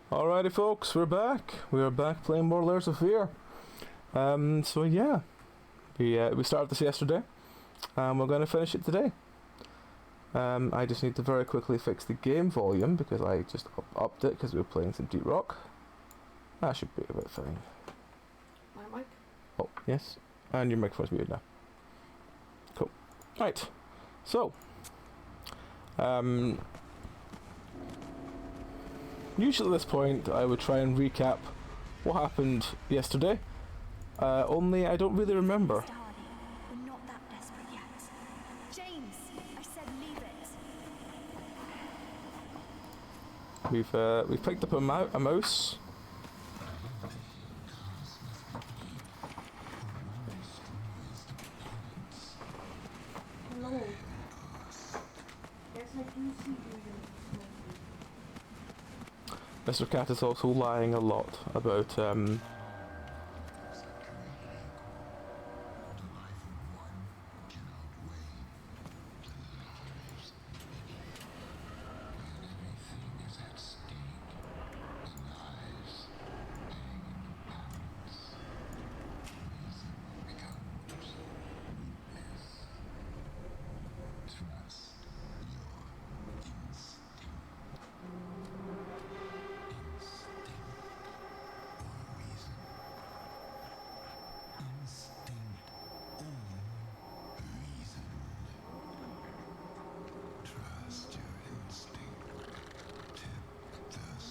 Alrighty folks, we're back. We are back playing more Layers of Fear. So yeah, we started this yesterday, and we're going to finish it today. I just need to very quickly fix the game volume, because I just upped it because we were playing some Deep Rock. That should be about fine. My mic? Oh, yes. And your microphone's muted now. Cool. Right. So, usually at this point I would try and recap what happened yesterday, only I don't really remember. We're not that desperate yet. James, I said leave We've picked up a mouse. Hello. Yes, I do see you. Mr. Cat is also lying a lot about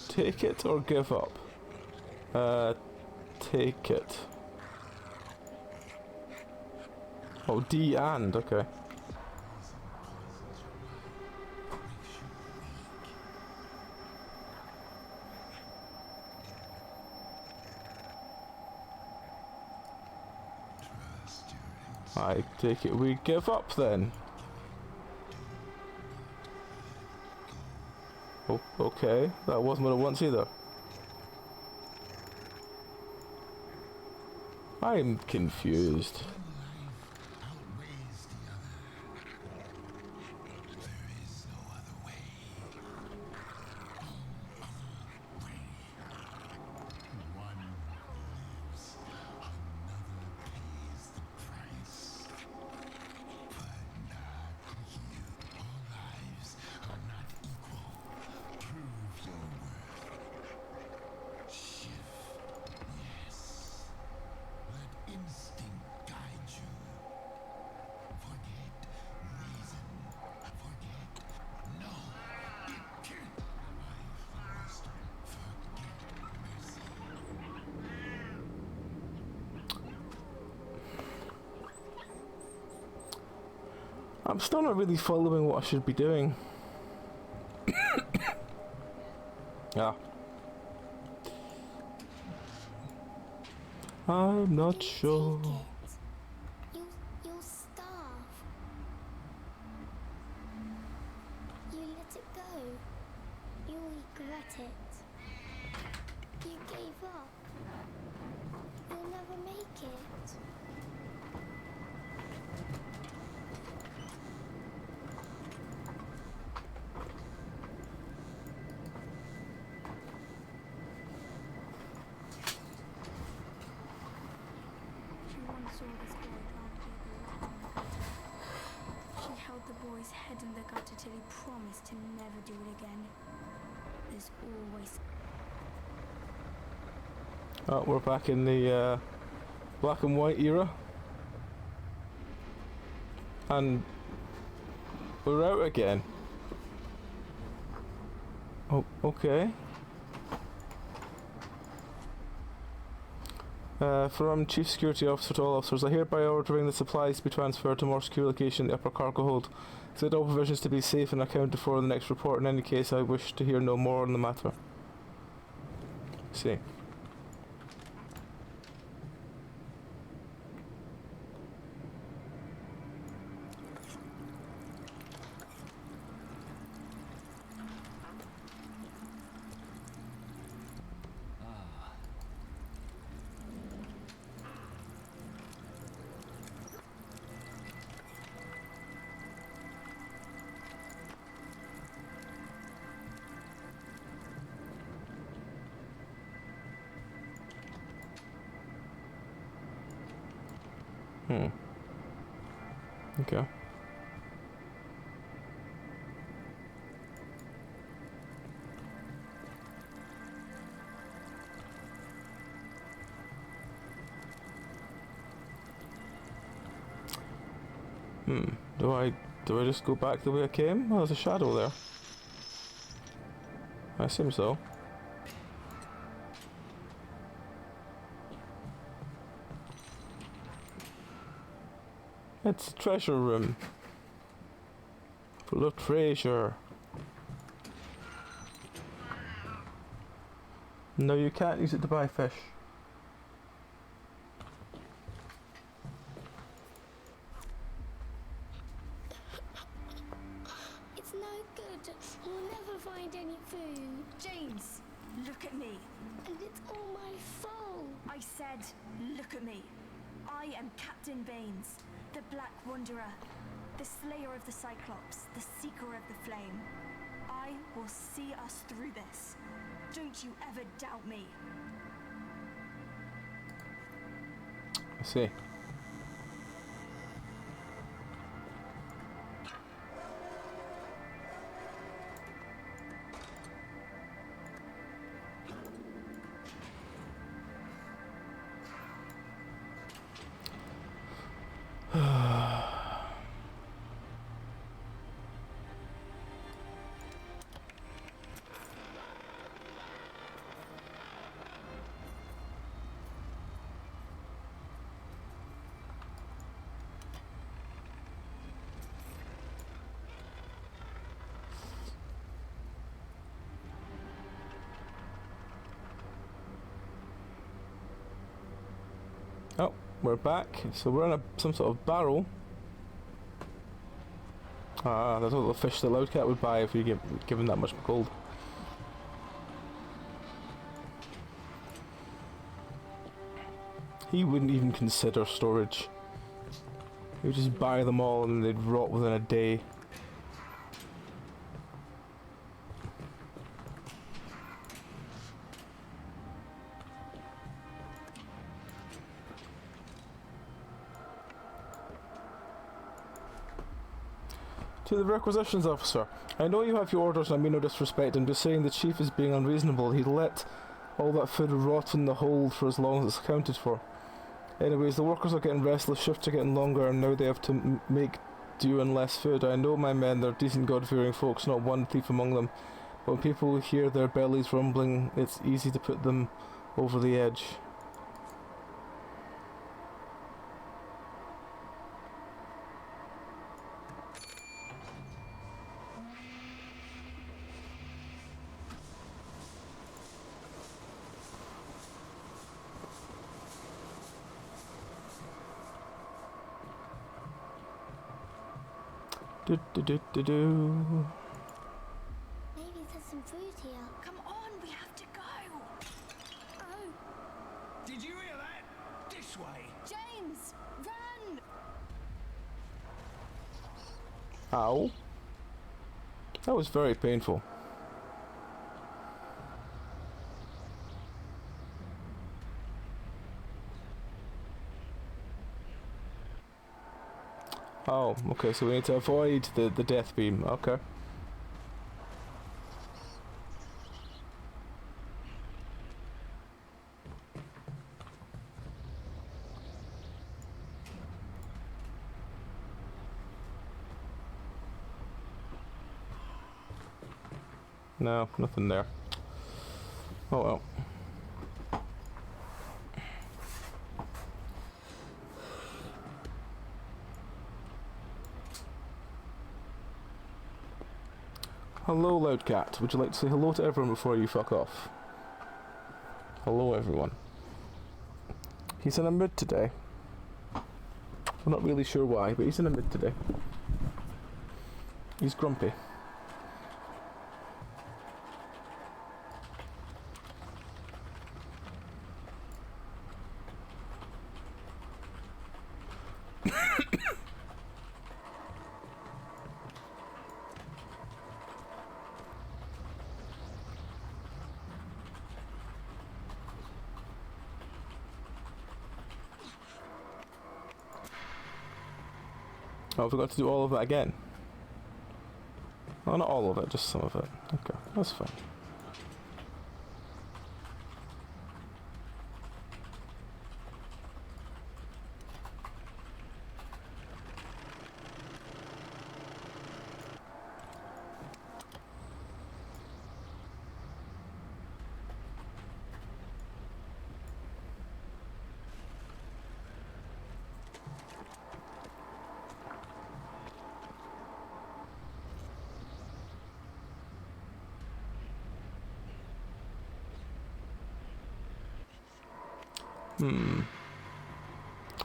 take it or give up. Take it. Oh, D and, okay. I take it we give up then. Oh, okay. That wasn't what I want either. I'm confused. I'm still not really following what I should be doing. Yeah. I'm not sure. You'll starve. You let it go. You'll regret it. You gave up. You'll never make it. Saw this boy after she held the boy's head in the gutter till he promised to never do it again. There's always... Oh, we're back in the black and white era. And we're out again. Oh, okay. From Chief Security Officer to all officers, I hereby ordering the supplies to be transferred to a more secure location in the upper cargo hold. Set all provisions to be safe and accounted for in the next report. In any case, I wish to hear no more on the matter. See. Hmm. Okay. Hmm. Do I just go back the way I came? Oh, there's a shadow there. I assume so. It's a treasure room. Full of treasure. No, you can't use it to buy fish. It's no good. We'll never find any food. James, look at me. And it's all my fault. I said, look at me. I am Captain Baines, the Black Wanderer, the Slayer of the Cyclops, the Seeker of the Flame. I will see us through this. Don't you ever doubt me. I see. Oh, we're back. So we're in some sort of barrel. Ah, there's all the fish the Loudcat would buy if you give him that much gold. He wouldn't even consider storage. He would just buy them all and they'd rot within a day. To the requisitions officer, I know you have your orders and I mean no disrespect. I'm just saying the chief is being unreasonable. He let all that food rot in the hold for as long as it's accounted for. Anyways, the workers are getting restless, shifts are getting longer, and now they have to make do on less food. I know my men, they're decent God-fearing folks, not one thief among them. But when people hear their bellies rumbling, it's easy to put them over the edge. Do do do do do. Maybe there's some food here. Come on, we have to go. Oh, Did you hear that? This way. James, run! Ow. That was very painful. Oh, okay, so we need to avoid the death beam. Okay. No, nothing there. Oh well. Hello, Loudcat. Would you like to say hello to everyone before you fuck off? Hello, everyone. He's in a mood today. I'm not really sure why, but he's in a mood today. He's grumpy. Oh, I forgot to do all of that again. Oh, not all of it, just some of it. Okay, that's fine.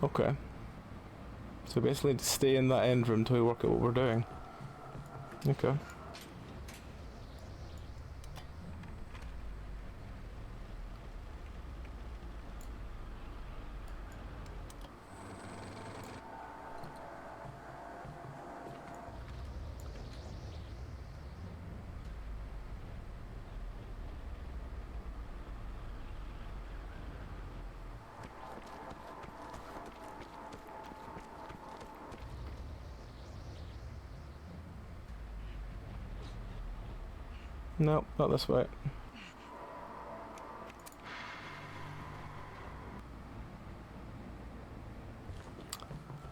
Okay. So basically to stay in that end room until we work out what we're doing. Okay. No, not this way.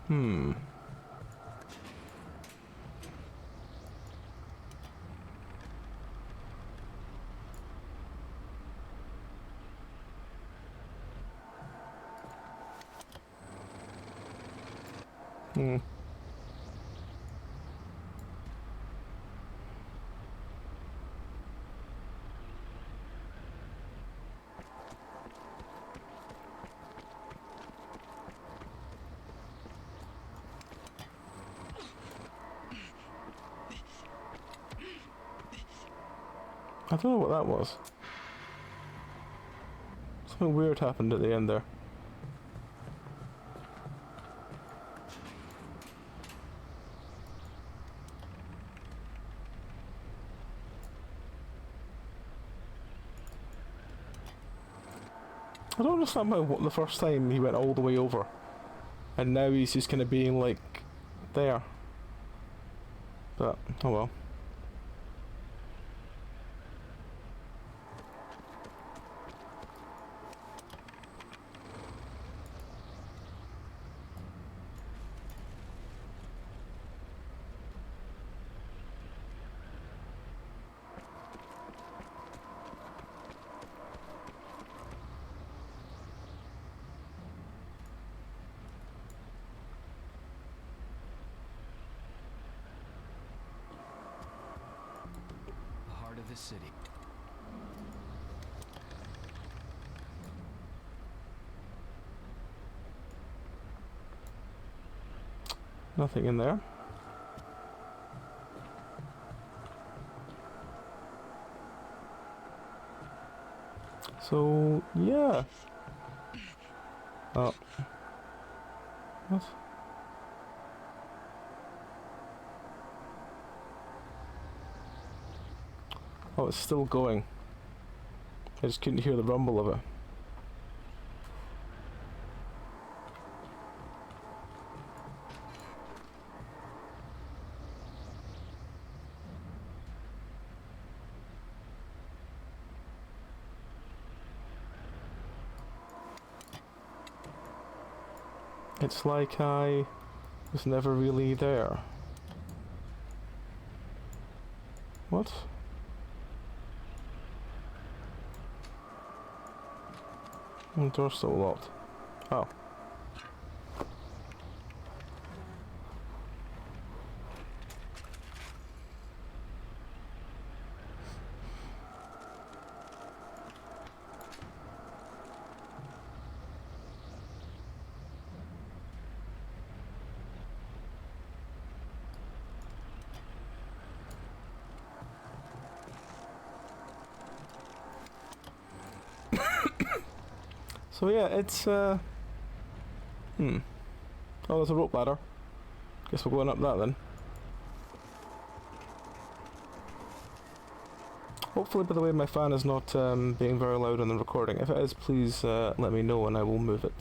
Hmm. I don't know what that was. Something weird happened at the end there. I don't understand why the first time he went all the way over, and now he's just kind of being like there. But oh well. The heart of the city. Nothing in there. So yeah. Oh. What? Oh, it's still going. I just couldn't hear the rumble of it. It's like I was never really there. What? The door's still locked. Oh. So yeah, it's Oh, there's a rope ladder. Guess we're going up that then. Hopefully, by the way, my fan is not being very loud on the recording. If it is, please let me know and I will move it.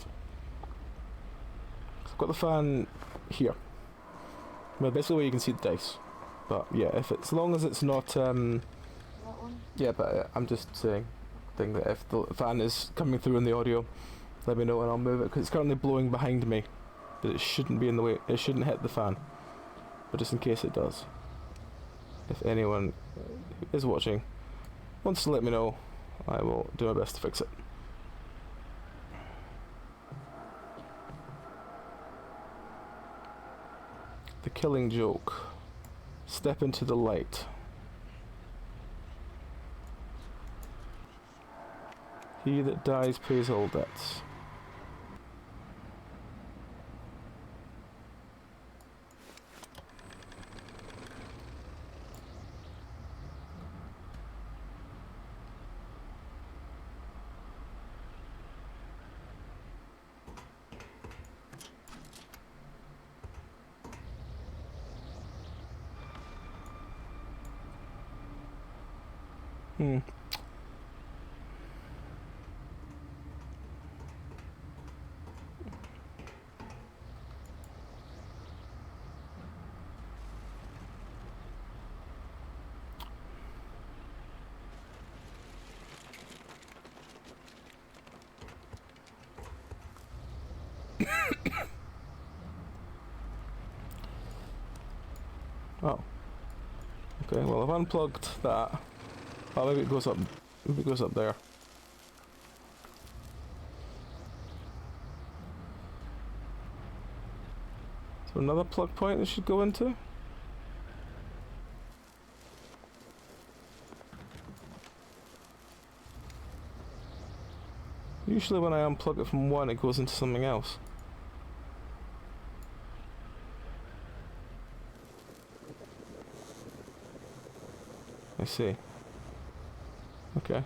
I've got the fan here. Well, basically where you can see the dice. But yeah, if it's, as long as it's not, That one? yeah, but I'm just saying, that if the fan is coming through in the audio, let me know and I'll move it, because it's currently blowing behind me, but it shouldn't be in the way, it shouldn't hit the fan, but just in case it does. If anyone who is watching wants to let me know, I will do my best to fix it. The Killing Joke. Step into the light. He that dies pays all debts. Hmm. Oh. Okay, well I've unplugged that. Oh, maybe it goes up. Maybe it goes up there. Is there another plug point it should go into? Usually when I unplug it from one, it goes into something else. I see. Okay.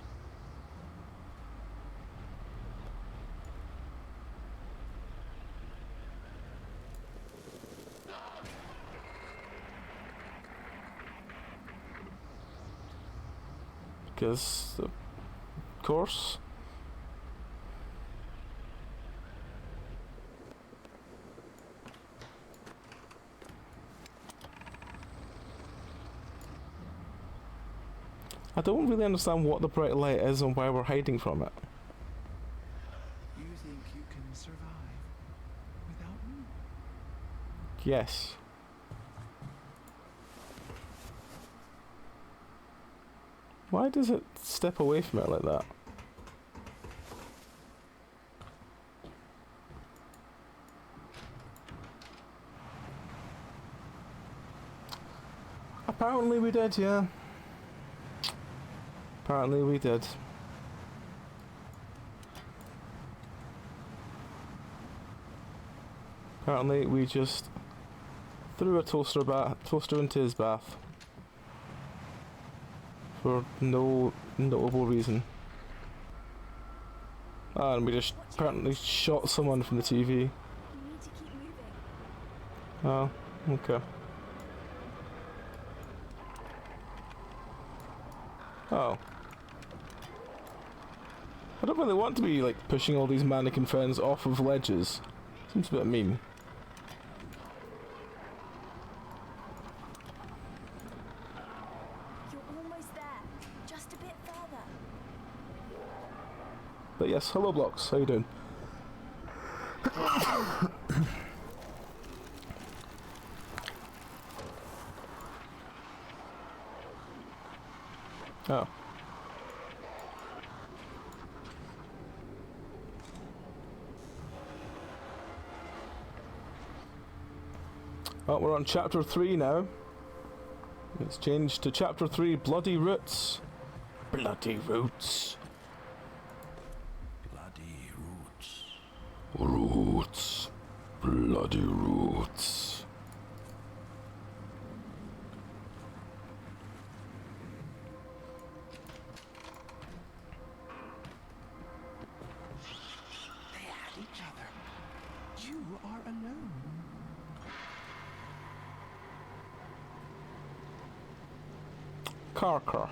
Because, of course. I don't really understand what the bright light is and why we're hiding from it. You think you can survive without me? Yes. Why does it step away from it like that? Apparently we did, yeah. Apparently we did. Apparently we just threw a toaster into his bath. For no notable reason. And we just apparently shot someone from the TV. You need to keep moving. Oh, okay. Oh. I don't really want to be like pushing all these mannequin friends off of ledges. Seems a bit mean. You're almost there. Just a bit further. But yes, hello blocks, how you doing? Oh. Oh, we're on chapter 3 now. It's changed to chapter 3, Bloody Roots. Bloody Roots. Bloody roots. Roots. Bloody roots. They had each other. You are alone. Carker.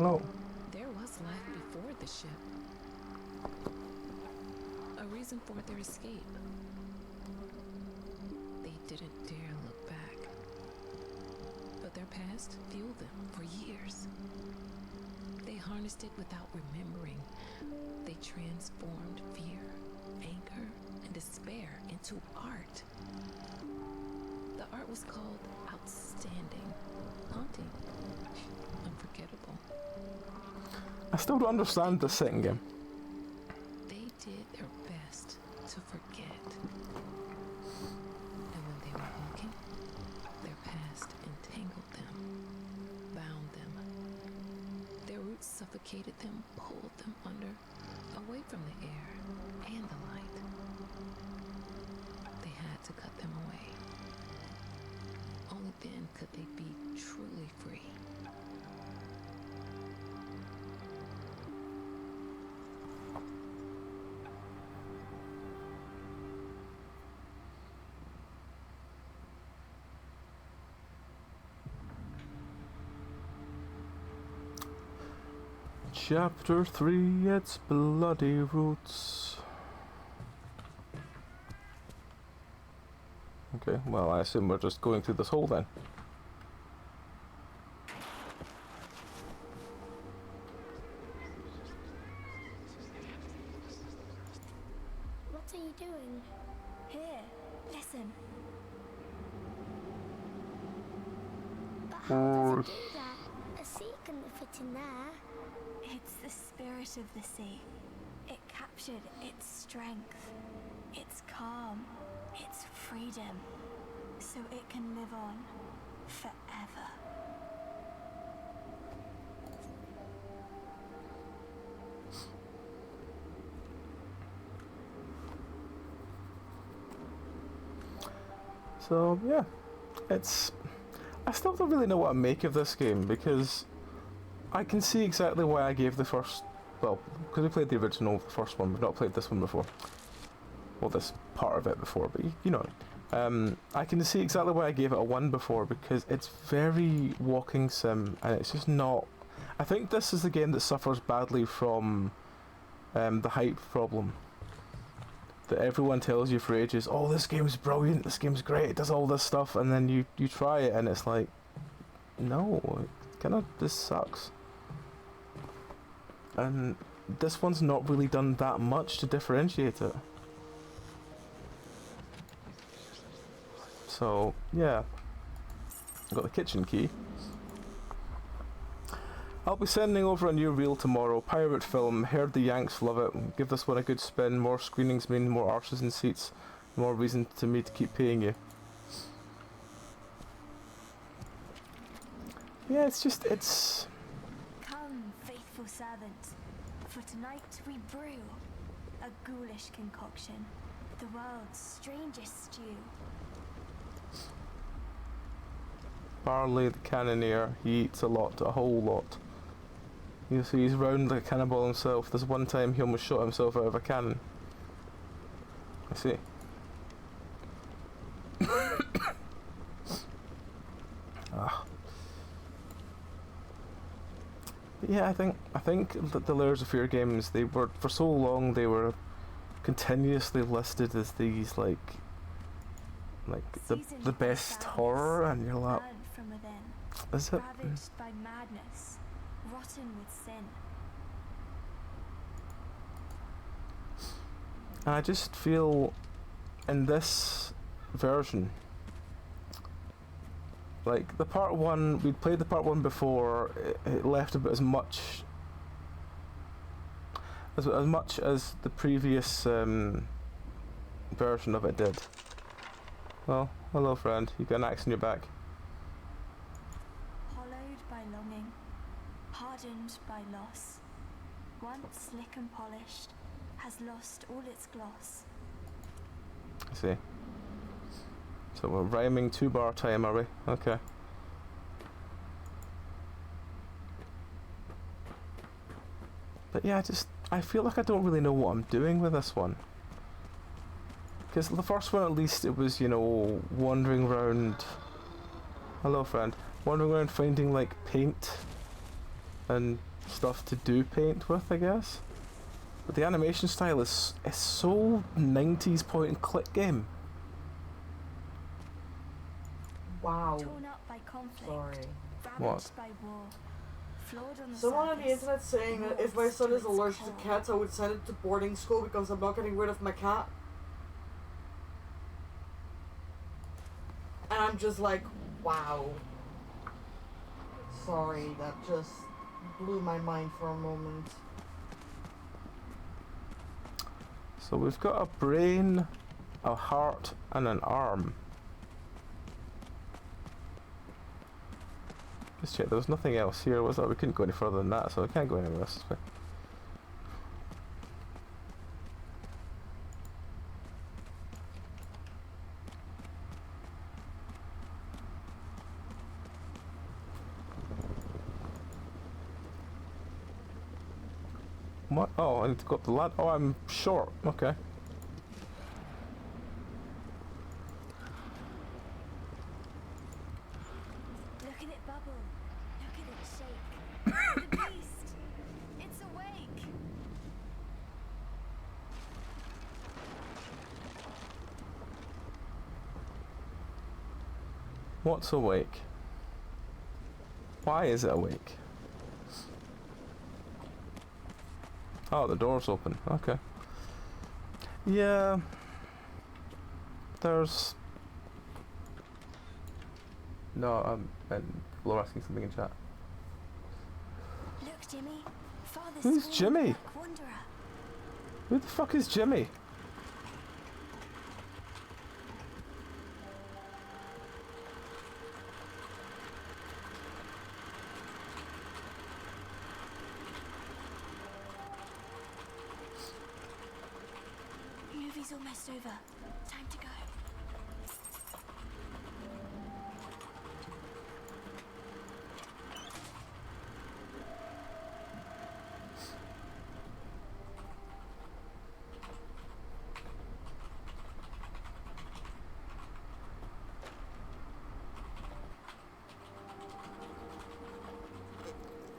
Hello. There was life before the ship. A reason for their escape. They didn't dare look back. But their past fueled them for years. They harnessed it without remembering. They transformed fear, anger, and despair into art. The art was called outstanding, haunting, unforgettable. I still don't understand the second game. They did their best to forget. And when they were walking, their past entangled them, bound them. Their roots suffocated them, pulled them under, away from the air and the light. They had to cut them away. Only then could they be truly free. Chapter 3, Its Bloody Roots. Okay, well, I assume we're just going through this hole then. What are you doing? Here, listen. But how does it do that? A sea couldn't fit in there. It's the spirit of the sea. It captured its strength, its calm, its freedom, so it can live on forever. So, yeah, I still don't really know what to make of this game, because I can see exactly why I gave the first, well, because we played the original, the first one, we've not played this one before. Well, this part of it before, but you know. I can see exactly why I gave it a 1 before, because it's very walking sim, and it's just not... I think this is the game that suffers badly from the hype problem. That everyone tells you for ages, oh, this game's brilliant, this game's great, it does all this stuff, and then you try it and it's like, no, this sucks. And this one's not really done that much to differentiate it. So, yeah. I've got the kitchen key. I'll be sending over a new reel tomorrow. Pirate film. Heard the Yanks love it. Give this one a good spin. More screenings mean more arses and seats. More reason to me to keep paying you. Yeah, it's... Come, faithful servant, for tonight we brew a ghoulish concoction, the world's strangest stew. Barley the Cannoneer. He eats a lot, a whole lot. You see, he's round like a cannibal himself. There's one time he almost shot himself out of a cannon. I see. Ah. But yeah, I think that the Layers of Fear games, they were, for so long, they were continuously listed as these like the best horror, and you're like, from within, is it? ravaged by madness, rotten with sin. And I just feel in this version, like the part 1, we'd played the part 1 before, it left about as much as the previous version of it did. Well, hello friend, you got an axe in your back. Hollowed by longing, hardened by loss, once slick and polished, has lost all its gloss. I see. So we're rhyming 2-bar time, are we? Okay. But yeah, I feel like I don't really know what I'm doing with this one. Because the first one, at least, it was, you know, wandering around... Hello, friend. Wandering around finding, like, paint and stuff to do paint with, I guess. But the animation style is so 90s point and click game. Wow. Torn up by conflict, Sorry. ravaged What? by war, flawed on the Someone on the surface, internet saying that if my warped son to is its allergic to core. cats, I would send it to boarding school because I'm not getting rid of my cat. And I'm just like, wow. Sorry, that just blew my mind for a moment. So we've got a brain, a heart, and an arm. Let's check, there was nothing else here, was there? We couldn't go any further than that, so I can't go anywhere else. What? Oh, I need to go up the ladder. Oh, I'm short. Okay. Look at it bubble. Look at it shake. The beast. It's awake. What's awake? Why is it awake? Oh, the door's open. Okay. Yeah. There's... No, and Laura asking something in chat. Look, Jimmy. Father's Who's sworn Jimmy? black wanderer. Who the fuck is Jimmy? Movie's almost over. Time to go.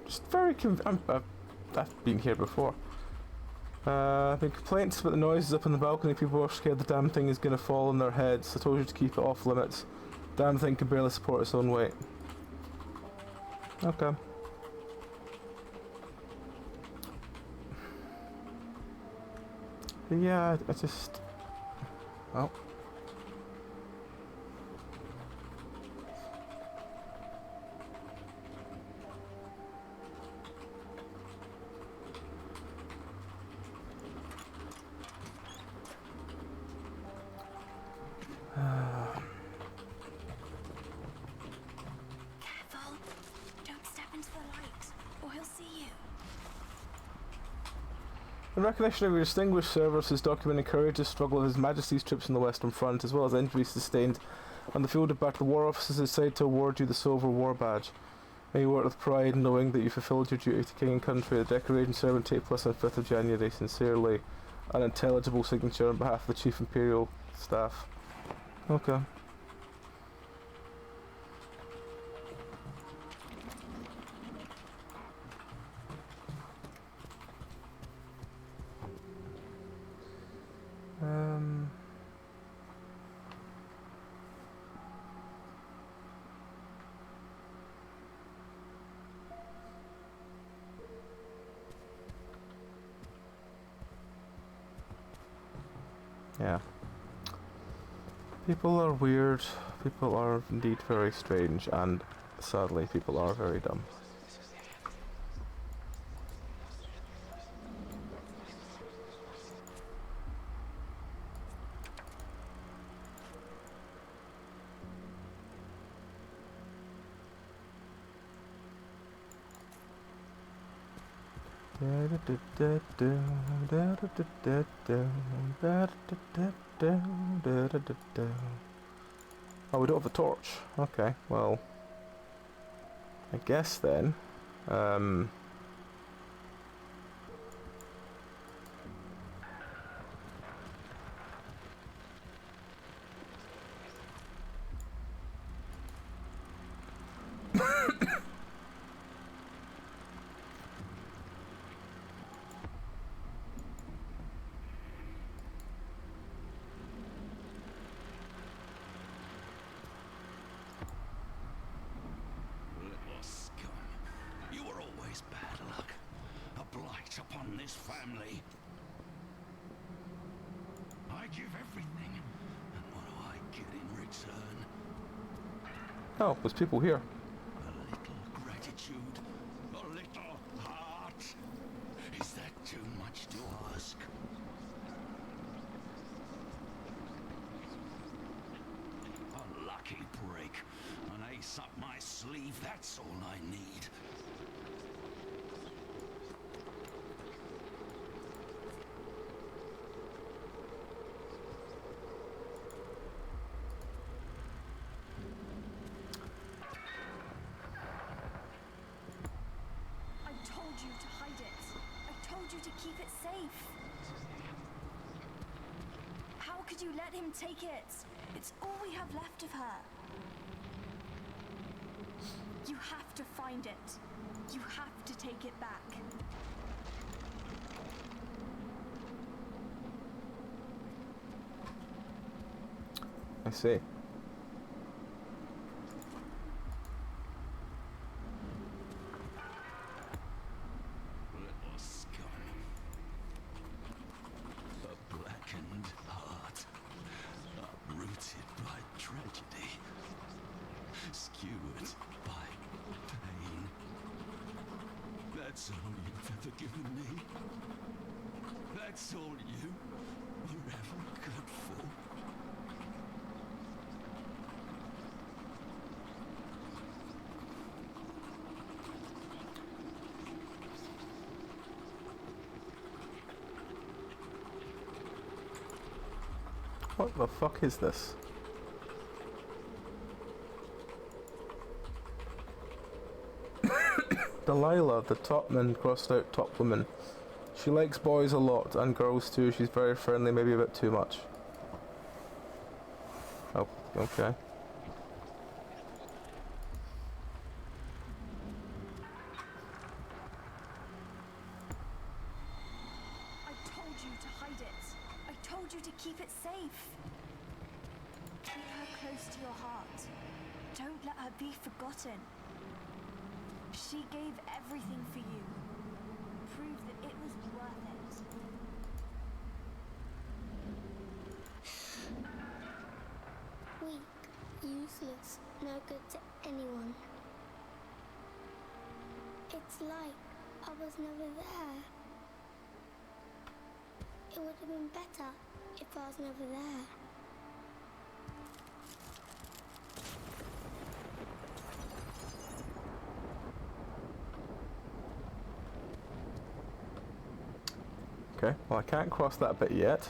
Just very I've been here before. Been complaints about the noises up in the balcony. People are scared the damn thing is gonna fall on their heads. I told you to keep it off limits. Damn thing can barely support its own weight. Okay. But yeah, I just... Oh. Careful. Don't step into the light, or he'll see you. In recognition of your distinguished services, documenting courageous struggle of His Majesty's troops on the Western Front, as well as injuries sustained on the field of battle, the War Office has decided to award you the Silver War Badge. May you work with pride, knowing that you fulfilled your duty to King and Country. The decoration ceremony will take place on 5th of January. Sincerely, an intelligible signature on behalf of the Chief Imperial Staff. Okay. Yeah. People are weird, people are indeed very strange, and sadly people are very dumb. Oh, we don't have a torch. Okay, well, I guess then, act upon this family. I give everything, and what do I get in return? Oh, there's people here. A little gratitude, a little heart. Is that too much to ask? A lucky break, an ace up my sleeve, that's all I need. I told you to hide it. I told you to keep it safe. How could you let him take it? It's all we have left of her. You have to find it. You have to take it back. I see. Little scum. A blackened heart, uprooted by tragedy, skewered by pain. That's all you've ever given me. That's all you were ever good for. What the fuck is this? Delilah, the topman, crossed out top woman. She likes boys a lot, and girls too. She's very friendly, maybe a bit too much. Oh, okay. I told you to hide it. I told you to keep it safe. Keep her close to your heart. Don't let her be forgotten. She gave everything for you. Prove that it was worth it. Weak, useless, no good to anyone. It's like I was never there. It would have been better if I was never there. Okay, well I can't cross that bit yet.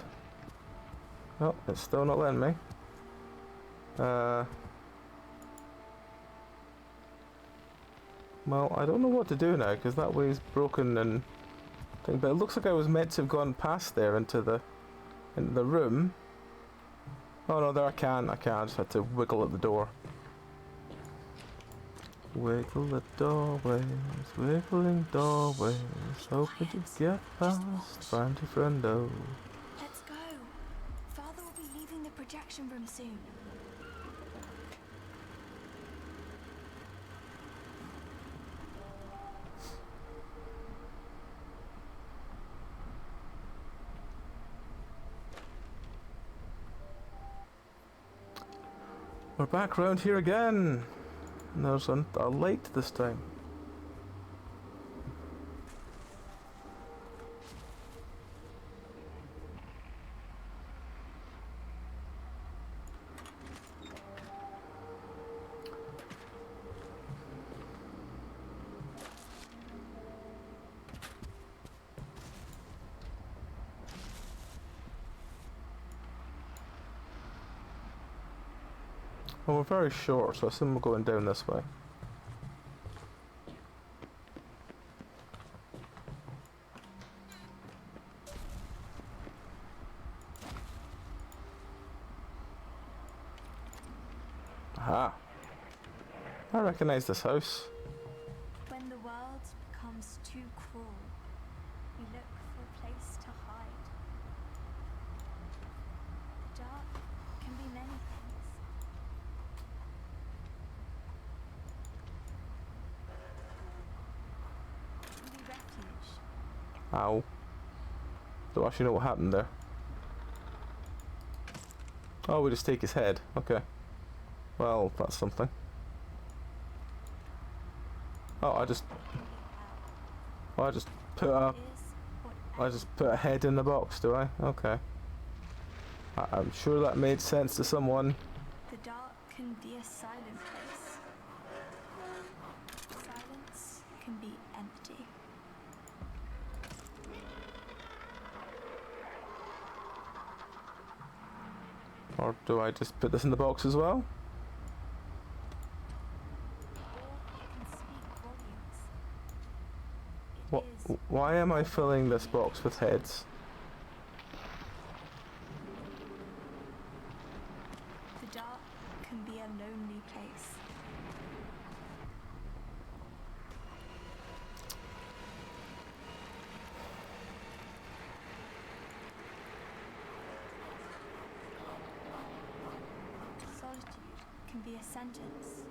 No, it's still not letting me. Well, I don't know what to do now, because that way's broken and thing, but it looks like I was meant to have gone past there into the room. Oh no, there I can, I just had to wiggle at the door. Wiggle the doorways, wiggling doorways, hoping to get past, find your friendo. Let's go. Father will be leaving the projection room soon. We're back round here again. And there's a light this time. Well, we're very short, so I assume we're going down this way. Aha! I recognize this house. When the world becomes too cruel, we look for a place to hide. The dark can be many things. It can be refuge. Ow. Don't actually know what happened there. Oh, we just take his head. Okay. Well, that's something. Oh, I just put a... I just put a head in the box, do I? Okay. I'm sure that made sense to someone. The dark can be a silent place. Silence can be empty. Or do I just put this in the box as well? Or it can speak volumes. Why am I filling this box with heads? The dark can be a lonely place. Solitude can be a sentence.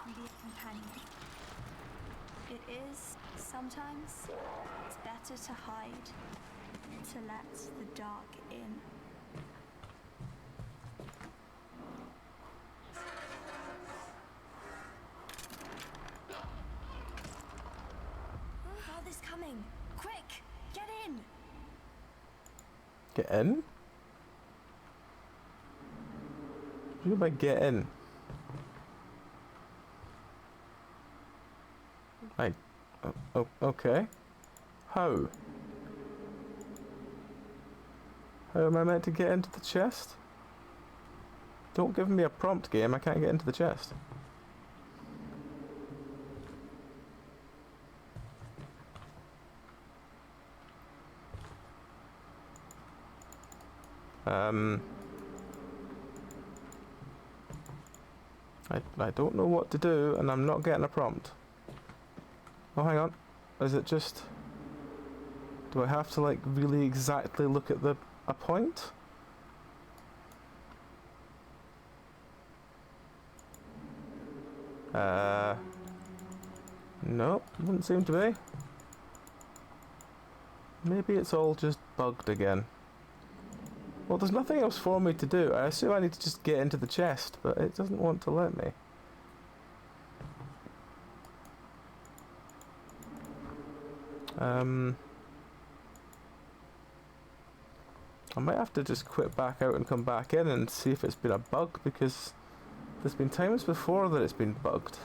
Can be a companion. It is sometimes it's better to hide, to let the dark in. Father's coming! Quick! Get in! Get in? What do you mean by get in? Okay. How? How am I meant to get into the chest? Don't give me a prompt, game. I can't get into the chest. I don't know what to do, and I'm not getting a prompt. Oh, hang on. Is it just... Do I have to, like, really exactly look at a point? Nope, wouldn't seem to be. Maybe it's all just bugged again. Well, there's nothing else for me to do. I assume I need to just get into the chest, but it doesn't want to let me. I might have to just quit back out and come back in and see if it's been a bug, because there's been times before that it's been bugged.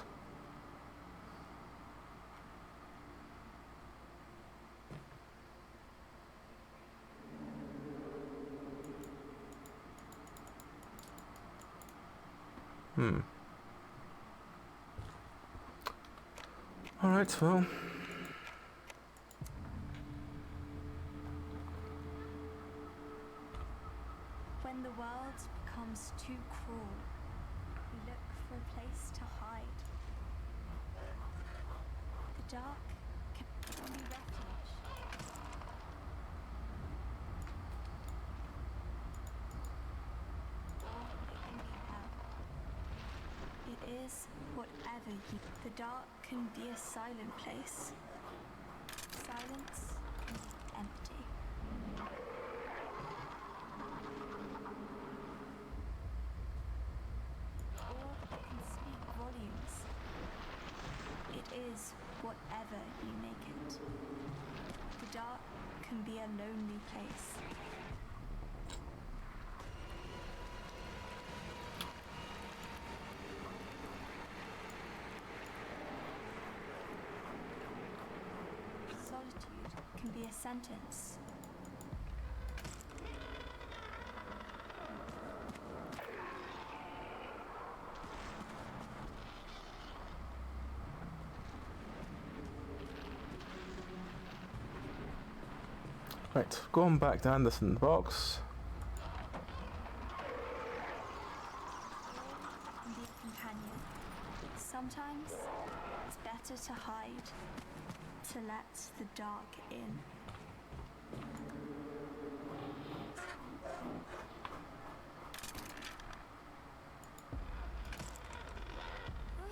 Alright, well... When the world becomes too cruel, we look for a place to hide. The dark can be refuge. Or it can be hell. It is whatever you... The dark can be a silent place. Silence can be empty. Or it can speak volumes. It is whatever you make it. The dark can be a lonely place. Solitude can be a sentence. Right, going back to Anderson in the box. And be a companion. Sometimes it's better to hide, to let the dark in.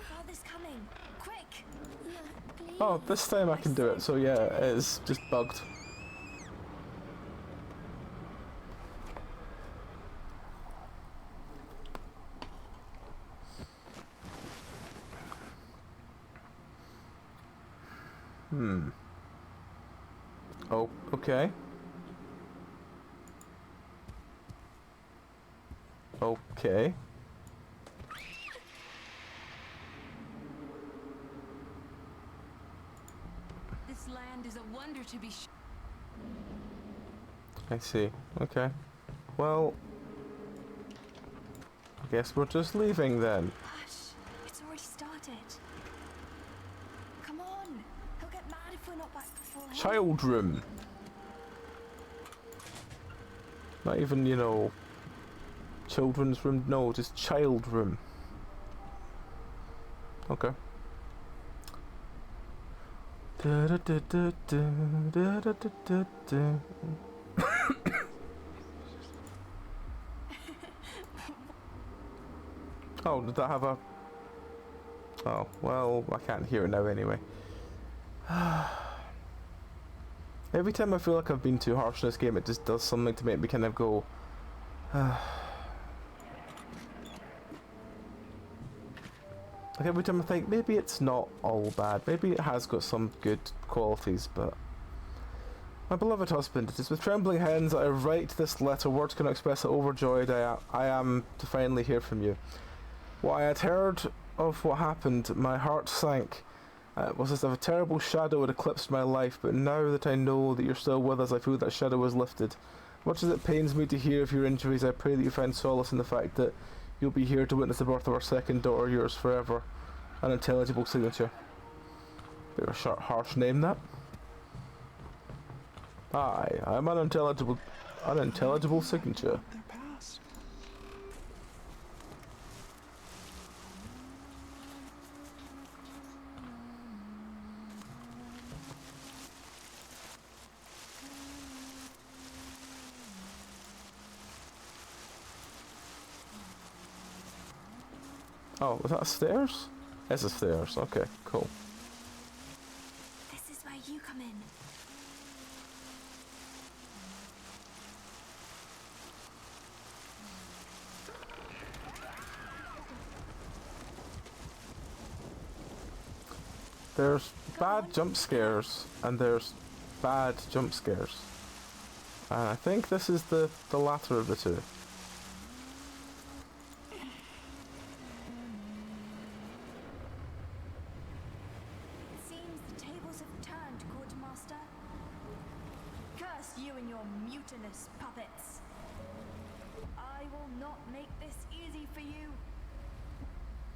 Father's coming! Quick! Yeah, please. Oh, this time I can do it, so yeah, it's just bugged. Oh, okay. Okay. This land is a wonder to be I see. Okay. Well, I guess we're just leaving then. Hush! It's already started. Come on! He'll get mad if we're not back before him. Child room. Not even, you know, children's room. No, just child room. Okay. Da da da da da da da da da. Oh, did that have a... Oh, well, I can't hear it now anyway. Every time I feel like I've been too harsh in this game, it just does something to make me kind of go... Like every time I think, maybe it's not all bad, maybe it has got some good qualities, but... My beloved husband, it is with trembling hands that I write this letter. Words cannot express how overjoyed I am to finally hear from you. What I had heard of what happened, my heart sank. It was as if a terrible shadow had eclipsed my life, but now that I know that you're still with us, I feel that shadow is lifted. Much as it pains me to hear of your injuries, I pray that you find solace in the fact that you'll be here to witness the birth of our second daughter, yours forever. Unintelligible signature. Bit of a short, harsh name, that. I'm unintelligible signature. Their past. Oh, was that stairs? That's the stairs. Okay, cool. This is where you come in. There's bad jump scares, and there's bad jump scares. And I think this is the latter of the two. It seems the tables have turned, Quartermaster. Curse you and your mutinous puppets. I will not make this easy for you.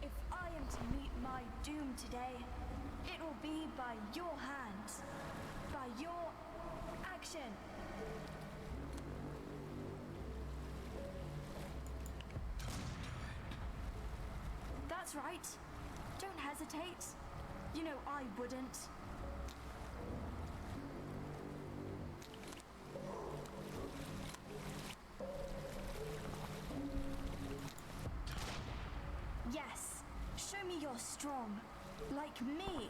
If I am to meet my doom today, it will be by your hands, by your action. That's right. Don't hesitate. You know I wouldn't. Yes, show me you're strong, like me.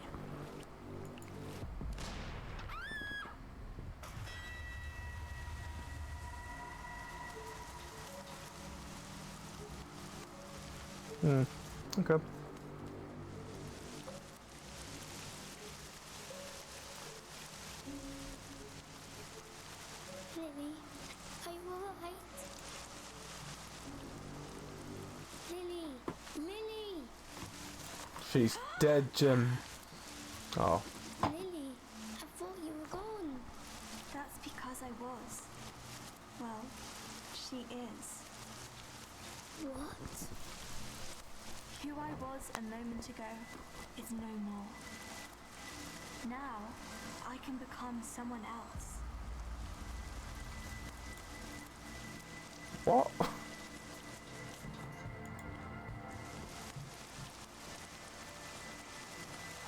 Okay. Lily, are you alright? Lily! Lily! She's dead, Jim. Oh. Lily, I thought you were gone. That's because I was. Well, she is. What? Who I was a moment ago is no more. Now, I can become someone else. What?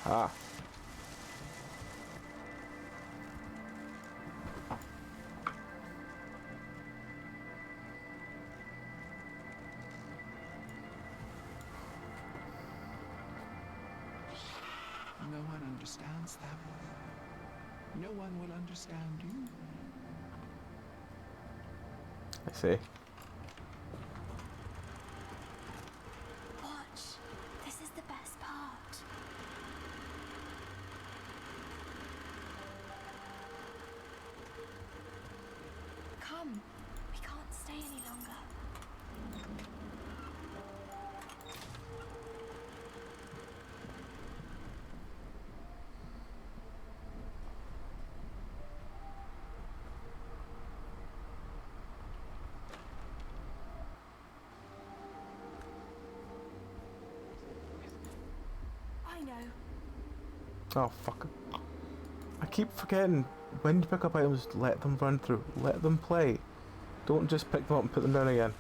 Ah. No one understands them. No one will understand you. I see. Watch. This is the best part. Come. We can't stay any longer. I know. Oh, fuck. I keep forgetting, when you pick up items, let them run through. Let them play. Don't just pick them up and put them down again.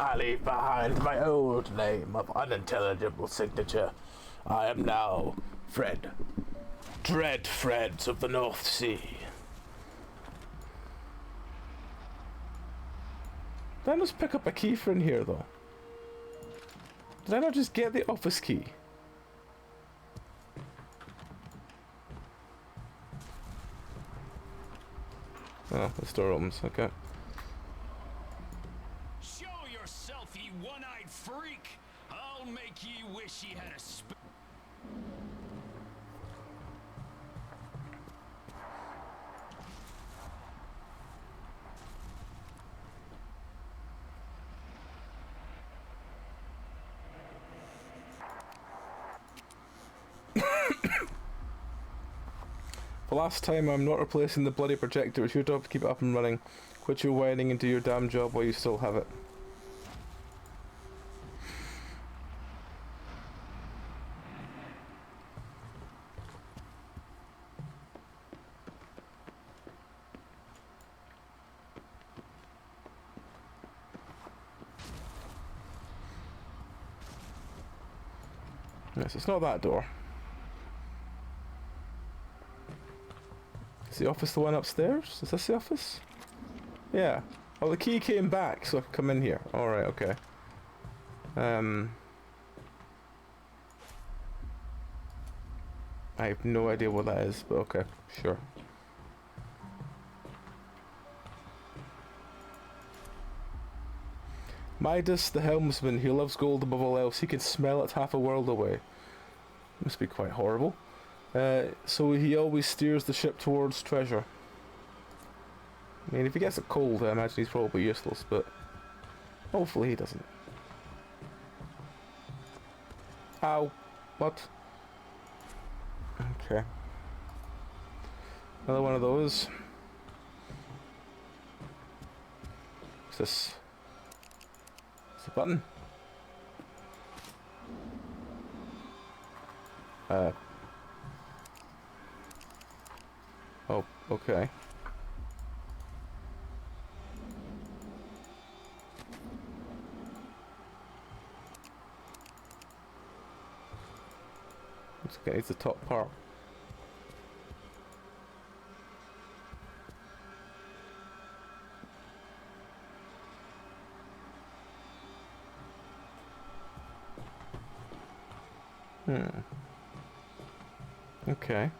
I leave behind my old name of unintelligible signature. I am now Fred. Dread Freds of the North Sea. Did I just pick up a key for in here though? Did I not just get the office key? Oh, the store opens, okay. Show yourself, ye one-eyed freak! I'll make ye wish ye had a The last time, I'm not replacing the bloody projector. It's your job to keep it up and running. Quit your whining and do your damn job while you still have it. Yes, it's not that door. Is the office the one upstairs? Is this the office? Yeah. Oh, the key came back, so I can come in here. Alright, okay. I have no idea what that is, but okay, sure. Midas, the helmsman, he loves gold above all else. He can smell it half a world away. Must be quite horrible. So he always steers the ship towards treasure. I mean, if he gets it cold, I imagine he's probably useless, but hopefully he doesn't. Ow. What? Okay. Another one of those. What's this? It's a button. Oh, okay. It's okay, it's the top part. Okay.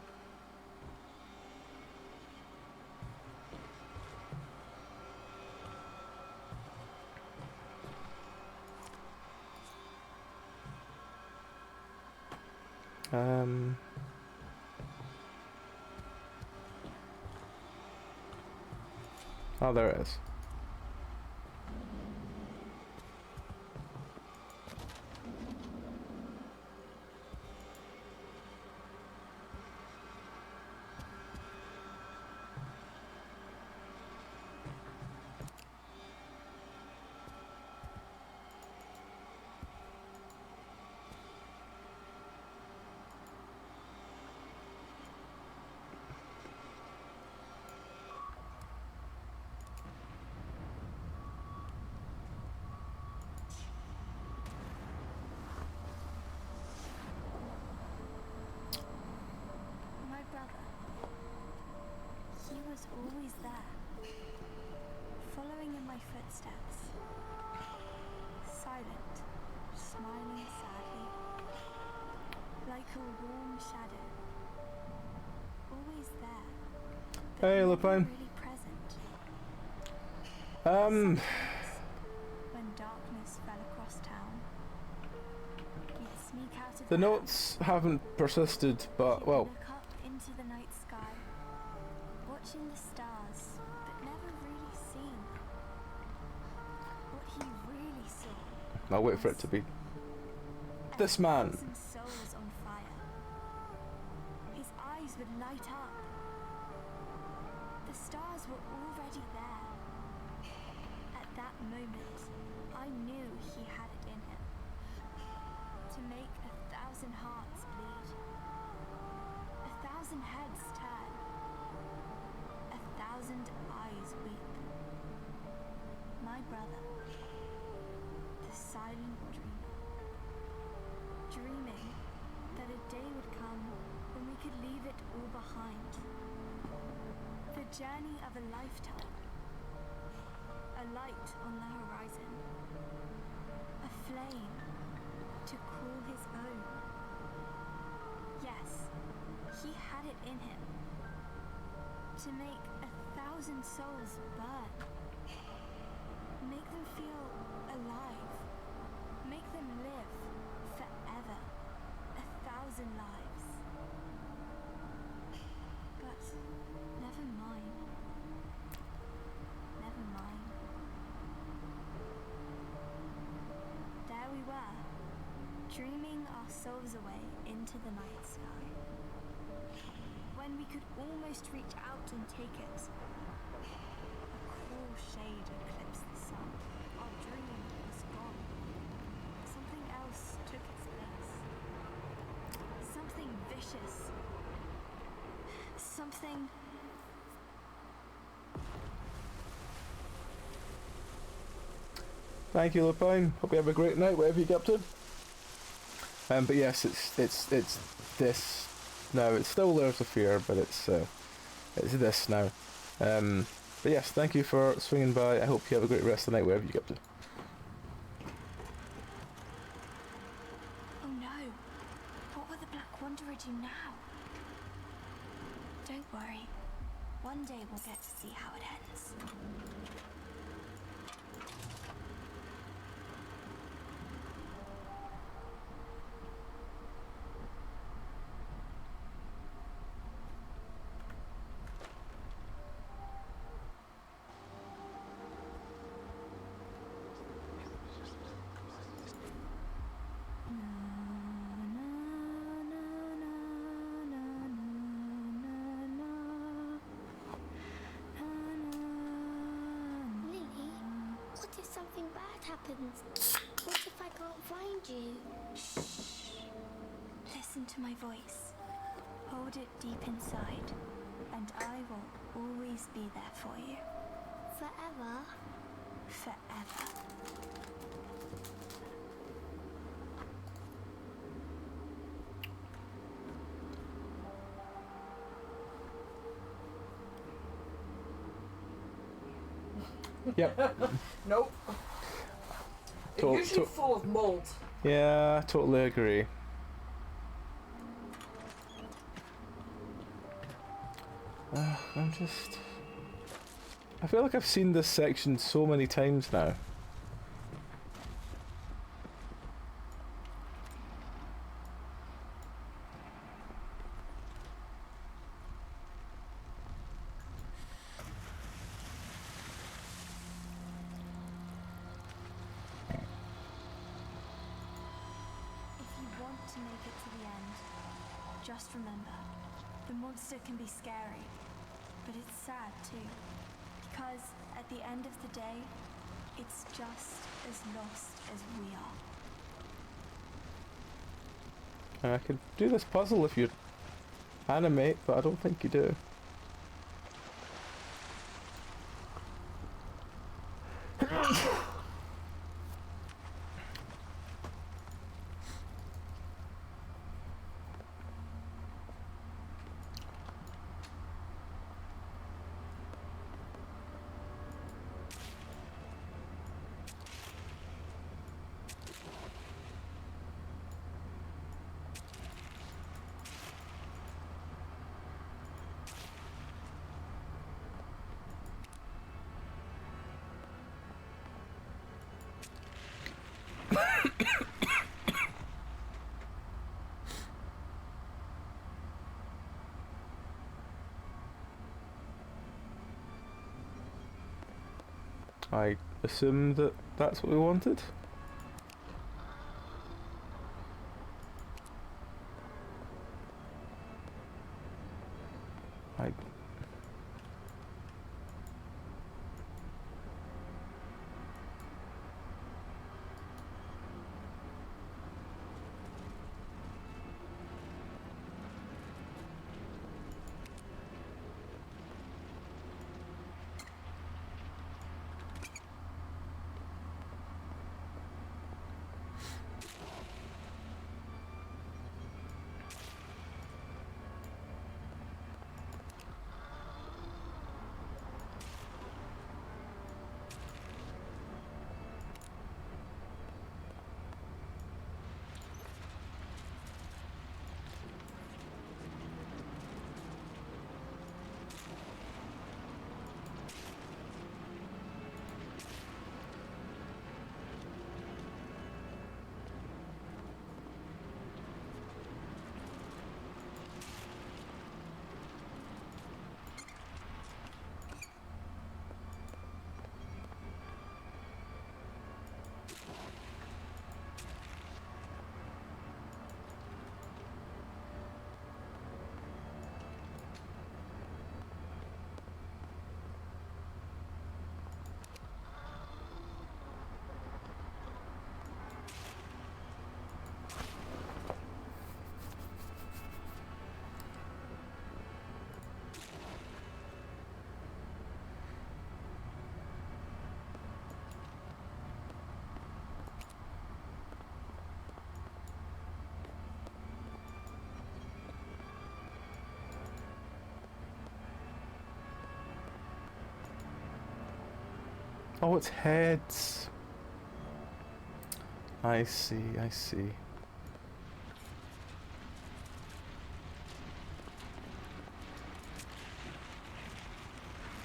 Oh, there it is. He was always there, following in my footsteps. Silent, smiling sadly, like a warm shadow. Always there, but Hey, never Lupine. really present. Um, When darkness fell across town, you'd sneak out of the house, notes haven't persisted, but, you'd well, look up into the night sky, watching the stars, but never really seen them. What he really saw I'll wait for it to be this man. 1,000 souls on fire. His eyes would light up. The stars were already there. At that moment, I knew he had it in him. To make 1,000 hearts bleed. 1,000 heads turn. 1,000 eyes weep. My brother, the silent dreamer. Dreaming that a day would come when we could leave it all behind. The journey of a lifetime. A light on the horizon. A flame to call his own. Yes, he had it in him. To make 1,000 souls burn. Make them feel alive. Make them live forever. 1,000 lives. But never mind. Never mind. There we were, dreaming our souls away into the night sky. When we could almost reach out and take it, a cruel shade eclipsed the sun. Our dream was gone. Something else took its place. Something vicious. Something... Thank you, Lupine. Hope you have a great night, whatever you get up to. But yes, it's this now. It's still Layers of Fear, but it's this now. But yes, thank you for swinging by. I hope you have a great rest of the night, wherever you get up to. Oh no! What will the Black Wanderer do now? Don't worry. One day we'll get to see how it ends. Lily, what if something bad happens? What if I can't find you? Shh. Listen to my voice. Hold it deep inside, and I will always be there for you. Forever? Forever. Yep. Nope. They're To- usually to- full of mold. Yeah, totally agree. I feel like I've seen this section so many times now. If you want to make it to the end, just remember, the monster can be scary, but it's sad too. Because at the end of the day, it's just as lost as we are. I could do this puzzle if you animate, but I don't think you do. I assume that that's what we wanted. I... Oh, it's heads. I see, I see.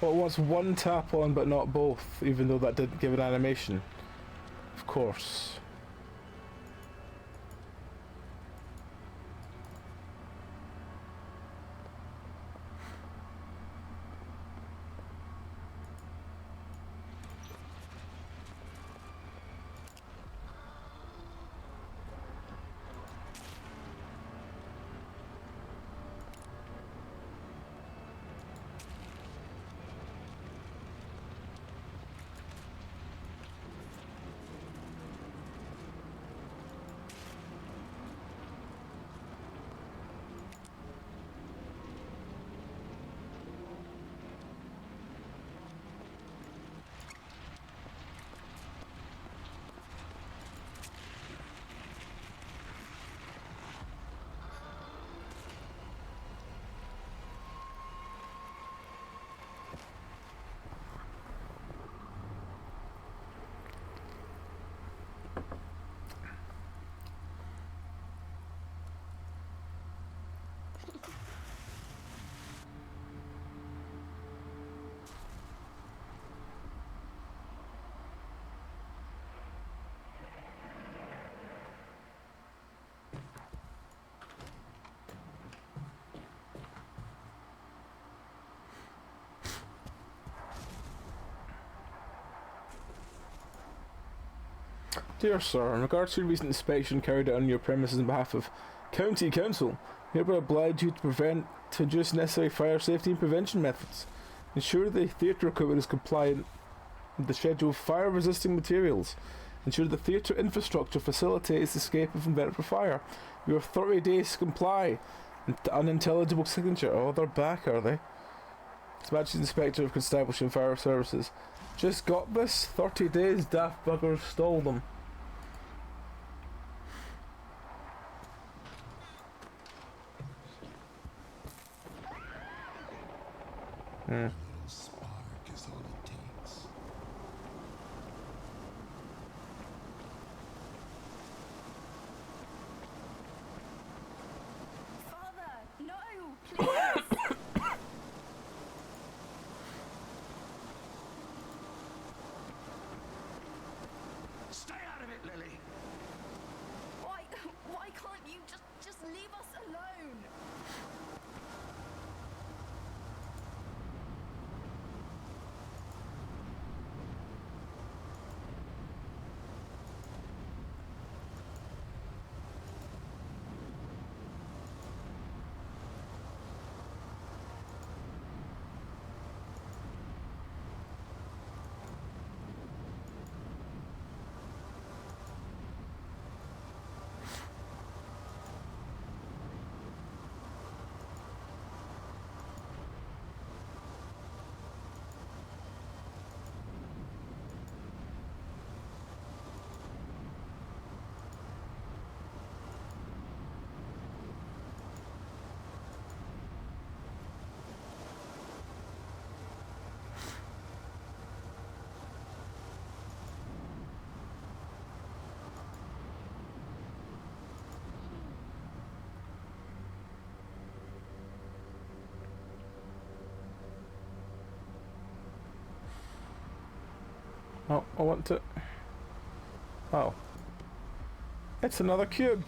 Well, it wants one tap on but not both, even though that didn't give an animation. Of course. Dear Sir, in regards to a recent inspection carried out on your premises on behalf of County Council, we hereby oblige you to introduce necessary fire safety and prevention methods. Ensure the theatre equipment is compliant with the schedule of fire-resisting materials. Ensure the theatre infrastructure facilitates the escape of invented for fire. You have 30 days to comply. Unintelligible signature. Oh, they're back, are they? His Majesty's Inspector of Constabulary and Fire Services. Just got this. 30 days, daft buggers stole them. A little spark is all it takes. Father, no, please. Stay out of it, Lily. Oh, I want to... Oh. It's another cube!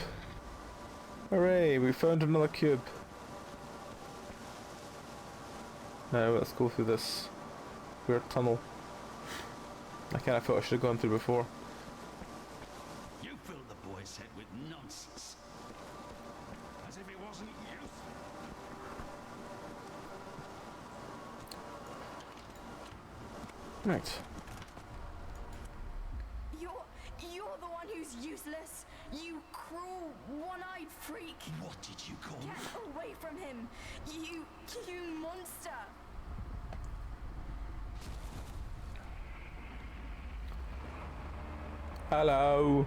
Hooray, we found another cube. Now let's go through this weird tunnel. I kind of thought I should have gone through before. You filled the boy's head with nonsense. As if it wasn't useful. Right. You're the one who's useless. You cruel, one-eyed freak. What did you call me? Get away from him. You monster. Hello.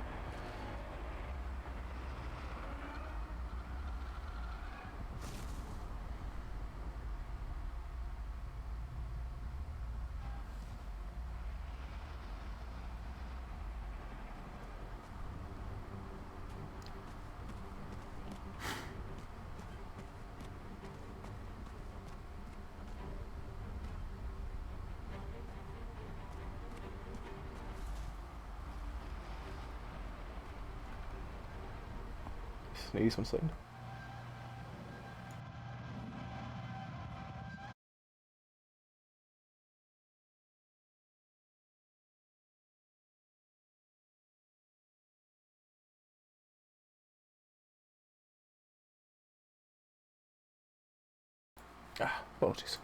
Sneeze one second. Ah, apologies.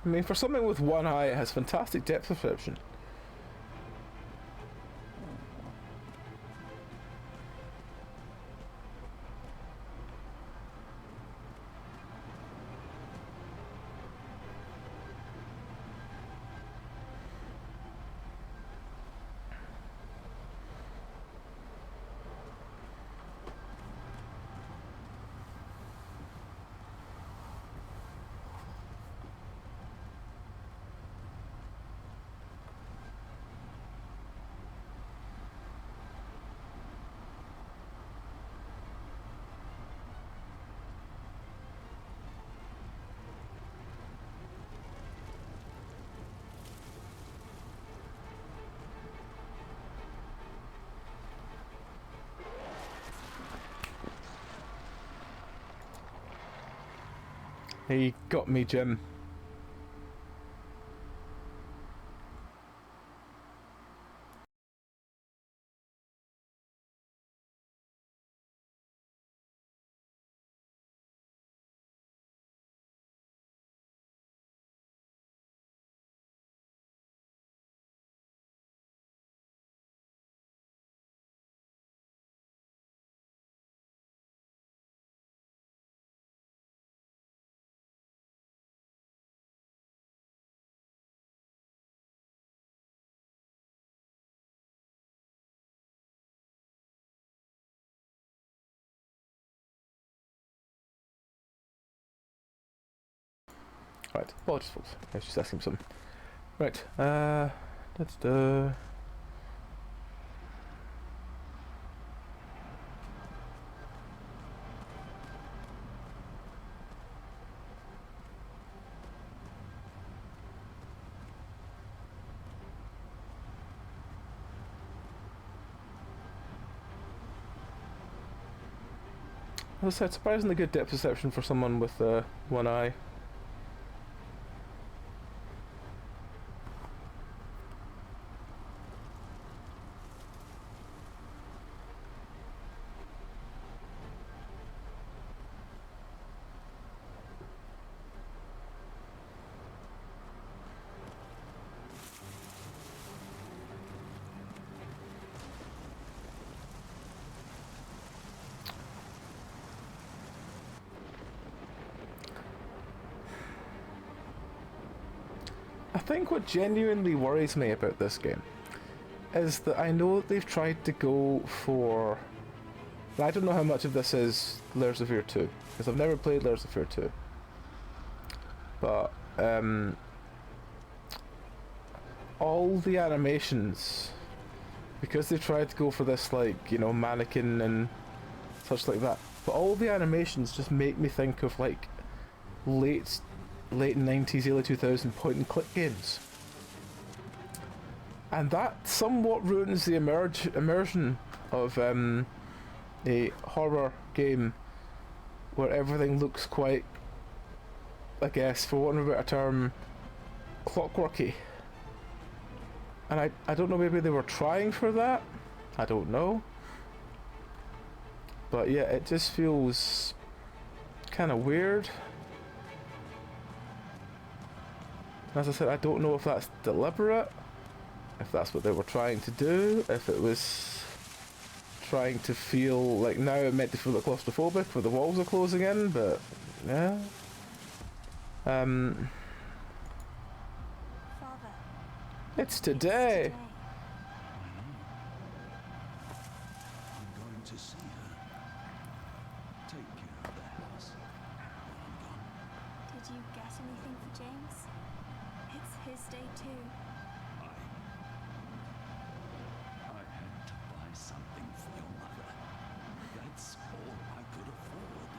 I mean, for something with one eye, it has fantastic depth perception. He got me, Jim. Right, apologies folks. I was just asking something. Right, let's do... As I said, surprisingly good depth perception for someone with one eye. I think what genuinely worries me about this game is that I know that they've tried to go for... I don't know how much of this is Layers of Fear 2, because I've never played Layers of Fear 2. But, all the animations because they tried to go for this, like, you know, mannequin and such like that. But all the animations just make me think of like late 90s, early 2000s point and click games. And that somewhat ruins the immersion of a horror game where everything looks quite, I guess, for want of a better term, clockworky. And I don't know, maybe they were trying for that? I don't know. But yeah, it just feels kind of weird. As I said, I don't know if that's deliberate, if that's what they were trying to do, if it was trying to feel like, now it meant to feel like claustrophobic where the walls are closing in, but yeah. Father, It's today. today. I'm going to see her. Take care of the house while I'm gone. Did you get anything for James? It's his day too. I had to buy something for your mother. That's all I could afford.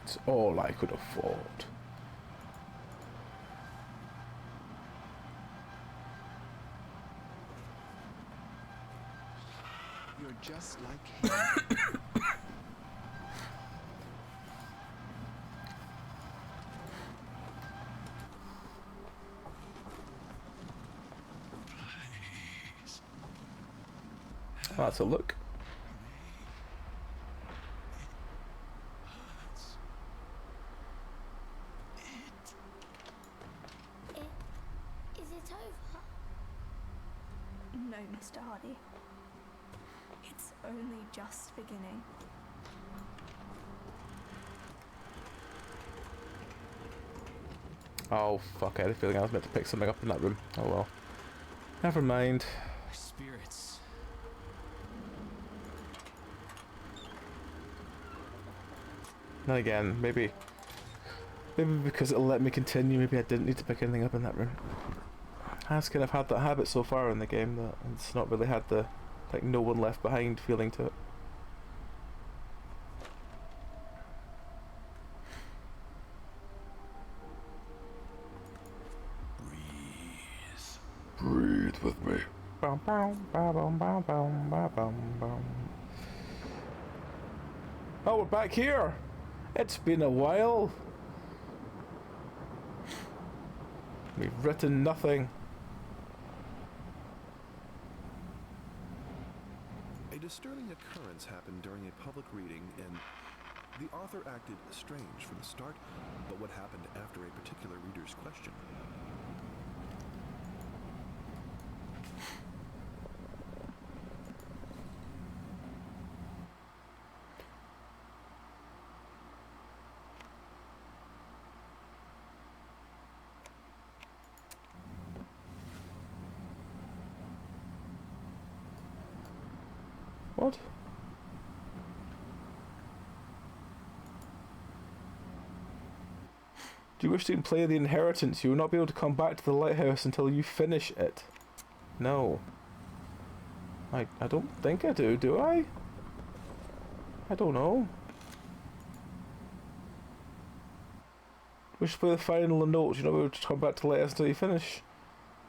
It's all I could afford. You're just like him. Please. That's a look. Is it over? No, Mr. Hardy. It's only just beginning. Oh fuck, I had a feeling I was meant to pick something up in that room. Oh well. Never mind. Spirits. Then again, maybe because it'll let me continue, maybe I didn't need to pick anything up in that room. I've kind of had that habit so far in the game that it's not really had the, like, no one left behind feeling to it. Breathe with me. Bum, bum, bum, bum, bum, bum, bum, bum. Oh, we're back here! It's been a while. We've written nothing. A disturbing occurrence happened during a public reading, and the author acted strange from the start, but what happened after a particular reader's question? What? Do you wish to play the inheritance? You will not be able to come back to the lighthouse until you finish it. No. I don't think I do I? I don't know. Wish to play the final notes, you're not able to come back to the lighthouse until you finish.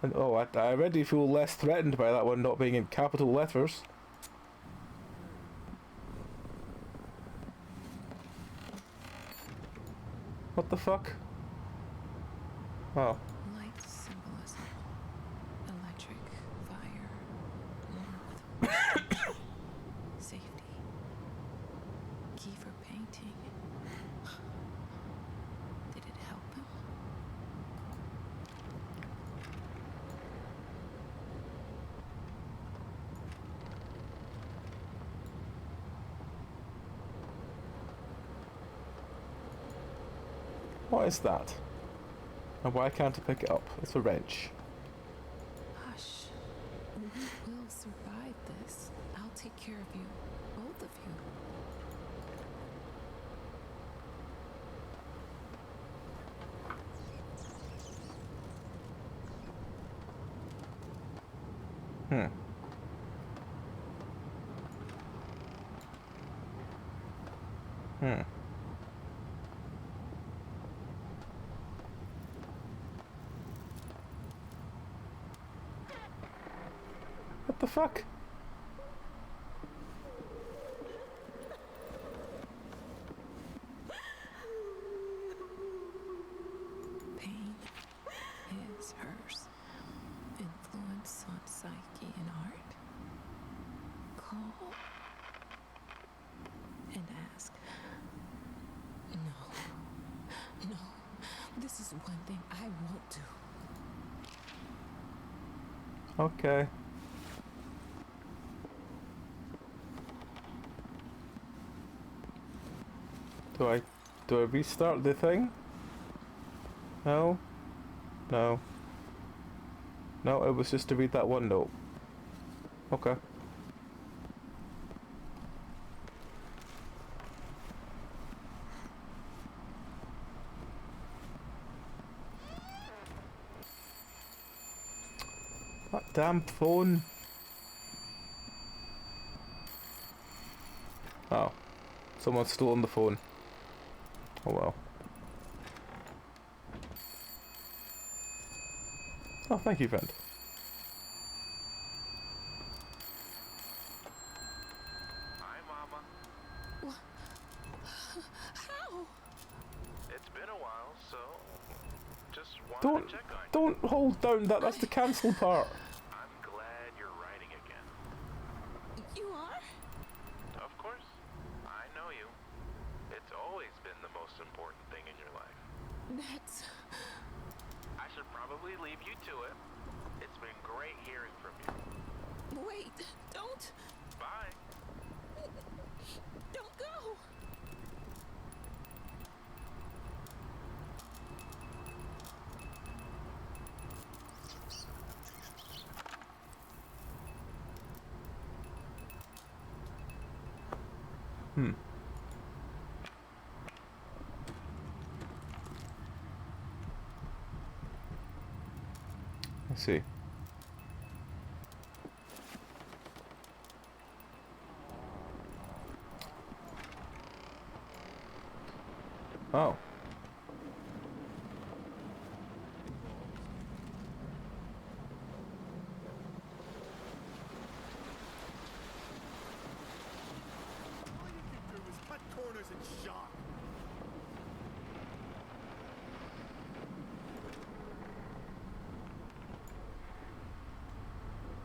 And oh, I already feel less threatened by that one not being in capital letters. What the fuck? Oh. Light symbolism. Electric, fire, warmth, safety. Key for painting. Did it help him? What is that? And why can't I pick it up? It's a wrench. Hush. We will survive this. I'll take care of you. Both of you. Hmm. Hmm. What the fuck? Pain is hers. Influence on psyche and art. Call and ask. No. This is one thing I won't do. Okay. Do I restart the thing? No? No. No, it was just to read that one note. Okay. That damn phone. Oh. Someone's stolen the phone. Oh well. Oh, thank you, friend. Hi, Mama. How? It's been a while, so just wanted to check on you. Don't hold down that. That's the cancel part. I'm glad you're writing again. You are? Of course. I know you. It's always been the most important thing in your life. That's... I should probably leave you to it. It's been great hearing from you. Wait, don't... Bye. Don't go! Hmm. I see. Oh. All you can do is cut corners and shock.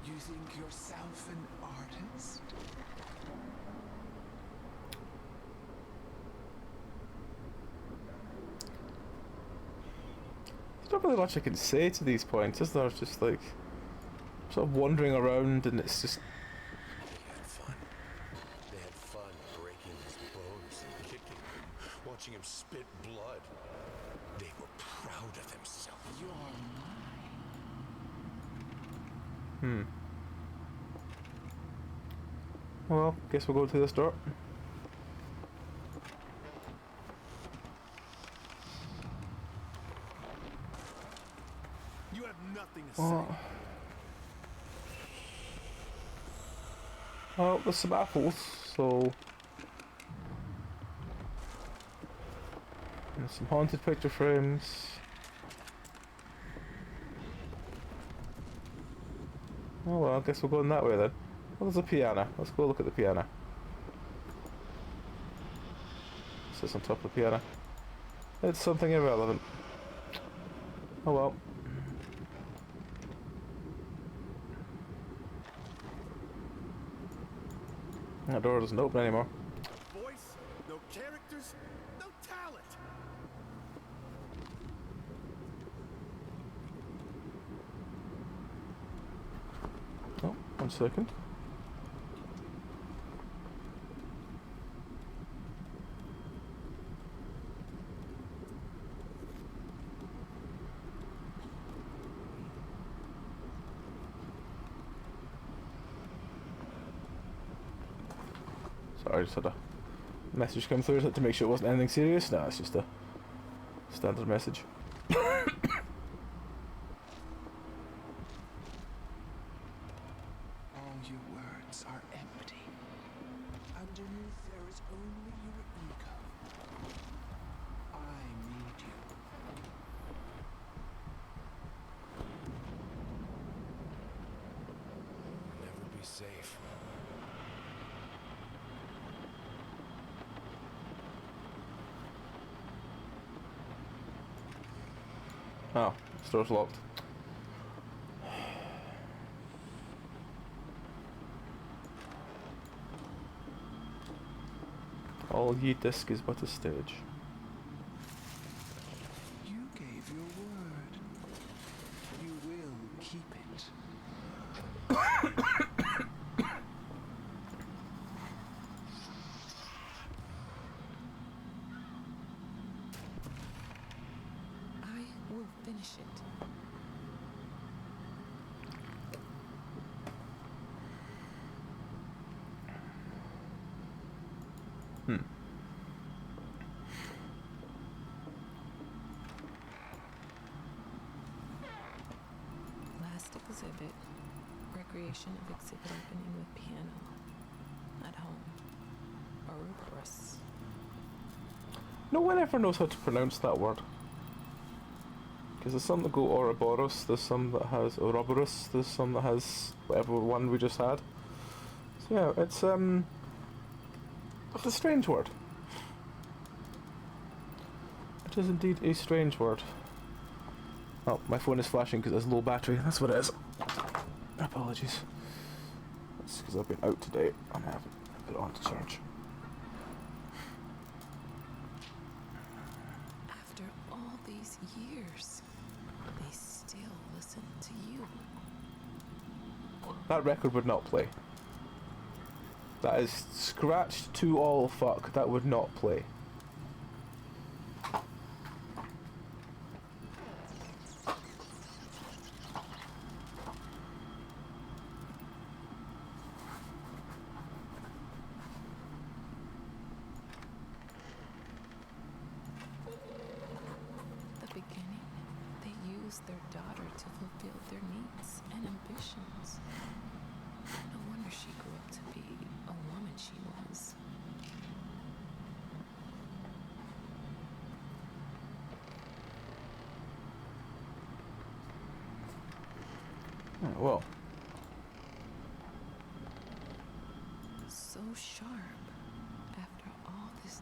You think yourself an artist? There's not really much I can say to these points, is there? It's just like sort of wandering around, and it's just They had fun. They had fun breaking his bones and kicking him, watching him spit blood. They were proud of themselves. You're mine. hmm. Well, guess we'll go to this door. You have nothing to say. Oh. Well, there's some apples, so... And some haunted picture frames. Oh well, I guess we'll go in that way then. Well, there's a piano. Let's go look at the piano. Sits on top of the piano. It's something irrelevant. Oh well. That door doesn't open anymore. No voice, no characters, no talent. Oh, 1 second. Sorry, I just had a message come through to make sure it wasn't anything serious. No, it's just a standard message. your words are empty. Underneath there is only your ego. I made you. Never be safe. Oh, store's locked. All ye disc is but a stage. You gave your word. You will keep it. I will finish it. Last exhibit. Recreation of exhibit opening with piano. At home. Ouroboros. No one ever knows how to pronounce that word. Because there's some that go Ouroboros, there's some that has Ouroboros, there's some that has whatever one we just had. So yeah, it's a strange word. It is indeed a strange word. Oh, my phone is flashing because it has low battery, that's what it is. Apologies. That's because I've been out today and I haven't put it on to charge. After all these years, they still listen to you. That record would not play. That is scratched to all fuck. That would not play. The beginning, they used their daughter to fulfill their needs and ambitions. No wonder she grew up to be a woman she was. Oh, well. So sharp after all this.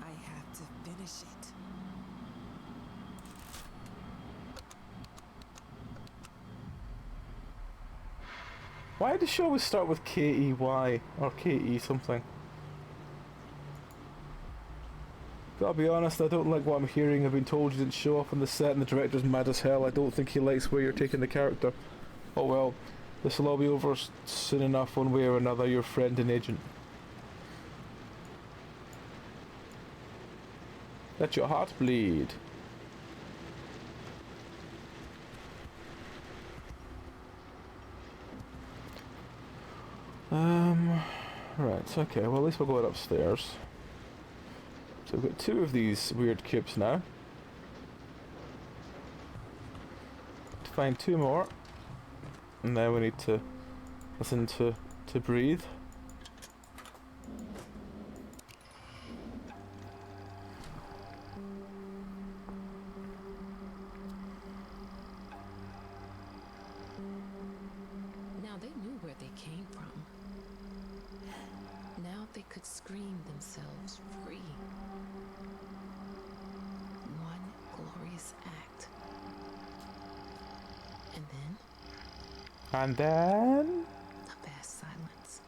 I have to finish it. Why does she always start with K-E-Y or K-E something? Gotta be honest, I don't like what I'm hearing. I've been told you didn't show up on the set and the director's mad as hell. I don't think he likes where you're taking the character. Oh well, this will all be over soon enough one way or another, your friend and agent. Let your heart bleed. Right, okay, well at least we're going upstairs. So we've got 2 of these weird cubes now. To find 2 more. And then we need to listen to breathe. Now they knew where they came from. Now they could scream themselves free. One glorious act. And then And then... a vast silence.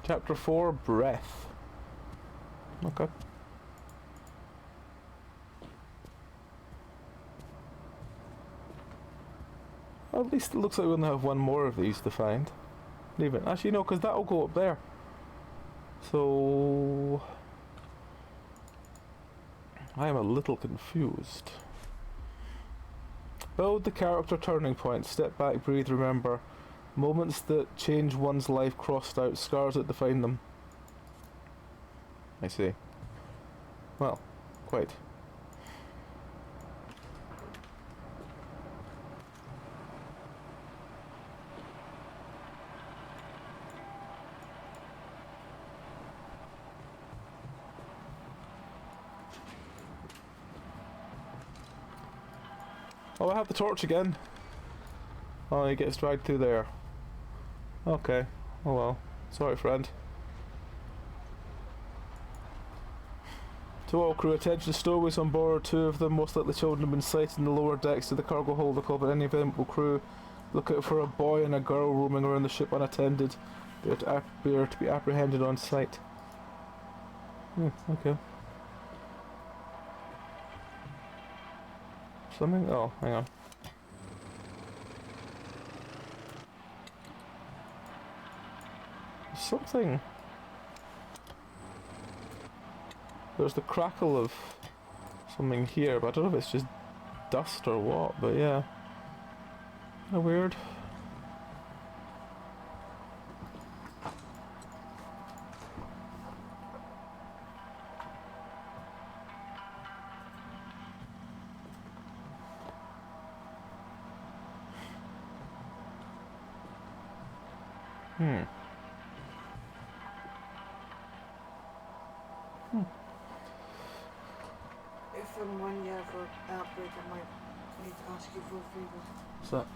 Chapter 4, Breath. Okay. Well, at least it looks like we only have 1 more of these to find. Leave it. Actually, no, because that'll go up there. So... I am a little confused. Build the character turning point. Step back, breathe, remember. Moments that change one's life crossed out. Scars that define them. I see. Well, quite. Oh, I have the torch again. Oh, he gets dragged through there. Okay. Oh well. Sorry, friend. To all crew, attention, stowaways on board. 2 of them, most likely children, have been sighted in the lower decks of the cargo hold. Call any available crew. Look out for a boy and a girl roaming around the ship unattended. They are to be apprehended on sight. Okay. Something? Oh, hang on. Something. There's the crackle of something here, but I don't know if it's just dust or what, but yeah. Kinda weird. If and when you have an outbreak, I might need to ask you for a favor. What's that?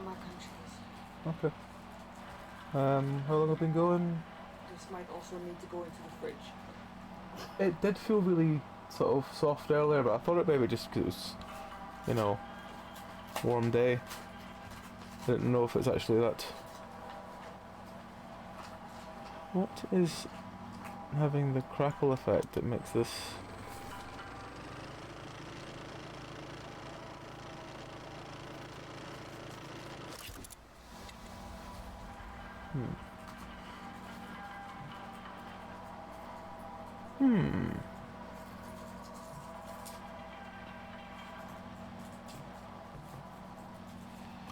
Mac and cheese. Okay. How long have I been going? This might also need to go into the fridge. It did feel really sort of soft earlier, but I thought it maybe just because it was, you know, warm day. I didn't know if it's actually that. What is having the crackle effect that makes this...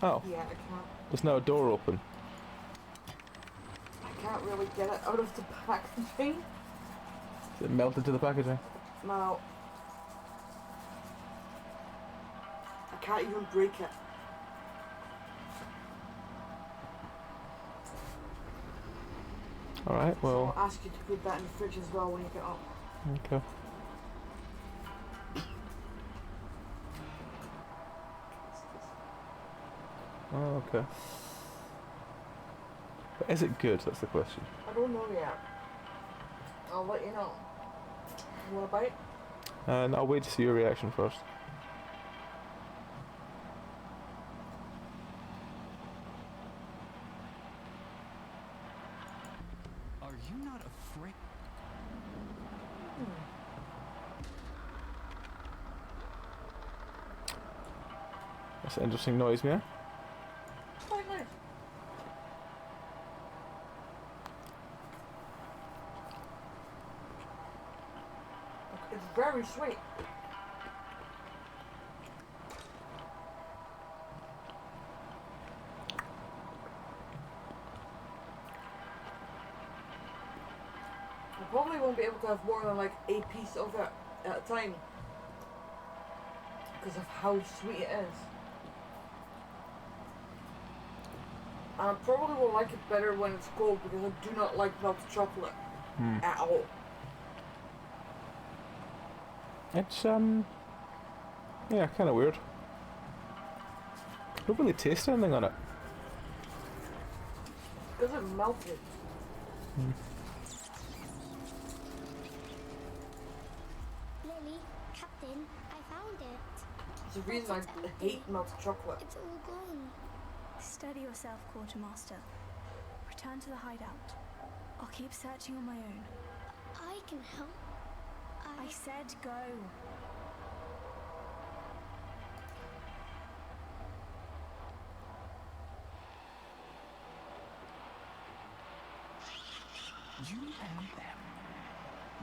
Oh. Yeah, I can't. There's now a door open. I can't really get it out of the packaging. Is it melted to the packaging? No. I can't even break it. Alright, well... So I'll ask you to put that in the fridge as well when you get up. Okay. Oh, okay. But is it good? That's the question. I don't know yet. I'll let you know. You want a bite? And I'll wait to see your reaction first. Are you not afraid? That's an interesting noise, Mia. Quite nice. It's very sweet. I probably won't be able to have more than like a piece of it at a time because of how sweet it is. And I probably will like it better when it's cold because I do not like melted chocolate at all. It's, yeah, kind of weird. Don't really taste anything on it. Because it melted. Lily, Captain, I found it. It's the reason I hate melted chocolate. It's all gone. Steady yourself, Quartermaster. Return to the hideout. I'll keep searching on my own. I can help. I said go. You and them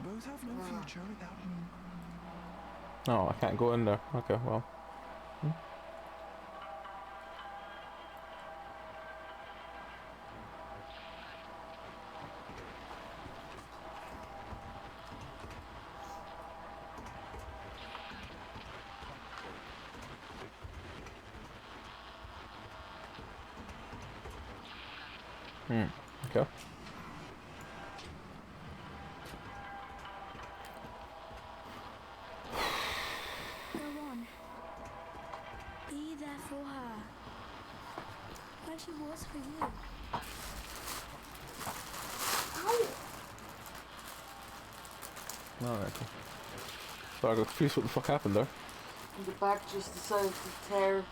both have no future without me. Oh, I can't go in there. Okay, well. Okay. Go on. Be there for her. Like she was for you. Alright. So I got confused what the fuck happened there. And the back just decided to tear.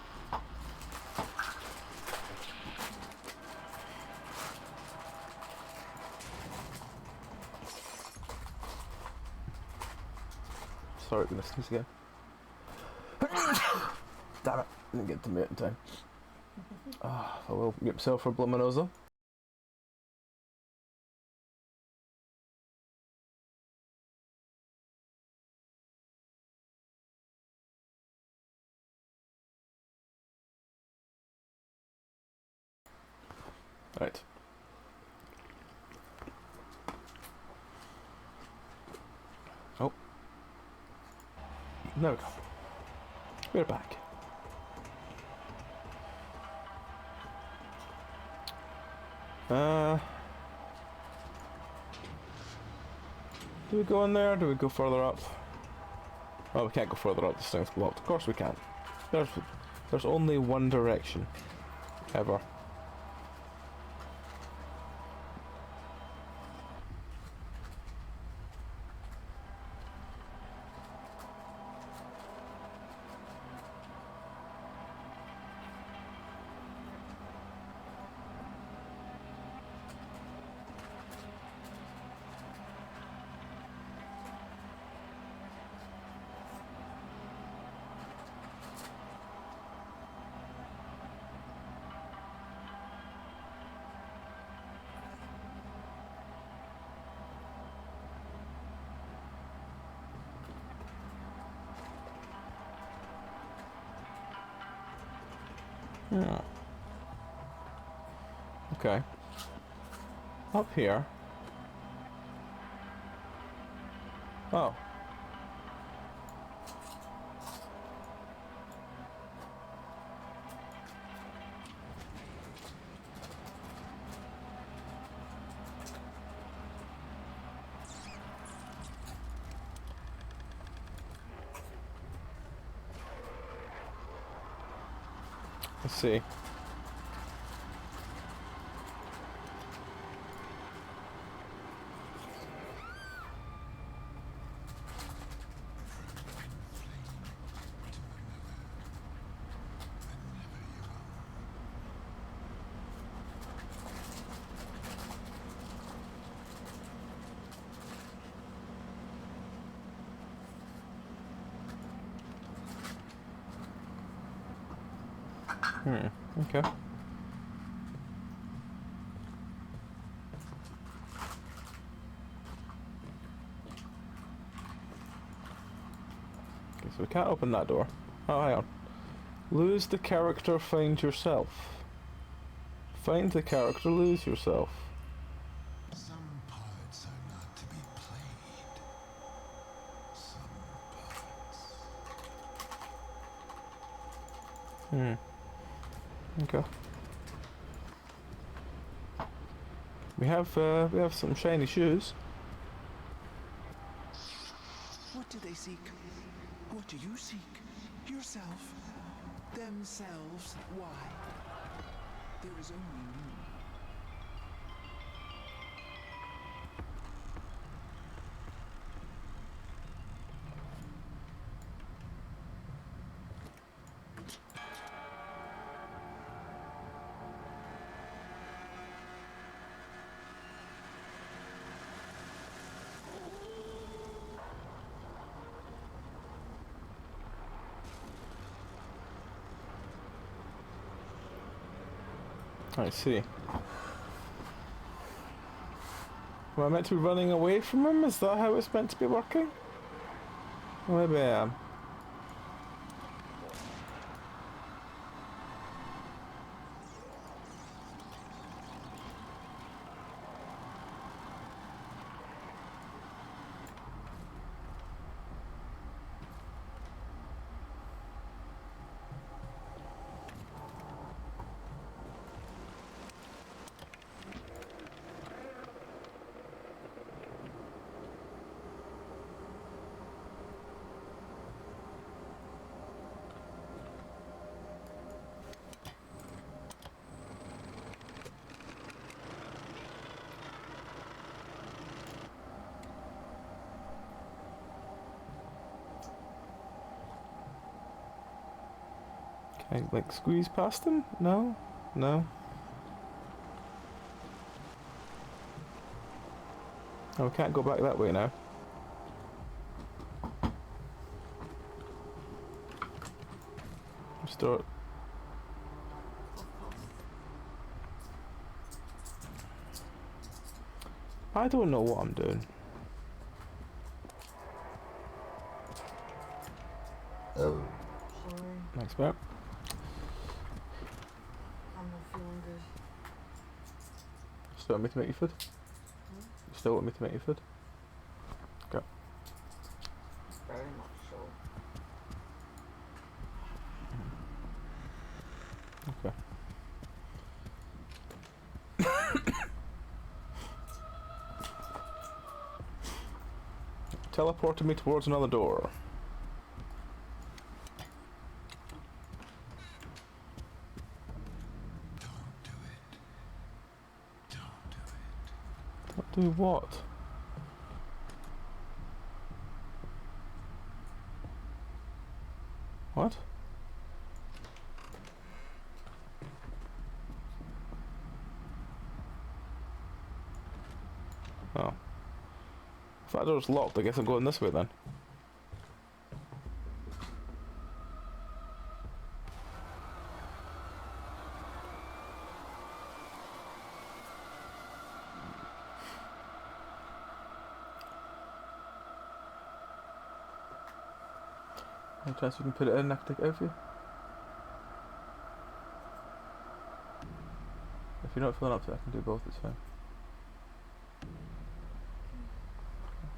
Sorry, I'm gonna sneeze again. Damn it, didn't get to me in time. I will get myself for Bluminosa. Right. Oh. There we go. We're back. Do we go in there? Do we go further up? Oh, we can't go further up. This thing's blocked. Of course we can't. There's only one direction. Ever. Yeah. Okay. Up here. Oh. Let's see. Okay. Okay, so we can't open that door. Oh, hang on. Lose the character, find yourself. Find the character, lose yourself. Some parts are not to be played. Some parts. Okay. We have some shiny shoes. What do they seek? What do you seek? Yourself. Themselves. Why? There is only me. I see. Am I meant to be running away from him? Is that how it's meant to be working? Or maybe I am. Can I, like, squeeze past him? No? No? Oh, we can't go back that way now. Start. I don't know what I'm doing. Sorry. Thanks, Bert. I'm not feeling good. Still want me to make you food? Still want me to make you food? Okay. Very much so. Okay. Teleported me towards another door. Do what? What? Oh. If that door's locked, I guess I'm going this way then. Any chance we can put it in and I can take it out for you? If you're not feeling up to it, I can do both, it's fine.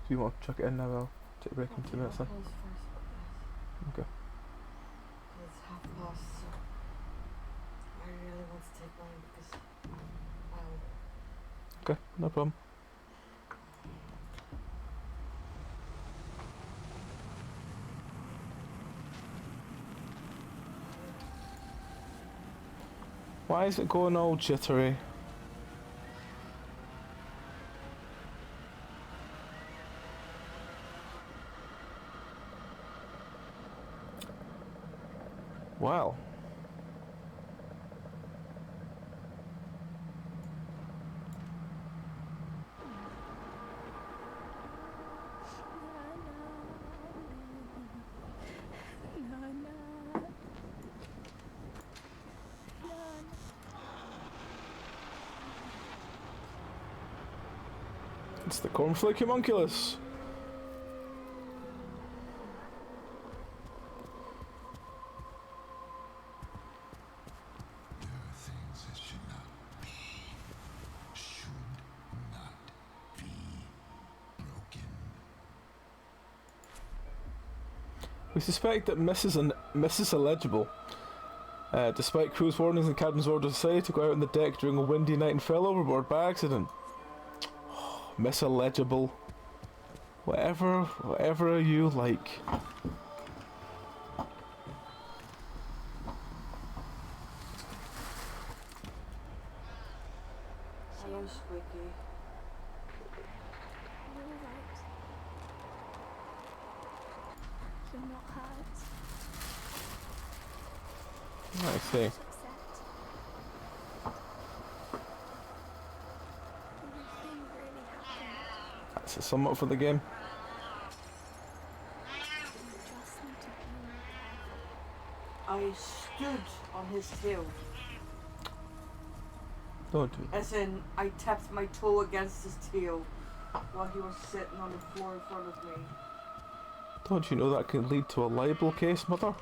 If you want to chuck it in now, I'll take a break in 2 minutes then. Okay. It's 1:30, so I really want to take mine because, well... Okay, no problem. Why is it going all jittery? Wow. It's the cornflake homunculus. There are things that should not be broken. We suspect that Mrs. Illegible, despite crew's warnings and captain's orders to say to go out on the deck during a windy night and fell overboard by accident. Miss Illegible. Whatever you like. Hello, Squeaky. You're right. You're not hurt. I see. Just accept. Everything really happened. That's a sum up for the game. You just need to be more careful. I stood on his tail. Don't do it. As in, I tapped my toe against his tail while he was sitting on the floor in front of me. Don't you know that can lead to a libel case, Mother?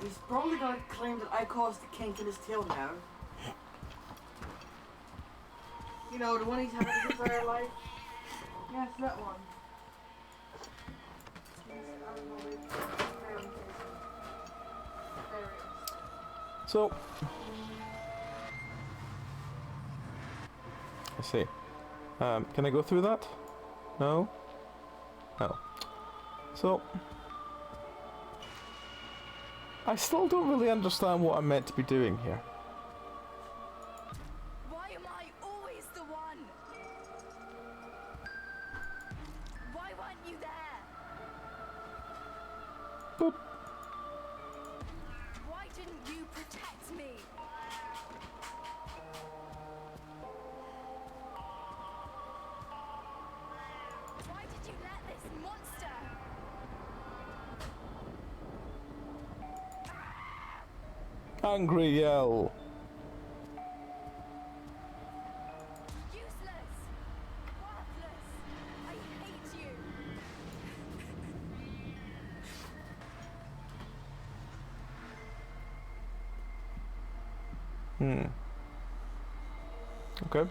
He's probably going to claim that I caused the kink in his tail now. You know, the one he's had his entire life. Yes, that one. So, I see. Can I go through that? No? No. So, I still don't really understand what I'm meant to be doing here. Why am I always the one? Why weren't you there? Boop. Why didn't you protect me? Why did you let this monster? Angry yell. Useless! Worthless! I hate you! Okay.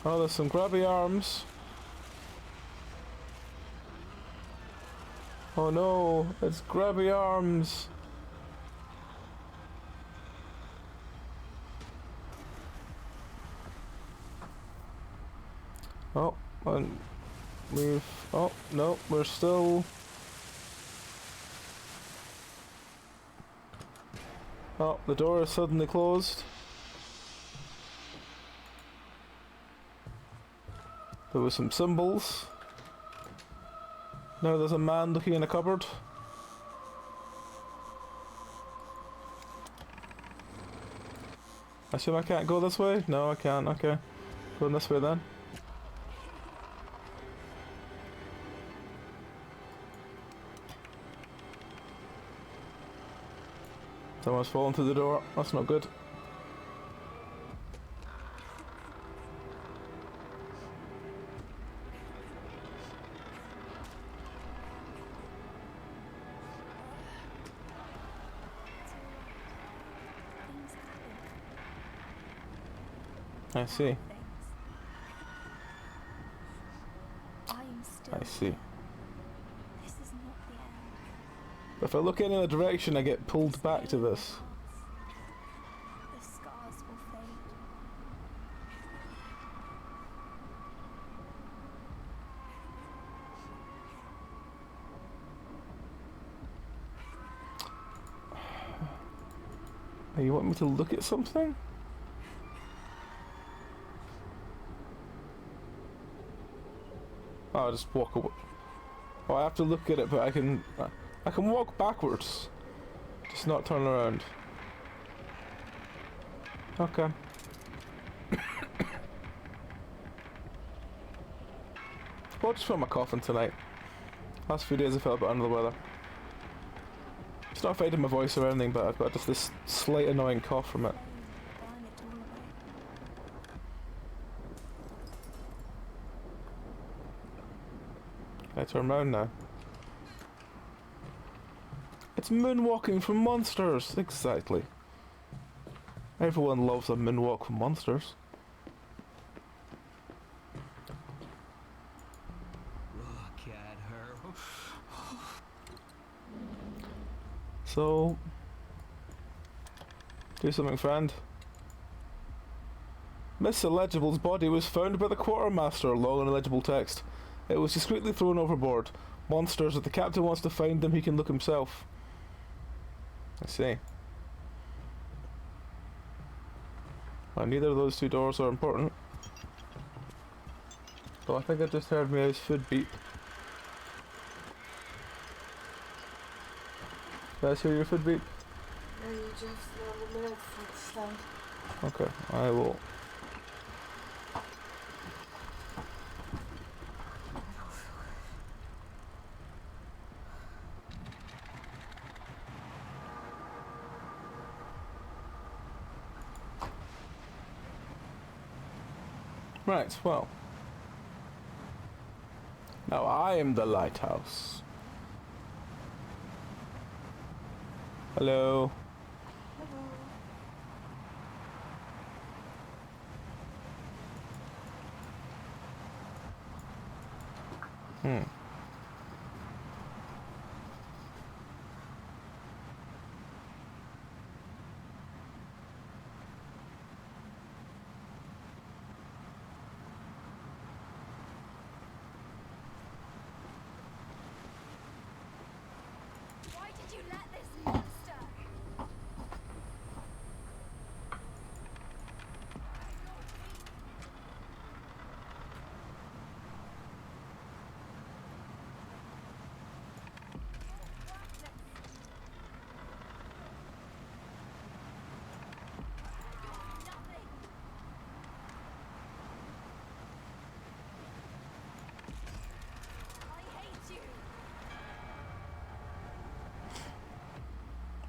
Oh, there's some grabby arms. Oh no, it's grabby arms. Oh, and we've... Oh, no, we're still... Oh, the door is suddenly closed. There were some symbols. Now there's a man looking in a cupboard. I assume I can't go this way? No, I can't. Okay. Going this way then. Someone's fallen through the door. That's not good. I see. I see. This is not the end. If I look any other direction, I get pulled back to this. The scars will fade. Oh, you want me to look at something? Oh, I'll just walk away. Oh, I have to look at it, but I can walk backwards. Just not turn around. Okay. Well, just feel my coughing tonight. Last few days I felt a bit under the weather. It's not affecting my voice or anything, but I've got just this slight annoying cough from it. I turn around now. It's moonwalking from monsters! Exactly. Everyone loves a moonwalk from monsters. Look at her. So... do something, friend. Miss Illegible's body was found by the quartermaster, long and illegible text. It was discreetly thrown overboard. Monsters, if the captain wants to find them, he can look himself. I see. Well, neither of those two doors are important. Oh, I think I just heard Meow's food beep. Did I hear your food beep? No, you just the middle foot stand. Okay, I will. Right, well. Now I am the lighthouse. Hello. Hmm. Why did you let this monster?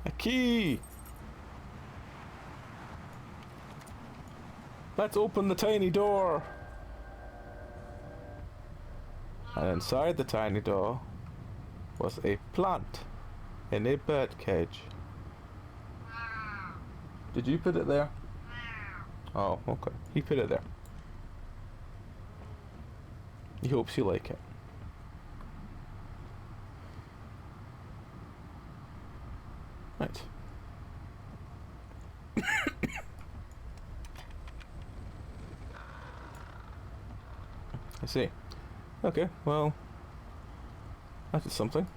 A key! Let's open the tiny door! And inside the tiny door was a plant in a bird cage. Did you put it there? Oh, okay. He put it there. He hopes you like it. Right. I see. Okay, well, that is something.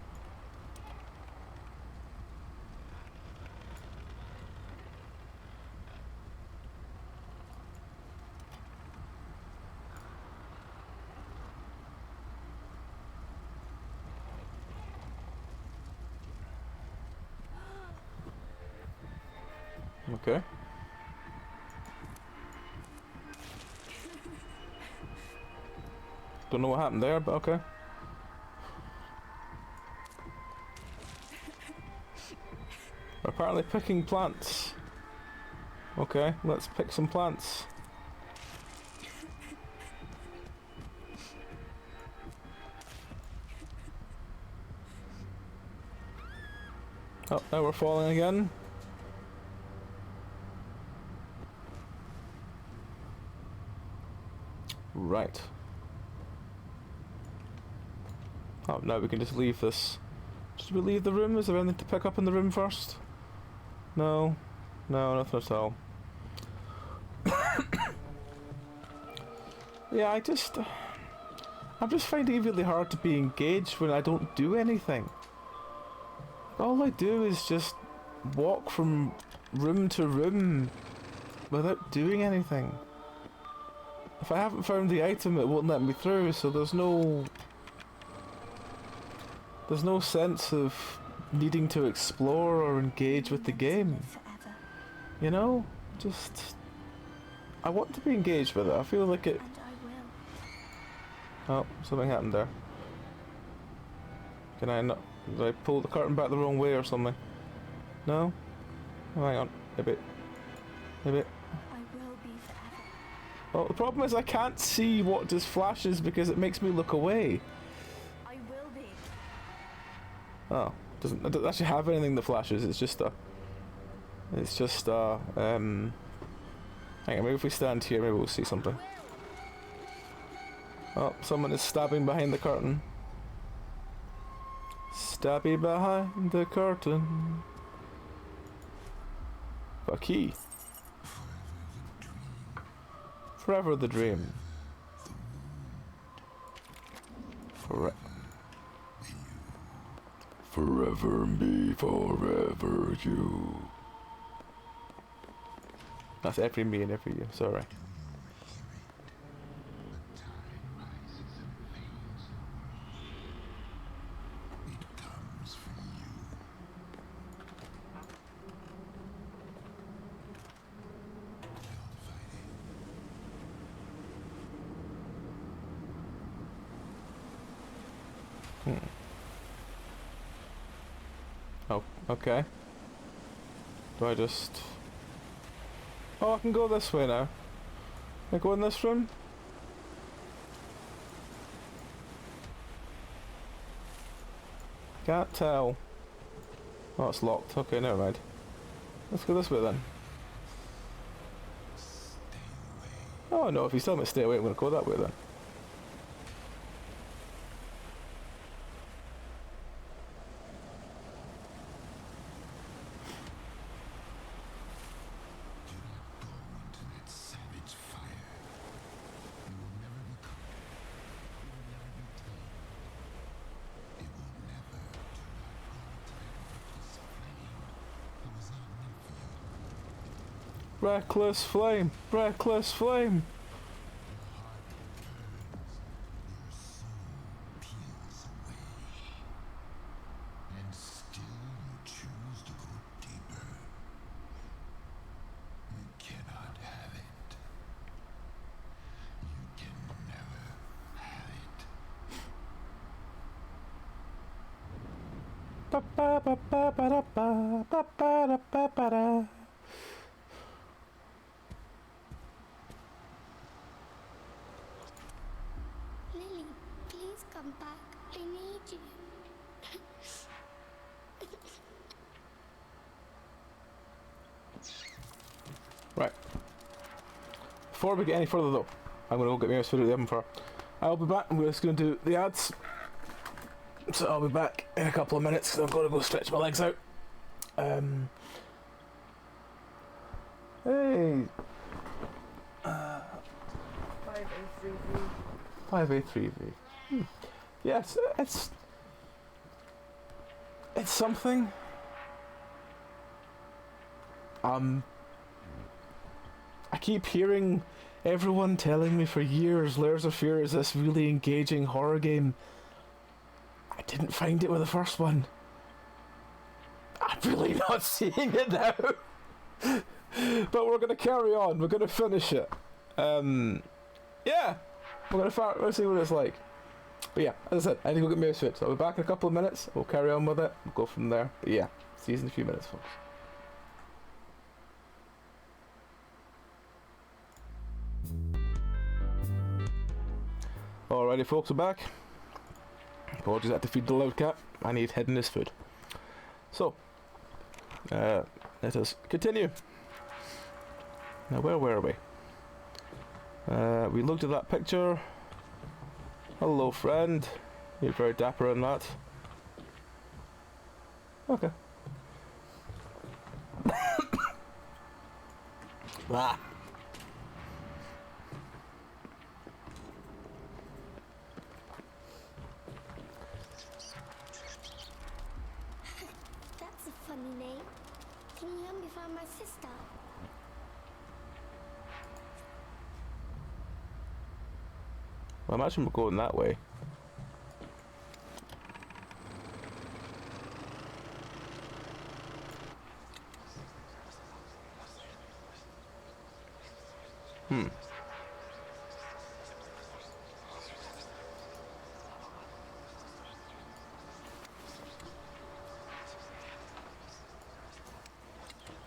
Okay. Don't know what happened there, but okay. We're apparently picking plants. Okay, let's pick some plants. Oh, now we're falling again. Right. Oh, now we can just leave this. Should we leave the room? Is there anything to pick up in the room first? No. No, nothing at all. Yeah, I'm just finding it really hard to be engaged when I don't do anything. All I do is just walk from room to room without doing anything. If I haven't found the item, it won't let me through, so there's no sense of needing to explore or engage with the game. You know? Just... I want to be engaged with it. I feel like it... Oh, something happened there. Can I not... Did I pull the curtain back the wrong way or something? No? Oh, hang on. Maybe. Maybe. Well, the problem is I can't see what just flashes because it makes me look away. I will be. Oh, it doesn't actually have anything that flashes. It's just hang on, maybe if we stand here, maybe we'll see something. Oh, someone is stabbing behind the curtain. Stabby behind the curtain. Got a key. Forever the dream. Forever me, forever you. That's every me and every you, sorry. Oh, okay. Do I just... Oh, I can go this way now. Can I go in this room? Can't tell. Oh, it's locked. Okay, never mind. Let's go this way then. Oh no, if you tell me to stay away, I'm going to go that way then. Reckless flame! Reckless flame! And still you choose to go deeper. You cannot have it. You can never have it. Ba ba ba ba ba da ba ba ba da ba ba da. Lily, please come back. I need you. Right. Before we get any further though, I'm going to go get my food at the oven for. I'll be back. I'm just going to do the ads. So I'll be back in a couple of minutes because I've got to go stretch my legs out. Hey! 5A3V. 5A3V. Yes, it's something. I keep hearing everyone telling me for years Layers of Fear is this really engaging horror game. I didn't find it with the first one. I'm really not seeing it now. But we're gonna carry on. We're gonna finish it. Yeah, we're gonna see what it's like. But yeah, as I said, I need to go get me a switch. So I'll be back in a couple of minutes. We'll carry on with it. We'll go from there. But yeah, see you in a few minutes, folks. Alrighty, folks, we're back. Apologies, I had to feed the loud cat. I need hidden his food. So, let us continue. Now, where were we? We looked at that picture. Hello, friend. You're very dapper in that. Okay. Ah. That's a funny name. Can you help me find my sister? Well, imagine we're going that way.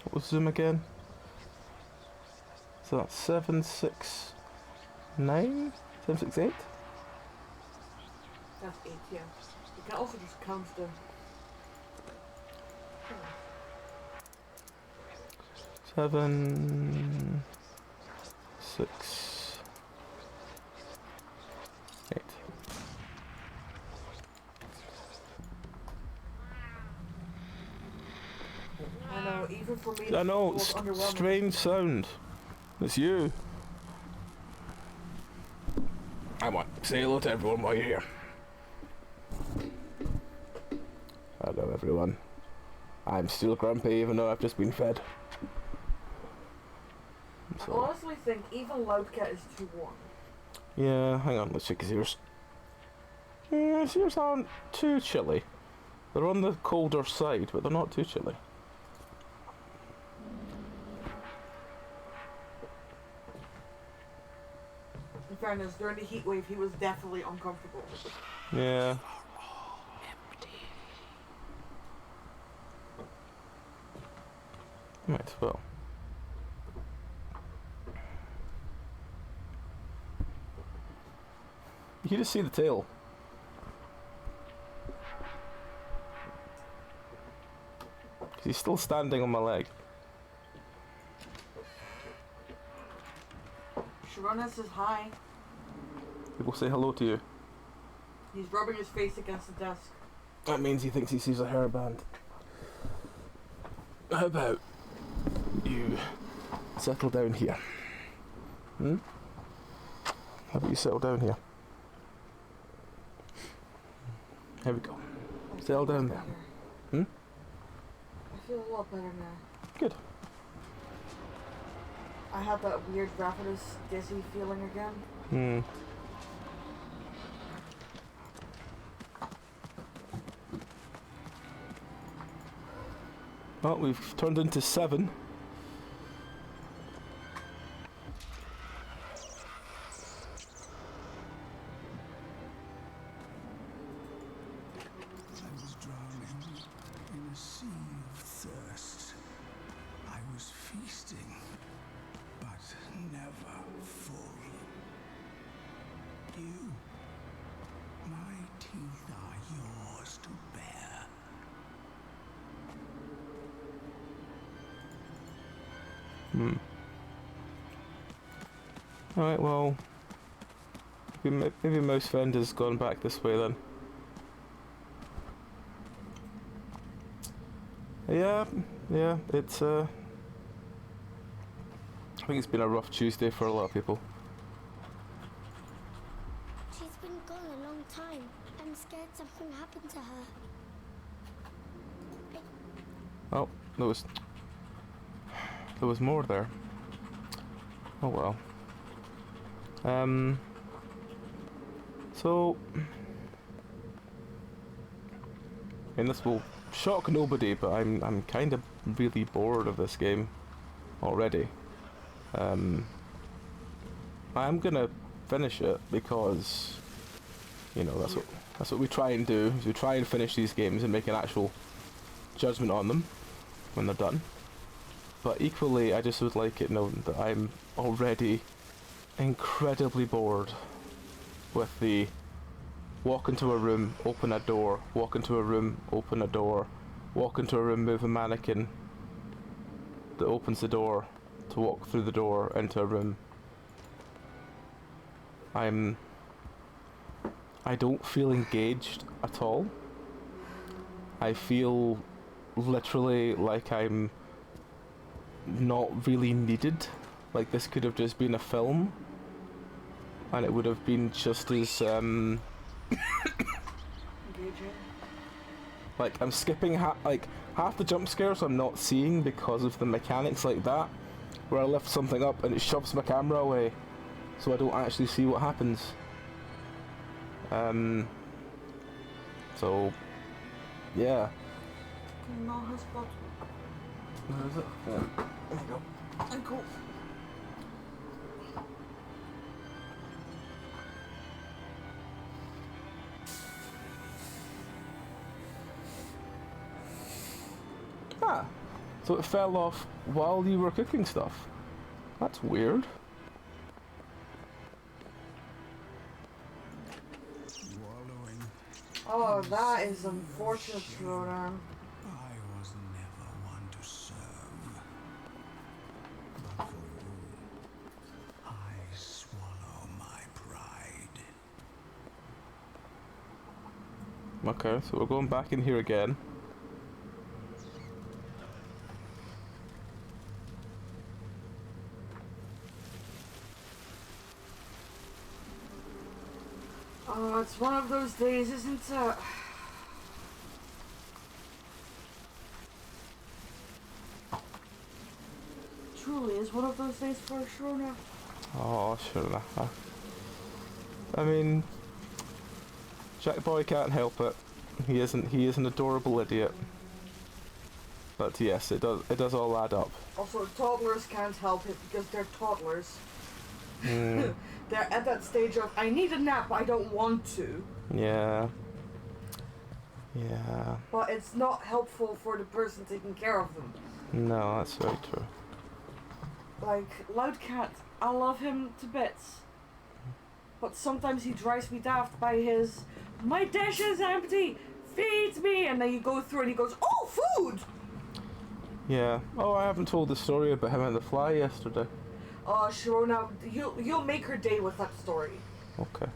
What was Zoom again? So that's 769? 768? That's 8, yeah. You can also just count them. 7, 6, 8. I know, even for me, I know, it was underwhelming. strange sound. It's you. Come on, say hello to everyone while you're here. Hello, everyone. I'm still grumpy, even though I've just been fed. I honestly think even Loudcat is too warm. Yeah, hang on, let's check his ears. Yeah, his ears aren't too chilly. They're on the colder side, but they're not too chilly. In fairness, during the heat wave, he was definitely uncomfortable. Yeah. Might well. You just see the tail. He's still standing on my leg. Sharona says hi. People say hello to you. He's rubbing his face against the desk. That means he thinks he sees a hairband. How about you settle down here? Hmm? How about you settle down here? Here we go. Settle down there. Hmm? I feel a lot better now. Good. I had that weird ravenous, dizzy feeling again. Hmm. Well, we've turned into 7. I was drowning in a sea of thirst. I was feasting, but never full. You, my teeth are yours to bear. Hmm. Alright, well, maybe Mouse Friend has gone back this way then. Yeah, it's I think it's been a rough Tuesday for a lot of people. She's been gone a long time. I'm scared something happened to her. Oh, there was more there. Oh well. So I mean, this will shock nobody, but I'm kind of really bored of this game already. I'm gonna finish it because, you know, that's what we try and do. Is we try and finish these games and make an actual judgment on them when they're done. But equally, I just would like it known that I'm already incredibly bored with the walk into a room, open a door, walk into a room, open a door, walk into a room, move a mannequin that opens the door to walk through the door into a room. I don't feel engaged at all. I feel literally like I'm not really needed. Like this could have just been a film and it would have been just as Engaging. like I'm skipping half the jump scares I'm not seeing because of the mechanics like that, where I lift something up and it shoves my camera away so I don't actually see what happens. So yeah. Can not have spot. Where is it? Yeah. There you go. And cool. Ah, so it fell off while you were cooking stuff. That's weird. Wallowing. Oh, that is unfortunate, Ronan. I was never one to serve. But for you, I swallow my pride. Okay, so we're going back in here again. Oh, it's one of those days, isn't it? Truly is one of those days for Shrona. Oh, sure. I mean, Jack Boy can't help it. He is an adorable idiot. But yes, it does all add up. Also, toddlers can't help it because they're toddlers. Mm. They're at that stage of, I need a nap, I don't want to. Yeah. Yeah. But it's not helpful for the person taking care of them. No, that's very true. Like, Loudcat, I love him to bits. But sometimes he drives me daft by his, my dish is empty, feed me! And then you go through and he goes, oh, food! Yeah. Oh, I haven't told the story about him and the fly yesterday. Oh, Sharona, you'll make her day with that story. Okay.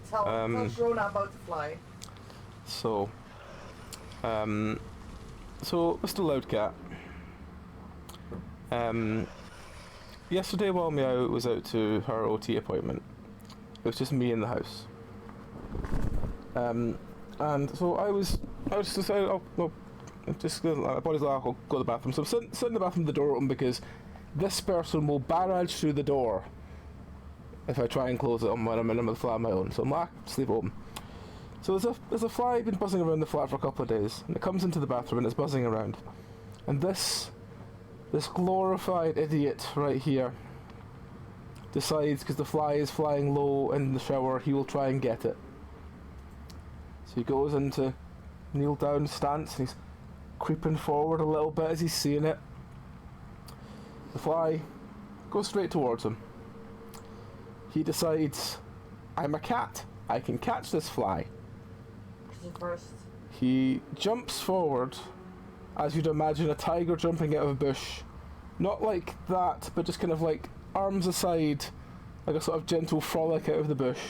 Tell Sharona about the fly. So, Mr. Loudcat. Yesterday while Meow was out to her OT appointment, it was just me in the house. And so I was just I'll go to the bathroom. So I'm sitting in the bathroom with the door open because this person will barrage through the door if I try and close it when I'm in the flat on my own. So I'm like, just leave it open. So there's a fly been buzzing around the flat for a couple of days, and it comes into the bathroom and it's buzzing around. And this glorified idiot right here decides, because the fly is flying low in the shower, he will try and get it. So he goes into kneel down stance and he's creeping forward a little bit as he's seeing it. The fly goes straight towards him. He decides, I'm a cat, I can catch this fly. He jumps forward, as you'd imagine a tiger jumping out of a bush. Not like that, but just kind of like arms aside, like a sort of gentle frolic out of the bush.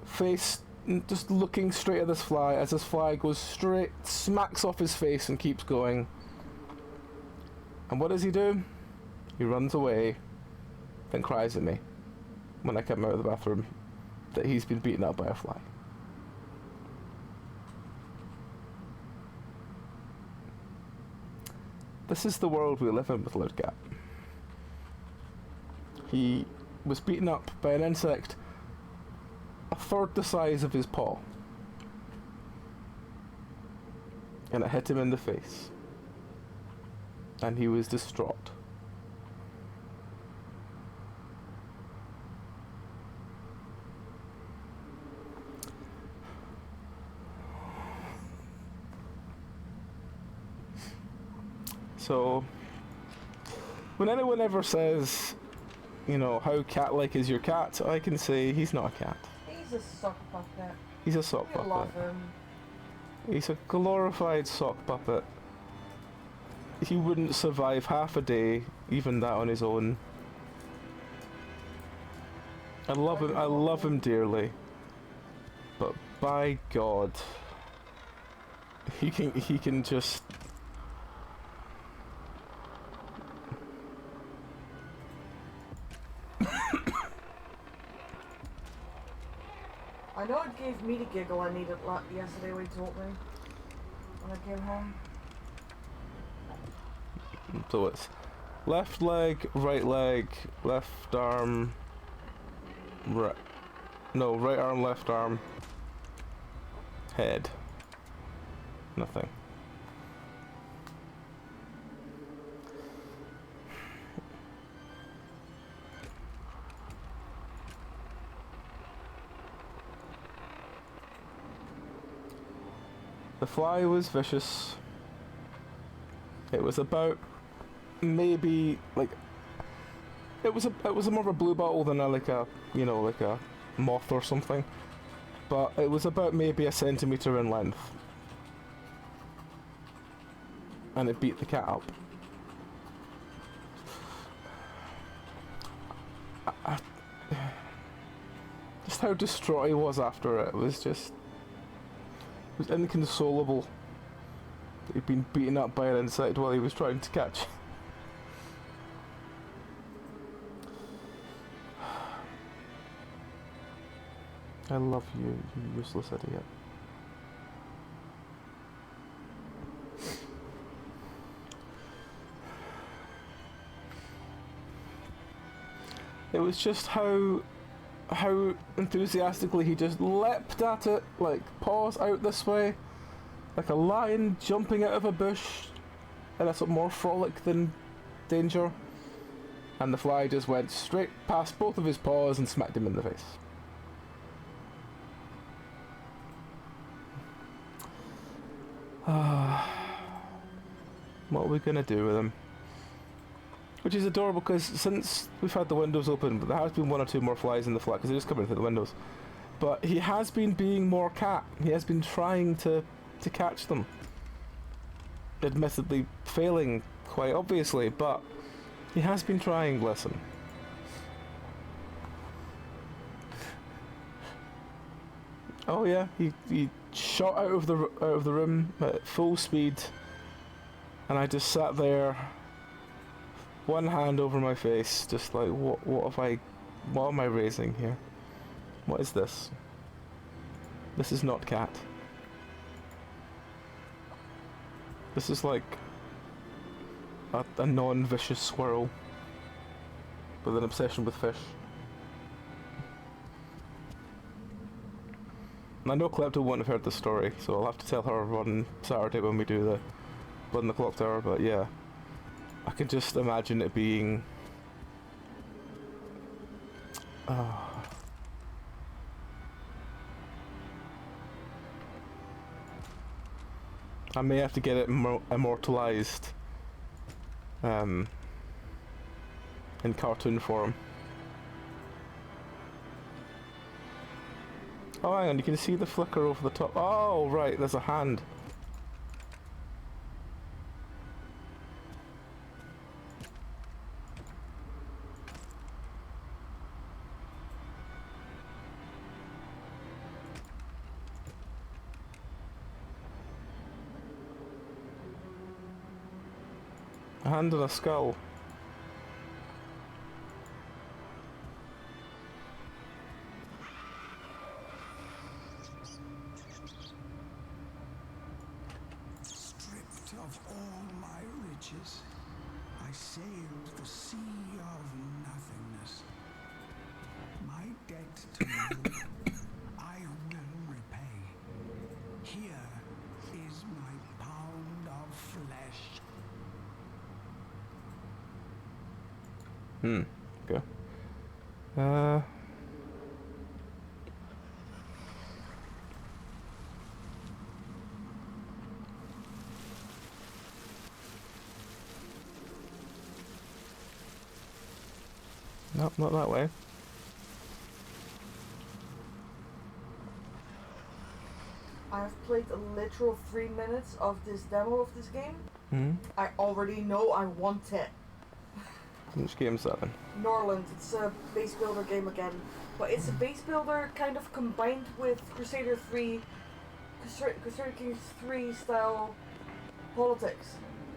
Face just looking straight at this fly as this fly goes straight, smacks off his face and keeps going. And what does he do? He runs away, then cries at me when I come out of the bathroom that he's been beaten up by a fly. This is the world we live in with Loudcat. He was beaten up by an insect a third the size of his paw. And it hit him in the face. And he was distraught. So, when anyone ever says, you know, how cat-like is your cat, I can say he's not a cat. He's a sock puppet. He's a sock puppet. I love him. He's a glorified sock puppet. He wouldn't survive half a day, even that on his own. I love him dearly. But by God, he can just... I know it gave me the giggle I needed yesterday when he told me when I came home. So it's left leg, left arm, right arm, left arm, head. Nothing. The fly was vicious. It was about maybe like it was more of a blue bottle than like a moth or something, but it was about maybe 1 centimeter in length, and it beat the cat up. Just how distraught he was after it was inconsolable. He'd been beaten up by an insect while he was trying to catch. I love you, you useless idiot. It was just how enthusiastically he just leapt at it, like paws out this way, like a lion jumping out of a bush, and that's more frolic than danger. And the fly just went straight past both of his paws and smacked him in the face. What are we gonna do with him? Which is adorable because since we've had the windows open, there has been 1 or 2 more flies in the flat because they're just coming through the windows. But he has been being more cat. He has been trying to catch them. admittedly failing quite obviously, but he has been trying. Listen. Oh yeah, he shot out of the room at full speed, and I just sat there, one hand over my face, just like what am I raising here? What is this? This is not cat. This is like a non-vicious squirrel with an obsession with fish. And I know Klepto won't have heard the story, so I'll have to tell her on Saturday when we do the Blood in the Clock Tower, but yeah. I can just imagine it being... I may have to get it immortalized in cartoon form. Oh, hang on, you can see the flicker over the top. Oh, right, there's a hand. A hand and a skull. Stripped of all my riches, I sailed the sea of nothingness. My debt to you, I will repay. Here is my pound of flesh. Okay. Nope, not that way. I've played a literal 3 minutes of this demo of this game. Hmm? I already know I want it. Which game's that then? Norland, it's a base builder game again. But it's a base builder kind of combined with Crusader Kings 3 style politics.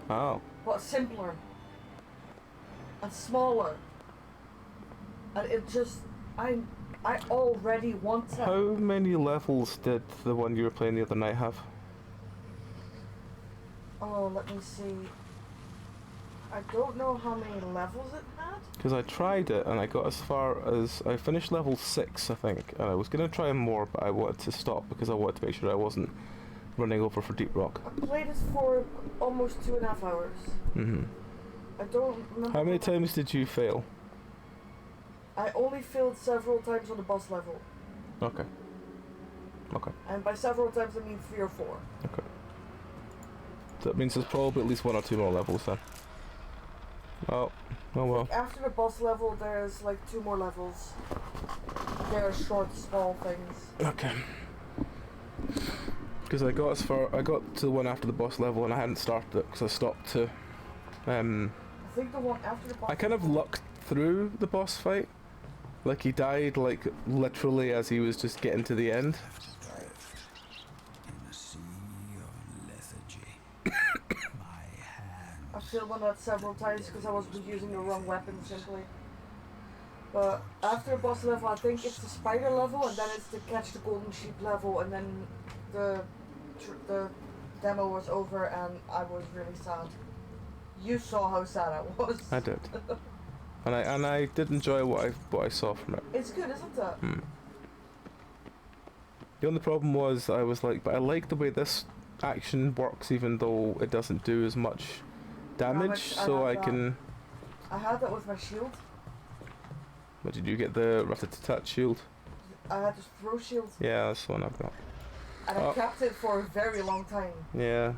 Oh. But simpler. And smaller. And it just, I already want it. How many levels did the one you were playing the other night have? Oh, let me see. I don't know how many levels it had. Because I tried it and I got as far as... I finished level 6, I think. And I was going to try more, but I wanted to stop because I wanted to make sure I wasn't running over for Deep Rock. I played it for almost 2.5 hours. Mm-hmm. I don't remember. How many times did you fail? I only failed several times on the boss level. Okay. Okay. And by several times I mean 3 or 4. Okay. So that means there's probably at least 1 or 2 more levels then. Oh well. After the boss level there's like 2 more levels. They're short, small things. Okay. Because I got to the one after the boss level and I hadn't started it because I stopped to... I think the one after the boss I kind of lucked through the boss fight. Like he died like literally as he was just getting to the end. In a sea of lethargy. My hand. I failed on that several times because I was using the wrong weapon simply. But after the boss level I think it's the spider level and then it's the catch the golden sheep level and then the demo was over and I was really sad. You saw how sad I was. I did. And I did enjoy what I saw from it. It's good, isn't it? The only problem was I was like, but I like the way this action works even though it doesn't do as much damage, so I can... I had that with my shield. What did you get, the rapid touch shield? I had to throw shield. Yeah, that's the one I've got. And I kept it for a very long time. Yeah.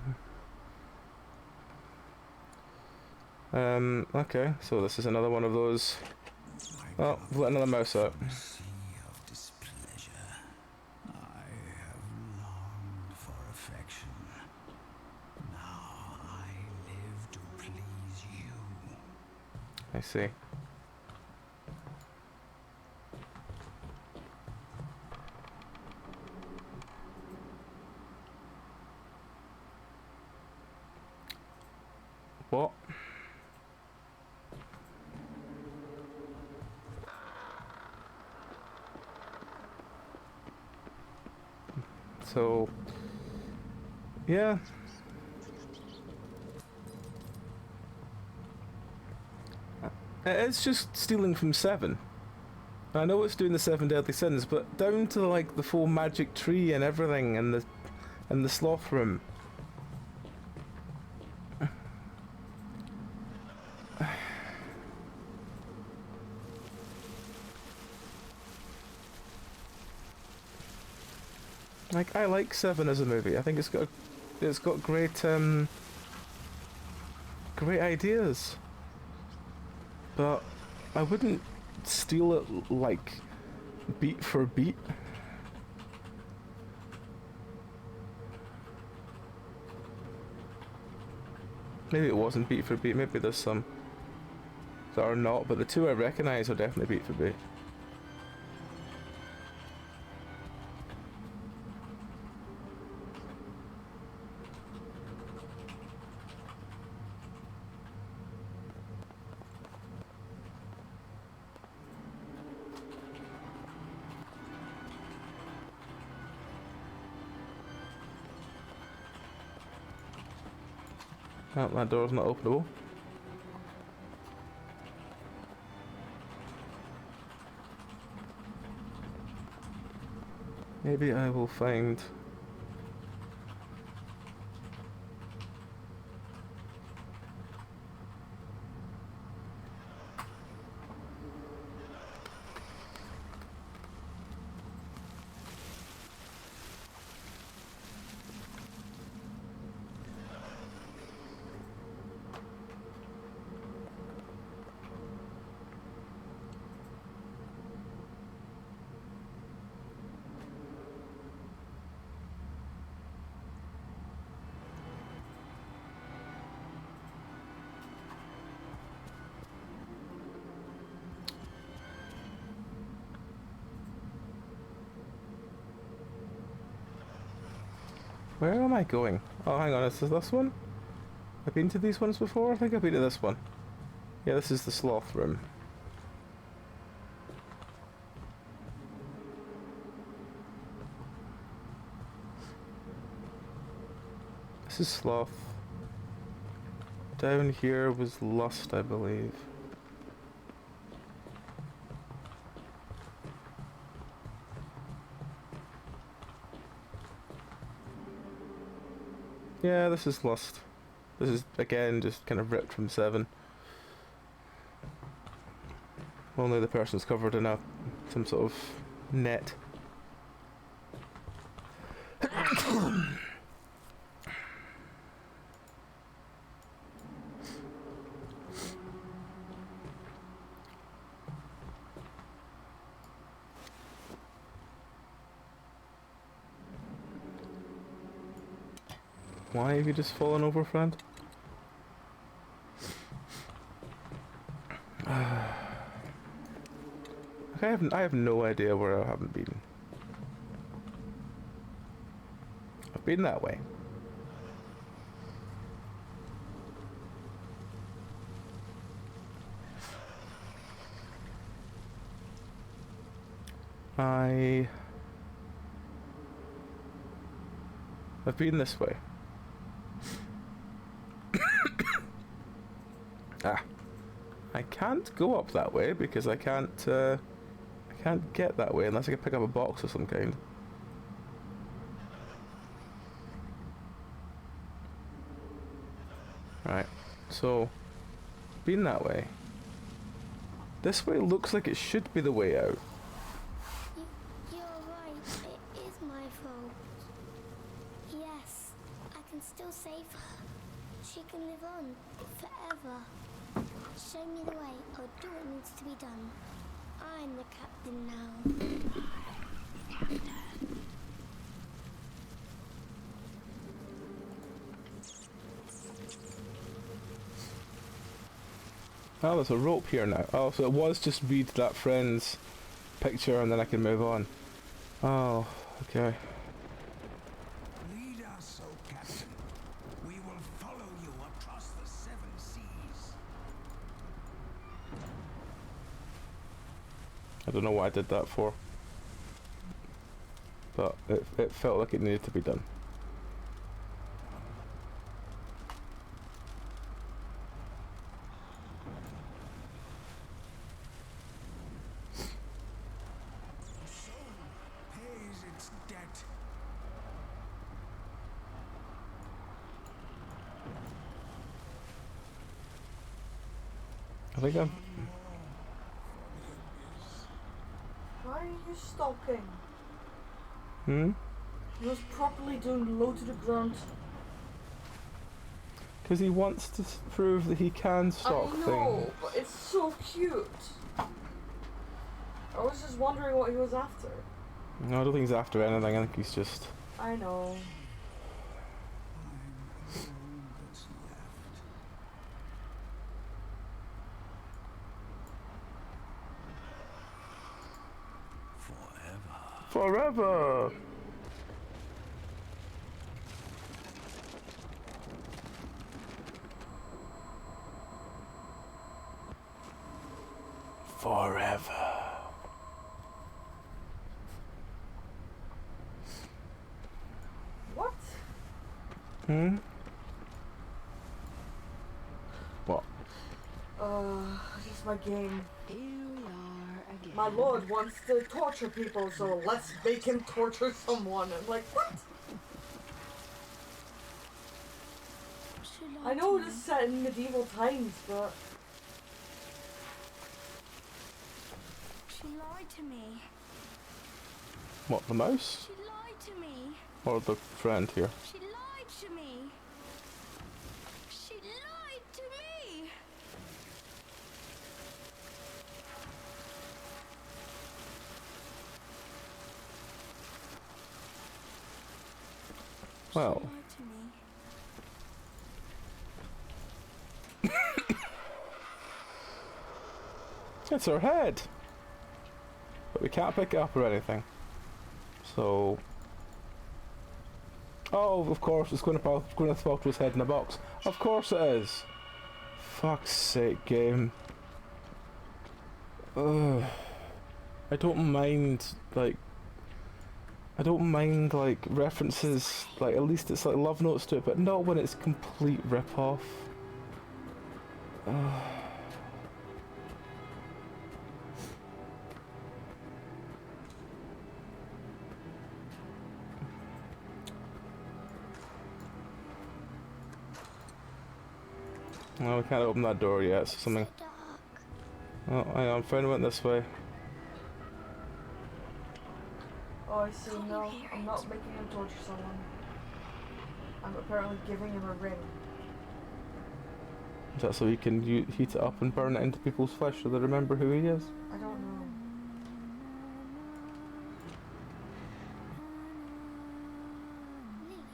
Okay, so this is another one of those. Oh, we've let another mouse out. Sea of displeasure. I have longed for affection. Now I I see. What? So, yeah. It's just stealing from 7. I know it's doing the 7 deadly sins, but down to like the full magic tree and everything, and the sloth room. Like, I like 7 as a movie. I think it's got great great ideas. But I wouldn't steal it like beat for beat. Maybe it wasn't beat for beat, maybe there's some that are not, but the 2 I recognise are definitely beat for beat. Oh, that door's not openable. Maybe I will find... Where am I going? Oh, hang on, is this one? I've been to these ones before? I think I've been to this one. Yeah, this is the sloth room. This is sloth. Down here was lust, I believe. Yeah, this is lust. This is, again, just kind of ripped from 7. Only the person's covered in some sort of net. Why have you just fallen over, friend? Okay, I have no idea where I haven't been. I've been that way. I've been this way. I can't go up that way because I can't get that way unless I can pick up a box of some kind. Right, so been that way. This way looks like it should be the way out. You're right, it is my fault. Yes, I can still save her. She can live on forever. Show me the way, or do what needs to be done. I'm the captain now. Oh, there's a rope here now. Oh, so it was just read that friend's picture and then I can move on. Oh, okay. Lead us, O Captain. We will follow you across the 7 seas. I don't know what I did that for. But it felt like it needed to be done. Pays its debt. I think I'm... Why are you stalking? Hmm? He was properly doing low to the ground. Because he wants to prove that he can stalk I know, things. but it's so cute. I was just wondering what he was after. No, I don't think he's after anything. I think he's just... I know. Forever! Forever. What? Hmm? What? Just my game. Here we are again. My lord wants to torture people, so let's make him torture someone. I'm like, what? I know this is set in medieval times, but... She lied to me. What, the mouse? She lied to me. Or the friend here? She lied to me. She lied to me. Well... She lied to me. It's her head! But we can't pick it up or anything. So... Oh, of course, it's Gwyneth Paltrow's head in a box. Of course it is! Fuck's sake, game. Ugh. I don't mind, like... I don't mind, like, references, like, at least it's like love notes to it, but not when it's complete rip-off. Ugh. No, we can't open that door yet, so something... Oh, hang on, friend went this way. Oh, I see. No, I'm not making him torture someone. I'm apparently giving him a ring. Is that so he can heat it up and burn it into people's flesh so they remember who he is? I don't know. Lily,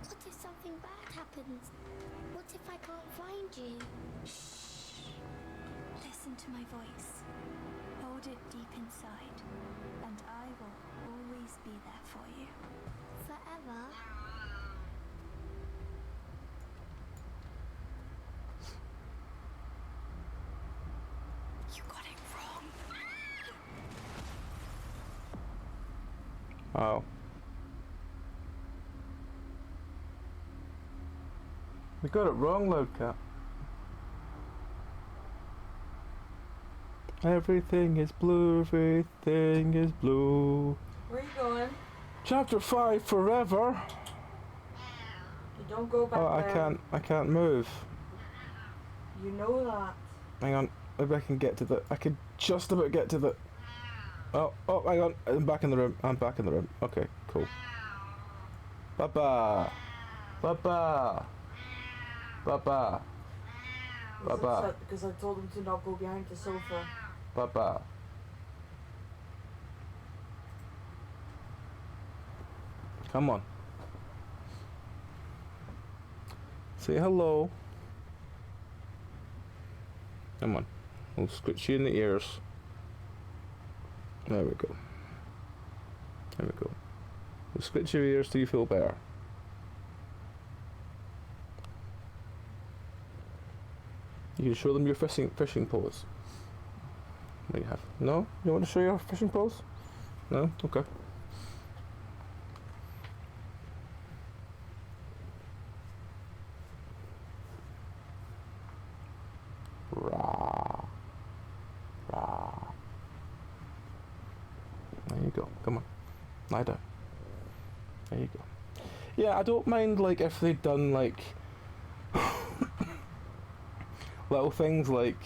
what if something bad happens? What if I can't find you? Shh. Listen to my voice. Hold it deep inside, and I will always be there for you. Forever? You got it wrong. Oh. We got it wrong, Loudcat. Everything is blue, everything is blue. Where are you going? Chapter 5, forever. You don't go back Oh, there. I can't move. You know that. Hang on, maybe I can get to the... I can just about get to the... Oh, hang on, I'm back in the room. I'm back in the room. Okay, cool. Baba! Baba! Baba! He's Baba! upset because I told him to not go behind the sofa. Baba! Come on. Say hello. Come on. We'll scratch you in the ears. There we go. There we go. We'll scratch your ears till you feel better. You can show them your fishing pose. What do you have? No? You want to show your fishing pose? No? Okay. Rah. Rah. There you go. Come on. Lie down. There you go. Yeah, I don't mind, like, if they'd done, like, little things like,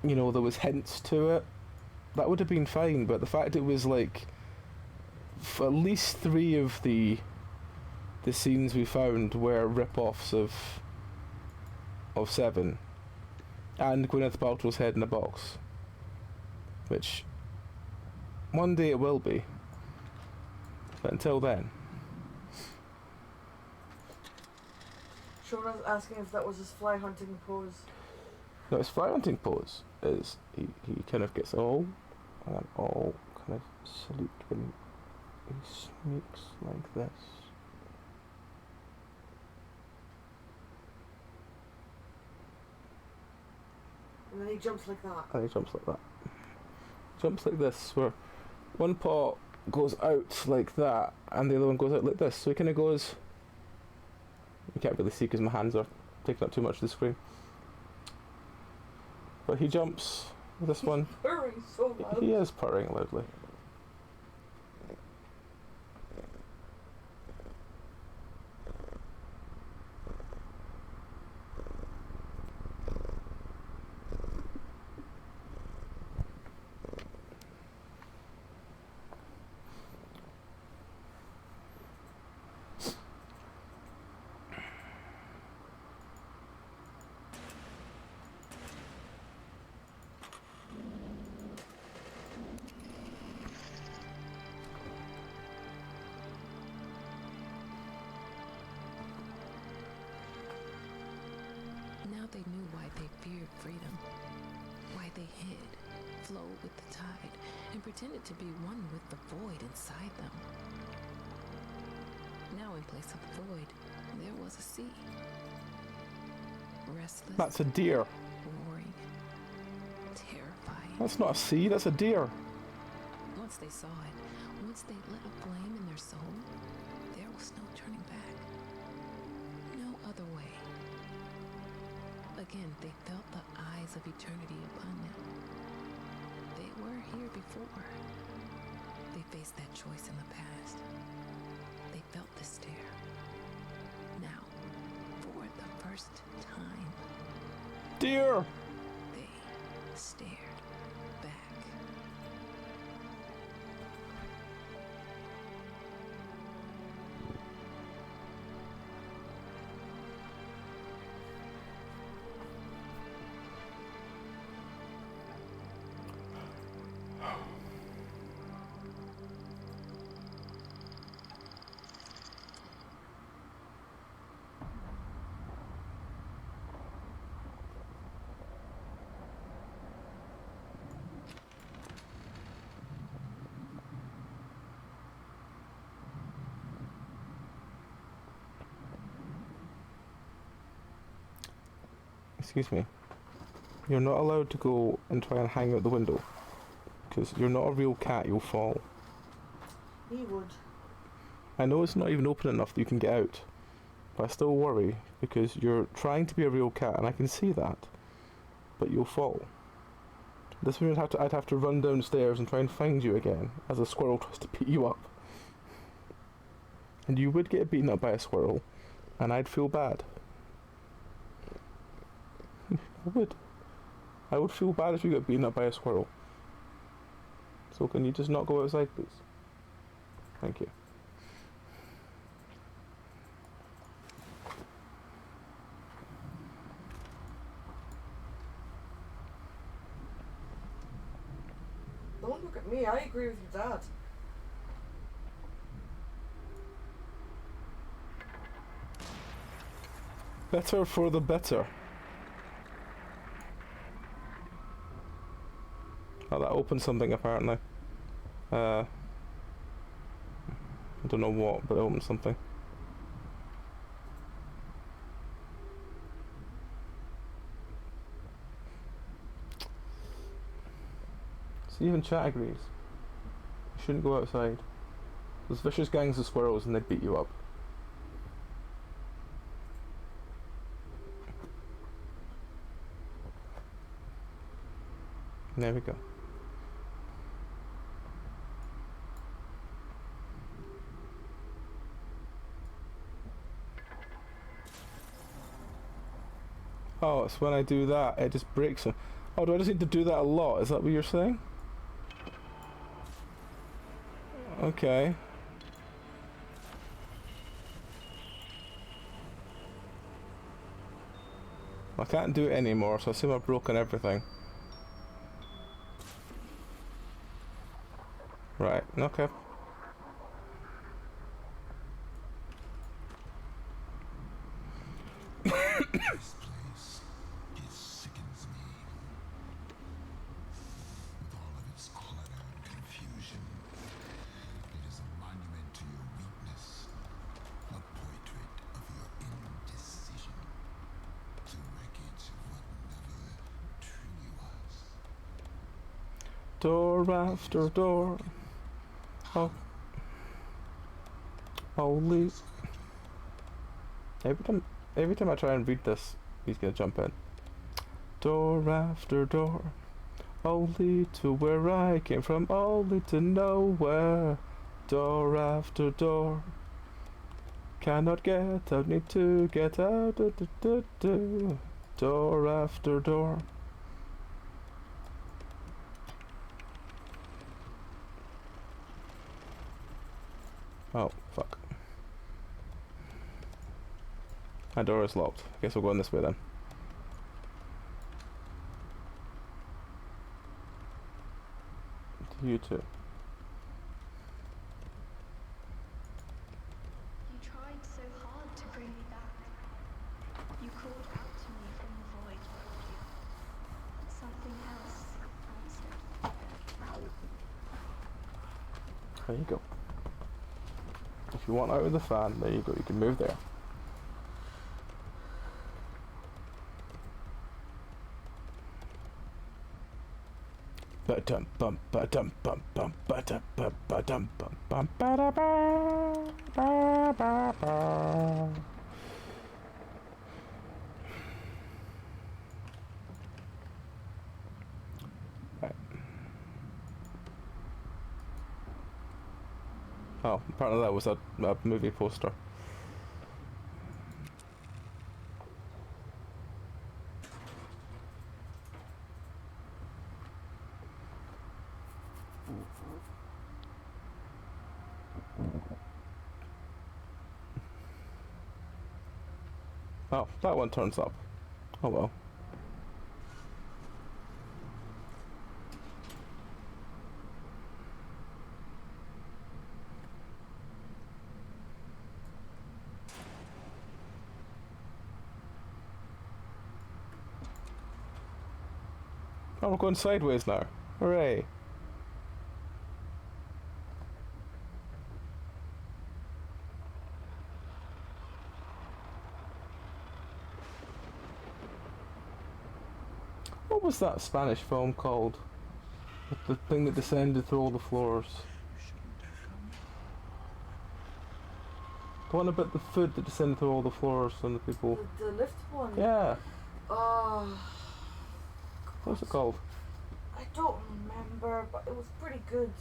you know, there was hints to it. That would have been fine, but the fact it was, like, at least 3 of the scenes we found were rip-offs of 7. And Gwyneth Paltrow's head in a box. Which, one day it will be. But until then. Shona's asking if that was his fly hunting pose. No, his fly hunting pose is he kind of gets all kind of sleek and he sneaks like this. And then he jumps like that. And he jumps like that. Jumps like this, where one paw goes out like that, and the other one goes out like this. So he kind of goes... You can't really see because my hands are taking up too much of the screen. But he jumps with this one. He's purring so loud. He is purring loudly. Now they knew why they feared freedom, why they hid, flowed with the tide, and pretended to be one with the void inside them. Now in place of the void, there was a sea. Restless. That's a deer. Roaring. Terrifying. That's not a sea, that's a deer. Once they saw it, once they lit a flame in their soul, there was no turning back. No other way. Again, they felt the eyes of eternity upon them. They were here before. They faced that choice in the past. They felt the stare. Now, for the first time, Deer! they stared back. Excuse me. You're not allowed to go and try and hang out the window. Because you're not a real cat, you'll fall. He would. I know it's not even open enough that you can get out. But I still worry, because you're trying to be a real cat, and I can see that. But you'll fall. This means I'd have to run downstairs and try and find you again, as a squirrel tries to beat you up. And you would get beaten up by a squirrel, and I'd feel bad. I would. I would feel bad if you got beaten up by a squirrel. So can you just not go outside, please? Thank you. Don't look at me, I agree with your dad. Better for the better. Oh, that opened something apparently. I don't know what, but it opened something. See, even chat agrees. You shouldn't go outside. There's vicious gangs of squirrels and they beat you up. There we go. Oh, it's when I do that, it just breaks them. Oh, do I just need to do that a lot? Is that what you're saying? Okay. I can't do it anymore, so I assume I've broken everything. Right, okay. This place, it sickens me. With all of its clutter and confusion, it is a monument to your weakness, a portrait of your indecision, the wreckage of what never truly was. Door after door. Oh. Holy. Every time I try and read this, he's gonna jump in. Door after door, only to where I came from, only to nowhere. Door after door, cannot get out, need to get out. Door after door. Oh, fuck. My door is locked. I guess we'll go in this way then. You too. You tried so hard to bring me back. You called out to me from the void. But something else answered. There you go. If you want out of the fan, there you go. You can move there. Ba-dum bum ba-dum bum bum ba-dum bum ba-dum bum bum ba-da ba ba ba ba. Right. Oh, apparently that was a movie poster. Oh, that one turns up. Oh well. Oh, we're going sideways now. Hooray. What was that Spanish film called? The thing that descended through all the floors. The one about the food that descended through all the floors and the people. The lift one? Yeah. What's it called? I don't remember, but it was pretty good.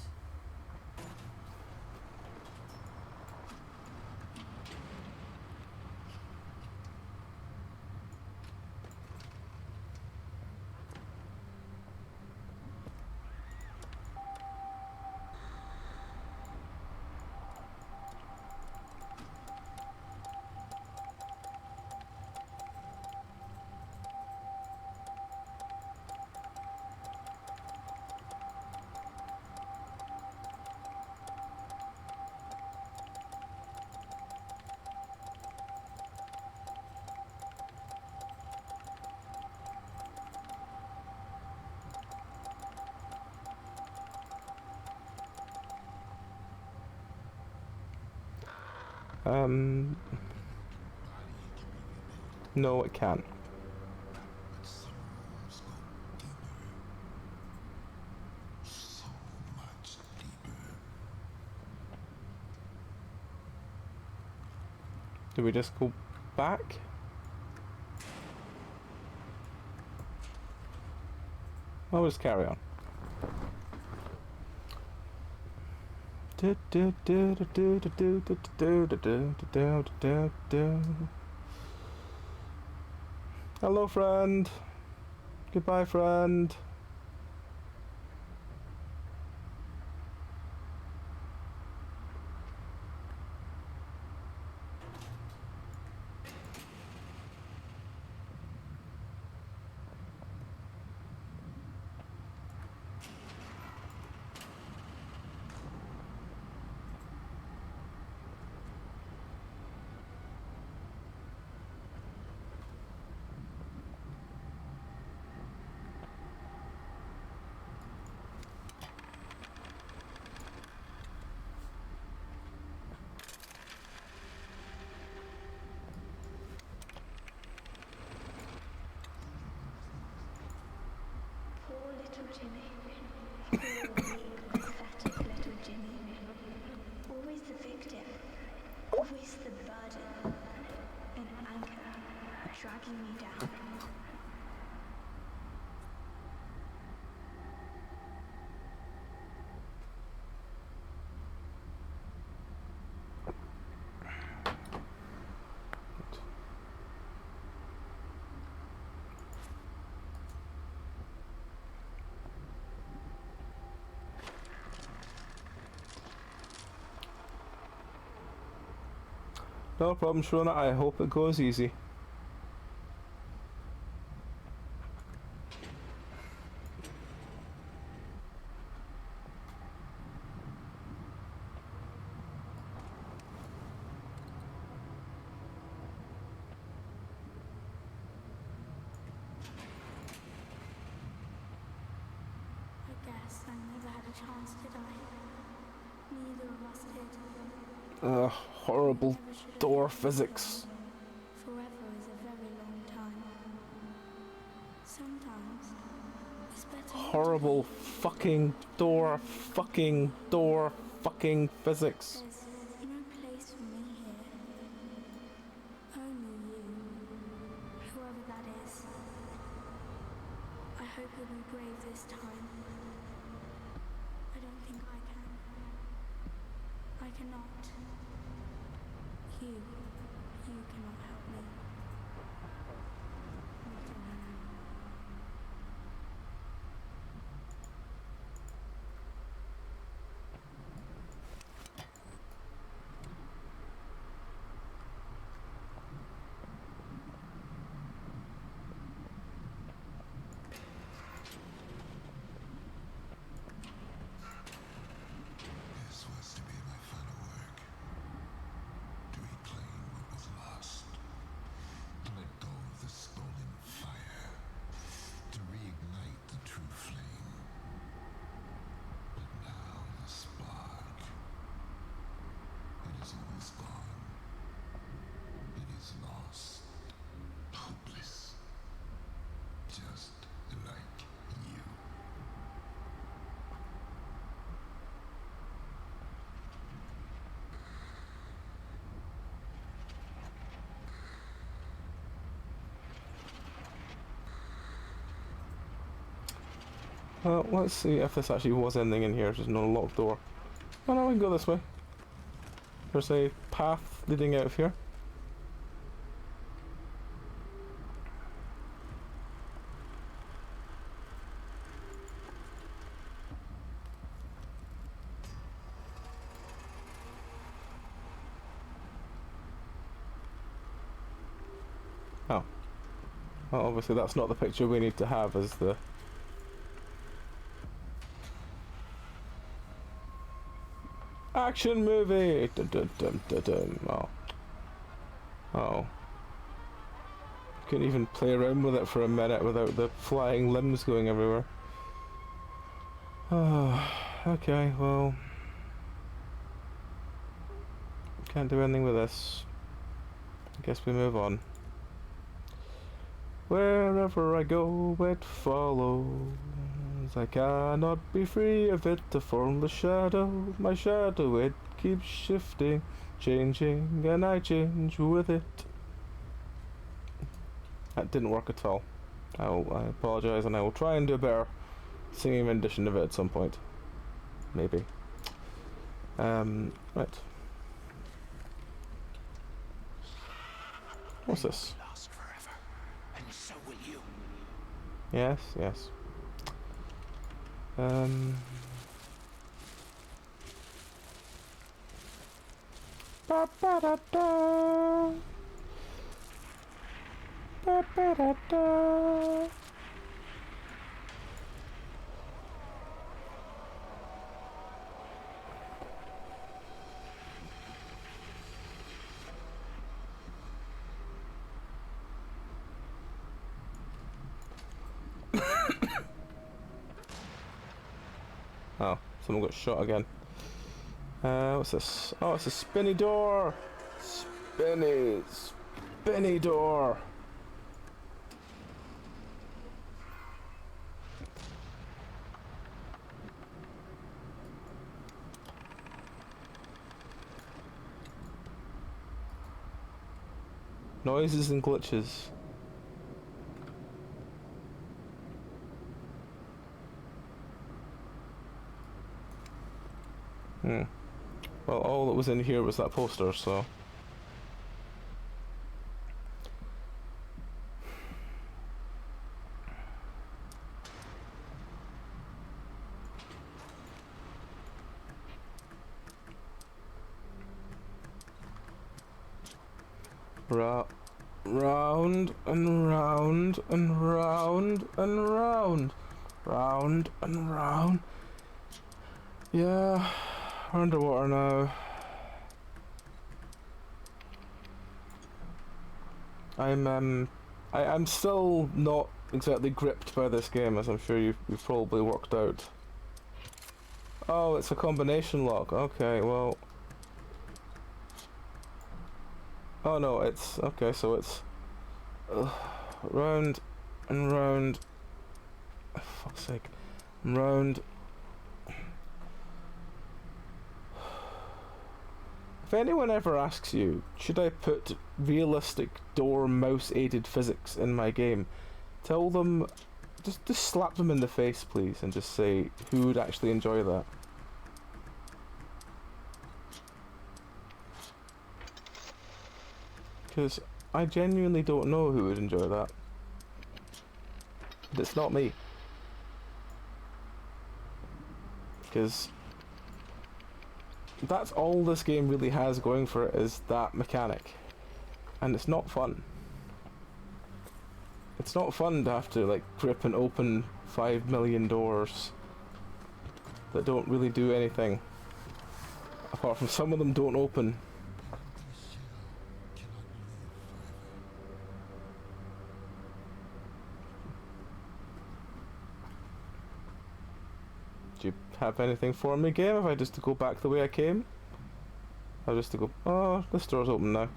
No, it can't. But some rooms go deeper. So much deeper. Do we just go back? I'll just carry on. Hello, friend. Goodbye, friend. Poor little Jimmy. Poor, weak, pathetic little Jimmy. Always the victim. Always the burden. An anchor dragging me down. No problem, Sharona. I hope it goes easy. I guess I never had a chance, did I? Neither of us did. Horrible door physics. Forever is a very long time. Sometimes it's better not to Horrible be. fucking door fucking physics. There's no place for me here. Only you. Whoever that is. I hope you'll be brave this time. I don't think I can. I cannot. You cannot help me. Not alone. This was to be my final work. To reclaim what was lost. To let go of the stolen fire. To reignite the true flame. But now the spark. It is always gone. It is lost. Hopeless. Just like you. Well, let's see if this actually was anything in here. There's no locked door. Oh no, we can go this way. There's a path leading out of here. Oh. Well, obviously that's not the picture we need to have as the... Action movie! Dun, dun, dun, dun, dun. Oh. Oh. Couldn't even play around with it for a minute without the flying limbs going everywhere. Oh, okay, well... Can't do anything with this. I guess we move on. Wherever I go, it follows. I cannot be free of it to form the shadow. My shadow, it keeps shifting, changing, and I change with it. That didn't work at all. I apologise, and I will try and do a better singing rendition of it at some point. Maybe. Right. What's this? Lost forever, and so will you. Yes, yes. Ba ba da da. Ba ba da da. Oh, someone got shot again. What's this? Oh, it's a spinny door! Spinny door! Noises and glitches. Well, all that was in here was that poster, so... Round and round and round and round. Round and round. Yeah, we're underwater now. I'm still not exactly gripped by this game, as I'm sure you've probably worked out. Oh, it's a combination lock. Okay, well. Oh no, it's okay. So it's round and round. For fuck's sake, round. If anyone ever asks you, should I put realistic door mouse aided physics in my game, tell them, just slap them in the face please and just say who would actually enjoy that. Because I genuinely don't know who would enjoy that. But it's not me. Because that's all this game really has going for it, is that mechanic. And it's not fun. It's not fun to have to like grip and open 5 million doors that don't really do anything. Apart from some of them don't open. Do you have anything for me, game? If I just to go back the way I came? I'll just to go. Oh, this door's open now.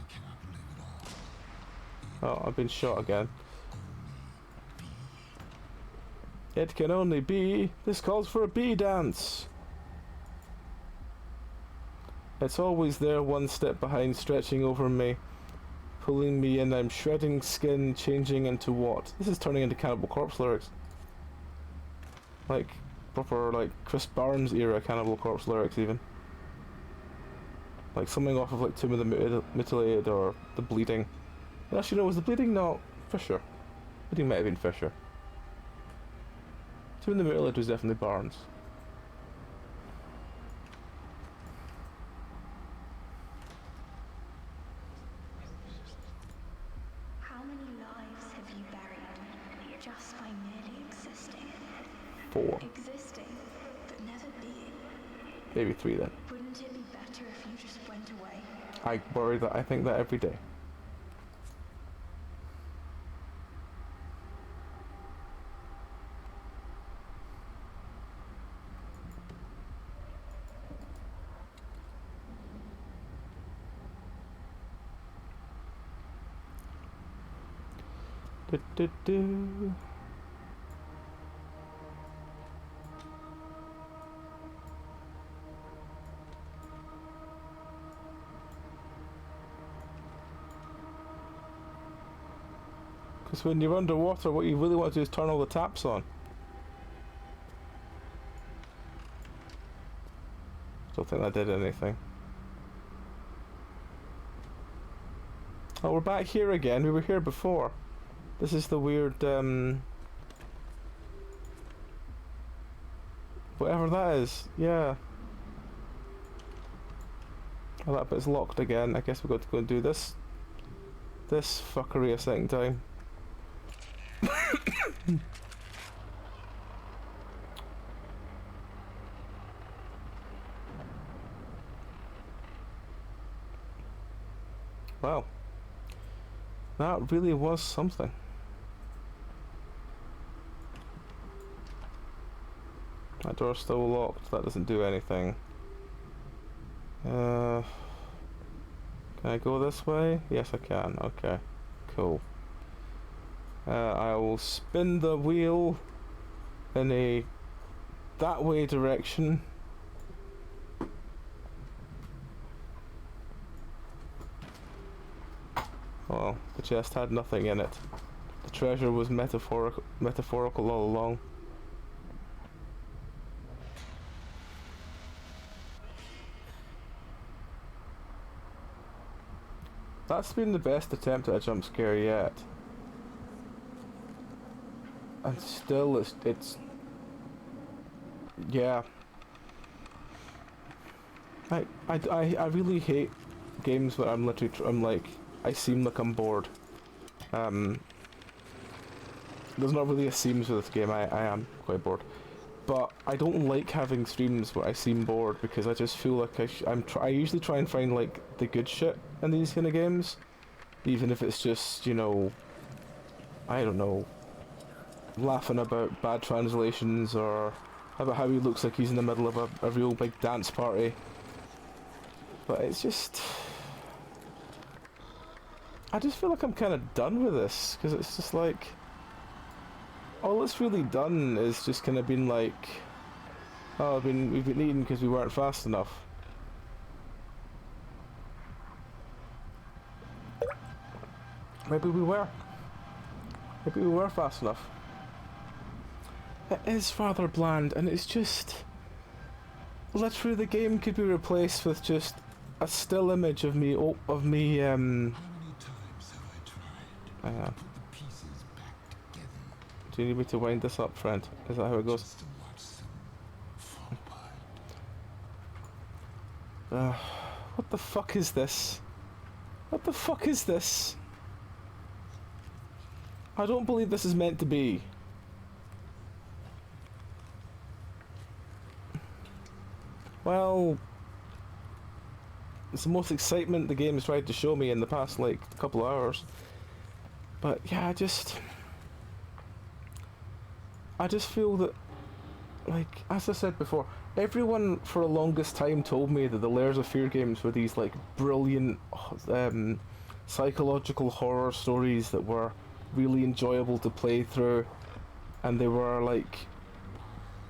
Oh, I've been shot again. It can only be. This calls for a bee dance. It's always there, one step behind, stretching over me, pulling me in. I'm shredding skin, changing into what? This is turning into Cannibal Corpse lyrics. Like proper, like Chris Barnes era Cannibal Corpse lyrics, even. Like something off of like Tomb of the Mutilated or The Bleeding. Actually, no, was The Bleeding not Fisher? Bleeding might have been Fisher. Tomb of the Mutilated was definitely Barnes. How many lives have you buried just by merely existing? 4. Existing, but never being. Maybe 3 then. Wouldn't it be better if you just went away? I worry that I think that every day. Do, do, do. Because when you're underwater, what you really want to do is turn all the taps on. Don't think that did anything. Oh, we're back here again. We were here before. This is the weird, whatever that is. Yeah. Well, that bit's locked again. I guess we've got to go and do this fuckery a second time. Wow. That really was something. That door's still locked. That doesn't do anything. Can I go this way? Yes, I can. Okay. Cool. I will spin the wheel in a that way direction. Well, the chest had nothing in it. The treasure was metaphorical all along. That's been the best attempt at a jump scare yet. And still it's yeah. I really hate games where I'm like I seem like I'm bored. There's not really a seems with this game. I am quite bored, but I don't like having streams where I seem bored because I just feel like I usually try and find like the good shit in these kind of games, even if it's just, you know, I don't know, laughing about bad translations or about how he looks like he's in the middle of a real big dance party. But it's just, I just feel like I'm kind of done with this, because it's just like, all it's really done is just kind of been like, oh, we've been eating because we weren't fast enough. Maybe we were. Maybe we were fast enough. It is rather bland, and it's just, literally the game could be replaced with just a still image of me, How many times have I tried to put the pieces back together? Do you need me to wind this up, friend? Is that how it goes? Just to watch them fall apart. What the fuck is this? What the fuck is this? I don't believe this is meant to be. Well, it's the most excitement the game has tried to show me in the past, like, couple of hours. But yeah, I just feel that, like, as I said before, everyone for the longest time told me that the Layers of Fear games were these, like, brilliant psychological horror stories that were really enjoyable to play through, and they were, like,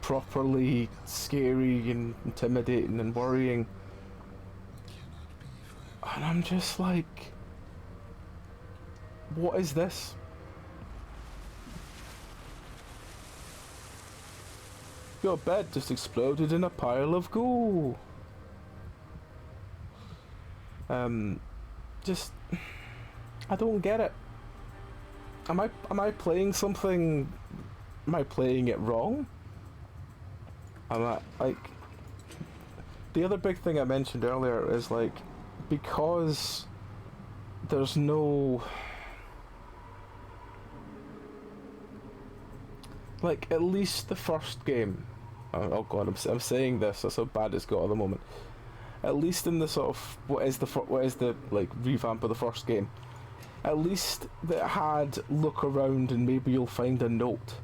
properly scary and intimidating and worrying. And I'm just like, what is this? Your bed just exploded in a pile of goo. Just, I don't get it. Am I playing something? Am I playing it wrong? Like, the other big thing I mentioned earlier is, like, because there's no, like, at least the first game, oh god, I'm saying this, that's how bad it's got at the moment. At least in the sort of, what is the like revamp of the first game, at least that had look around and maybe you'll find a note.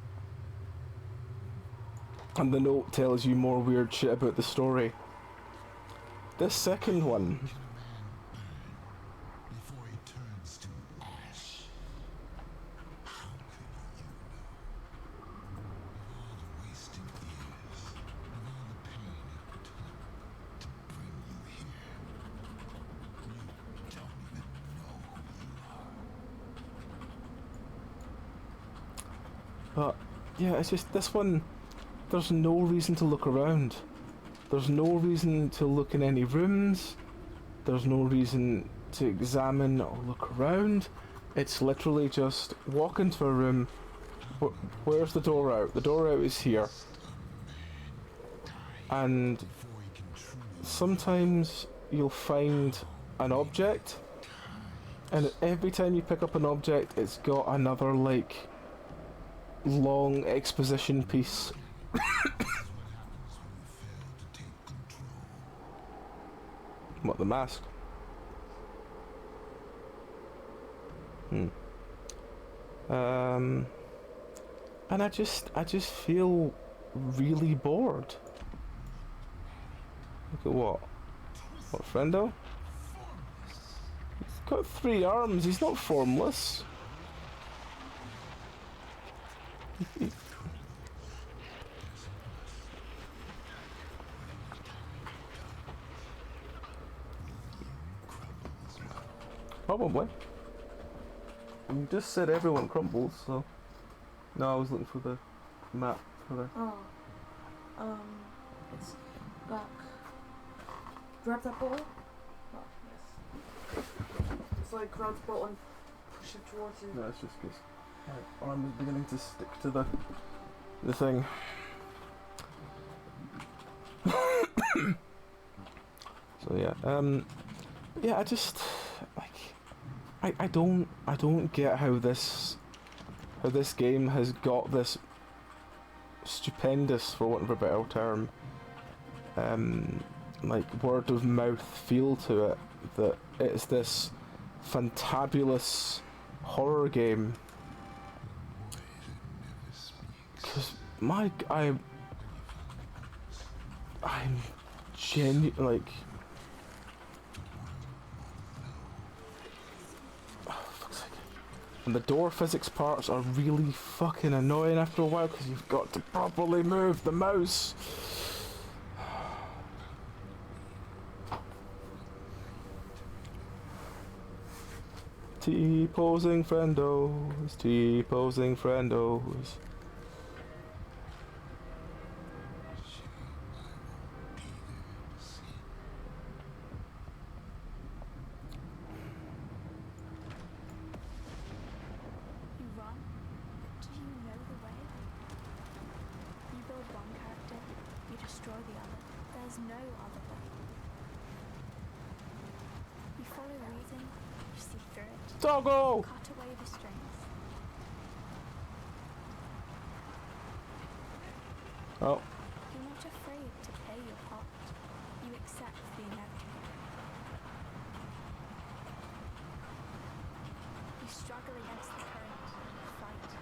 And the note tells you more weird shit about the story. This second one, Can a man burn before he turns to ash? How But yeah, it's just this one. There's no reason to look around. There's no reason to look in any rooms. There's no reason to examine or look around. It's literally just walk into a room. Where's the door out? The door out is here. And sometimes you'll find an object, and every time you pick up an object, it's got another, like, long exposition piece. What, the mask? And I just feel really bored. Look at what? What, friendo? He's got 3 arms, he's not formless. Probably. You just said everyone crumbles, so... No, I was looking for the map for the... Oh. It's back. Grab that button? Oh, yes. It's like grab the button, push it towards you. No, it's just because my arm is beginning to stick to the thing. So yeah, yeah, I just, like, I don't get how this game has got this stupendous, for want of a better term, like, word of mouth feel to it, that it's this fantabulous horror game. Because I'm like, oh, fuck's sake. And the door physics parts are really fucking annoying after a while, because you've got to properly move the mouse. T-posing friendos, T-posing friendos. You run? Do you know the way? You build one character, you destroy the other. There's no other way. You follow reason, you see through it. Doggo! Cut away the strings. Oh. You're not afraid to play your part. You accept the inevitable. You struggle against the current, fight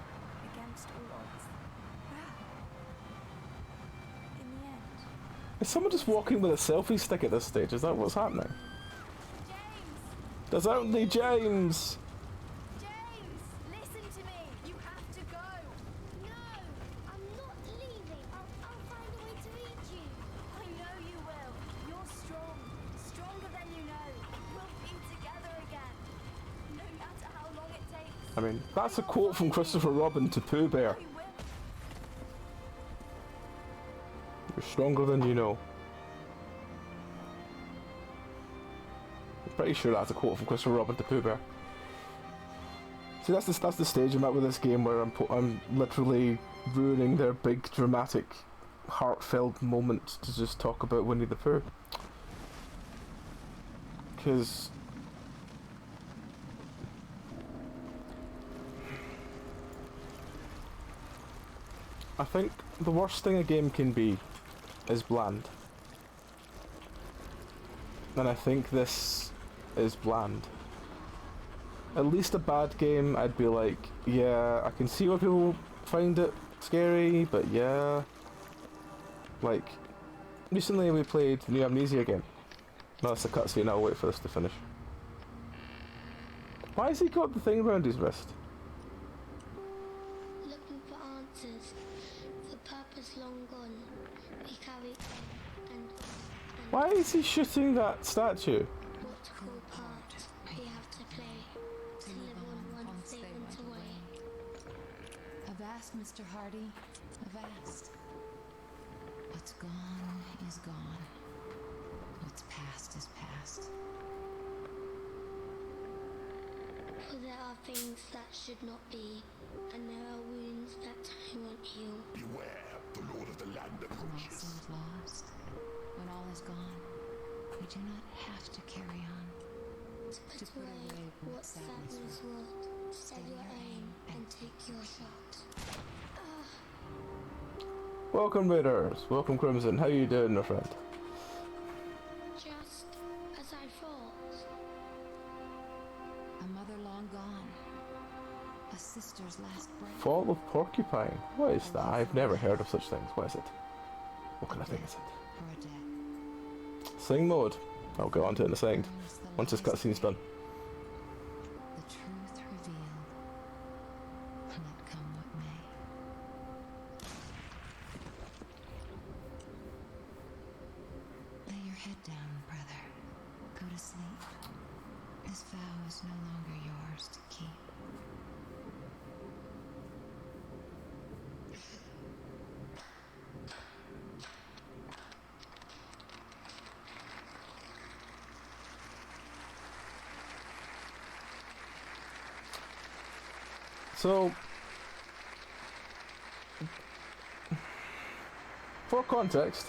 against all odds. In the end, Is someone just walking with a selfie stick at this stage? Is that what's happening? James! There's only James! James! Listen to me! You have to go! No, I'm not leaving. I'll find a way to reach you. I know you will. You're strong. Stronger than you know. We'll be together again. No matter how long it takes. I mean, that's a quote from Christopher Robin to Pooh Bear. We will. You're stronger than you know. I'm pretty sure that's a quote from Christopher Robin to Pooh Bear. See, that's the stage I'm at with this game, where I'm literally ruining their big, dramatic, heartfelt moment to just talk about Winnie the Pooh. Because I think the worst thing a game can be is bland. And I think this is bland. At least a bad game, I'd be like, yeah, I can see why people find it scary, but yeah. Like, recently we played the new Amnesia game. No, it's a cutscene, I'll wait for this to finish. Why has he got the thing around his wrist? Looking for answers, for purpose long gone. We carry and Why is he shooting that statue? what to call part we have to play to live on one statement away. A vast Avast, Mr. Hardy. Avast. What's gone is gone. What's past is past. For there are things that should not be, and there are wounds that time won't heal. Beware, the Lord of the land When all approaches. seems lost, when all is gone, we do not have to carry on. To put away what sadness wrought, set your aim and take your shot. Welcome, Raiders. Welcome, Crimson. How you doing, my friend? Just as I thought. A mother long gone. A sister's last breath. Fall of Porcupine. What is that? I've never heard of such things. What is it? What kind of thing is it? Or a death. Sing mode. I'll go on to it in a second. Once this cutscene's done. The truth revealed. Let come what may. Lay your head down, brother. Go to sleep. This vow is no longer yours to keep. So, for context,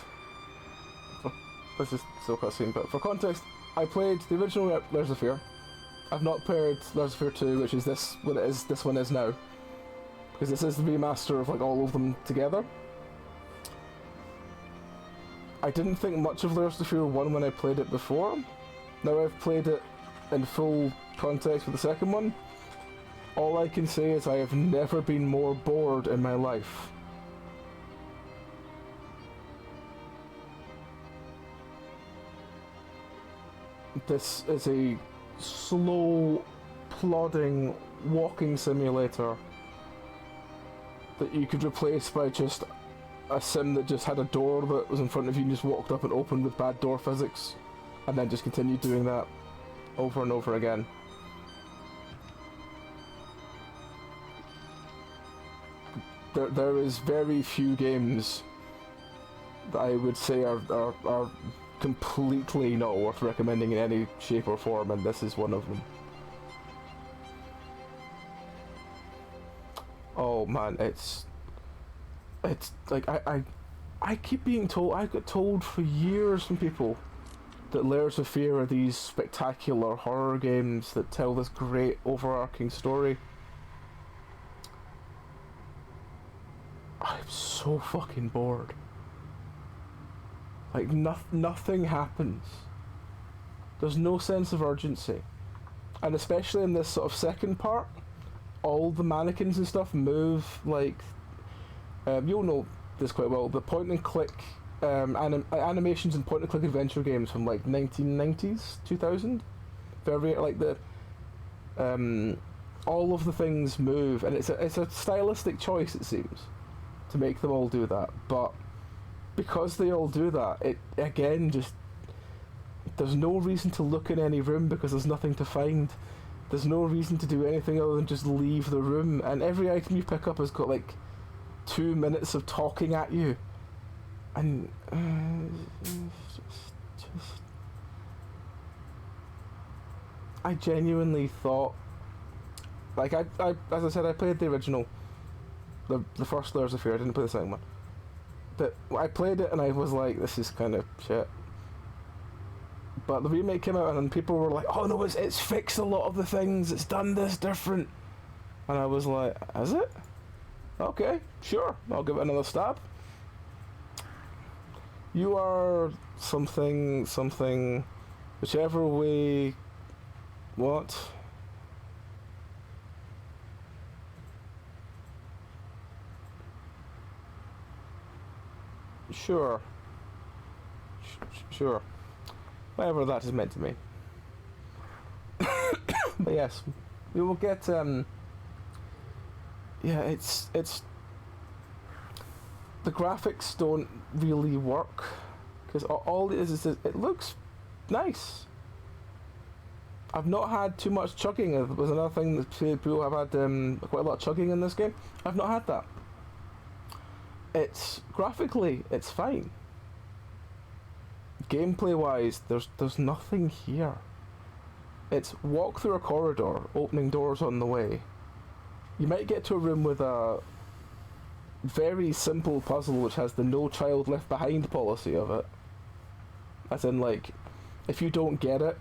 this is still cutscene, but for context, I played the original Layers of Fear. I've not played Layers of Fear 2, which is this one is now, because this is the remaster of like all of them together. I didn't think much of Layers of Fear 1 when I played it before. Now I've played it in full context with the second one. All I can say is I have never been more bored in my life. This is a slow, plodding, walking simulator that you could replace by just a sim that just had a door that was in front of you and just walked up and opened with bad door physics, and then just continued doing that over and over again. There is very few games that I would say are completely not worth recommending in any shape or form, and this is one of them. Oh man, it's like I keep being told, I got told for years from people that Layers of Fear are these spectacular horror games that tell this great overarching story. I'm so fucking bored. Like, nothing happens. There's no sense of urgency. And especially in this sort of second part, all the mannequins and stuff move like... you'll know this quite well. The point-and-click animations and point-and-click adventure games from, like, 1990s, 2000. Very, like, the... all of the things move, and it's a stylistic choice, it seems, to make them all do that, but because they all do that, it again just, there's no reason to look in any room because there's nothing to find. There's no reason to do anything other than just leave the room, and every item you pick up has got like 2 minutes of talking at you, and just I genuinely thought, like I as I said, I played the original. The first Layers of Fear, I didn't play the second one. But I played it and I was like, this is kind of shit. But the remake came out and people were like, oh no, it's fixed a lot of the things, it's done this different. And I was like, has it? Okay, sure, I'll give it another stab. You are something, whichever way, what? Sure. Sure. Whatever that is meant to mean. But yes, we will get, yeah, it's... The graphics don't really work, because all it is it looks nice. I've not had too much chugging. It was another thing that people have had quite a lot of chugging in this game. I've not had that. it's graphically, it's fine. Gameplay wise, there's nothing here. It's walk through a corridor, opening doors on the way. You might get to a room with a very simple puzzle which has the no child left behind policy of it. As in, like, if you don't get it,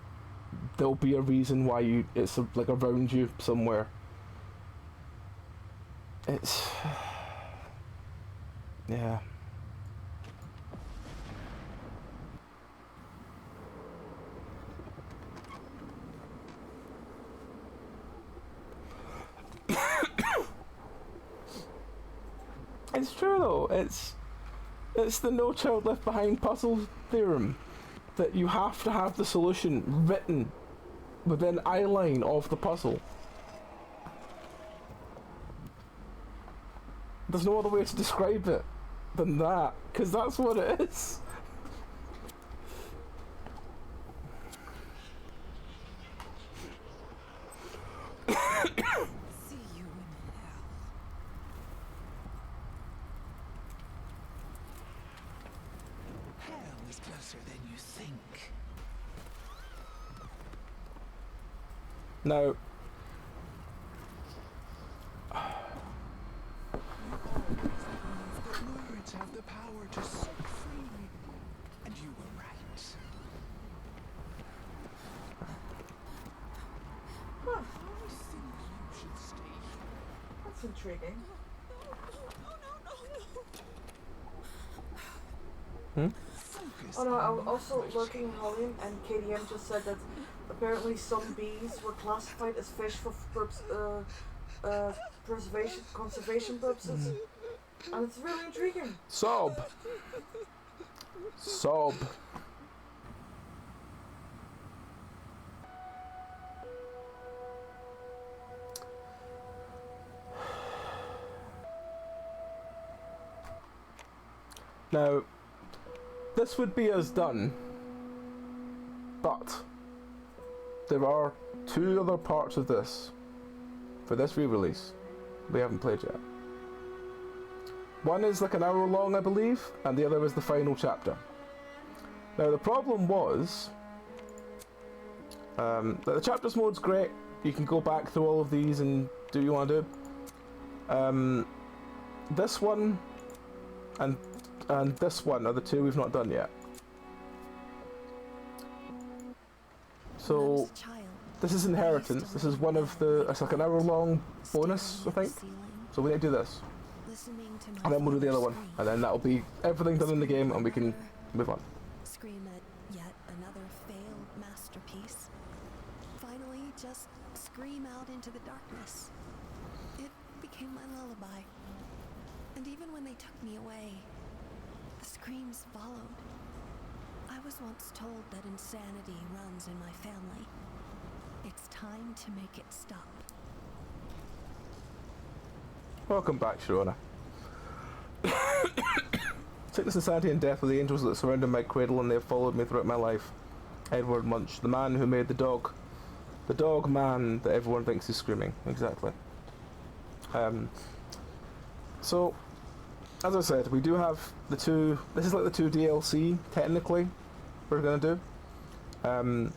there'll be a reason why it's like around you somewhere. It's yeah. It's true though. It's the no child left behind puzzle theorem that you have to have the solution written within eye line of the puzzle. There's no other way to describe it than that, because that's what it is. See you in hell. Hell is closer than you think. Now, Words have the power to set free, and you were right. Huh, I think you should stay here. that's intriguing. Focus Oh no, I on was your also question. lurking in Hollywood, and KDM just said that apparently some bees were classified as fish for conservation purposes. And it's really intriguing. sob. Now, this would be us done, but there are two other parts of this for this re-release we haven't played yet. One is like an hour long, I believe, and the other is the final chapter. Now the problem was that the chapters mode's great. You can go back through all of these and do what you want to do. This one and this one are the two we've not done yet. So this is inheritance. This is one of the, it's like an hour long bonus, I think. So we need to do this. And then we'll do the other one. And then that'll be everything done in the game and we can move on. Scream at yet another failed masterpiece. Finally, just scream out into the darkness. It became my lullaby. And even when they took me away, the screams followed. I was once told that insanity runs in my family. It's time to make it stop. Welcome back, Sharona. Sickness, insanity, and death are the angels that surrounded my cradle, and they have followed me throughout my life. Edward Munch, the man who made the dog. The dog man that everyone thinks is screaming. Exactly. So, as I said, we do have the two... This is like the two DLC, technically, we're going to do.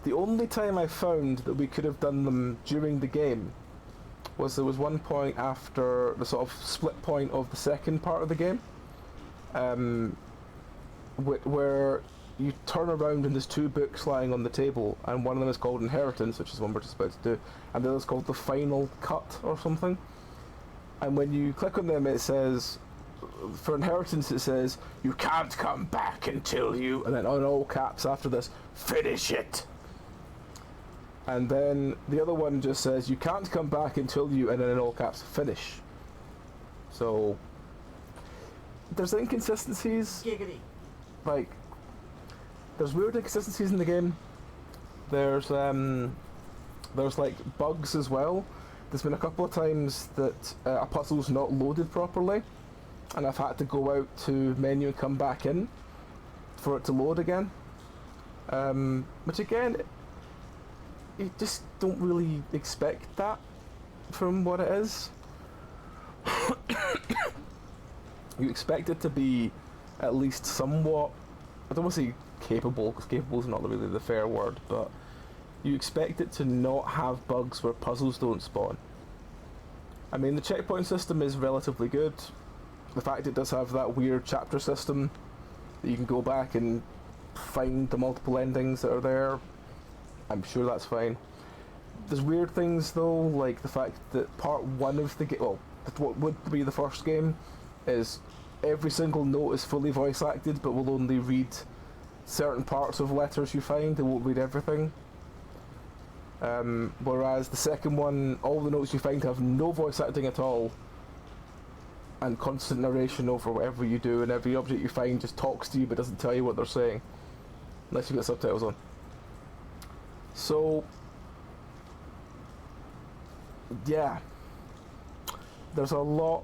The only time I found that we could have done them during the game was there was one point after the sort of split point of the second part of the game, where you turn around and there's two books lying on the table, and one of them is called Inheritance, which is one we're just about to do, and the other is called The Final Cut or something. And when you click on them, it says, for Inheritance, it says, "You can't come back until you," and then on all caps after this, "Finish it." And then the other one just says, "You can't come back until you," and then in all caps, "Finish." So there's inconsistencies. Giggity. Like, there's weird inconsistencies in the game. There's like bugs as well. There's been a couple of times that a puzzle's not loaded properly, and I've had to go out to menu and come back in for it to load again. Which again, you just don't really expect that from what it is. You expect it to be at least somewhat, I don't want to say capable, because capable is not really the fair word, but you expect it to not have bugs where puzzles don't spawn. I mean, the checkpoint system is relatively good. The fact it does have that weird chapter system that you can go back and find the multiple endings that are there, I'm sure that's fine. There's weird things though, like the fact that part 1 of the game, well, what would be the first game, is every single note is fully voice acted but will only read certain parts of letters you find, it won't read everything. Whereas the second one, all the notes you find have no voice acting at all, and constant narration over whatever you do, and every object you find just talks to you but doesn't tell you what they're saying, unless you've got subtitles on. So, yeah, there's a lot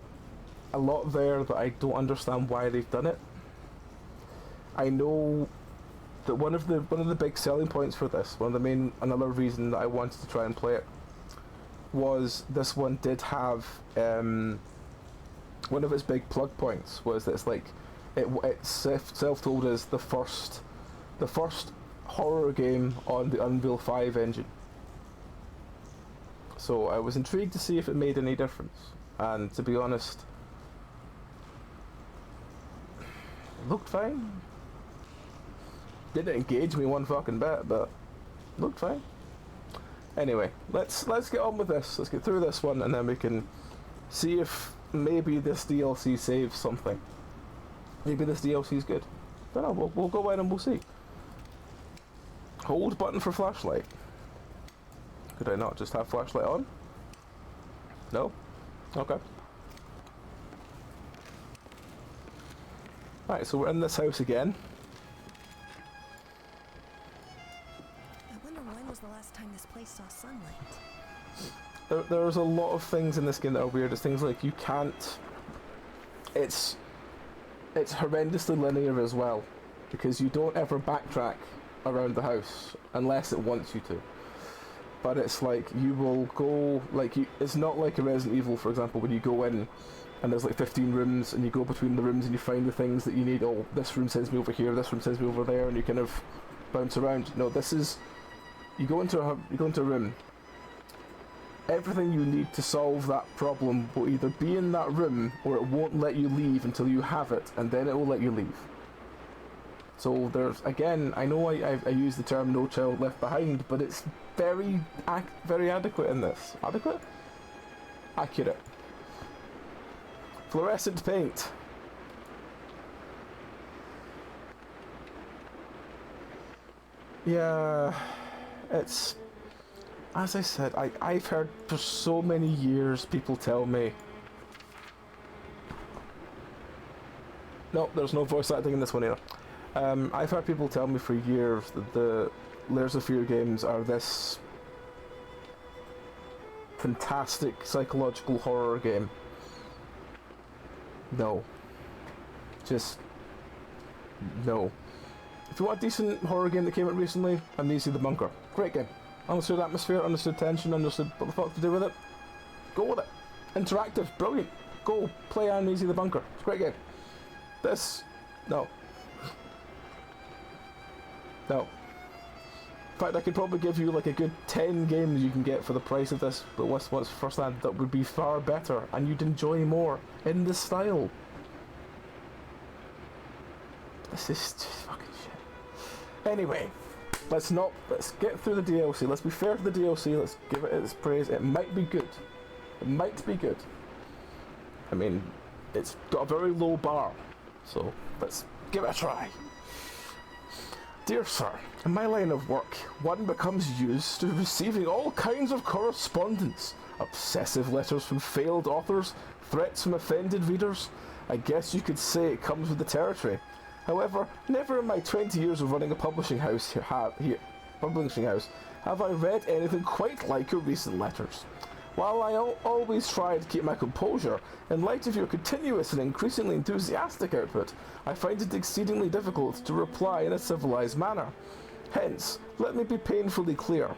there that I don't understand why they've done it. I know that one of the big selling points for this, another reason that I wanted to try and play it, was this one did have one of its big plug points was that it's like it's self-told as the first horror game on the Unreal 5 engine. So I was intrigued to see if it made any difference, and to be honest, it looked fine. Didn't engage me one fucking bit, but looked fine. Anyway, let's get on with this. Let's get through this one, and then we can see if maybe this DLC saves something. Maybe this DLC is good. Don't know. We'll go in and we'll see. Hold button for flashlight. Could I not just have flashlight on? No? Okay. Right, so we're in this house again. I wonder when was the last time this place saw sunlight? There's a lot of things in this game that are weird. It's things like you can't... It's horrendously linear as well, because you don't ever backtrack around the house unless it wants you to. But it's like you will go, like, it's not like a Resident Evil, for example, when you go in and there's like 15 rooms and you go between the rooms and you find the things that you need. Oh, this room sends me over here, this room sends me over there, and you kind of bounce around. No, this is, you go into a room. Everything you need to solve that problem will either be in that room, or it won't let you leave until you have it, and then it will let you leave. So there's, again, I know I use the term "no child left behind," but it's very adequate in this. Adequate? Accurate. Fluorescent paint. Yeah, it's, as I said, I've heard for so many years people tell me, no, there's no voice acting in this one either. I've heard people tell me for years that the Layers of Fear games are this fantastic psychological horror game. No. Just no. If you want a decent horror game that came out recently, Amnesia the Bunker. Great game. Understood atmosphere, understood tension, understood what the fuck to do with it. Go with it. Interactive, brilliant. Go play Amnesia the Bunker. It's a great game. This, no. No. In fact, I could probably give you like a good 10 games you can get for the price of this, but what's first hand that would be far better and you'd enjoy more in this style. This is just fucking shit. Anyway, let's get through the DLC. Let's be fair to the DLC. Let's give it its praise. It might be good. It might be good. I mean, it's got a very low bar, so let's give it a try. Dear Sir, in my line of work, one becomes used to receiving all kinds of correspondence. Obsessive letters from failed authors, threats from offended readers. I guess you could say it comes with the territory. However, never in my 20 years of running a publishing house have I read anything quite like your recent letters. While I always try to keep my composure, in light of your continuous and increasingly enthusiastic output, I find it exceedingly difficult to reply in a civilized manner. Hence, let me be painfully clear.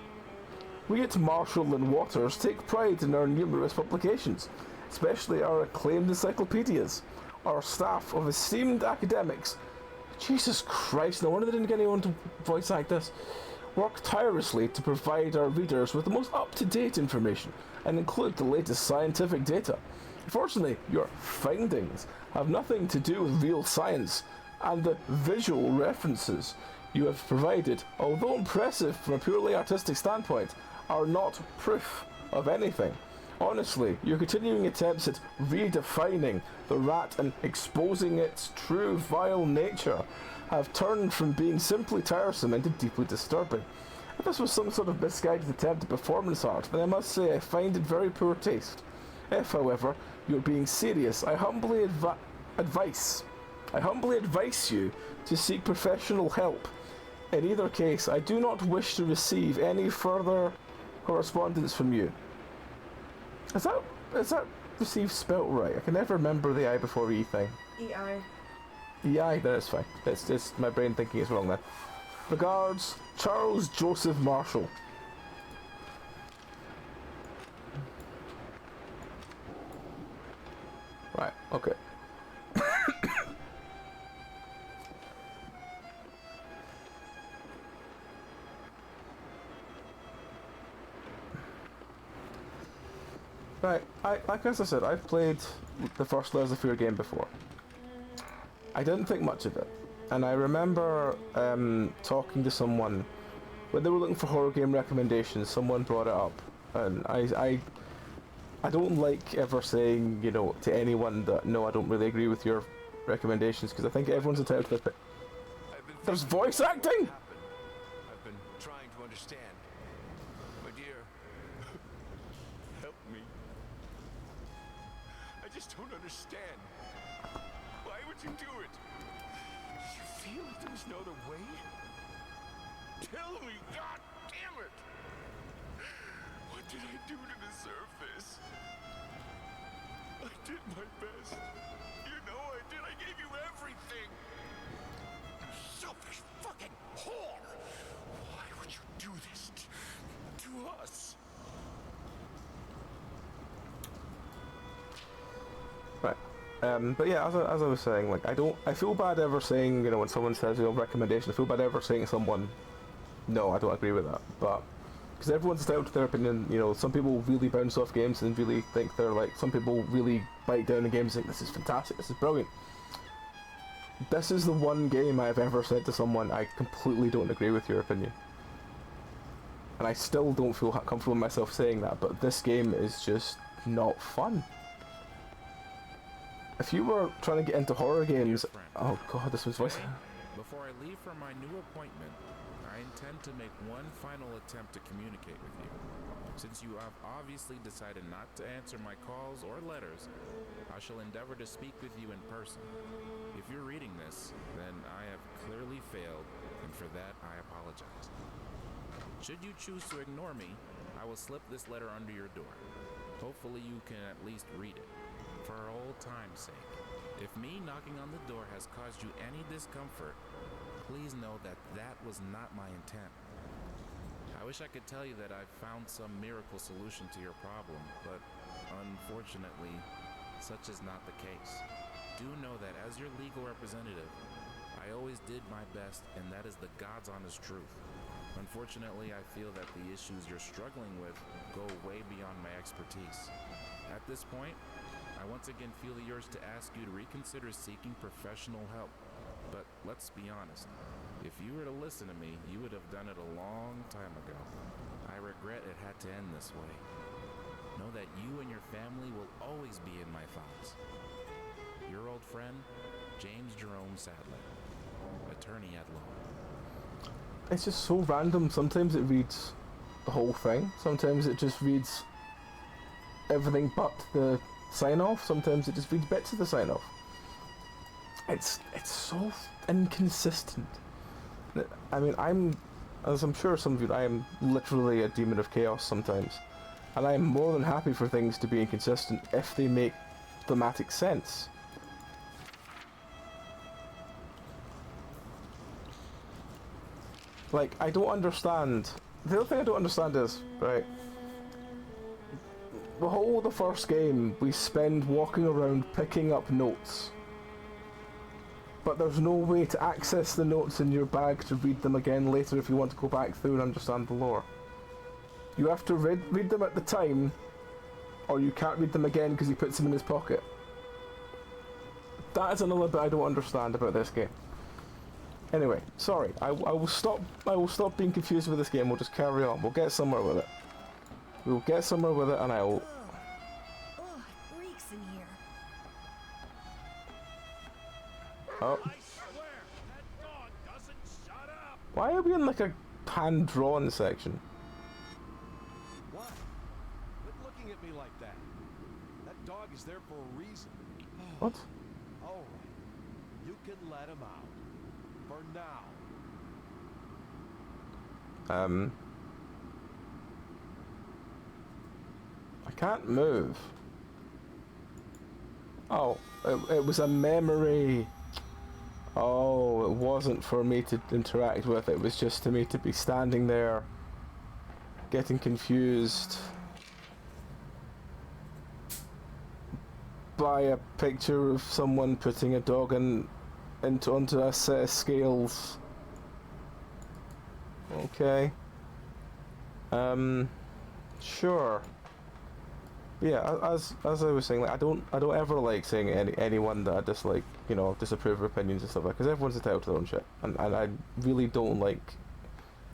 We at Marshall and Waters take pride in our numerous publications, especially our acclaimed encyclopedias. our staff of esteemed academics, Jesus Christ, no wonder they didn't get anyone to voice act this, work tirelessly to provide our readers with the most up-to-date information and include the latest scientific data. Unfortunately, your findings have nothing to do with real science, and the visual references you have provided, although impressive from a purely artistic standpoint, are not proof of anything. Honestly, your continuing attempts at redefining the rat and exposing its true vile nature have turned from being simply tiresome into deeply disturbing. If this was some sort of misguided attempt at performance art, then I must say I find it very poor taste. If, however, you're being serious, I humbly advise you to seek professional help. In either case, I do not wish to receive any further correspondence from you. Is that receive spelt right? I can never remember the I before E thing. EI. EI, then it's fine. It's my brain thinking it's wrong then. Regards, Charles Joseph Marshall. Right, okay. Right, like as I said, I've played the first Layers of Fear game before. I didn't think much of it, and I remember talking to someone when they were looking for horror game recommendations. Someone brought it up, and I don't like ever saying, you know, to anyone that no, I don't really agree with your recommendations, because I think everyone's entitled to it. There's voice acting. I've been trying to understand. My dear, help me. I just don't understand. Why would you do it? You feel like there was no other way? Tell me, God damn it! What did I do to deserve this? I did my best. You know I did. I gave you everything. You selfish fucking whore! Why would you do this to us? Right. But yeah, as I was saying, like, I feel bad ever saying, you know, when someone says, you know, recommendation, I feel bad ever saying to someone, no, I don't agree with that, but, because everyone's entitled to their opinion, you know, some people really bounce off games and really think they're like, some people really bite down the games and think, this is fantastic, this is brilliant. This is the one game I've ever said to someone, I completely don't agree with your opinion. And I still don't feel comfortable in myself saying that, but this game is just not fun. If you were trying to get into horror games... Oh god, this was voice... Before I leave for my new appointment, I intend to make one final attempt to communicate with you. Since you have obviously decided not to answer my calls or letters, I shall endeavor to speak with you in person. If you're reading this, then I have clearly failed, and for that I apologize. Should you choose to ignore me, I will slip this letter under your door. Hopefully you can at least read it. For old time's sake, if me knocking on the door has caused you any discomfort, please know that that was not my intent. I wish I could tell you that I've found some miracle solution to your problem, but unfortunately, such is not the case. Do know that as your legal representative, I always did my best, and that is the God's honest truth. Unfortunately, I feel that the issues you're struggling with go way beyond my expertise. At this point, I once again feel the urge to ask you to reconsider seeking professional help. But let's be honest, if you were to listen to me, you would have done it a long time ago. I regret it had to end this way. Know that you and your family will always be in my thoughts. Your old friend, James Jerome Sadler, attorney at law. It's just so random. Sometimes it reads the whole thing. Sometimes it just reads everything but the sign-off. Sometimes it just reads bits of the sign-off. It's so inconsistent. I mean, as I'm sure some of you, I am literally a demon of chaos sometimes. And I am more than happy for things to be inconsistent if they make thematic sense. Like, I don't understand. The other thing I don't understand is, right, the whole of the first game we spend walking around picking up notes but there's no way to access the notes in your bag to read them again later if you want to go back through and understand the lore. You have to read them at the time, or you can't read them again because he puts them in his pocket. That is another bit I don't understand about this game. Anyway, sorry. I will stop being confused with this game. We'll just carry on. We'll get somewhere with it. We'll get somewhere with it, and I will. Oh, it reeks in here. Oh. I swear, that dog doesn't shut up. Why are we in like a hand-drawn section? What? Quit looking at me like that. That dog is there for a reason. What? All right. You can let him out. For now. I can't move. Oh, it was a memory. Oh, it wasn't for me to interact with. It was just to me to be standing there, getting confused by a picture of someone putting a dog onto a set of scales. Okay. Sure. Yeah, as I was saying, like I don't ever like saying anyone that I dislike, you know, disapprove of opinions and stuff like, because everyone's entitled to their own shit, and I really don't like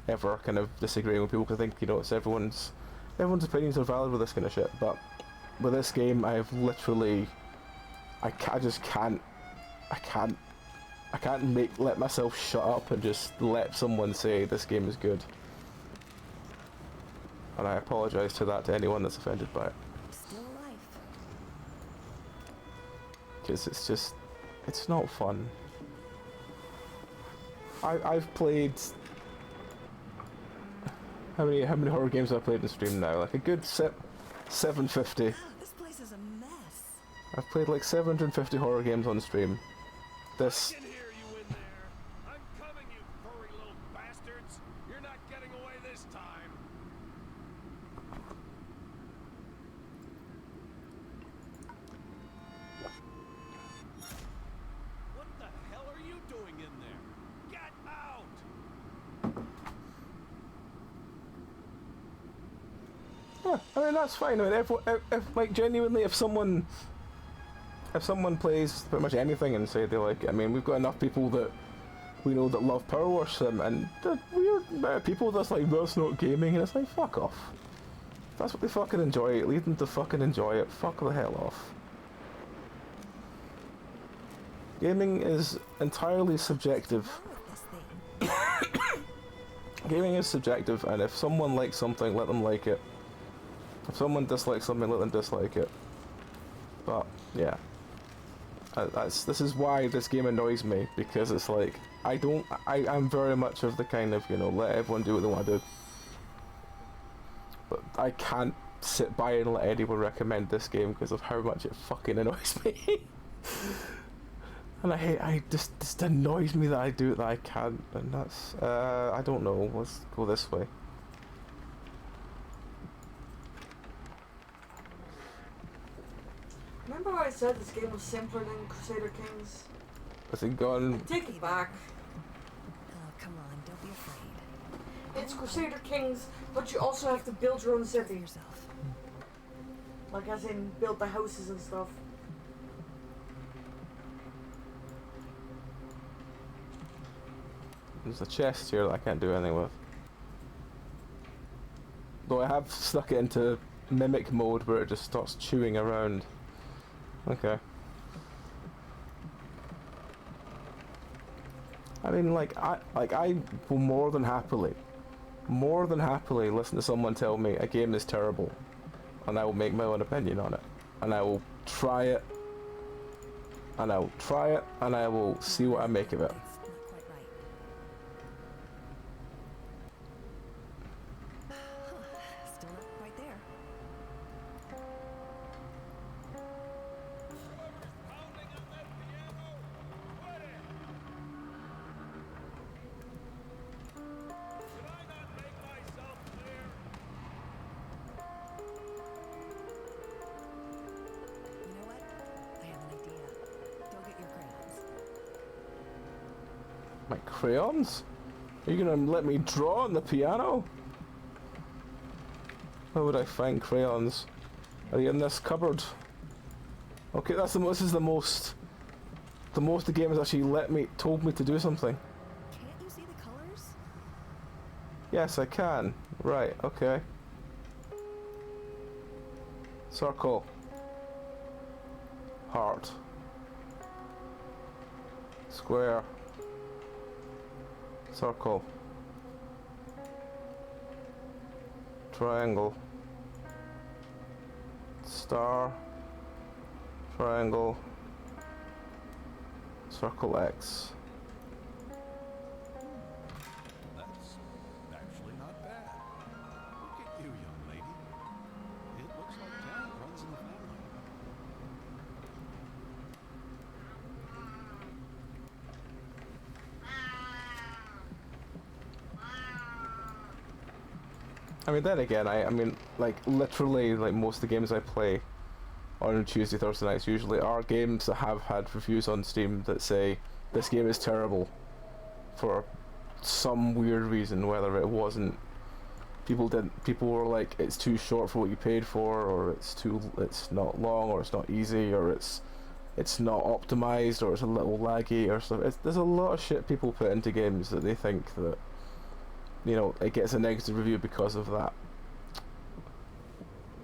ever kind of disagreeing with people, because I think, you know, it's everyone's opinions are valid with this kind of shit. But with this game, I've literally, I can't let myself shut up and just let someone say this game is good. And I apologise to anyone that's offended by it. Still alive. Because it's not fun. I've played, how many horror games have I played in stream now? Like a good 750. This place is a mess. I've played like 750 horror games on stream. This. I can hear you in there. I'm coming, you furry little bastards. You're not getting away this time. What the hell are you doing in there? Get out! Yeah, I mean that's fine. I mean, if like genuinely, if someone plays pretty much anything and say they like it, I mean, we've got enough people that we know that love Power Wash Sim, and the weird people that's like, that's not gaming, and it's like, fuck off. If that's what they fucking enjoy, leave them to fucking enjoy it. Fuck the hell off. Gaming is entirely subjective. Gaming is subjective, and if someone likes something, let them like it. If someone dislikes something, let them dislike it. But yeah, this is why this game annoys me, because it's like I'm very much of the kind of, you know, let everyone do what they want to do. But I can't sit by and let anyone recommend this game because of how much it fucking annoys me. And I just annoys me that I do it, that I can't, and that's I don't know. Let's go this way. Remember how I said this game was simpler than Crusader Kings? Has it gone? Take it back. Oh, come on, don't be afraid. It's Crusader Kings, but you also have to build your own city. Yourself. Like as in build the houses and stuff. There's a chest here that I can't do anything with. Though I have stuck it into mimic mode where it just starts chewing around. Okay. I mean, I will more than happily listen to someone tell me a game is terrible, and I will make my own opinion on it, and I will try it, and I will see what I make of it. My crayons? Are you gonna let me draw on the piano? Where would I find crayons? Are they in this cupboard? Okay, this is the most the game has actually told me to do something. Can't you see the colors? Yes, I can. Right, okay. Circle. Heart. Square. Circle. Triangle. Star. Triangle. Circle X. That's actually not bad. Look at you, young lady. It looks like talent runs in the family. I mean, then again, I mean, like, literally, like, most of the games I play on Tuesday, Thursday nights usually are games that have had reviews on Steam that say, this game is terrible, for some weird reason, whether it wasn't, people were like, it's too short for what you paid for, or it's not long, or it's not easy, or it's not optimized, or it's a little laggy, or stuff. There's a lot of shit people put into games that they think that, you know, it gets a negative review because of that.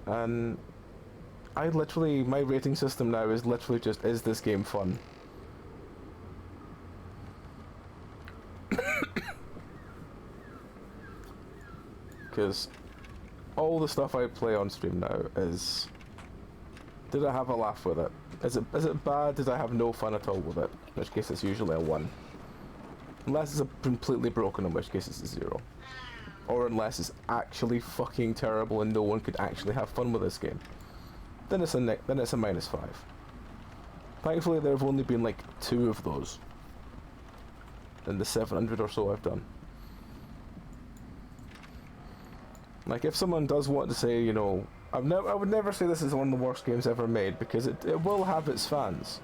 And I literally, my rating system now is literally just, is this game fun? Because all the stuff I play on stream now is, did I have a laugh with it? Is it bad? Did I have no fun at all with it? In which case it's usually a 1. Unless it's completely broken, in which case it's a 0. Or unless it's actually fucking terrible and no one could actually have fun with this game. Then it's a -5. Thankfully there have only been like 2 of those in the 700 or so I've done. Like, if someone does want to say, you know, I would never say this is one of the worst games ever made, because it will have its fans.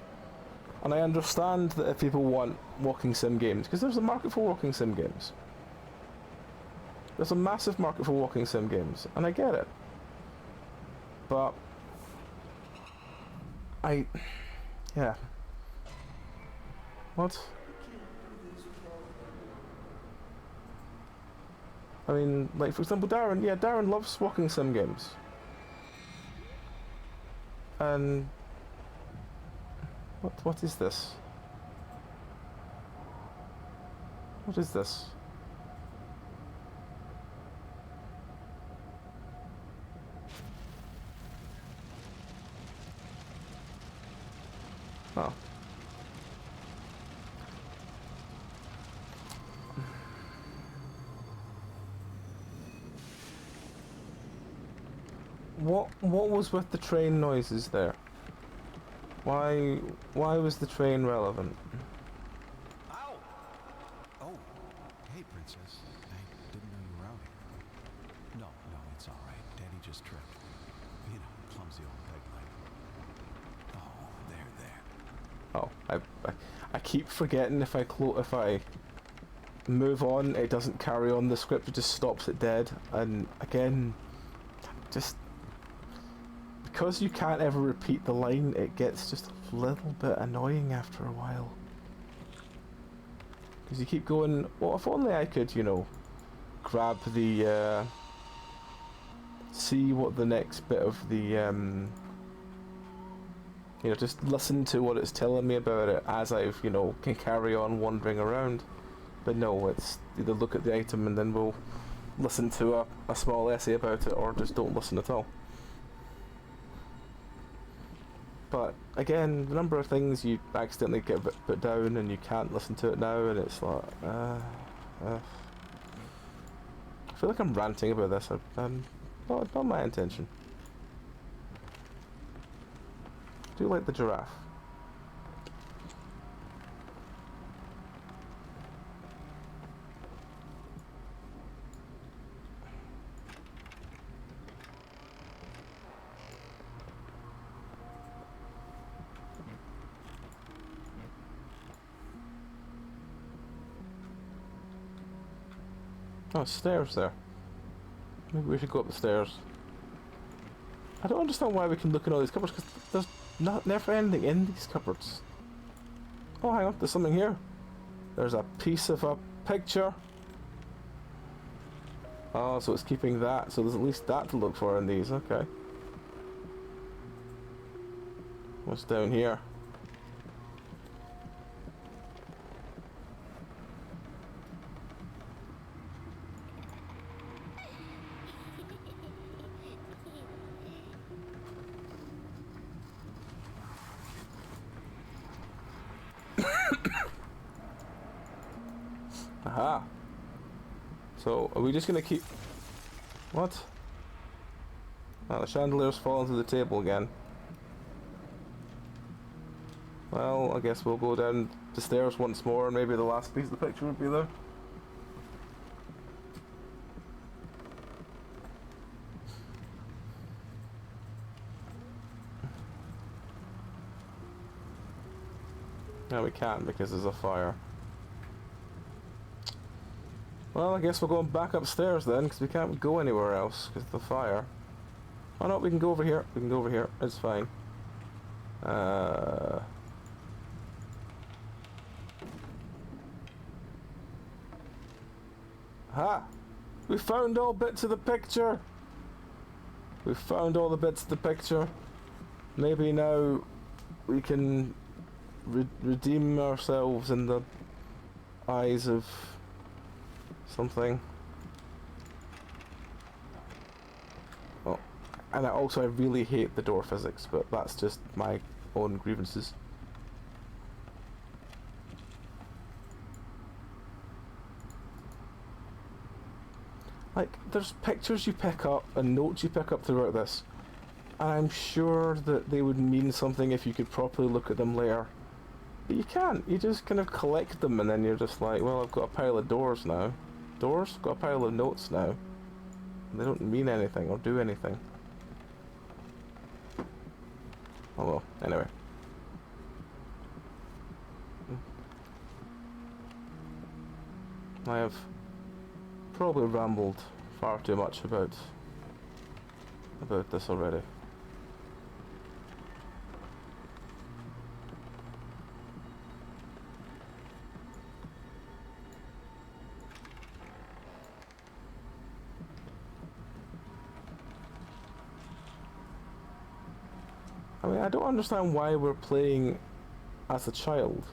And I understand that if people want walking sim games, because there's a market for walking sim games. There's a massive market for walking sim games, and I get it. But yeah. What? I mean, like, for example, Darren loves walking sim games. And what is this? What is this? Oh. What was with the train noises there? Why was the train relevant? Ow! Oh, hey, Princess. I didn't know you were out here. No, it's all right. Daddy just tripped. You know, clumsy old peg leg. Oh, there. Oh, I keep forgetting if I move on, it doesn't carry on the script, it just stops it dead. And again, just because you can't ever repeat the line, it gets just a little bit annoying after a while. Because you keep going, well, if only I could, you know, grab the, see what the next bit of the, you know, just listen to what it's telling me about it as I've, you know, can carry on wandering around. But no, it's either look at the item and then we'll listen to a small essay about it, or just don't listen at all. But again, the number of things you accidentally get put down and you can't listen to it now, and it's like, I feel like I'm ranting about this. Not my intention. I do like the giraffe. Oh, stairs there. Maybe we should go up the stairs. I don't understand why we can look in all these cupboards, because there's never anything in these cupboards. Oh, hang on, there's something here. There's a piece of a picture. Oh, so it's keeping that, so there's at least that to look for in these, okay. What's down here? Aha. So, are we just gonna keep... What? Oh, the chandelier's fallen to the table again. Well, I guess we'll go down the stairs once more, and maybe the last piece of the picture would be there. No, we can't because there's a fire. Well, I guess we're going back upstairs then, because we can't go anywhere else because of the fire. Oh no, we can go over here. We can go over here. It's fine. Ha! We found all bits of the picture! We found all the bits of the picture. Maybe now we can redeem ourselves in the eyes of something. Oh, and I really hate the door physics, but that's just my own grievances. Like, there's pictures you pick up and notes you pick up throughout this, and I'm sure that they would mean something if you could properly look at them later. But you can't. You just kind of collect them and then you're just like, well, I've got a pile of doors now. Doors? Got a pile of notes now. They don't mean anything or do anything. Oh well, anyway. I have probably rambled far too much about this already. I mean, I don't understand why we're playing as a child.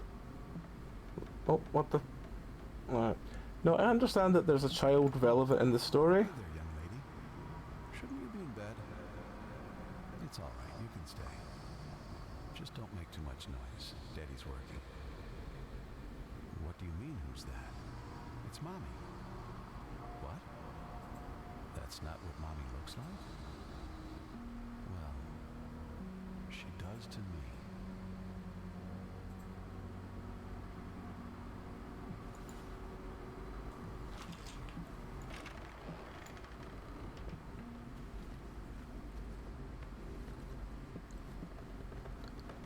Oh, what the... Alright. No, I understand that there's a child relevant in the story. Hey there, young lady. Shouldn't you be in bed? It's all right, you can stay. Just don't make too much noise. Daddy's working. What do you mean, who's that? It's Mommy. What? That's not what Mommy looks like? Well, she does to me.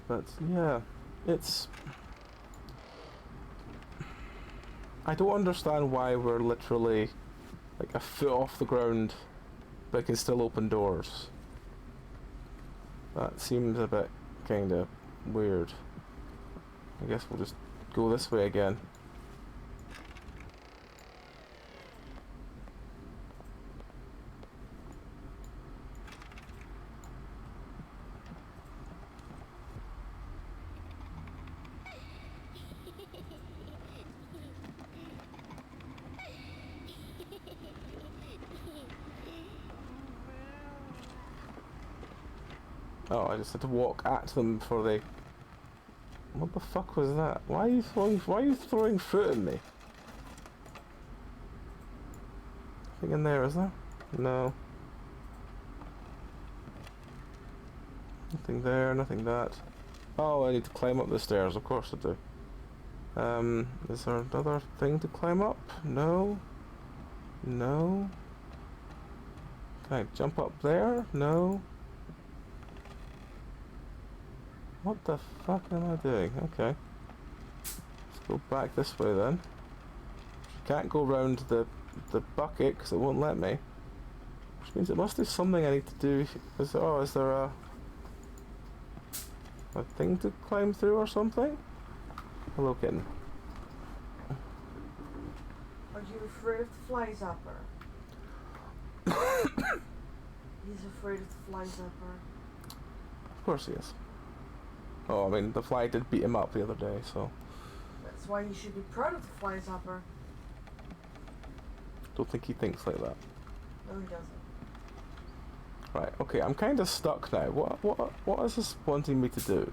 But yeah, it's... I don't understand why we're literally like a foot off the ground but can still open doors. That seems a bit kinda weird. I guess we'll just go this way again. Oh, I just had to walk at them before they... What the fuck was that? Why are you throwing fruit at me? Nothing in there, is there? No. Nothing there, nothing that. Oh, I need to climb up the stairs, of course I do. Is there another thing to climb up? No. No. Can I jump up there? No. What the fuck am I doing? Okay. Let's go back this way then. Can't go round the the bucket because it won't let me. Which means it must be something I need to do. Is there a thing to climb through or something? Hello, kitten. Are you afraid of the fly zapper? He's afraid of the fly zapper. Of course he is. Oh, I mean, the fly did beat him up the other day, so... That's why you should be proud of the fly zapper. Don't think he thinks like that. No, he doesn't. Right, okay, I'm kind of stuck now. What is this wanting me to do?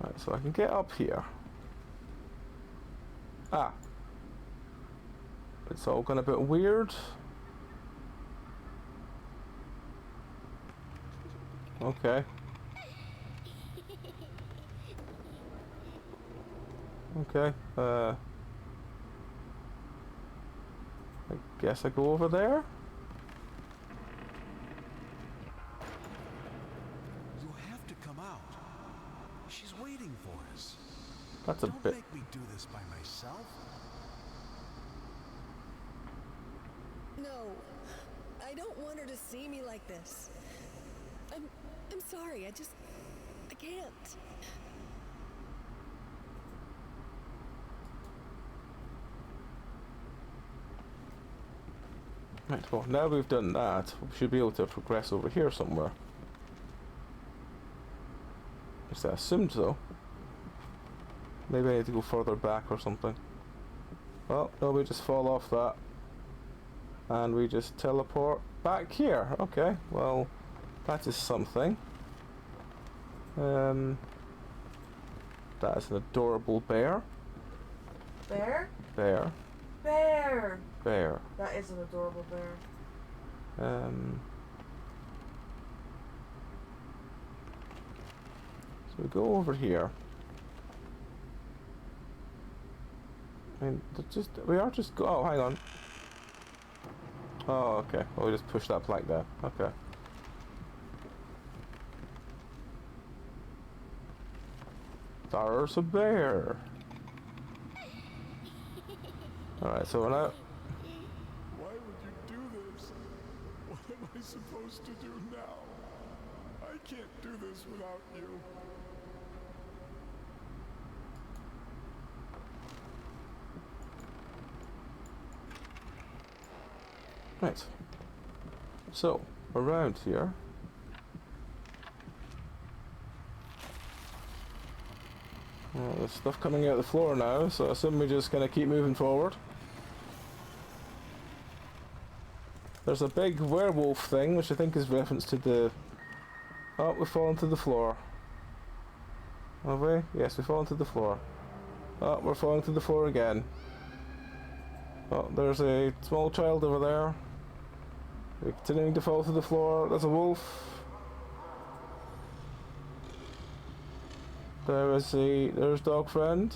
Right, so I can get up here. Ah! It's all gone a bit weird. Okay. Okay, I guess I go over there? You have to come out. She's waiting for us. That's a Don't bit... make me do this by myself. No, I don't want her to see me like this. I'm sorry, I can't. Right, well, now we've done that, we should be able to progress over here somewhere. At least I assumed so. Maybe I need to go further back or something. Well, no, we just fall off that. And we just teleport back here. Okay, well, that is something. That is an adorable bear. Bear? Bear. Bear! Bear. That is an adorable bear. So we go over here. I mean, we are just oh, hang on. Oh, okay. Well, we just push that plank there. Okay. There's a bear. Alright, so we're now... Why would you do this? What am I supposed to do now? I can't do this without you. Right. So, around here... Well, there's stuff coming out the floor now, so I assume we're just going to keep moving forward. There's a big werewolf thing, which I think is reference to the... Oh, we've fallen to the floor. Have we? Yes, we've fallen to the floor. Oh, we're falling to the floor again. Oh, there's a small child over there. We're continuing to fall to the floor. There's a wolf. There's dog friend.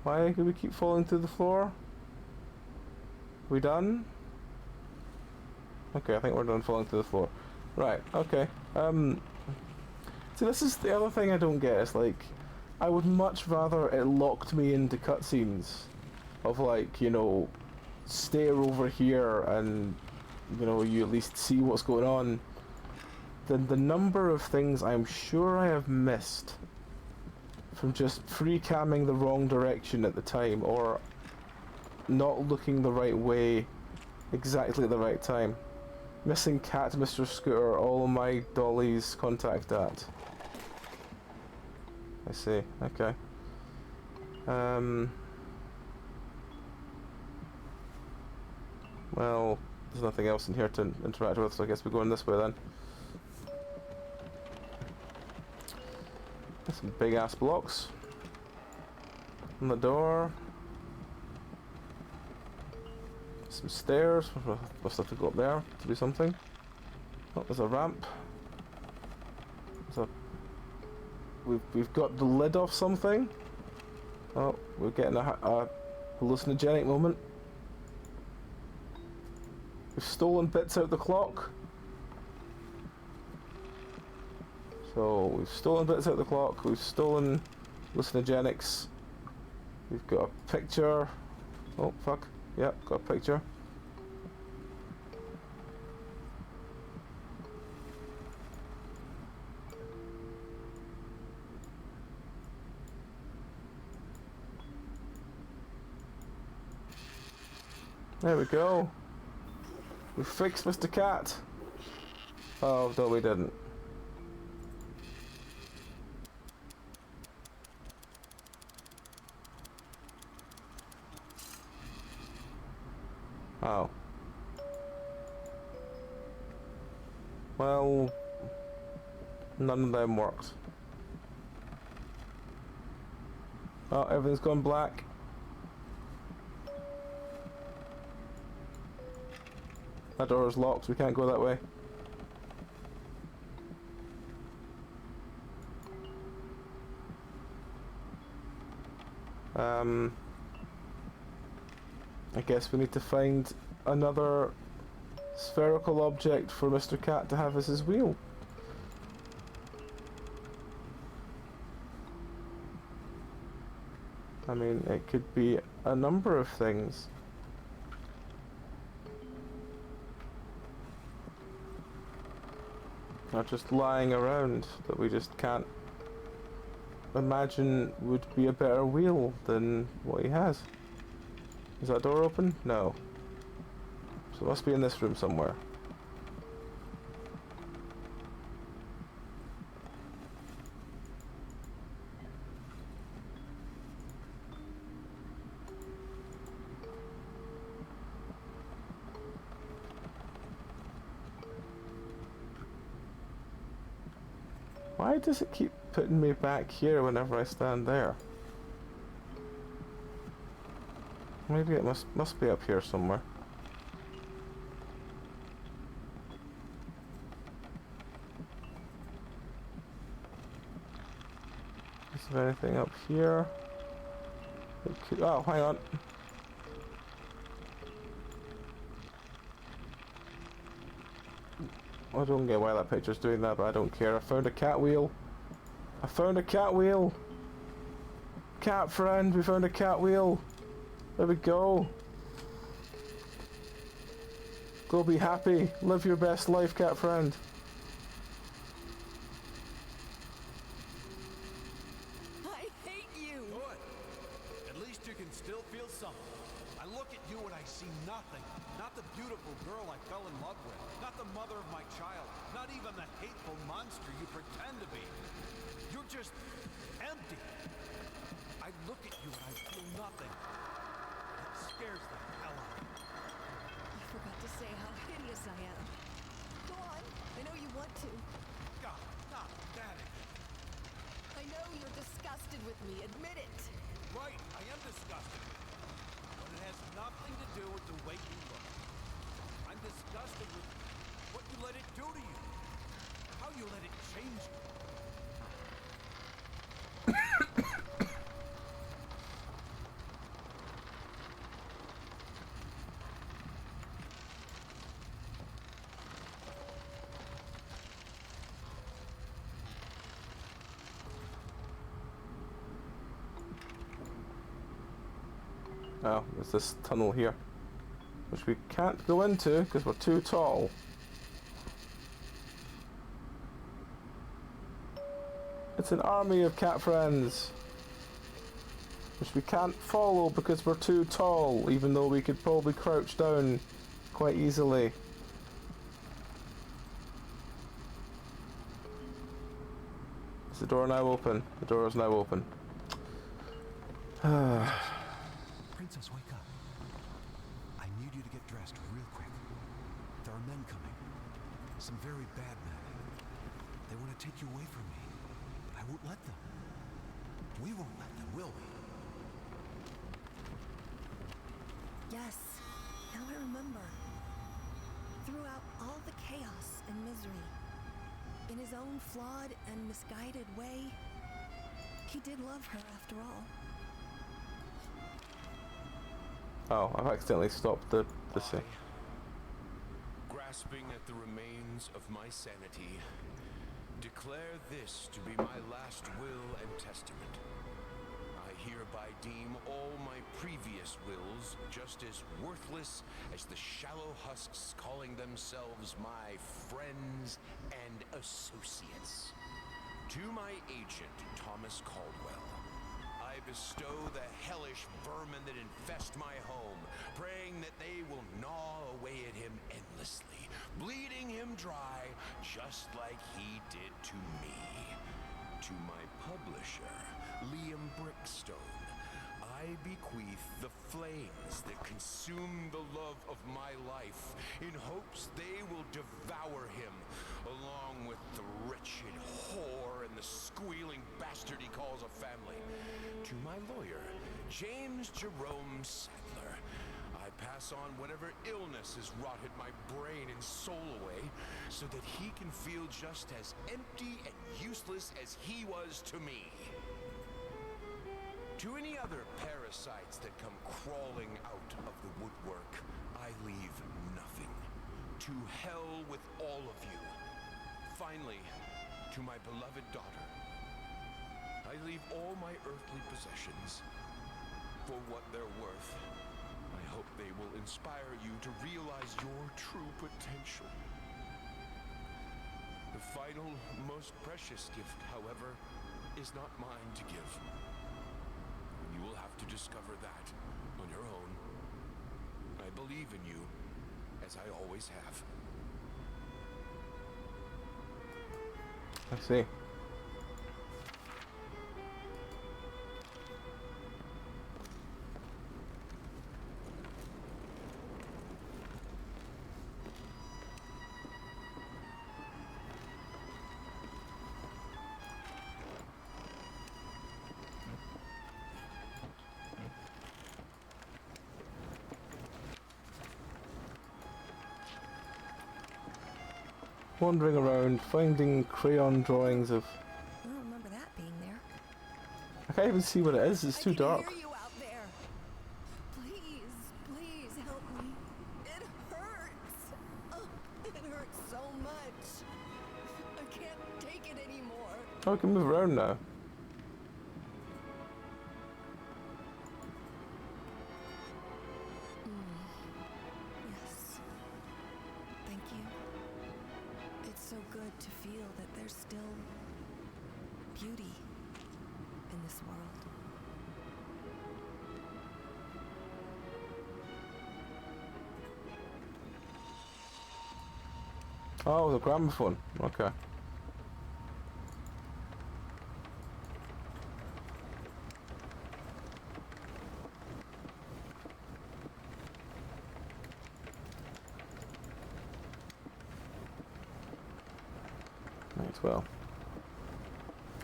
Why do we keep falling to the floor? We done? Okay, I think we're done falling to the floor. Right, okay. See, this is the other thing I don't get. Is like, I would much rather it locked me into cutscenes of like, you know, stare over here and, you know, you at least see what's going on, than the number of things I'm sure I have missed from just free-camming the wrong direction at the time, or not looking the right way exactly at the right time. Missing cat, Mr. Scooter, all my dollies, contact that. I see, okay. Well, there's nothing else in here to interact with, so I guess we're going this way then. There's some big ass blocks on the door. Some stairs. Must have to go up there to do something. Oh, there's a ramp. There's a... We've got the lid off something. Oh, we're getting a hallucinogenic moment. We've stolen bits out the clock. So we've stolen bits out of the clock, we've stolen hallucinogenics, we've got a picture. Oh fuck, yep, got a picture. There we go. We fixed Mr. Cat. Oh, no we didn't. Oh. Well, none of them worked. Oh, everything's gone black. That door is locked, we can't go that way. I guess we need to find another spherical object for Mr. Cat to have as his wheel. I mean, it could be a number of things. Not just lying around that we just can't imagine would be a better wheel than what he has. Is that door open? No. So it must be in this room somewhere. Why does it keep putting me back here whenever I stand there? Maybe it must be up here somewhere. Is there anything up here? Oh, hang on. I don't get why that picture's doing that, but I don't care. I found a cat wheel. I found a cat wheel. Cat friend, we found a cat wheel. There we go. Go be happy. Live your best life, cat friend. I hate you! Good. At least you can still feel something. I look at you and I see nothing. Not the beautiful girl I fell in love with. Not the mother of my child. Not even the hateful monster you pretend to be. You're just empty. I look at you and I feel nothing. It scares the hell out of me. You forgot to say how hideous I am. Go on. I know you want to. God, not that again. I know you're disgusted with me. Admit it. Right, I am disgusted. But it has nothing to do with the way you look. I'm disgusted with what you let it do to you. How you let it change you. Oh, there's this tunnel here, which we can't go into because we're too tall. It's an army of cat friends, which we can't follow because we're too tall, even though we could probably crouch down quite easily. Is the door now open? The door is now open. Princess, wake up. I need you to get dressed real quick. There are men coming. Some very bad men. They want to take you away from me. But I won't let them. We won't let them, will we? Yes. Now I remember. Throughout all the chaos and misery, in his own flawed and misguided way, he did love her after all. Oh, I've accidentally stopped the thing. Grasping at the remains of my sanity, declare this to be my last will and testament. I hereby deem all my previous wills just as worthless as the shallow husks calling themselves my friends and associates. To my agent, Thomas Caldwell, I bestow the hellish vermin that infest my home, praying that they will gnaw away at him endlessly, bleeding him dry just like he did to me. To my publisher, Liam Brickstone, I bequeath the flames that consume the love of my life in hopes they will devour him, along with the wretched whore and the squealing bastard he calls a family. To my lawyer, James Jerome Sadler, I pass on whatever illness has rotted my brain and soul away so that he can feel just as empty and useless as he was to me. To any other parasites that come crawling out of the woodwork, I leave nothing. To hell with all of you. Finally, to my beloved daughter, I leave all my earthly possessions. For what they're worth, I hope they will inspire you to realize your true potential. The final, most precious gift, however, is not mine to give. You will have to discover that on your own. I believe in you, as I always have. I see. Wandering around, finding crayon drawings of... I don't remember that being there. I can't even see what it is, it's too dark. I can hear you out there. Please, please help me. It hurts. Oh, it hurts so much. I can't take it anymore. Oh, I can move around now. Yes. Thank you. It's so good to feel that there's still beauty in this world. Oh, the gramophone. Okay. Right, well.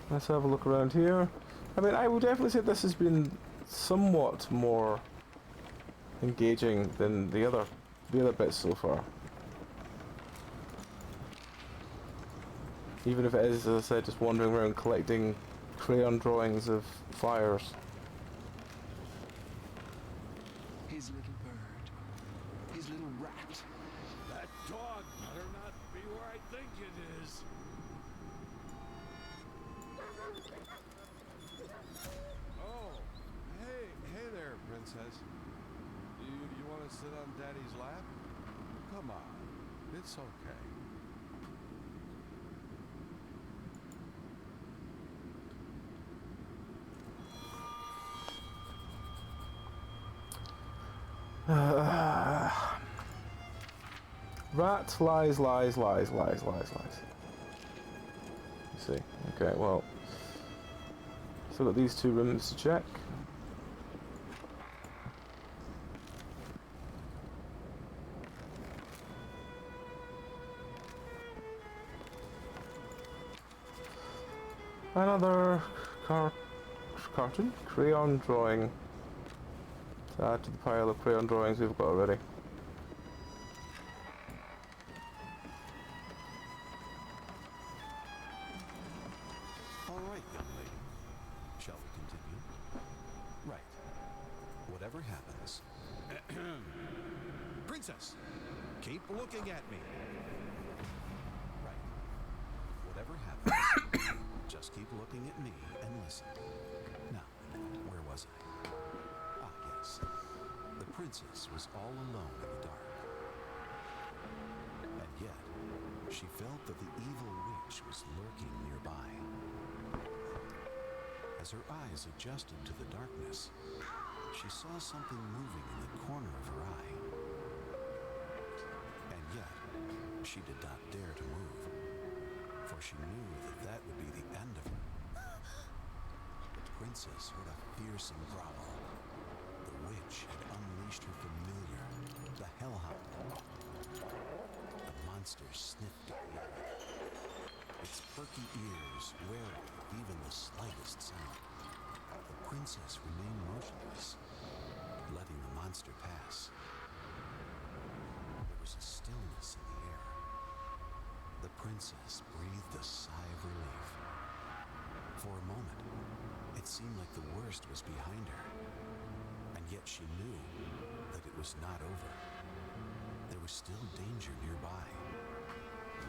Let's have a look around here. I mean, I would definitely say this has been somewhat more engaging than the other bits so far. Even if it is, as I said, just wandering around collecting crayon drawings of fires. His little bird. His little rat. That dog better not be where I think it is. Oh, hey there, princess. You want to sit on Daddy's lap? Come on, it's okay. Rat, lies. Let's see. Okay, well. Still got these two rooms to check. Another cartoon? Crayon drawing. To add to the pile of crayon drawings we've got already. All right, young lady. Shall we continue? Right. Whatever happens. Princess, keep looking at me. Right. Whatever happens. princess was all alone in the dark. And yet, she felt that the evil witch was lurking nearby. As her eyes adjusted to the darkness, she saw something moving in the corner of her eye. And yet, she did not dare to move, for she knew that that would be the end of her. The princess heard a fearsome growl. The witch had unleashed her familiar, the hellhound. The monster sniffed at the air, its perky ears wary of even the slightest sound. The princess remained motionless, letting the monster pass. There was a stillness in the air. The princess breathed a sigh of relief. For a moment, it seemed like the worst was behind her, and yet she knew that it was not over. There was still danger nearby.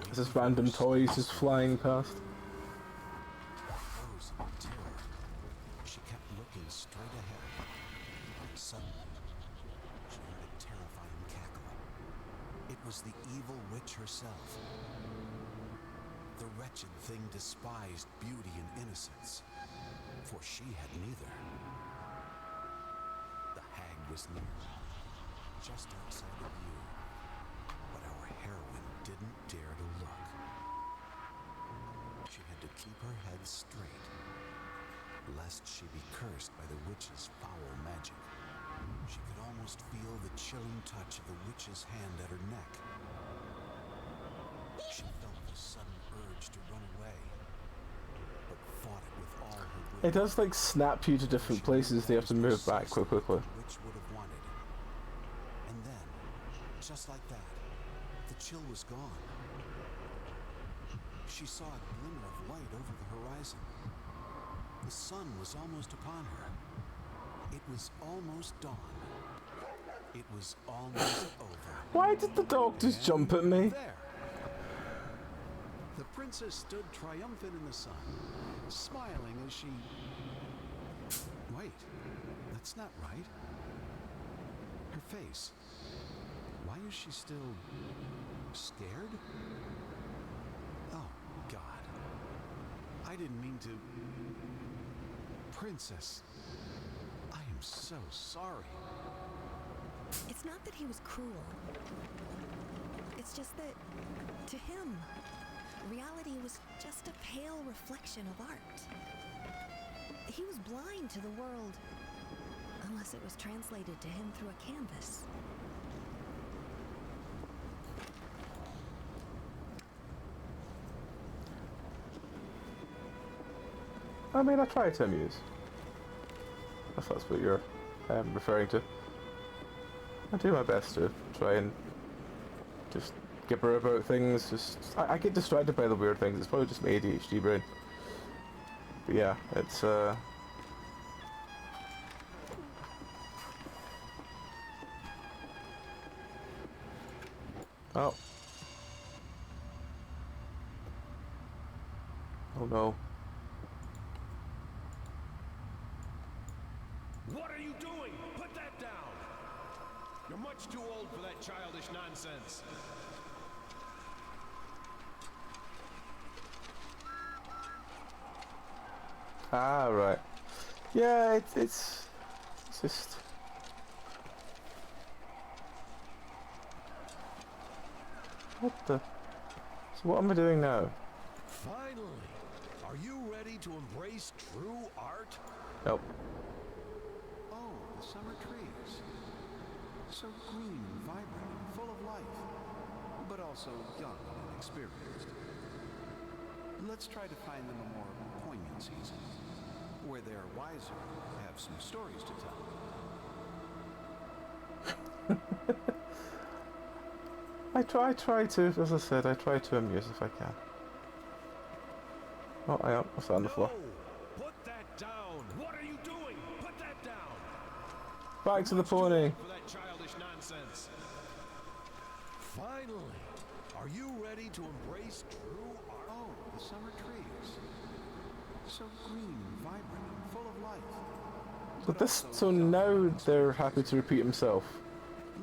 There's just random toys just flying past. Frozen in terror, she kept looking straight ahead. Suddenly, she heard a terrifying cackle. It was the evil witch herself. The wretched thing despised beauty and innocence, for she had neither. The hag was near, just outside of view, but our heroine didn't dare to look. She had to keep her head straight, lest she be cursed by the witch's foul magic. She could almost feel the chilling touch of the witch's hand at her neck. She felt the sudden urge to run away, but fought it with all her will. It does like snap you to different places. They have to move back quite quickly. The witch would have wanted. And then, just like that, the chill was gone. She saw a glimmer of light over the horizon. The sun was almost upon her. It was almost dawn. It was almost over. Why did the dog just jump at me? There. The princess stood triumphant in the sun, smiling as she... Wait, that's not right. Her face. Why is she still... scared? Oh, God. I didn't mean to... Princess, I am so sorry. It's not that he was cruel. It's just that, to him, reality was just a pale reflection of art. He was blind to the world, unless it was translated to him through a canvas. I mean, I try to amuse. If that's what you're referring to. I do my best to try and just gibber about things. I get distracted by the weird things. It's probably just my ADHD brain. But yeah, it's Oh. Oh no. What are you doing? Put that down! You're much too old for that childish nonsense. Ah, right. Yeah, it's just... What the... So what am I doing now? Finally! Are you ready to embrace true art? Nope. Oh, the summer trees. So green and vibrant and full of life, but also young and inexperienced. Let's try to find them a more poignant season, where they're wiser, have some stories to tell. I try to, as I said, I try to amuse if I can. Oh, I am. What's that on the floor? Put that down! What are you doing? Put that down! Back to the pony. For that childish nonsense. Finally, are you ready to embrace true art? Oh, the summer trees. So green and vibrant and full of life. But this, so now they're happy to repeat himself.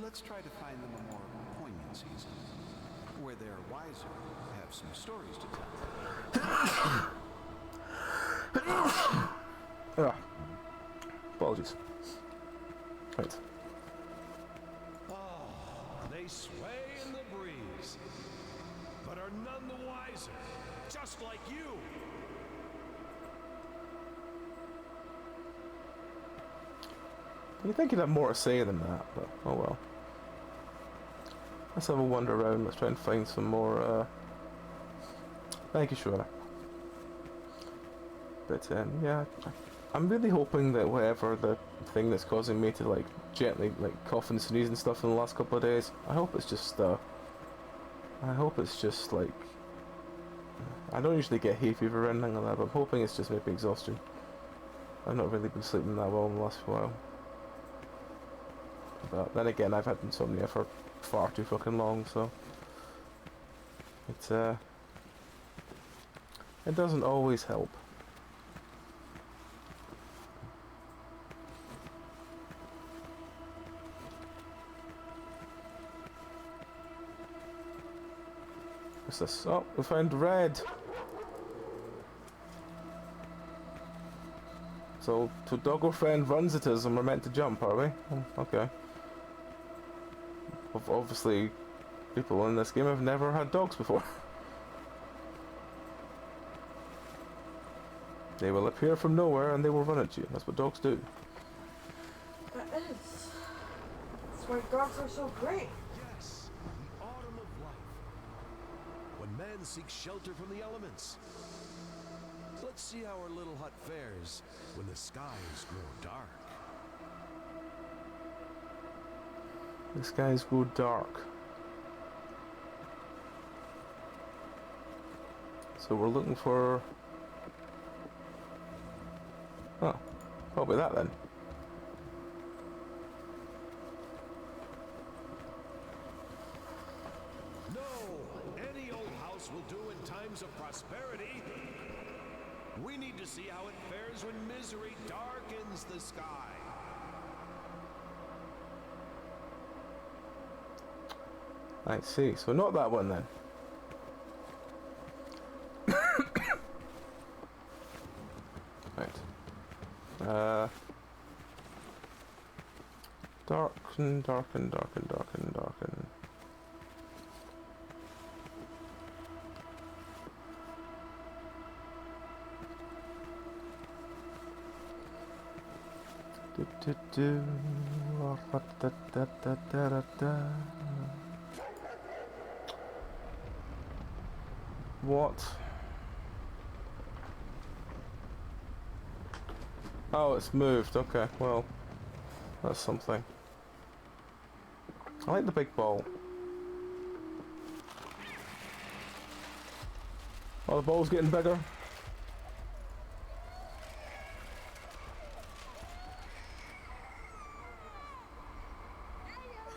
Let's try to find them a more poignant season, where they're wiser, have some stories to tell. Ah. Apologies. Right. They sway in the breeze, but are none the wiser, just like you. You think you'd have more to say than that, but oh well. Let's have a wander around. Let's try and find some more. Thank you, Shura. But yeah, I'm really hoping that whatever the thing that's causing me to like gently like cough and sneeze and stuff in the last couple of days, I hope it's just like, I don't usually get hay fever or anything like that, but I'm hoping it's just maybe exhaustion. I've not really been sleeping that well in the last while. But then again, I've had insomnia for far too fucking long, so it doesn't always help. What's this? Oh, we found red. So, to Doggo Friend runs it is, and we're meant to jump, are we? Oh, okay. Obviously, people in this game have never had dogs before. They will appear from nowhere and they will run at you. That's what dogs do. That is. That's why dogs are so great. Yes, the autumn of life, when man seeks shelter from the elements. Let's see how our little hut fares when the skies grow dark. The skies go dark. So we're looking for... Oh, probably that then. No, any old house will do in times of prosperity. We need to see how it fares when misery darkens the sky. I see. So not that one then. Right. Darken, darken, darken, darken, darken. Do do do. Da da da da da da. What? Oh, it's moved. Okay, well, that's something. I like the big ball. Oh, the ball's getting bigger.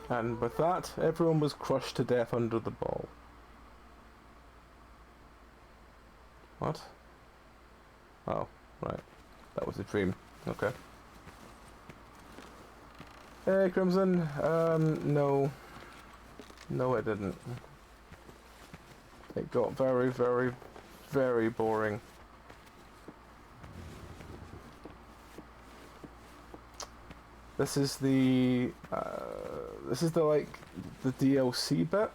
And with that, everyone was crushed to death under the ball. What? Oh, right. That was a dream. Okay. Hey, Crimson. No. No, it didn't. It got very, very, very boring. This is the like the DLC bit.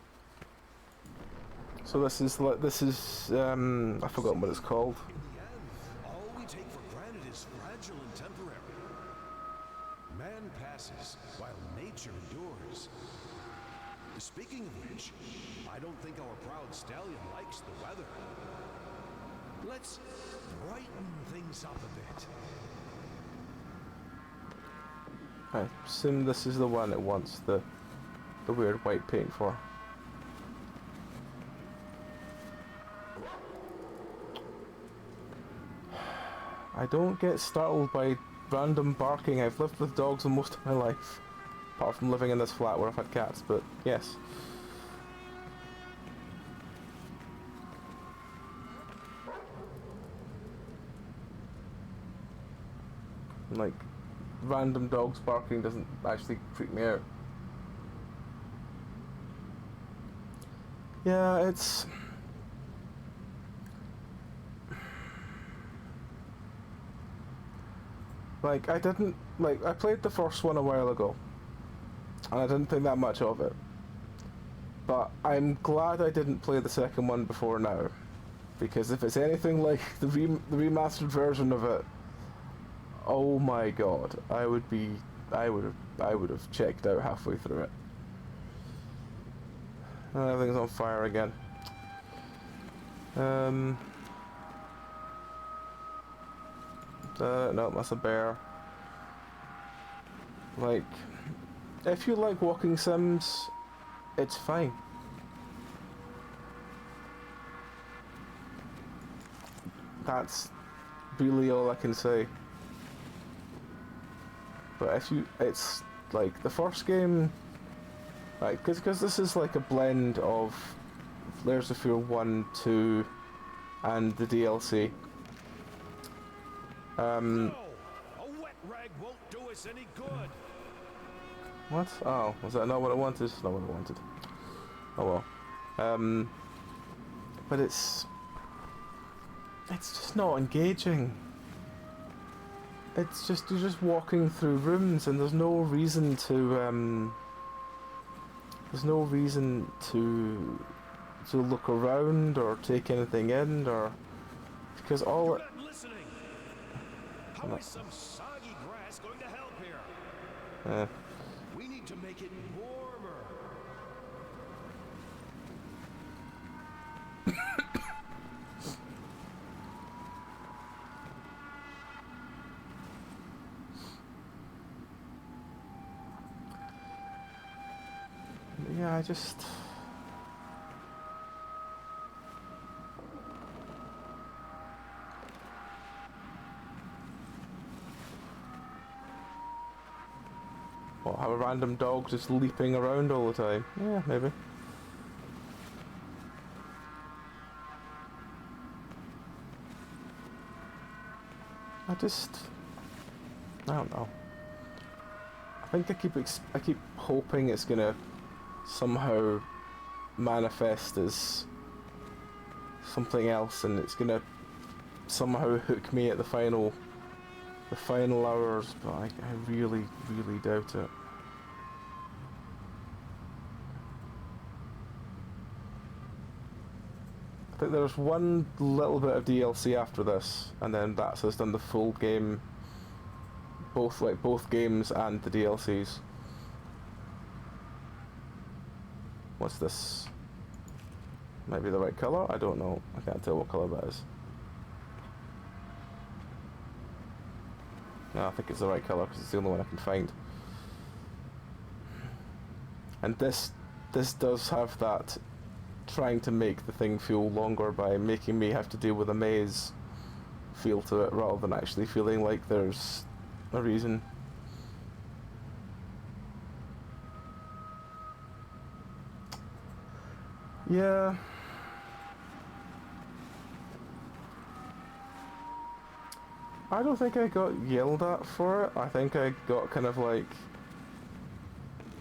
So this is like I've forgotten what it's called. All we take for granted is fragile and temporary. Man passes while nature endures. Speaking of which, I don't think our proud stallion likes the weather. Let's brighten things up a bit. I assume this is the one it wants the weird white paint for. I don't get startled by random barking. I've lived with dogs for most of my life. Apart from living in this flat where I've had cats, but yes. Like, random dogs barking doesn't actually freak me out. Yeah, it's... Like, I didn't... Like, I played the first one a while ago, and I didn't think that much of it. But I'm glad I didn't play the second one before now, because if it's anything like the remastered version of it, oh my god, I would have checked out halfway through it. And everything's on fire again. No, that's a bear. Like, if you like walking sims, it's fine. That's really all I can say. But if you, it's like the first game, right? Because this is like a blend of Layers of Fear 1, 2, and the DLC. No, a wet rag won't do us any good. What? Oh, was that not what I wanted? Not what I wanted. Oh well. But it's just not engaging. It's just, you're just walking through rooms and there's no reason to look around or take anything in, or because all You're not listening. How is some soggy grass going to help here? We need to make it warmer. yeah, I just. What, have a random dog just leaping around all the time? Yeah, maybe. I don't know. I think I keep hoping it's gonna somehow manifest as something else, and it's gonna somehow hook me at the final hours, but I really, really doubt it. I think there's one little bit of DLC after this, and then that's us done the full game, both games and the DLCs. What's this? Might be the right colour? I don't know. I can't tell what colour that is. No, I think it's the right colour because it's the only one I can find. And this does have that trying to make the thing feel longer by making me have to deal with a maze feel to it, rather than actually feeling like there's a reason. Yeah. I don't think I got yelled at for it. I think I got kind of like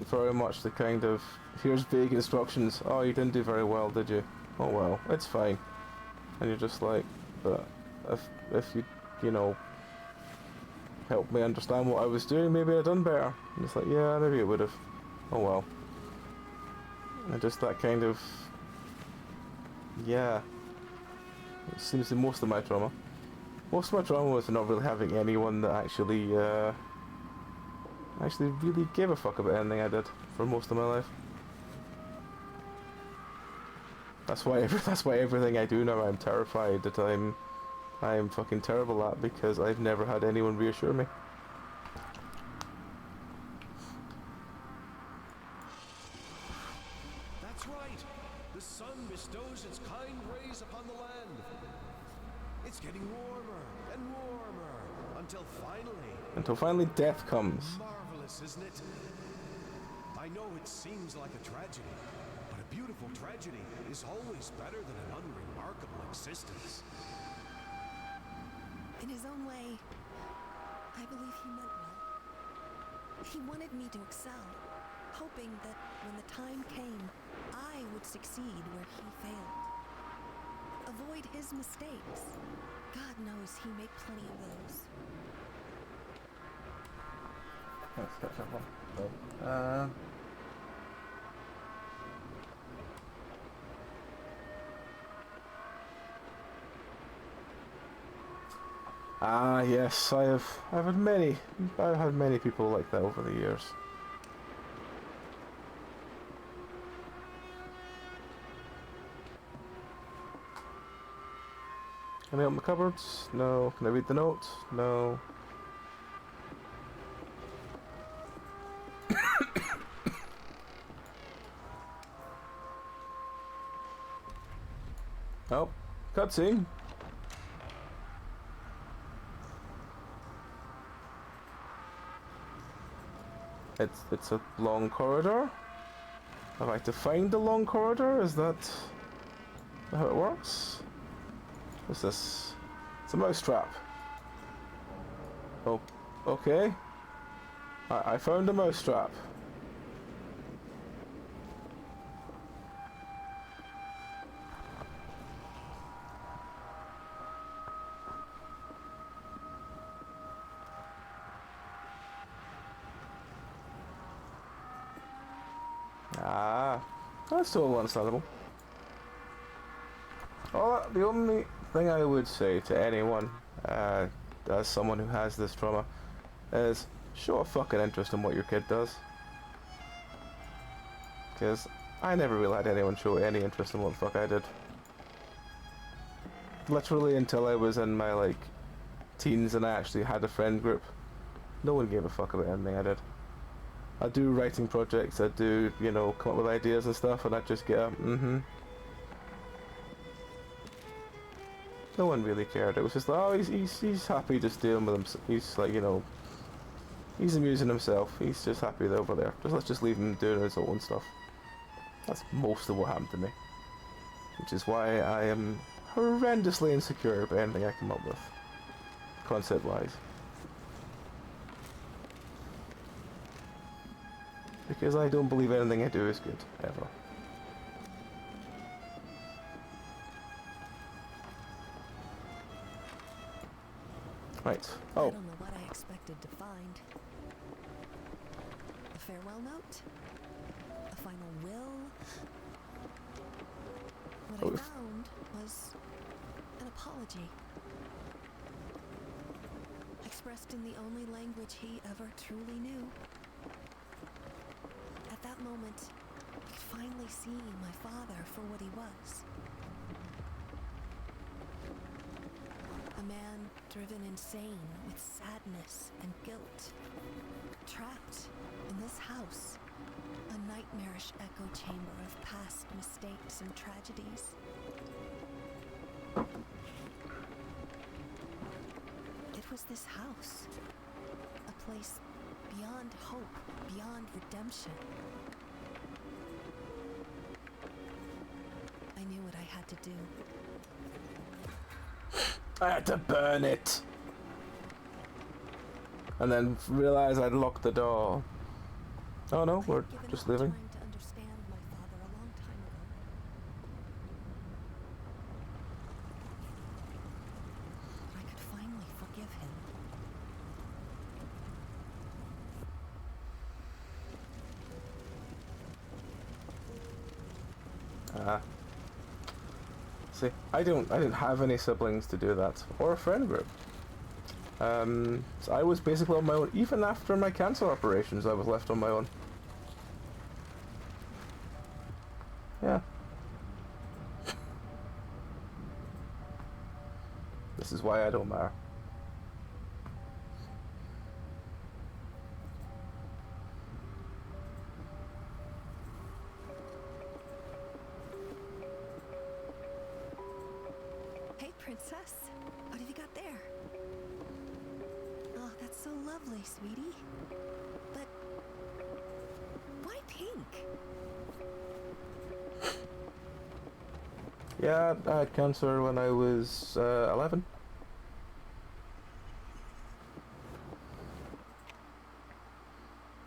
very much the kind of, here's vague instructions. Oh, you didn't do very well, did you? Oh well, it's fine. And you're just like, but if you know, helped me understand what I was doing, maybe I'd done better. And it's like, yeah, maybe it would have. Oh well. And just that kind of, yeah. It seems to be most of my trauma. Most of my trauma was not really having anyone that actually really gave a fuck about anything I did for most of my life. That's why everything I do now I'm terrified that I am fucking terrible at, because I've never had anyone reassure me. That's right. The sun bestows its kind rays upon the land. It's getting warmer and warmer until finally Death comes. Marvelous, isn't it? I know it seems like a tragedy, but a beautiful tragedy is always better than an unremarkable existence. In his own way, I believe he meant well. He wanted me to excel. hoping that when the time came, I would succeed where he failed. Avoid his mistakes. God knows he made plenty of those. Let's catch that one. Yes, I've had many people like that over the years. Can I open the cupboards? No. Can I read the notes? No. Oh, cutscene. It's a long corridor. Have I to find the long corridor? Is that how it works? What's this? It's a mouse trap. Oh, okay. I found a mouse trap. That's still understandable. Well, the only thing I would say to anyone, as someone who has this trauma, is show a fucking interest in what your kid does. Because I never really had anyone show any interest in what the fuck I did. Literally until I was in my, like, teens and I actually had a friend group. No one gave a fuck about anything I did. I do writing projects, I do, you know, come up with ideas and stuff, and I just get a, No one really cared. It was just like, oh, he's happy just dealing with himself. He's like, you know, he's amusing himself. He's just happy over there. Let's just leave him doing his own stuff. That's most of what happened to me. Which is why I am horrendously insecure about anything I come up with, concept-wise. Because I don't believe anything I do is good, ever. Right. Oh. I don't know what I expected to find. A farewell note? A final will? What I found was an apology. Expressed in the only language he ever truly knew. At that moment, I could finally see my father for what he was. A man driven insane with sadness and guilt. Trapped in this house, a nightmarish echo chamber of past mistakes and tragedies. It was this house, a place beyond hope, beyond redemption. I knew what I had to do. I had to burn it! And then realize I'd locked the door. Oh no, we're just leaving. To understand my father a long time ago. But I could finally forgive him. See, I didn't have any siblings to do that, or a friend group. So I was basically on my own. Even after my cancer operations, I was left on my own. Yeah. This is why I don't matter. Hey, princess. What have you got there? Oh, that's so lovely, sweetie. But why pink? Yeah, I had cancer when I was 11.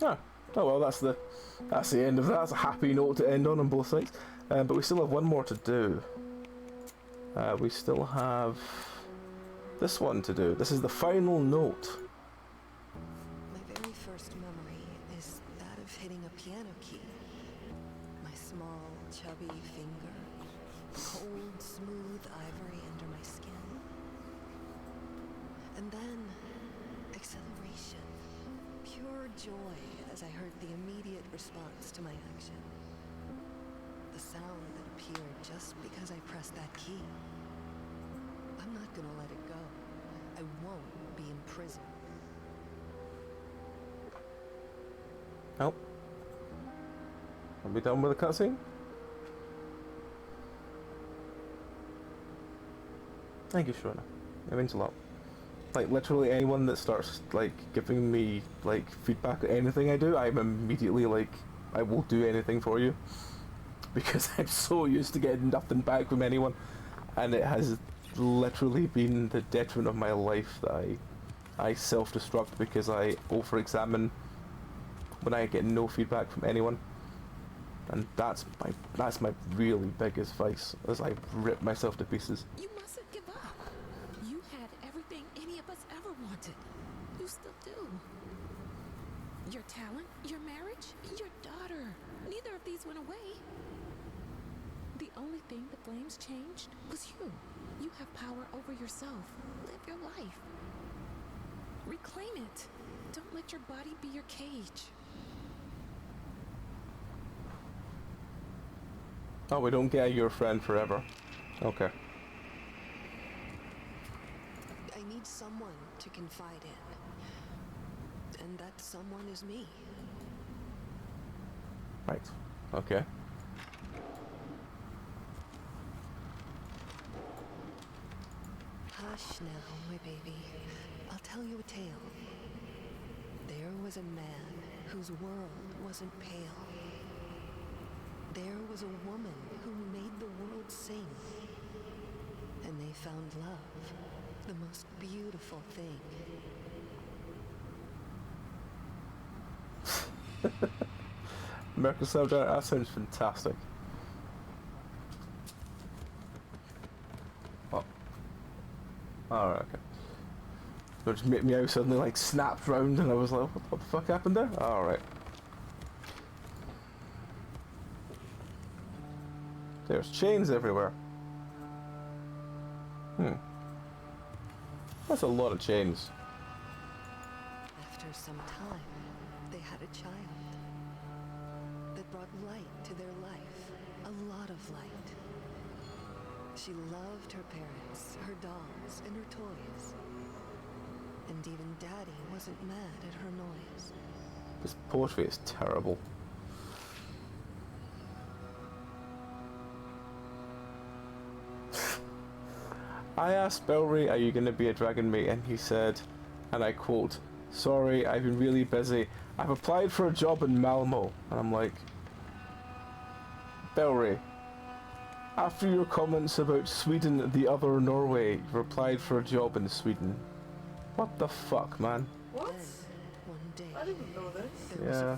Yeah, Oh well, that's the end of that. That's a happy note to end on both sides. But we still have one more to do. We still have this one to do. This is the final note. My very first memory is that of hitting a piano key. My small, chubby finger, cold, smooth ivory under my skin. And then acceleration, pure joy as I heard the immediate response to my action. The sound that appeared just because I pressed that key. I'm not gonna let it go. I won't be in prison. Oh. Are we done with the cutscene? Thank you, Shona. It means a lot. Like, literally anyone that starts, like, giving me, like, feedback on anything I do, I'm immediately like, I will do anything for you. Because I'm so used to getting nothing back from anyone. And it has literally been the detriment of my life that I self-destruct because I over-examine when I get no feedback from anyone. And that's my really biggest vice, as I rip myself to pieces. You mustn't give up. You had everything any of us ever wanted. You still do. Your talent, your marriage, your daughter. Neither of these went away. The only thing the flames changed was you. You have power over yourself. Live your life. Reclaim it. Don't let your body be your cage. Oh, we don't get your friend forever. Okay. I need someone to confide in. And that someone is me. Right. Okay. Hush now, my baby. I'll tell you a tale. There was a man whose world wasn't pale. There was a woman who made the world sing. And they found love, the most beautiful thing. American Soldier, that sounds fantastic. Oh. Alright, okay. So just Meow suddenly like snapped round and I was like, what the fuck happened there? Alright. There's chains everywhere. That's a lot of chains. After some time, they had a child that brought light to their life, a lot of light. She loved her parents, her dolls, and her toys. And even Daddy wasn't mad at her noise. This poetry is terrible. I asked Belry, are you going to be a dragon mate? And he said, and I quote, sorry, I've been really busy. I've applied for a job in Malmo. And I'm like, Belry, after your comments about Sweden, the other Norway, you've applied for a job in Sweden. What the fuck, man? What? I didn't know this. Yeah. I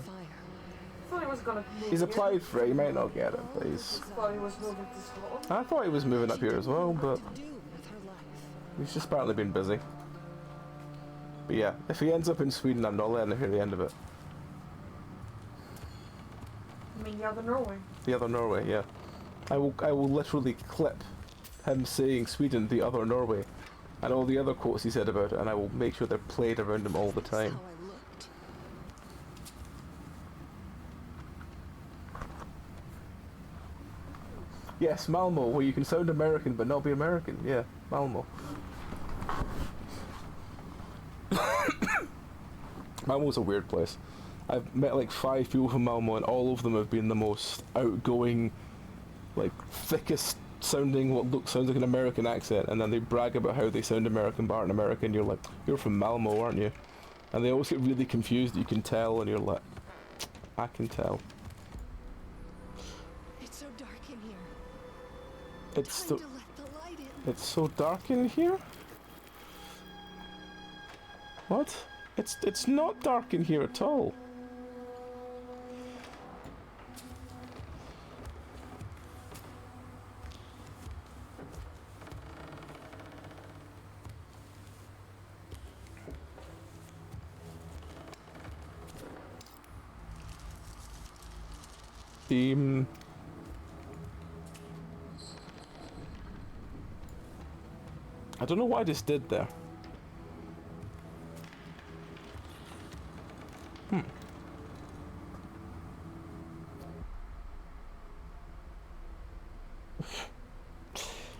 thought he was gonna move He's here. applied for it, he might not get it, but he's... I thought he was moving to Scotland. I thought he was moving up here as well, but... he's just apparently been busy. But yeah, if he ends up in Sweden, I'm not letting him hear the end of it. I mean, the other Norway. The other Norway, yeah. I will literally clip him saying Sweden, the other Norway, and all the other quotes he said about it, and I will make sure they're played around him all the time. Yes, Malmo, where you can sound American but not be American. Yeah, Malmo. Malmo's a weird place. I've met like 5 people from Malmo and all of them have been the most outgoing, like thickest sounding what sounds like an American accent, and then they brag about how they sound American but aren't American. You're like, you're from Malmo, aren't you? And they always get really confused. You can tell, and you're like, I can tell. It's so dark in here. It's so dark in here? What? It's not dark in here at all. I don't know what I just did there.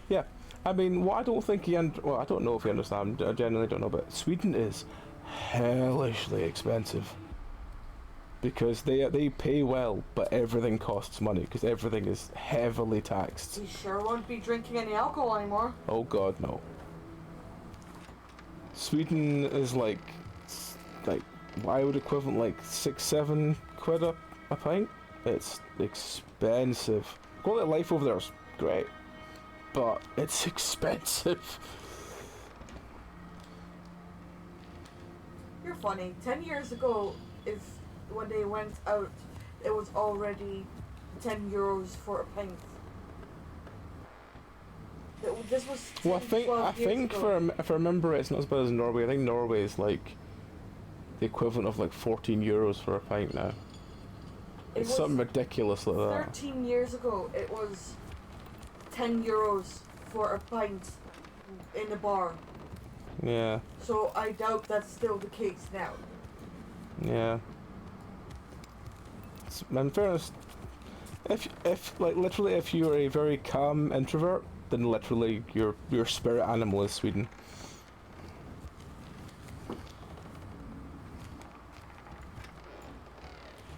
Yeah, I mean, what I don't think well, I don't know if you understand, I genuinely don't know, but Sweden is hellishly expensive. Because they pay well, but everything costs money, because everything is heavily taxed. You sure won't be drinking any alcohol anymore. Oh god, no. Sweden is like, I would equivalent like 6-7 quid a pint. It's expensive. Quality of life over there is great, but it's expensive. You're funny. 10 years ago, when they went out, it was already 10 euros for a pint. This was 10, Well, I think if I remember, it's not as bad as Norway. I think Norway is like the equivalent of like 14 euros for a pint now. It's something ridiculous like that. 13 years ago, it was 10 euros for a pint in a bar. Yeah. So I doubt that's still the case now. Yeah. In fairness, if like literally if you're a very calm introvert, then literally your spirit animal is Sweden.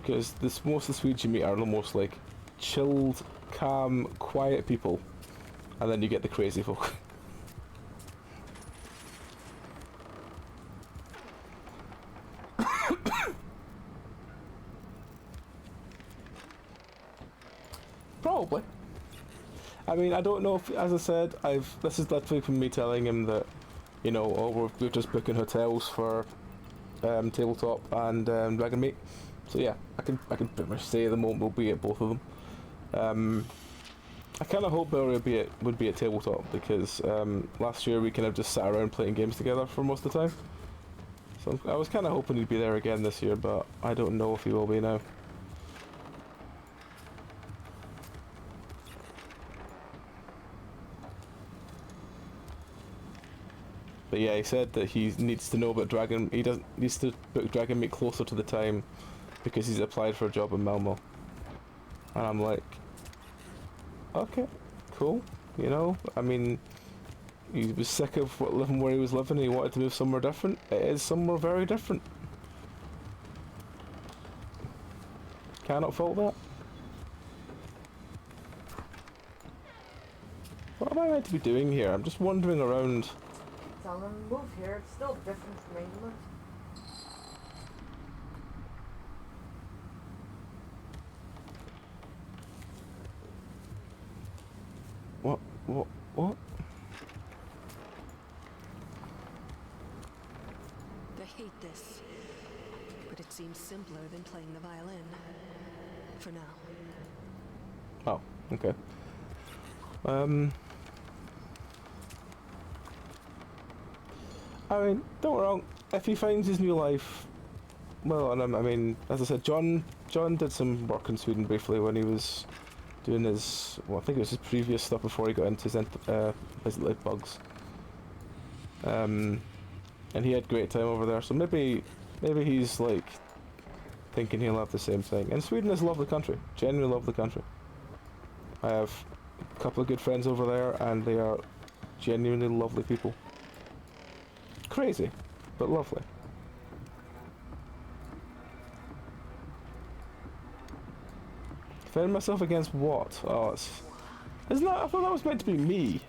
Because most of the Swedes you meet are almost like chilled, calm, quiet people, and then you get the crazy folk. Probably. I mean, I don't know if, as I said, this is literally from me telling him that, you know, oh, we're just booking hotels for tabletop and Dragon Meat. So yeah, I can pretty much say at the moment we'll be at both of them. I kind of hope Bill would be at tabletop because last year we kind of just sat around playing games together for most of the time. So I was kind of hoping he'd be there again this year, but I don't know if he will be now. But yeah, he said that he needs to know about needs to book Dragon Meat closer to the time because he's applied for a job in Malmo. And I'm like, okay, cool, you know, I mean, he was sick of living where he was living and he wanted to move somewhere different. It is somewhere very different. Cannot fault that. What am I meant to be doing here? I'm just wandering around. Tell them to move here, it's still different from England. What? I hate this, but it seems simpler than playing the violin. For now. Oh, okay. I mean, don't get me wrong, if he finds his new life, well, and I mean, as I said, John did some work in Sweden briefly when he was doing his, well, I think it was his previous stuff before he got into his little bugs. And he had great time over there, so maybe he's like thinking he'll have the same thing. And Sweden is a lovely country, genuinely lovely country. I have a couple of good friends over there, and they are genuinely lovely people. Crazy, but lovely. Defend myself against what? Oh, isn't that? I thought that was meant to be me.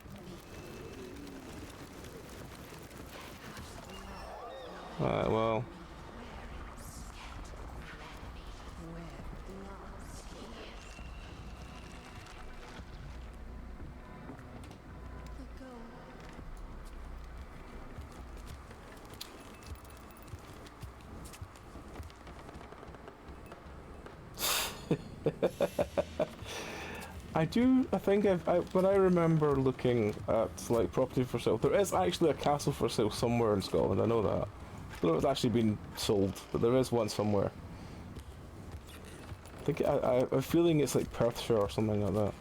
Alright, well. I think when I remember looking at like property for sale, there is actually a castle for sale somewhere in Scotland, I know that. I don't know if it's actually been sold, but there is one somewhere. I have a feeling it's like Perthshire or something like that.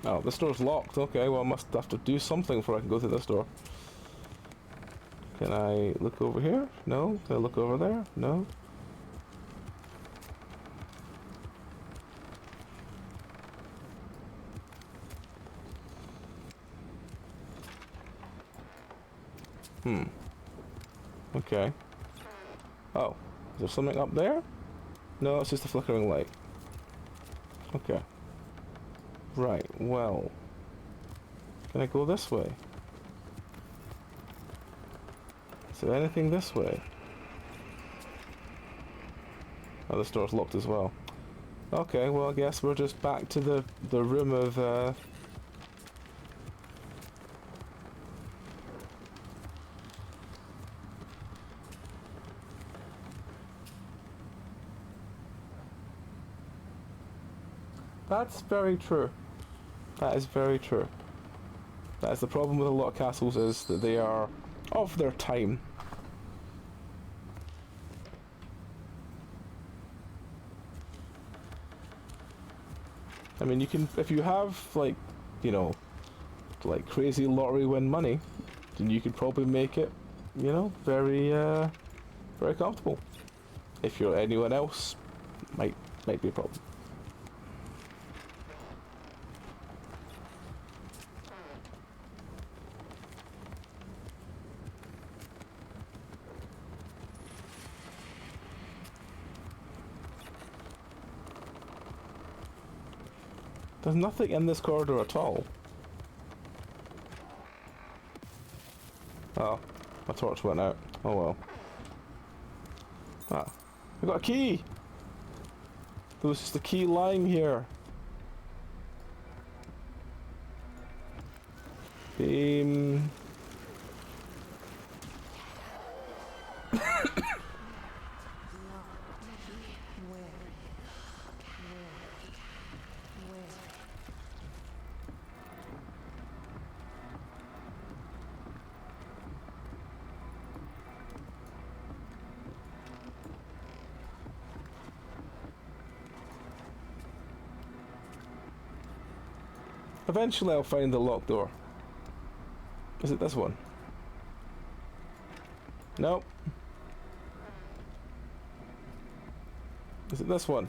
Oh, this door's locked. Okay, well I must have to do something before I can go through this door. Can I look over here? No. Can I look over there? No. Okay. Oh, is there something up there? No, it's just a flickering light. Okay. Right, well. Can I go this way? Is there anything this way? Oh, this door's locked as well. Okay, well I guess we're just back to the room of That's very true. That is very true. That is the problem with a lot of castles, is that they are of their time. I mean, you can, if you have, like, you know, like crazy lottery win money, then you could probably make it, you know, very, very comfortable. If you're anyone else, might be a problem. There's nothing in this corridor at all. Oh, my torch went out. Oh well. Ah, I got a key! There was just a key lying here. Beam. Eventually I'll find the locked door. Is it this one? Nope. Is it this one?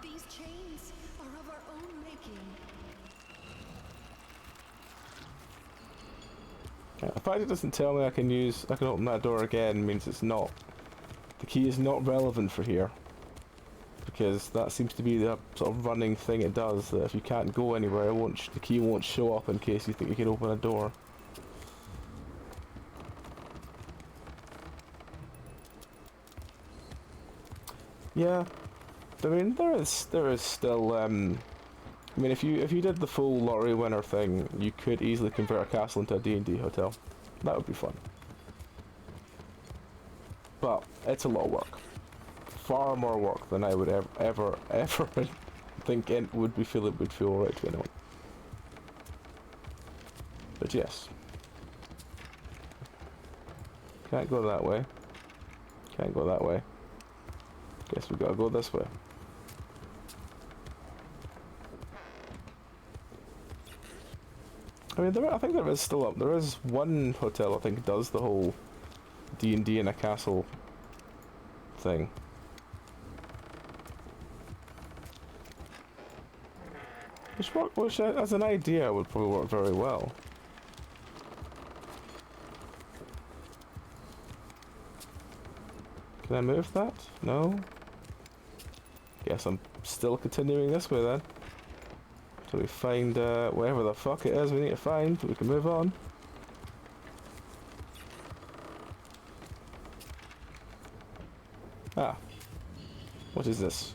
These chains are of our own making. The fact it doesn't tell me I can open that door again means it's not. The key is not relevant for here. Because that seems to be the sort of running thing it does, that if you can't go anywhere, the key won't show up in case you think you can open a door. Yeah. I mean, there is still, I mean, if you did the full lottery winner thing, you could easily convert a castle into a D&D hotel. That would be fun. But it's a lot of work. Far more work than I would ever think it would feel alright to anyone. But yes. Can't go that way. Can't go that way. Guess we gotta go this way. I mean, I think there is still there is one hotel I think does the whole D&D in a castle thing. Which as an idea would probably work very well. Can I move that? No. Guess I'm still continuing this way then. So we find whatever the fuck it is we need to find, we can move on. Ah. What is this?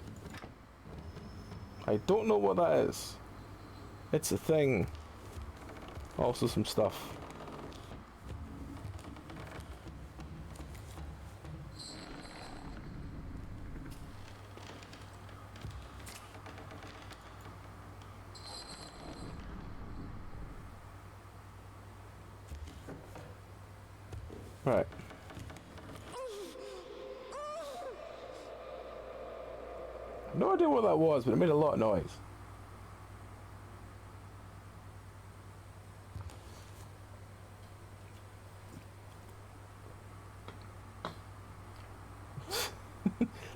I don't know what that is. It's a thing. Also some stuff. Right. No idea what that was, but it made a lot of noise.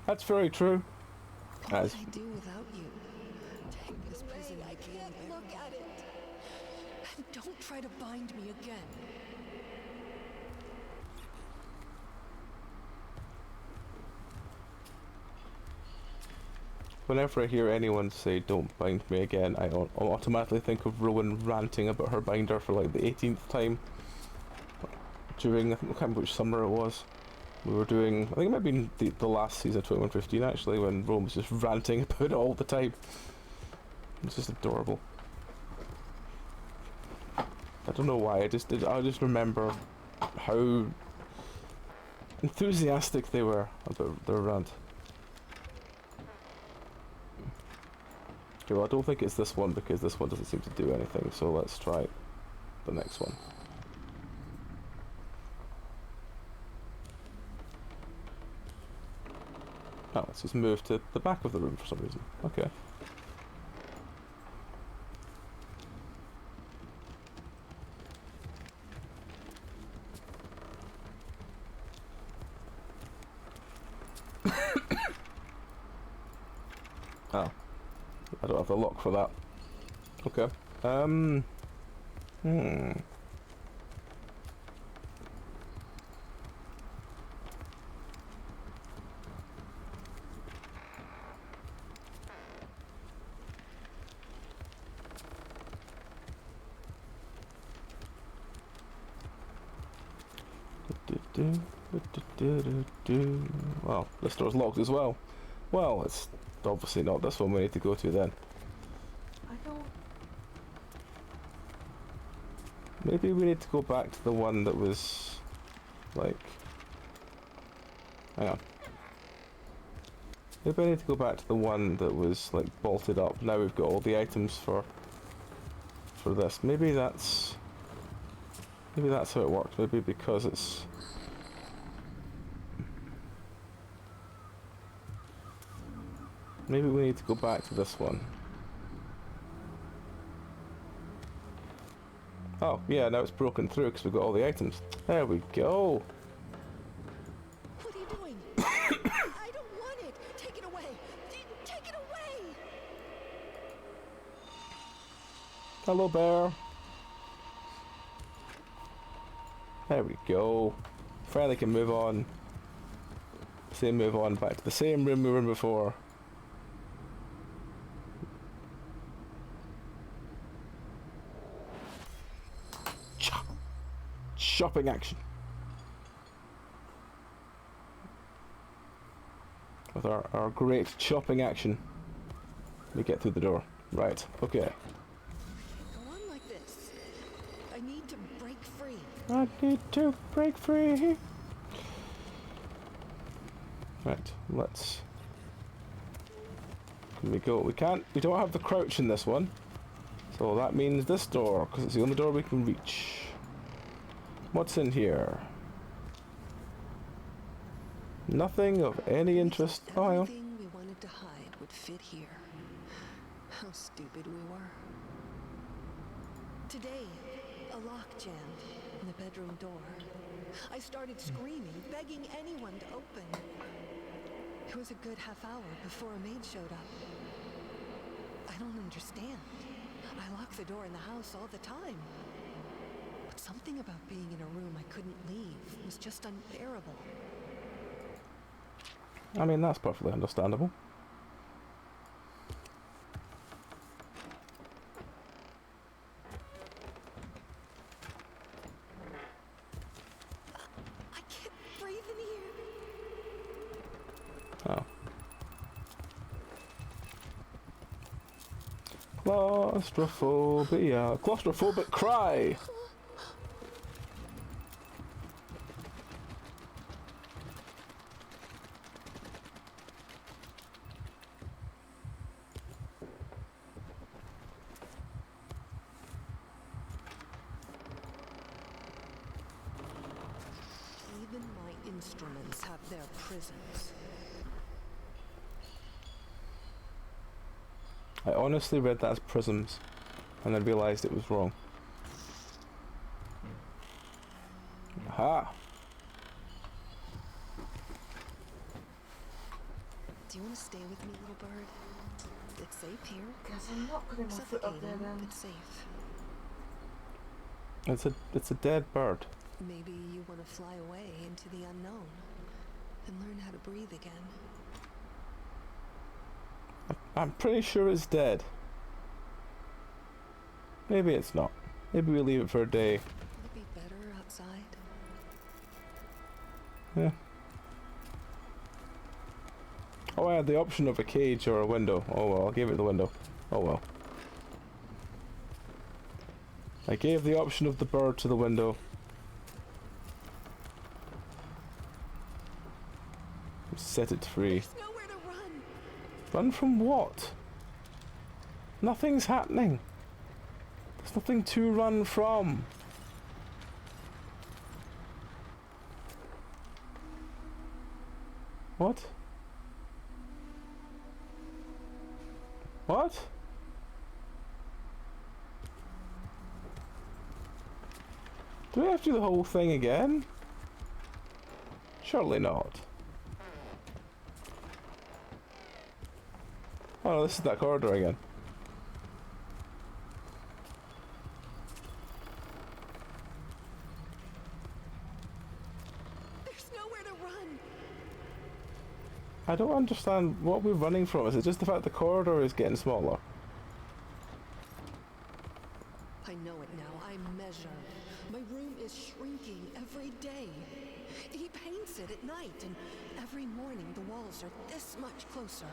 That's very true. What would I do without you? Take this prison I can't look at it. And don't try to bind me again. Whenever I hear anyone say "don't bind me again," I automatically think of Rowan ranting about her binder for like the 18th time. During, I can't remember which summer it was. We were doing, I think it might have been the last season of 2115 actually, when Rowan was just ranting about it all the time. It's just adorable. I don't know why, I just remember how enthusiastic they were about their rant. Okay, well I don't think it's this one because this one doesn't seem to do anything, so let's try the next one. Oh, let's just move to the back of the room for some reason. Okay. Oh. I don't have the lock for that. Okay. Well, this door's locked as well. Well, it's obviously not this one we need to go to then. I don't... Maybe we need to go back to the one that was, like... Hang on. Maybe I need to go back to the one that was, like, bolted up. Now we've got all the items for this. Maybe that's how it works. Maybe because it's... Maybe we need to go back to this one. Oh, yeah, now it's broken through because we've got all the items. There we go. What are you doing? I don't want it. Take it away. Take it away. Hello, bear. There we go. Finally can move on. Move on back to the same room we were in before. Shopping action. With our great chopping action, we get through the door. Right, okay. Go on like this. I need to break free. I need to break free. Right, let's... Can we go? We don't have the crouch in this one. So that means this door, because it's the only door we can reach. What's in here? Nothing of any interest. Oh, hang on. Everything we wanted to hide would fit here. How stupid we were. Today, a lock jammed in the bedroom door. I started screaming, begging anyone to open. It was a good half hour before a maid showed up. I don't understand. I lock the door in the house all the time. But something about being in a room I couldn't leave was just unbearable. I mean, that's perfectly understandable. I can't breathe in here. Oh. Claustrophobia. Claustrophobic cry! Even my instruments have their prisons. I honestly read that as prisms, and then realised it was wrong. Aha! Do you want to stay with me, little bird? It's safe here. Guess I'm not putting my foot up there then. It's safe. It's a dead bird. Maybe you want to fly away into the unknown and learn how to breathe again. I'm pretty sure it's dead. Maybe it's not. Maybe we leave it for a day. Would it be better outside? Yeah. Oh, I had the option of a cage or a window. Oh well, I gave it the window. Oh well. I gave the option of the bird to the window. Set it free. There's nowhere to run. Run from what? Nothing's happening. There's nothing to run from. What? What? Do we have to do the whole thing again? Surely not. Oh no, this is that corridor again. There's nowhere to run. I don't understand what we're running from. Is it just the fact the corridor is getting smaller? I know it now. I measure. My room is shrinking every day. He paints it at night, and every morning the walls are this much closer.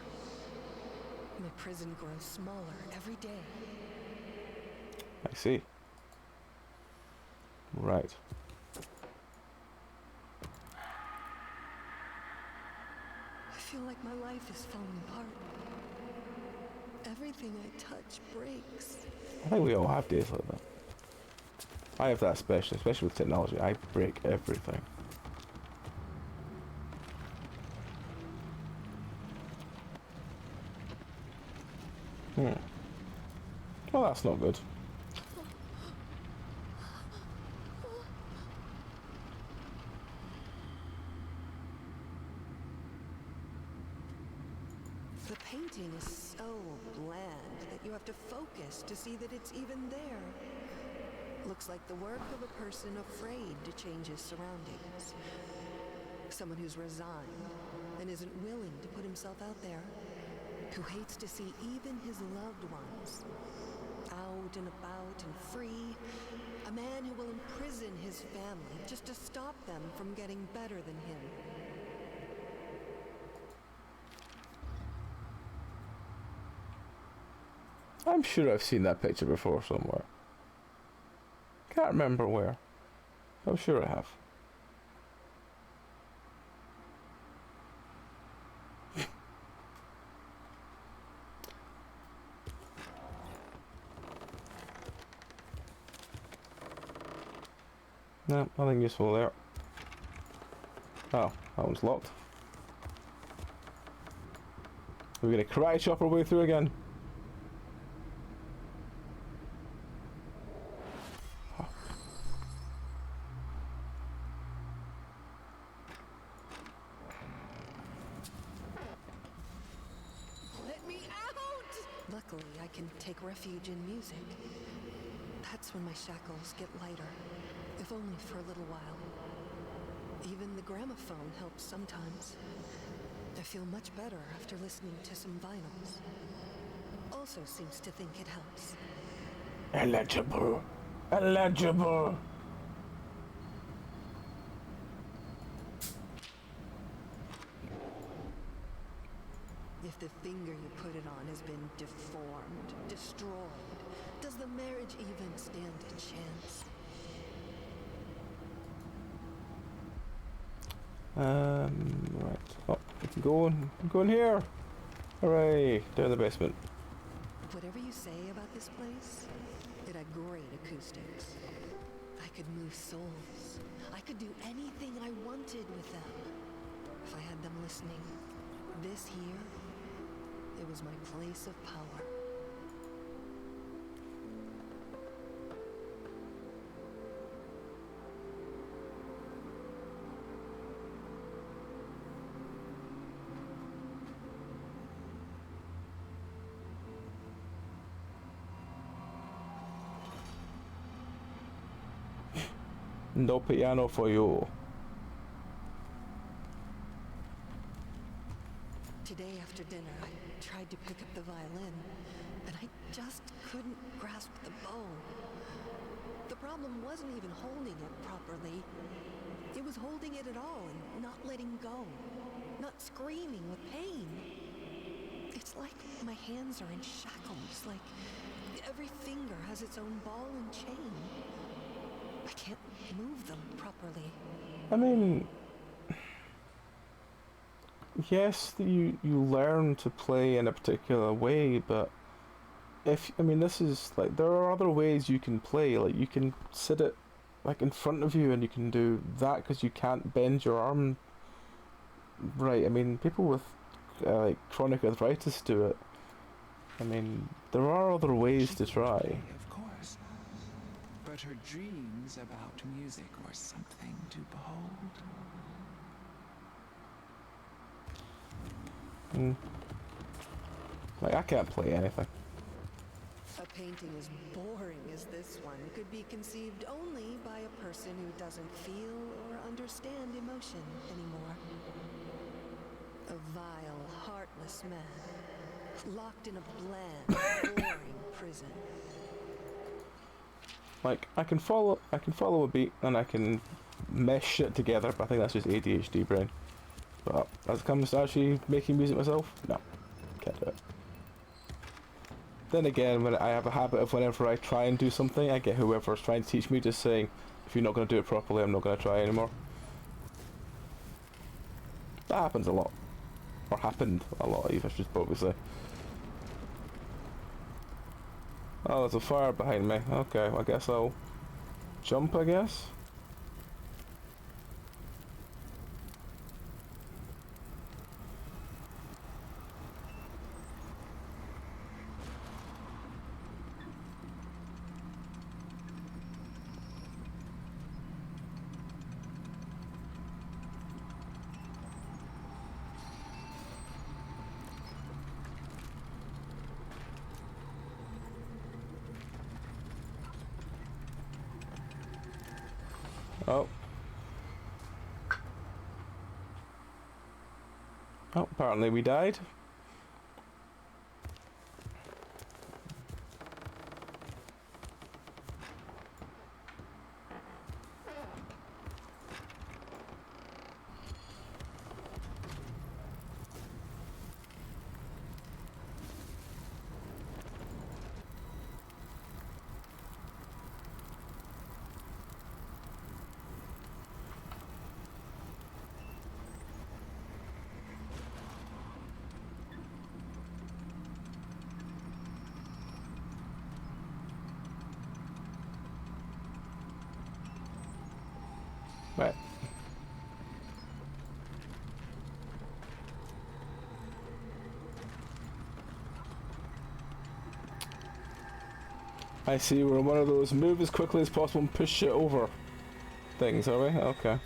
My prison grows smaller every day. I see. Right. I feel like my life is falling apart. Everything I touch breaks. I think we all have days like that. I have that especially with technology. I break everything. Well, that's not good. The painting is so bland that you have to focus to see that it's even there. Looks like the work of a person afraid to change his surroundings. Someone who's resigned and isn't willing to put himself out there. Who hates to see even his loved ones out and about and free. A man who will imprison his family just to stop them from getting better than him. I'm sure I've seen that picture before somewhere. Can't remember where. I'm sure I have. No, nothing useful there. Oh, that one's locked. We're gonna karate chop our way through again. Let me out! Luckily, I can take refuge in music. That's when my shackles get lighter, if only for a little while. Even the gramophone helps sometimes. I feel much better after listening to some vinyls. Also seems to think it helps. Illegible. Illegible. If the finger you put it on has been deformed, destroyed, does the marriage even stand a chance? Right. Oh, we can go in here. Hooray! Down the basement. Whatever you say about this place, it had great acoustics. I could move souls. I could do anything I wanted with them. If I had them listening. This here, it was my place of power. No piano for you. Today after dinner, I tried to pick up the violin, and I just couldn't grasp the bow. The problem wasn't even holding it properly. It was holding it at all and not letting go. Not screaming with pain. It's like my hands are in shackles, like every finger has its own ball and chain. I can't move them properly. I mean, yes, you learn to play in a particular way, but this is like, there are other ways you can play. Like, you can sit it like in front of you and you can do that because you can't bend your arm right. I mean, people with like chronic arthritis do it. I mean, there are other ways to try. Of course. But her dreams about music were something to behold. Like, I can't play anything. A painting as boring as this one could be conceived only by a person who doesn't feel or understand emotion anymore. A vile, heartless man, locked in a bland, boring prison. Like, I can follow a beat and I can mesh shit together, but I think that's just ADHD brain. But as it comes to actually making music myself, no, can't do it. Then again, when I have a habit of whenever I try and do something, I get whoever's trying to teach me just saying, if you're not going to do it properly, I'm not going to try anymore. That happens a lot. Or happened a lot, I should probably say. Oh, there's a fire behind me. Okay, well, I guess I'll jump, I guess? Oh. Oh, apparently we died. Right. I see, we're in one of those move as quickly as possible and push it over things, are we? Okay. I'm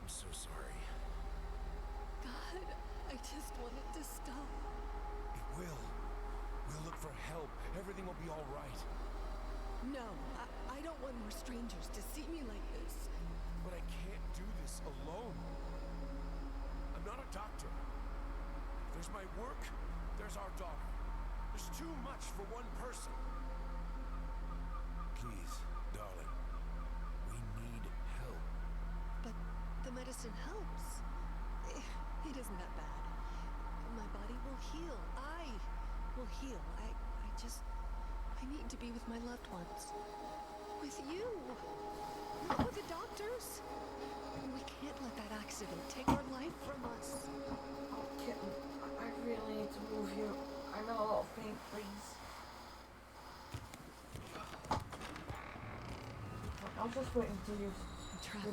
so sorry. God, I just want it to stop. It will. We'll look for help. Everything will be all right. No, I don't want more strangers to see me like this. But I can't do this alone. I'm not a doctor. There's my work, there's our daughter. There's too much for one person. Please, darling. We need help. But the medicine helps. It isn't that bad. My body will heal. I will heal. I need to be with my loved ones. With you. Not with the doctors. We can't let that accident take our life from us. Oh, kitten, I really need to move you. I'm in a lot of pain, please. I'll just wait until you're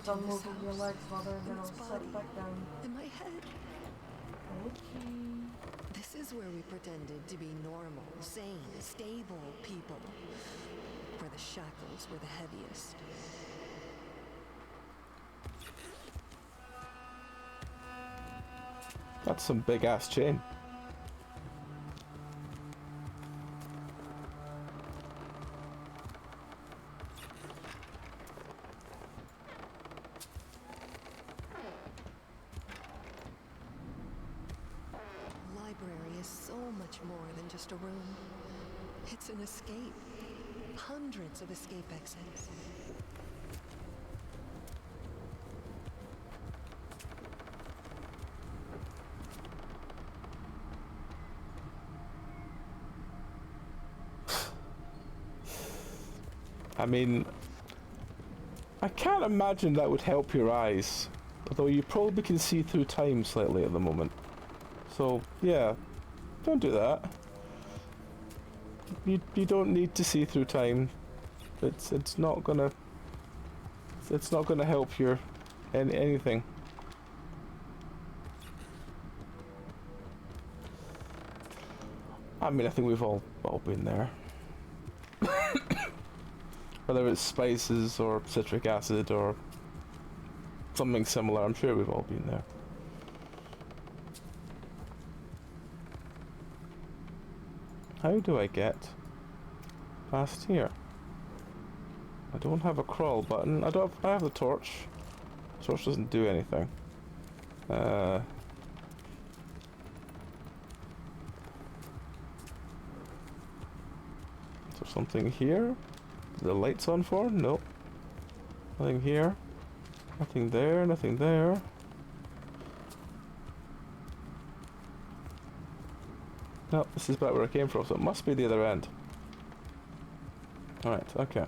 done moving your legs, Mother, and then I'll set back down. In my head. Okay. This is where we pretended to be normal, sane, stable people. Where the shackles were the heaviest. That's some big ass chain. Library is so much more than just a room. It's an escape. Hundreds of escape exits. I mean, I can't imagine that would help your eyes, although you probably can see through time slightly at the moment. So yeah, don't do that. You don't need to see through time. It's not gonna help your anything. I mean, I think we've all been there. Whether it's spices or citric acid or something similar, I'm sure we've all been there. How do I get past here? I don't have a crawl button. I have the torch. The torch doesn't do anything. Is there something here? The lights on for? Nope. Nothing here. Nothing there, nothing there. No, this is back where I came from, so it must be the other end. Alright, okay.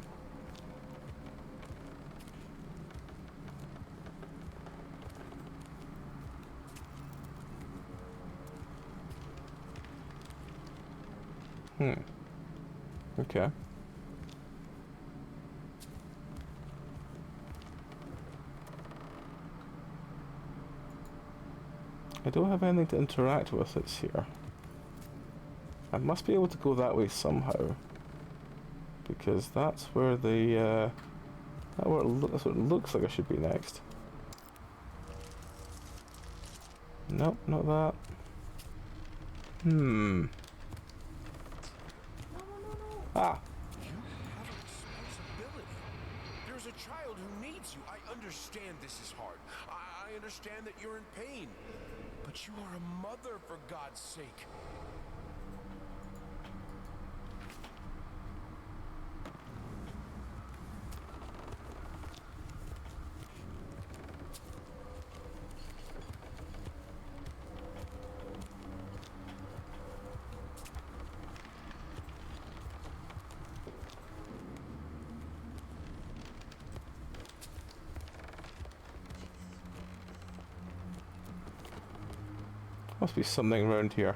Okay. I don't have anything to interact with, it's here. I must be able to go that way somehow. Because that's where the, that's what it looks like I should be next. Nope, not that. Ah! You have a responsibility. There's a child who needs you. I understand this is hard. I understand that you're in pain. But you are a mother, for God's sake. Must be something around here.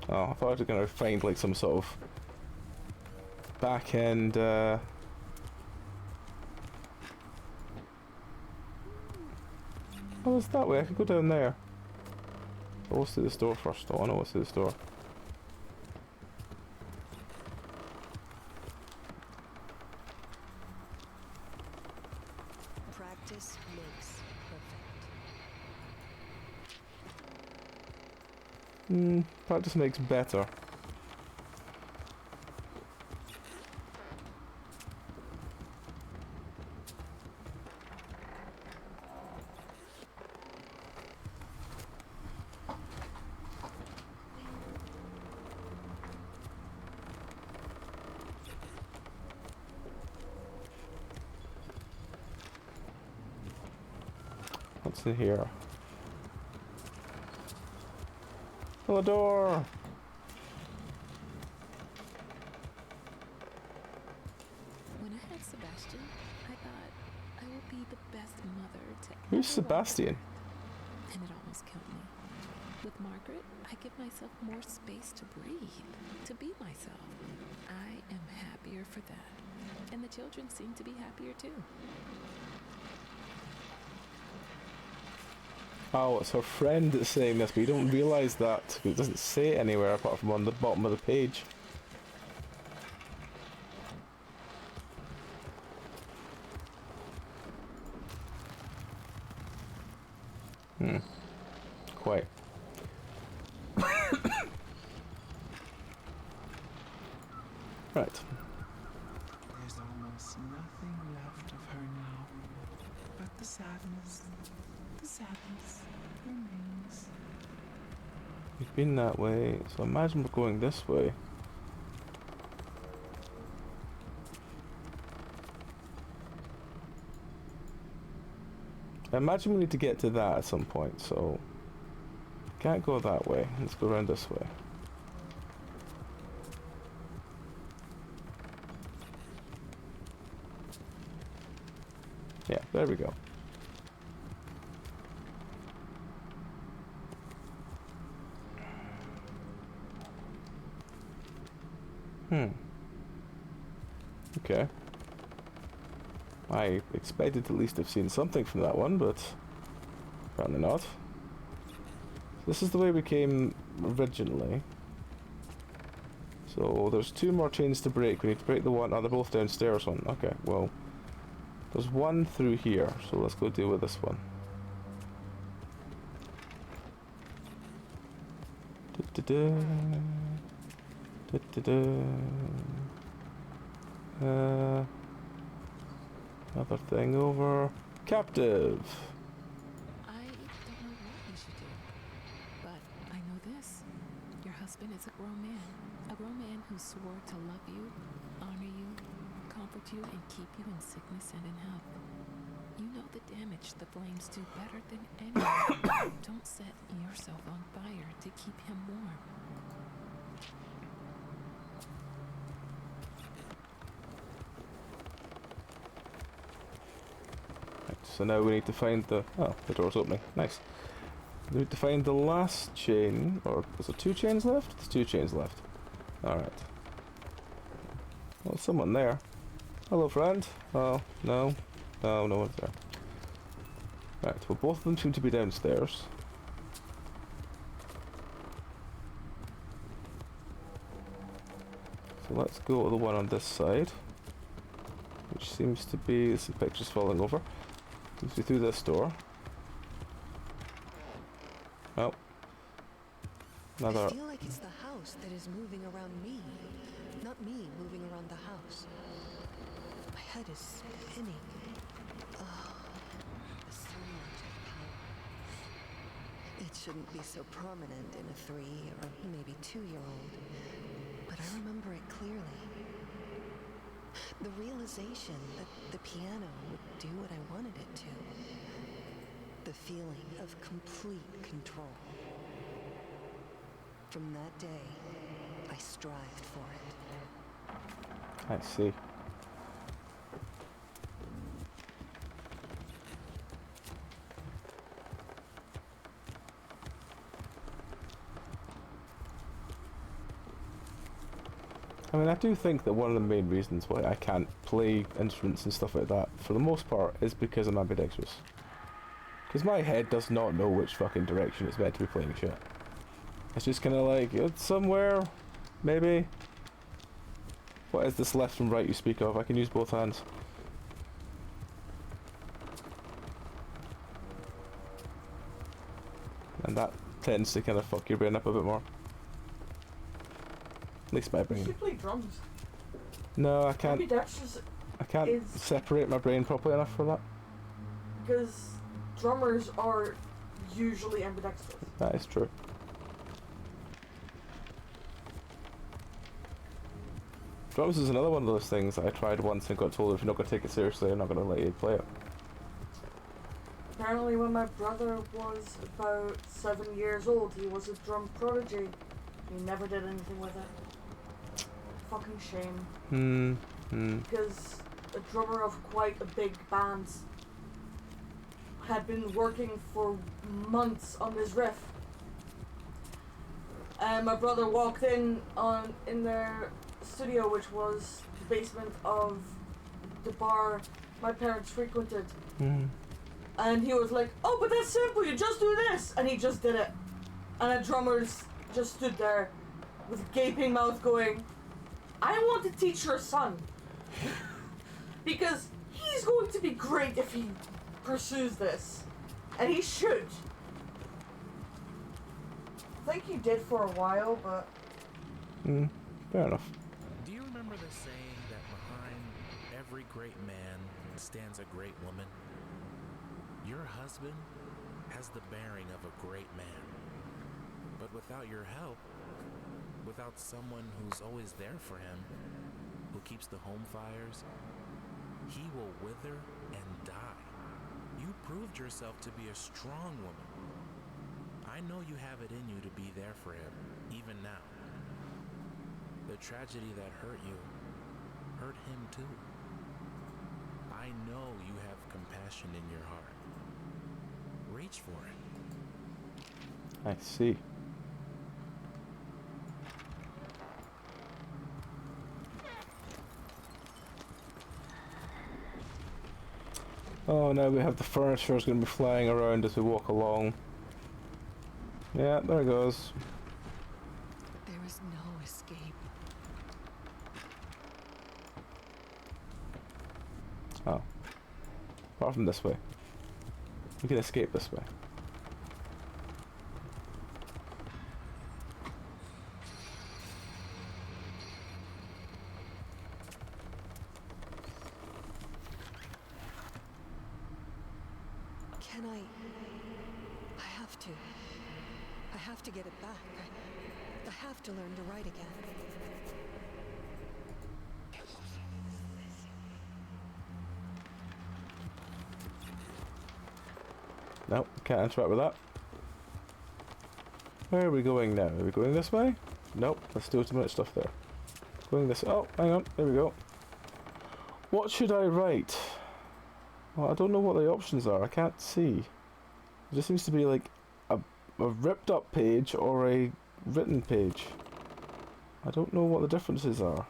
Oh, I thought I was gonna find like some sort of back end. Oh, it's that way. I could go down there. But what's through this door first? Oh, I know what's through this door. Practice makes perfect. Practice makes better. What's in here? Oh, a door! When I had Sebastian, I thought I would be the best mother to Who's ever Sebastian? walk. And it almost killed me. With Margaret, I give myself more space to breathe, to be myself. I am happier for that. And the children seem to be happier too. Oh, it's her friend that's saying this, but you don't realise that, 'cause it doesn't say it anywhere apart from on the bottom of the page. Quite. Right. There's almost nothing left of her now. But the sadness remains. We've been that way, so imagine we're going this way. I imagine we need to get to that at some point, so can't go that way. Let's go around this way. Yeah, there we go. Okay. I expected to at least have seen something from that one, but apparently not. This is the way we came originally. So there's 2 more chains to break. We need to break the one. Oh, they're both downstairs one. Okay, well, there's one through here, so let's go deal with this one. Another thing over. Captive! I don't know what we should do, but I know this. Your husband is a grown man who swore to love you, honor you, comfort you, and keep you in sickness and in health. You know the damage the flames do better than anyone. Don't set yourself on fire to keep him warm. So now we need to find the... Oh, the door's opening. Nice. We need to find the last chain, or is there 2 chains left? There's 2 chains left. Alright. Well, there's someone there. Hello, friend. Oh, no. No, no one's there. Right, well, both of them seem to be downstairs. So let's go to the one on this side, which seems to be... The picture's falling over. Seems to be through this door. Oh. Another... I feel like it's the house that is moving around me, not me moving around the house. My head is spinning. Oh, so much power. It shouldn't be so prominent in a 3 or maybe 2-year-old, but I remember it clearly. The realization that the piano would do what I wanted it to. The feeling of complete control. From that day, I strived for it. I see. I mean, I do think that one of the main reasons why I can't play instruments and stuff like that, for the most part, is because I'm ambidextrous. Because my head does not know which fucking direction it's meant to be playing shit. It's just kind of like, it's somewhere, maybe. What is this left and right you speak of? I can use both hands. And that tends to kind of fuck your brain up a bit more. At least my You brain. should play drums. No, I can't. Ambidextrous I can't is- separate my brain properly enough for that. because drummers are usually ambidextrous. That is true. Drums is another one of those things that I tried once and got told if you're not going to take it seriously, I'm not going to let you play it. Apparently when my brother was about 7 years old, he was a drum prodigy. He never did anything with it. Fucking shame. Because a drummer of quite a big band had been working for months on this riff. And my brother walked in their studio, which was the basement of the bar my parents frequented. And he was like, "Oh, but that's simple, you just do this," and he just did it. And the drummers just stood there with gaping mouth going, "I want to teach your son." Because he's going to be great if he pursues this. And he should. I think he did for a while, but... Fair enough. Do you remember the saying that behind every great man stands a great woman? Your husband has the bearing of a great man. But without your help, without someone who's always there for him, who keeps the home fires, he will wither and die. You proved yourself to be a strong woman. I know you have it in you to be there for him, even now. The tragedy that hurt you, hurt him too. I know you have compassion in your heart. Reach for it. I see. Oh, now we have the furniture is going to be flying around as we walk along. Yeah, there it goes. There is no escape. Oh. Apart from this way. We can escape this way. Can I have to. I have to get it back. I have to learn to write again. Nope, can't interact with that. Where are we going now? Are we going this way? Nope, there's still too much stuff there. Going this... Oh, hang on, there we go. What should I write? Well, I don't know what the options are, I can't see. It just seems to be like a ripped up page or a written page. I don't know what the differences are.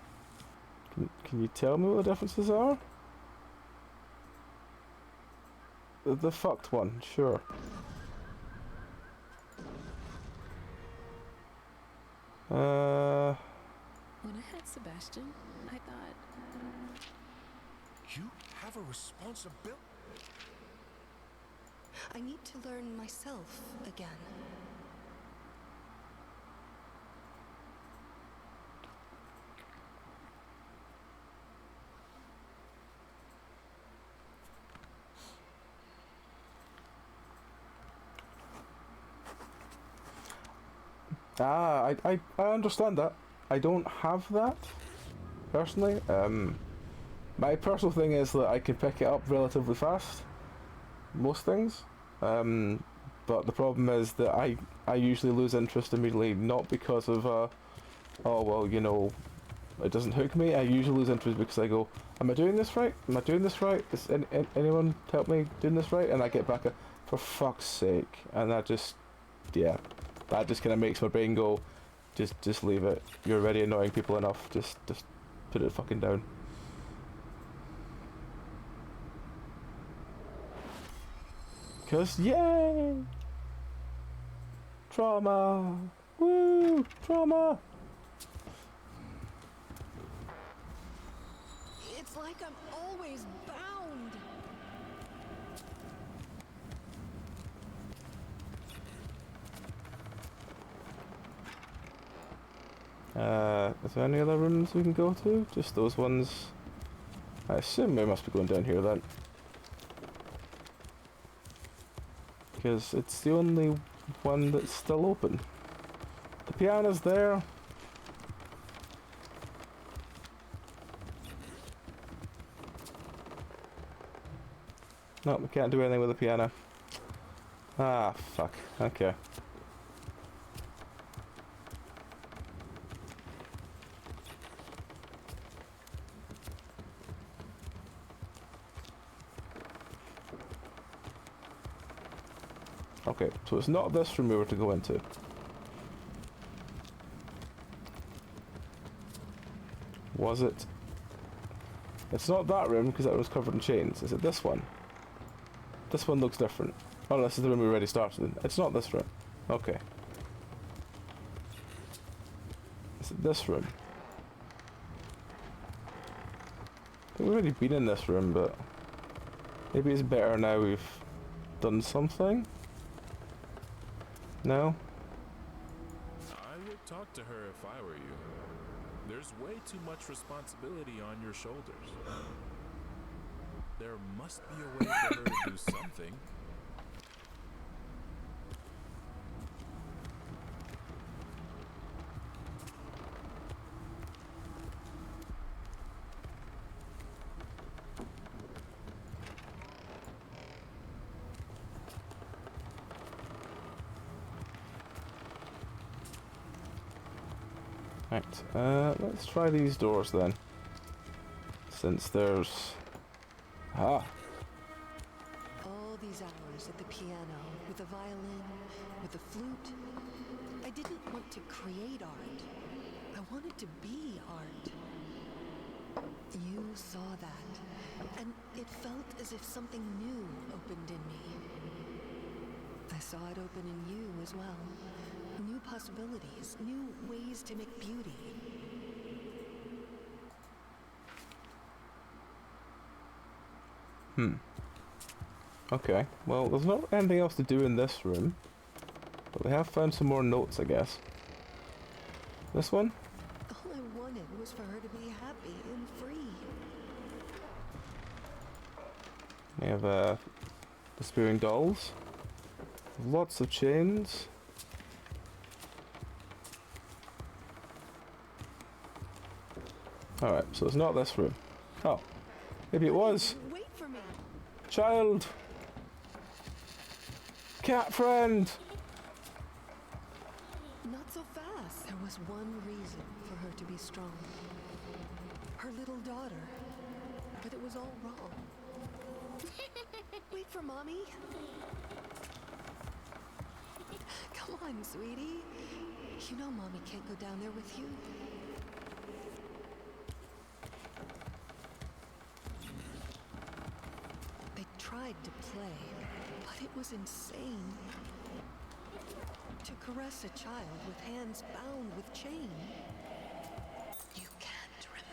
Can you tell me what the differences are? The fucked one, sure. When I had Sebastian, I thought... You have a responsibility. I need to learn myself again. Ah, I understand that. I don't have that, personally. My personal thing is that I can pick it up relatively fast. Most things. But the problem is that I usually lose interest immediately, not because of, oh well, you know, it doesn't hook me. I usually lose interest because I go, am I doing this right? Am I doing this right? Is anyone help me doing this right? And I get back, for fuck's sake. And that just, yeah. That just kind of makes my brain go, just leave it. You're already annoying people enough. Just put it fucking down. Cause yay! Trauma! Woo! Trauma! It's like I'm always bound. is there any other rooms we can go to? Just those ones? I assume we must be going down here then. Because it's the only one that's still open. The piano's there. No, we can't do anything with the piano. Ah, fuck. Okay. Okay, so it's not this room we were to go into. Was it? It's not that room, because that room's covered in chains. Is it this one? This one looks different. Oh, this is the room we already started in. It's not this room. Okay. Is it this room? I think we've already been in this room, but maybe it's better now we've done something? No? I would talk to her if I were you. There's way too much responsibility on your shoulders. There must be a way for her to do something. Right, let's try these doors then. Since there's... Ah! All these hours at the piano, with the violin, with the flute. I didn't want to create art. I wanted to be art. You saw that, and it felt as if something new opened in me. I saw it open in you as well. New possibilities, new ways to make beauty. Okay, well, there's not anything else to do in this room. But we have found some more notes, I guess. This one? All I wanted was for her to be happy and free. We have, the Spearing Dolls. Lots of chains. Alright, so it's not this room. Oh, maybe it was. Wait for me. Child! Cat friend! Not so fast. There was one reason for her to be strong. Her little daughter. But it was all wrong. Wait for Mommy. Come on, sweetie. You know Mommy can't go down there with you. They tried to play, but it was insane. To caress a child with hands bound with chain. You can't remember.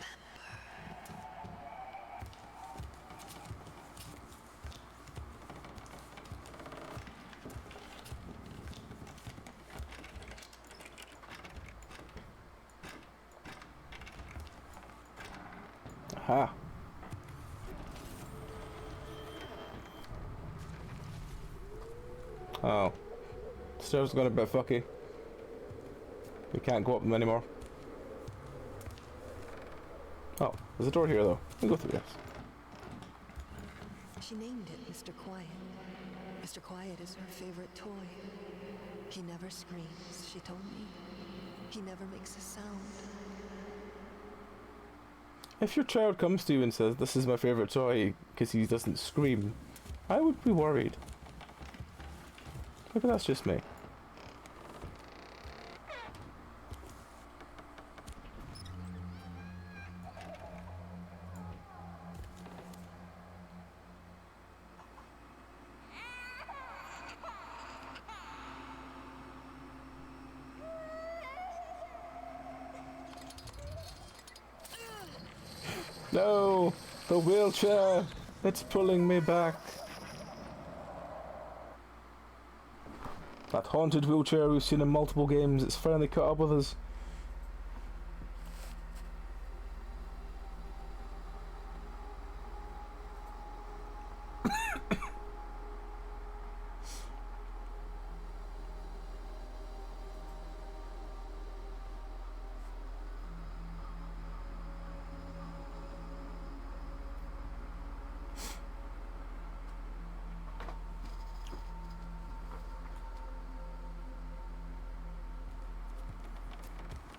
Aha. Oh. Stairs got a bit fucky. We can't go up them anymore. Oh, there's a door here though. We can go through this. She named it Mr. Quiet. Mr. Quiet is her favorite toy. He never screams, she told me. He never makes a sound. If your child comes to you and says, "This is my favourite toy," because he doesn't scream, I would be worried. Maybe that's just me. No! The wheelchair! It's pulling me back. That haunted wheelchair we've seen in multiple games, it's finally caught up with us.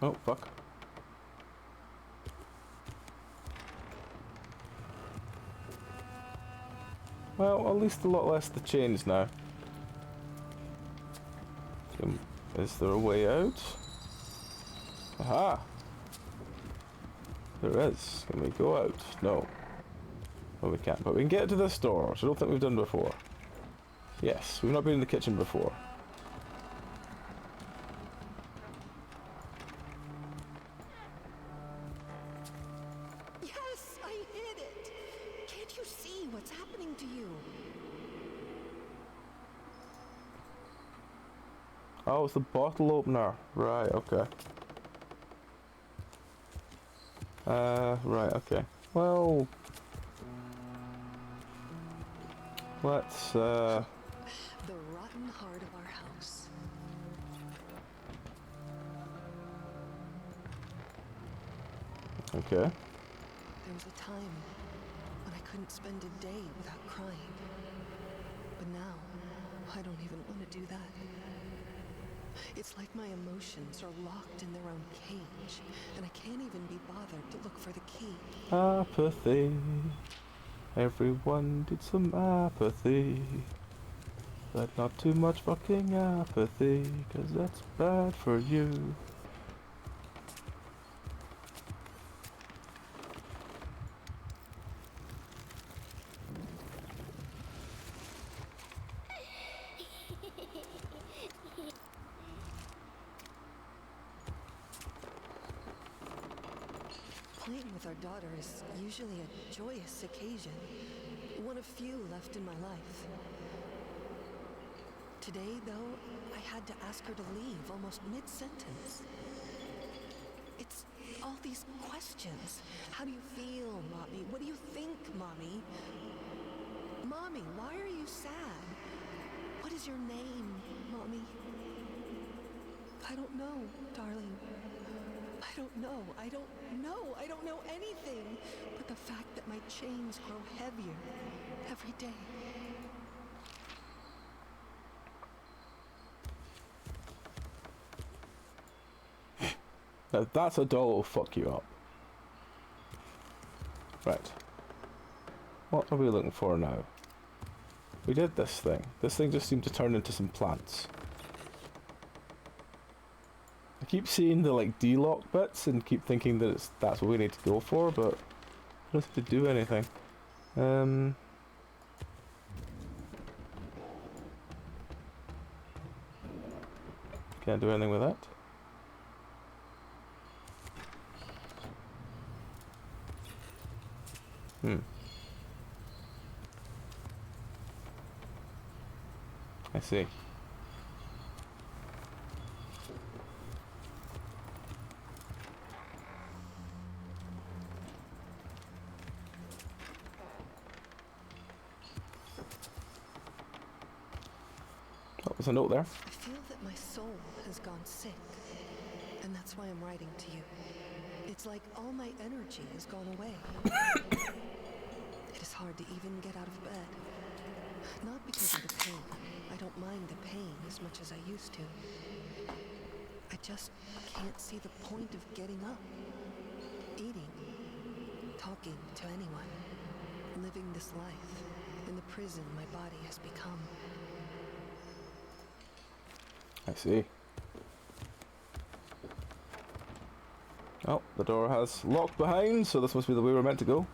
Oh, fuck. Well, at least a lot less to change now. Is there a way out? Aha! There is. Can we go out? No. No, we can't. But we can get to this door, which I don't think we've done before. Yes, we've not been in the kitchen before. Yes, I hit it! Can't you see what's happening to you? Oh, it's the bottle opener. Right, okay. Right, okay. Well... let's, The rotten heart of our house. okay. There was a time when I couldn't spend a day without crying. But now, I don't even want to do that. It's like my emotions are locked in their own cage, and I can't even be bothered to look for the key. Apathy. Everyone did some apathy. But not too much fucking apathy, 'cause that's bad for you. Playing with our daughter is usually a joyous occasion, one of few left in my life. Today, though, I had to ask her to leave almost mid-sentence. It's all these questions. How do you feel, Mommy? What do you think, Mommy? Mommy, why are you sad? What is your name, Mommy? I don't know, darling. I don't know. I don't know. I don't know anything but the fact that my chains grow heavier every day. Now that's a doll will fuck you up. Right. What are we looking for now? We did this thing. This thing just seemed to turn into some plants. I keep seeing the like D-lock bits and keep thinking that that's what we need to go for, but it doesn't seem to do anything. Can't do anything with that. I see. Oh, there's a note there. I feel that my soul has gone sick, and that's why I'm writing to you. It's like all my energy has gone away. It is hard to even get out of bed. Not because of the pain. I don't mind the pain as much as I used to. I just can't see the point of getting up, eating, talking to anyone, living this life in the prison my body has become. I see. Oh, the door has locked behind, so this must be the way we're meant to go.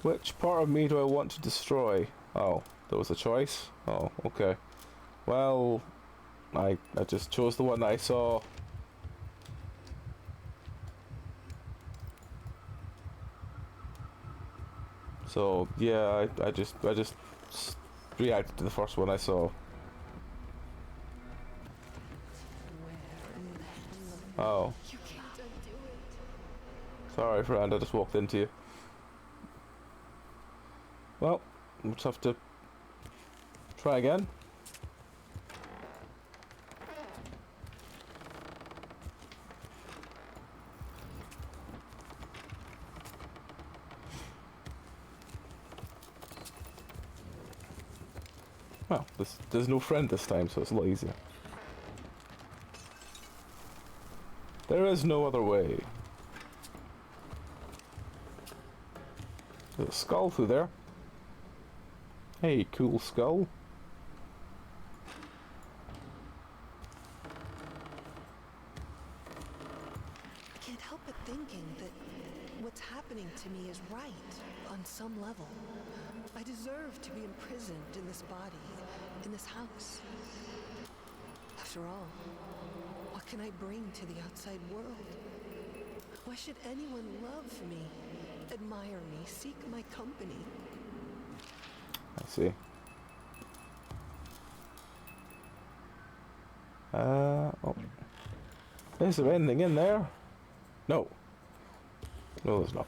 Which part of me do I want to destroy? Oh, there was a choice? Oh, okay. Well, I just chose the one that I saw. So, yeah, I just reacted to the first one I saw. Oh. You can't undo it. Sorry, friend, I just walked into you. Well, we'll just have to try again. Well, there's no friend this time, so it's a lot easier. There is no other way. There's a skull through there. Hey, cool skull. I can't help but thinking that what's happening to me is right on some level. I deserve to be imprisoned in this body, in this house. After all, what can I bring to the outside world? Why should anyone love me, admire me, seek my company? I see. Oh. Is there anything in there? No. No, there's not.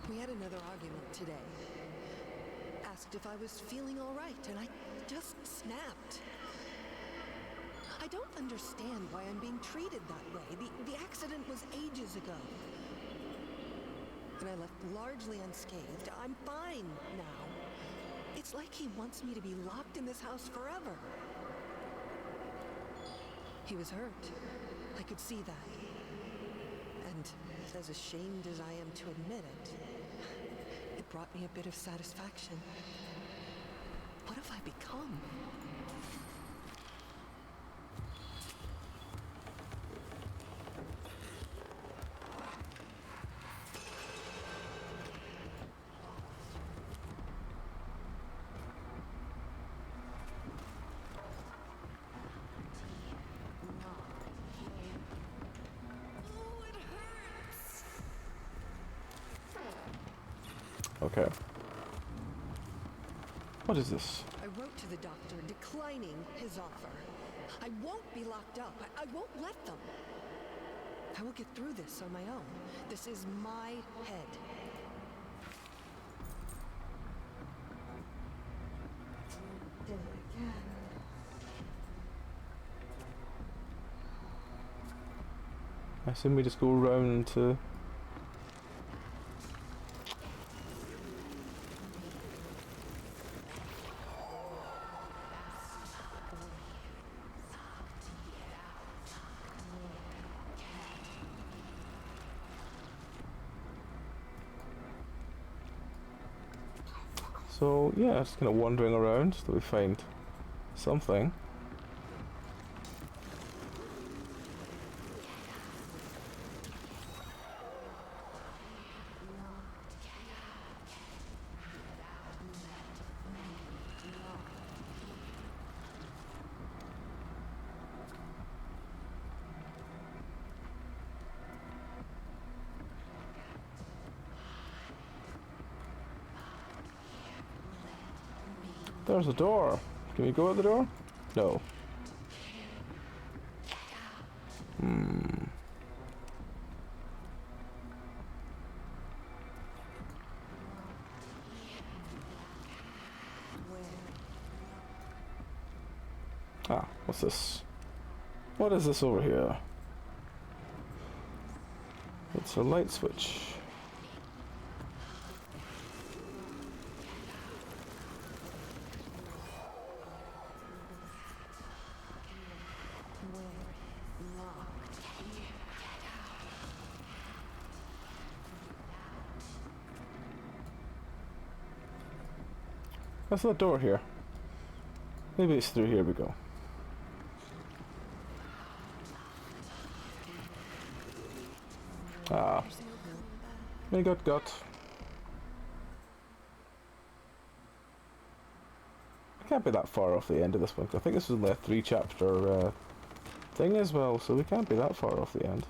We had another argument today. Asked if I was feeling all right, and I just snapped. I don't understand why I'm being treated that way. The accident was ages ago. And I left largely unscathed. I'm fine now. It's like he wants me to be locked in this house forever. He was hurt. I could see that. And as ashamed as I am to admit it, it brought me a bit of satisfaction. What have I become? Okay. What is this? I wrote to the doctor declining his offer. I won't be locked up. I won't let them. I will get through this on my own. This is my head. Did it again. I assume we just go around to... So, yeah, just kind of wandering around till we find something. There's a door. Can we go out the door? No. Ah, what's this? What is this over here? It's a light switch. What's that door here? Maybe it's through here we go. Ah. We got. I can't be that far off the end of this one. I think this was only a 3-chapter thing as well, so we can't be that far off the end.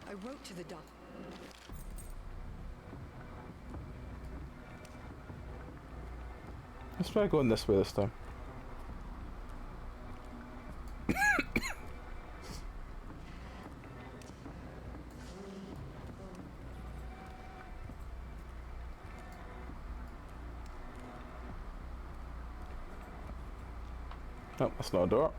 I wrote to the doctor. Let's try going this way this time. Oh, that's not a door.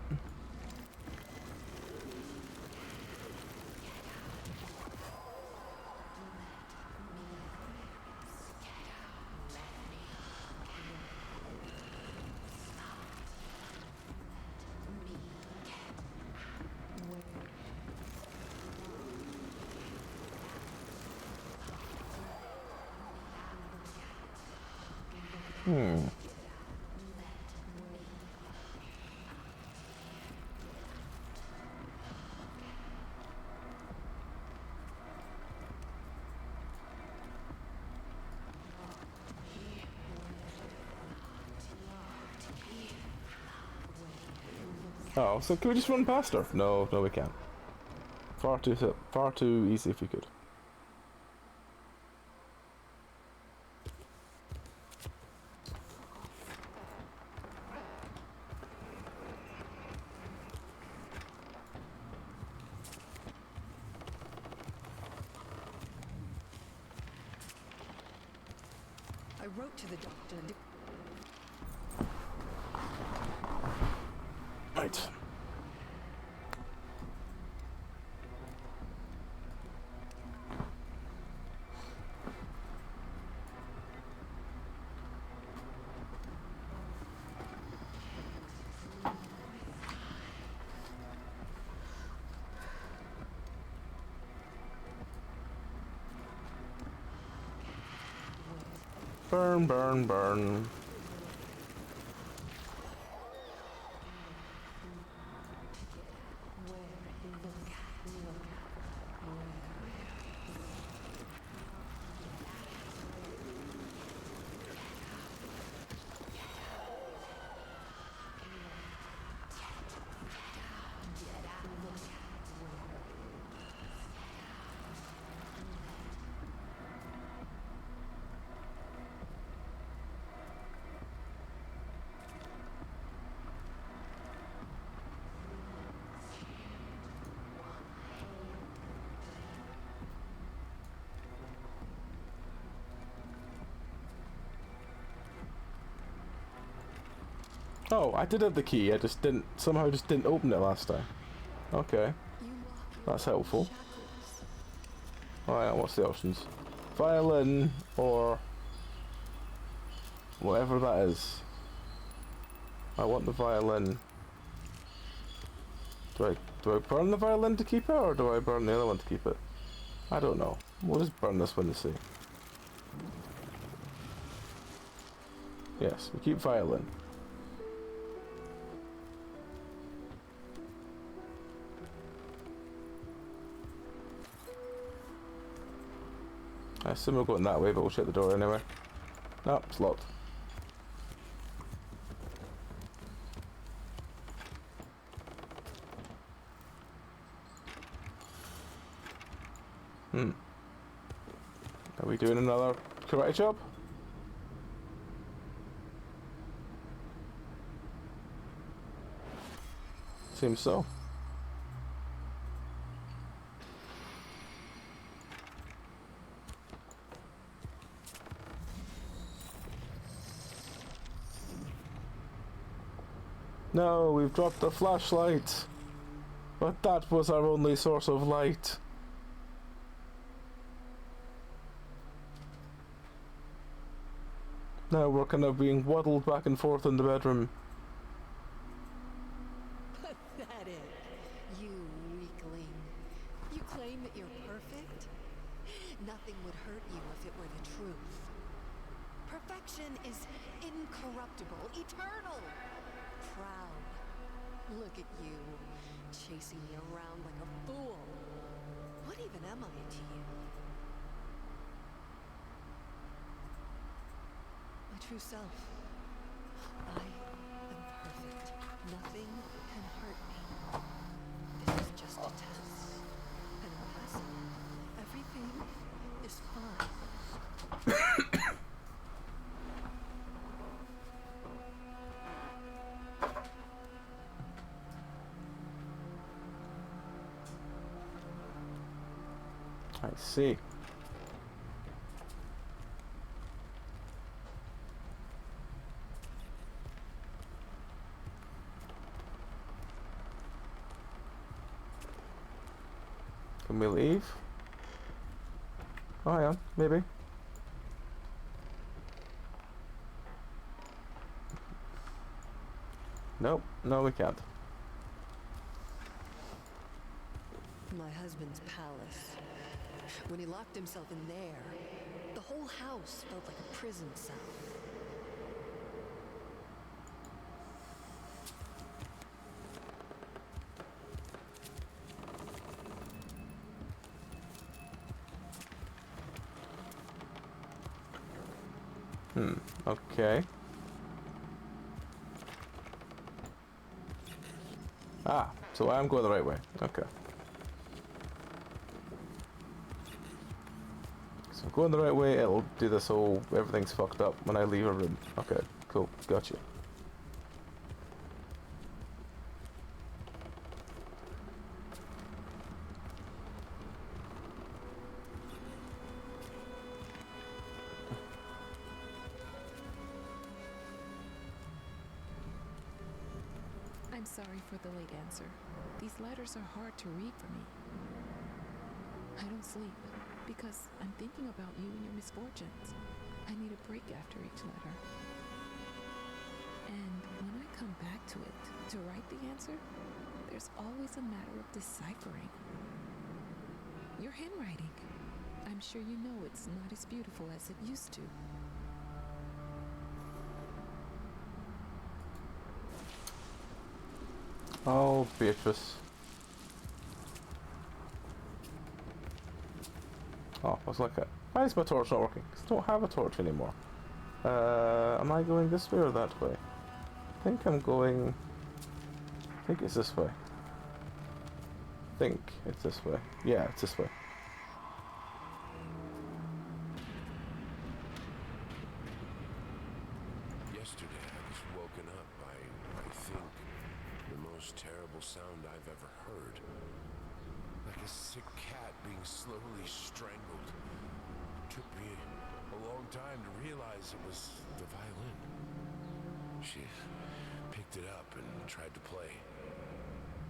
Oh, so can we just run past her? No, no we can't. Far too easy if we could. I wrote to the doctor. Right. Burn, burn, burn. Oh, I did have the key, I just didn't, somehow just didn't open it last time. Okay. That's helpful. Alright, what's the options? Violin, or whatever that is. I want the violin. Do I burn the violin to keep it, or do I burn the other one to keep it? I don't know. We'll just burn this one to see. Yes, we keep violin. I assume we're going that way, but we'll shut the door anyway. Nope, it's locked. Are we doing another karate chop? Seems so. No, we've dropped the flashlight. But that was our only source of light. Now we're kind of being waddled back and forth in the bedroom. Pathetic. You weakling. You claim that you're perfect? Nothing would hurt you if it were the truth. Perfection is incorruptible, eternal. Proud. Look at you, chasing me around like a fool. What even am I to you? My true self. I am perfect. Nothing can hurt me. This is just a test. And I'm passing it. Everything is fine. I see. Can we leave? Oh, yeah, maybe. Nope, no we can't. My husband's palace. When he locked himself in there, the whole house felt like a prison cell. Okay. Ah, so I am going the right way. Okay. So going the right way, it'll do this whole everything's fucked up when I leave a room. Okay, cool, gotcha. I'm sorry for the late answer. These letters are hard to read for me. I don't sleep because I'm thinking about you and your misfortunes. I need a break after each letter. And when I come back to it, to write the answer, there's always a matter of deciphering. Your handwriting. I'm sure you know it's not as beautiful as it used to. Oh, Beatrice. Oh, I was like, why is my torch not working? 'Cause I don't have a torch anymore. Am I going this way or that way? I think I'm going... I think it's this way. I think it's this way. Yeah, it's this way. Yesterday I was woken up by, I think, the most terrible sound I've ever heard. Like a sick cat being slowly strangled. It took me a long time to realize it was the violin. She picked it up and tried to play.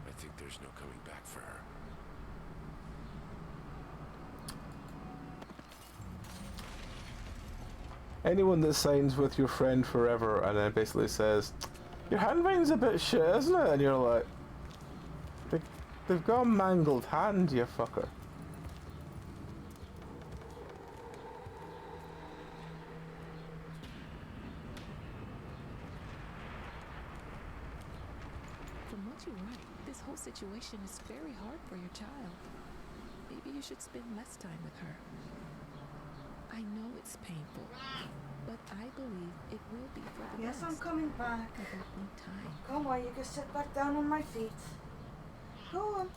I think there's no coming back for her. Anyone that signs with your friend forever and then basically says, your handwriting's a bit shit, isn't it? And you're like, they've got a mangled hand, you fucker. From what you write, this whole situation is very hard for your child. Maybe you should spend less time with her. I know it's painful, but I believe it will be for the Yes, best. I'm coming back. I don't need time. Come on, you can sit back down on my feet. Go on.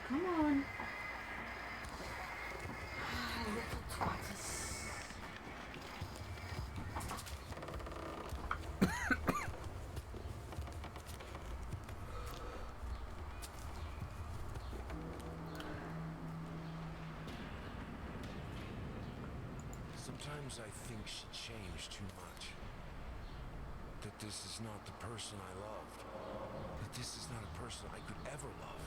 Come on. Little tortoise. Sometimes I think she changed too much. That this is not the person I loved. That this is not a person I could ever love.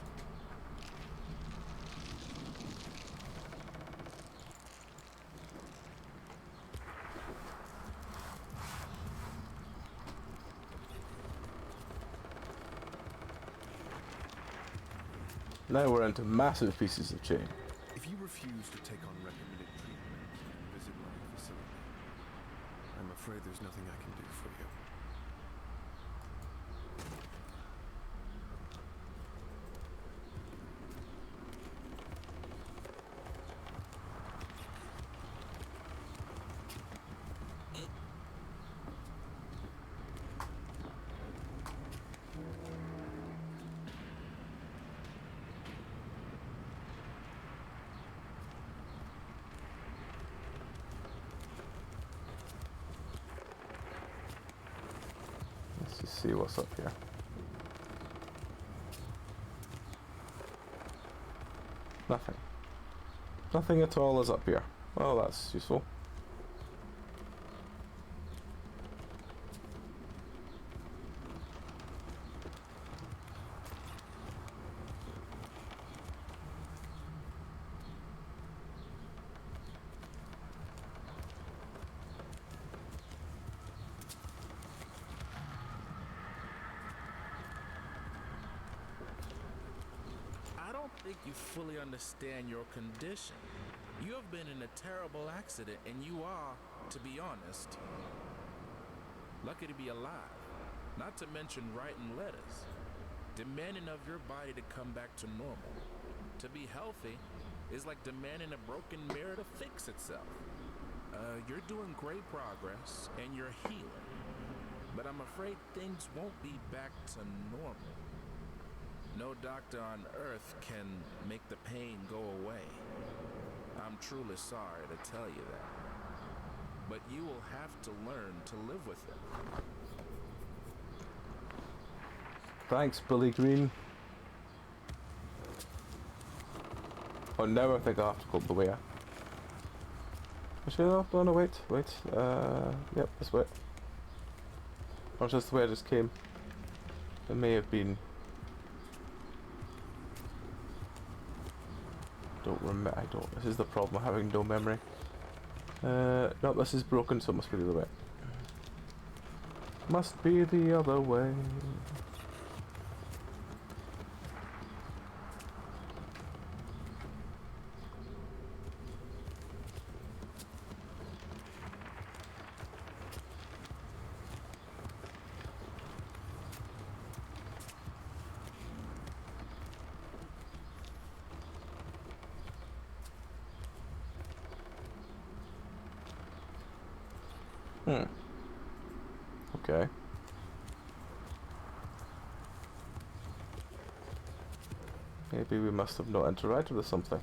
Now we're into massive pieces of chain. If you refuse to take on recommended treatment and visit my facility, I'm afraid there's nothing I can do for you. Let's just see what's up here. Nothing. Nothing at all is up here. Well, that's useful. think you fully understand your condition. You have been in a terrible accident, and you are, to be honest, lucky to be alive. Not to mention writing letters, demanding of your body to come back to normal. To be healthy is like demanding a broken mirror to fix itself. You're doing great progress, and you're healing. But I'm afraid things won't be back to normal. No doctor on Earth can make the pain go away. I'm truly sorry to tell you that. But you will have to learn to live with it. Thanks, Billy Green. I'll never think I'll have to go the way. Actually, no, wait. Yep, this way. Or just the way I just came. It may have been. I don't. This is the problem of having no memory. No, this is broken, so it must be the other way. Must be the other way. Okay. Maybe we must have not interacted with something.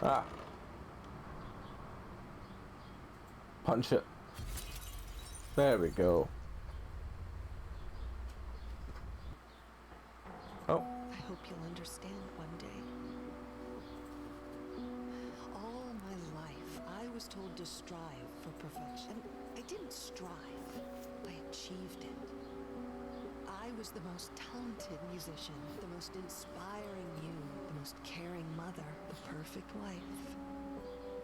Ah. Punch it. There we go. Oh. I hope you'll understand one day. All my life, I was told to strive for perfection. I didn't strive. I achieved it. I was the most talented musician, the most inspiring you, the most caring mother, the perfect wife.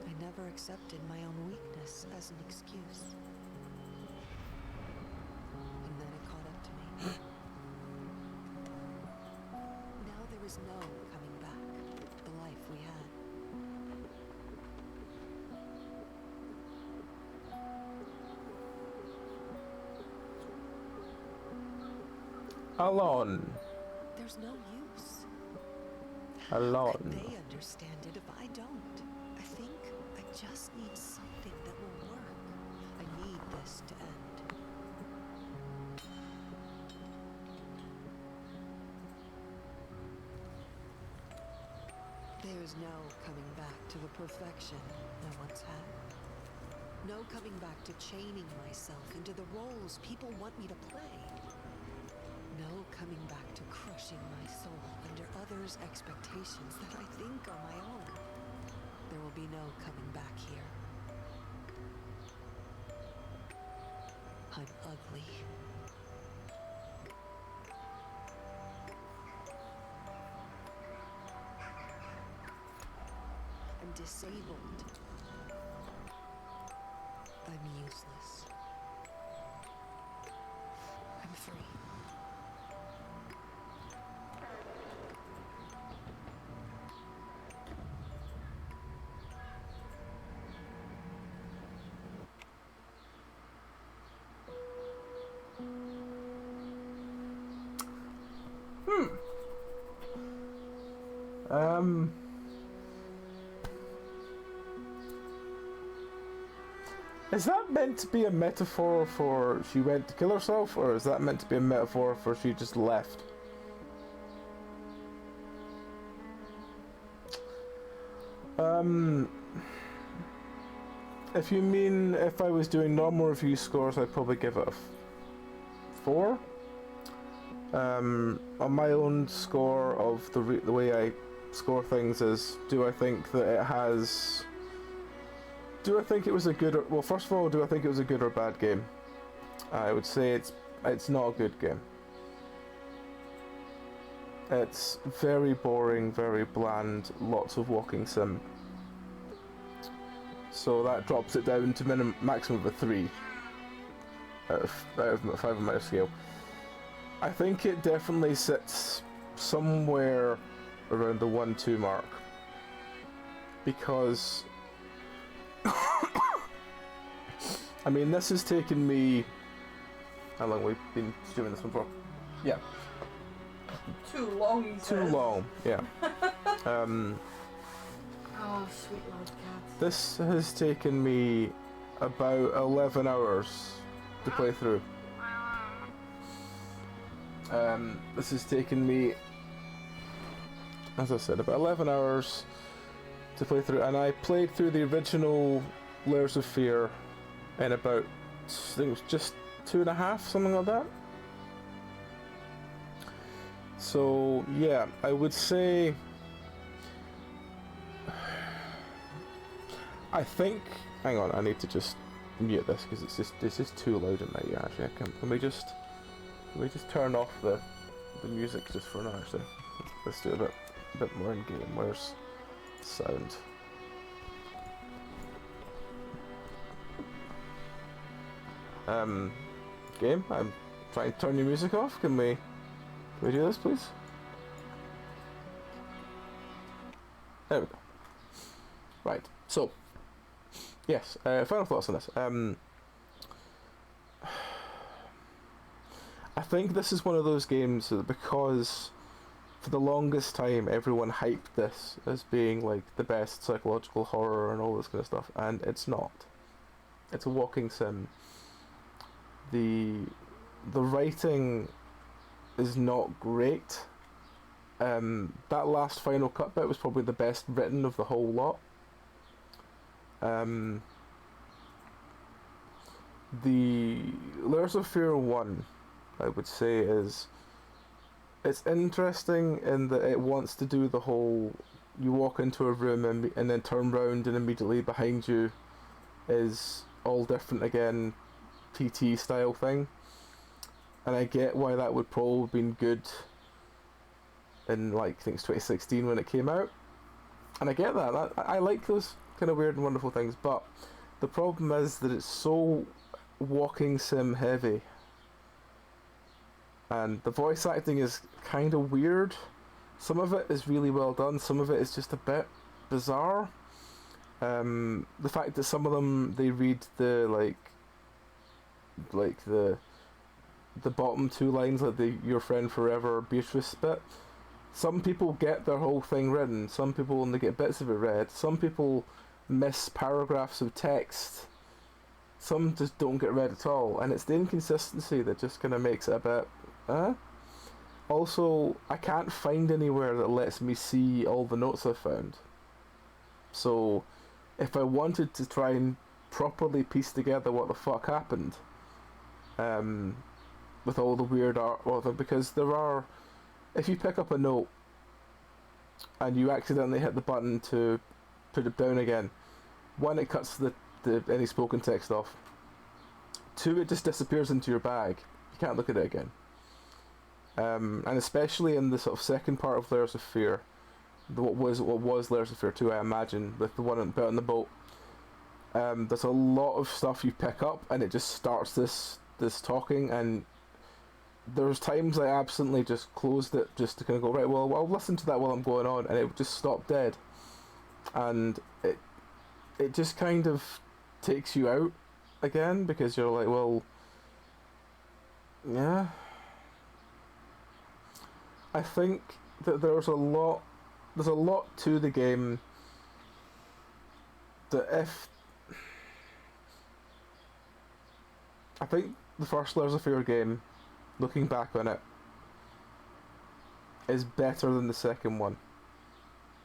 I never accepted my own weakness as an excuse. And then it caught up to me. Now there is no coming back to the life we had. Alone. There's no use. Alone. How can they understand it if I don't? I think I just need something that will work. I need this to end. There is no coming back to the perfection I once had. No coming back to chaining myself into the roles people want me to play. No coming back to crushing my soul under others' expectations that I think are my own. There will be no coming back here. I'm ugly. I'm disabled. I'm useless. I'm free. Is that meant to be a metaphor for she went to kill herself, or is that meant to be a metaphor for she just left? If you mean if I was doing normal review scores, I'd probably give it a 4. On my own score of the way I score things is, do I think that it has... Do I think it was a good or... Well, first of all, do I think it was a good or bad game? I would say it's not a good game. It's very boring, very bland, lots of walking sim. So that drops it down to maximum of a 3 out of 5 on my scale. I think it definitely sits somewhere around the 1-2 mark, because I mean, this has taken me, how long we've been doing this one for? Yeah. Too long, he Too says. long, yeah. Oh, sweet lord cat. This has taken me about 11 hours to play through. This has taken me, as I said, about 11 hours to play through, and I played through the original Layers of Fear in about, I think it was just 2.5, something like that. So yeah, I would say, I think, hang on, I need to just mute this because it's just too loud in my ear. Actually, can we just turn off the music just for now? Actually, let's do a bit more in game. Where's sound? Game. I'm trying to turn your music off. Can we do this, please? There we go. Right. So, yes. Final thoughts on this. I think this is one of those games that, because for the longest time everyone hyped this as being like the best psychological horror and all this kind of stuff, and it's not. It's a walking sim. The writing is not great. That last final cut bit was probably the best written of the whole lot. The Layers of Fear 1, I would say, it's interesting in that it wants to do the whole, you walk into a room and then turn round and immediately behind you is all different again, TT style thing. And I get why that would probably have been good in, like, I think it's 2016 when it came out. And I get that. I like those kind of weird and wonderful things, but the problem is that it's so walking sim heavy. And the voice acting is kind of weird. Some of it is really well done, some of it is just a bit bizarre. The fact that some of them, they read the, like the bottom 2 lines, like the "your friend forever" Beatrice bit. Some people get their whole thing written, some people only get bits of it read, some people miss paragraphs of text, some just don't get read at all, and it's the inconsistency that just kind of makes it a bit, Also, I can't find anywhere that lets me see all the notes I've found. So, if I wanted to try and properly piece together what the fuck happened, with all the weird art, because there are, if you pick up a note and you accidentally hit the button to put it down again, 1, it cuts any spoken text off. 2, it just disappears into your bag. You can't look at it again. And especially in the sort of second part of Layers of Fear, what was Layers of Fear 2, I imagine, with the one out on the boat, there's a lot of stuff you pick up and it just starts this talking, and there's times I absently just closed it just to kind of go, right, well, I'll listen to that while I'm going on, and it would just stop dead. And it just kind of takes you out again, because you're like, well, yeah. I think that there's a lot to the game that I think the first Layers of Fear game, looking back on it, is better than the second one.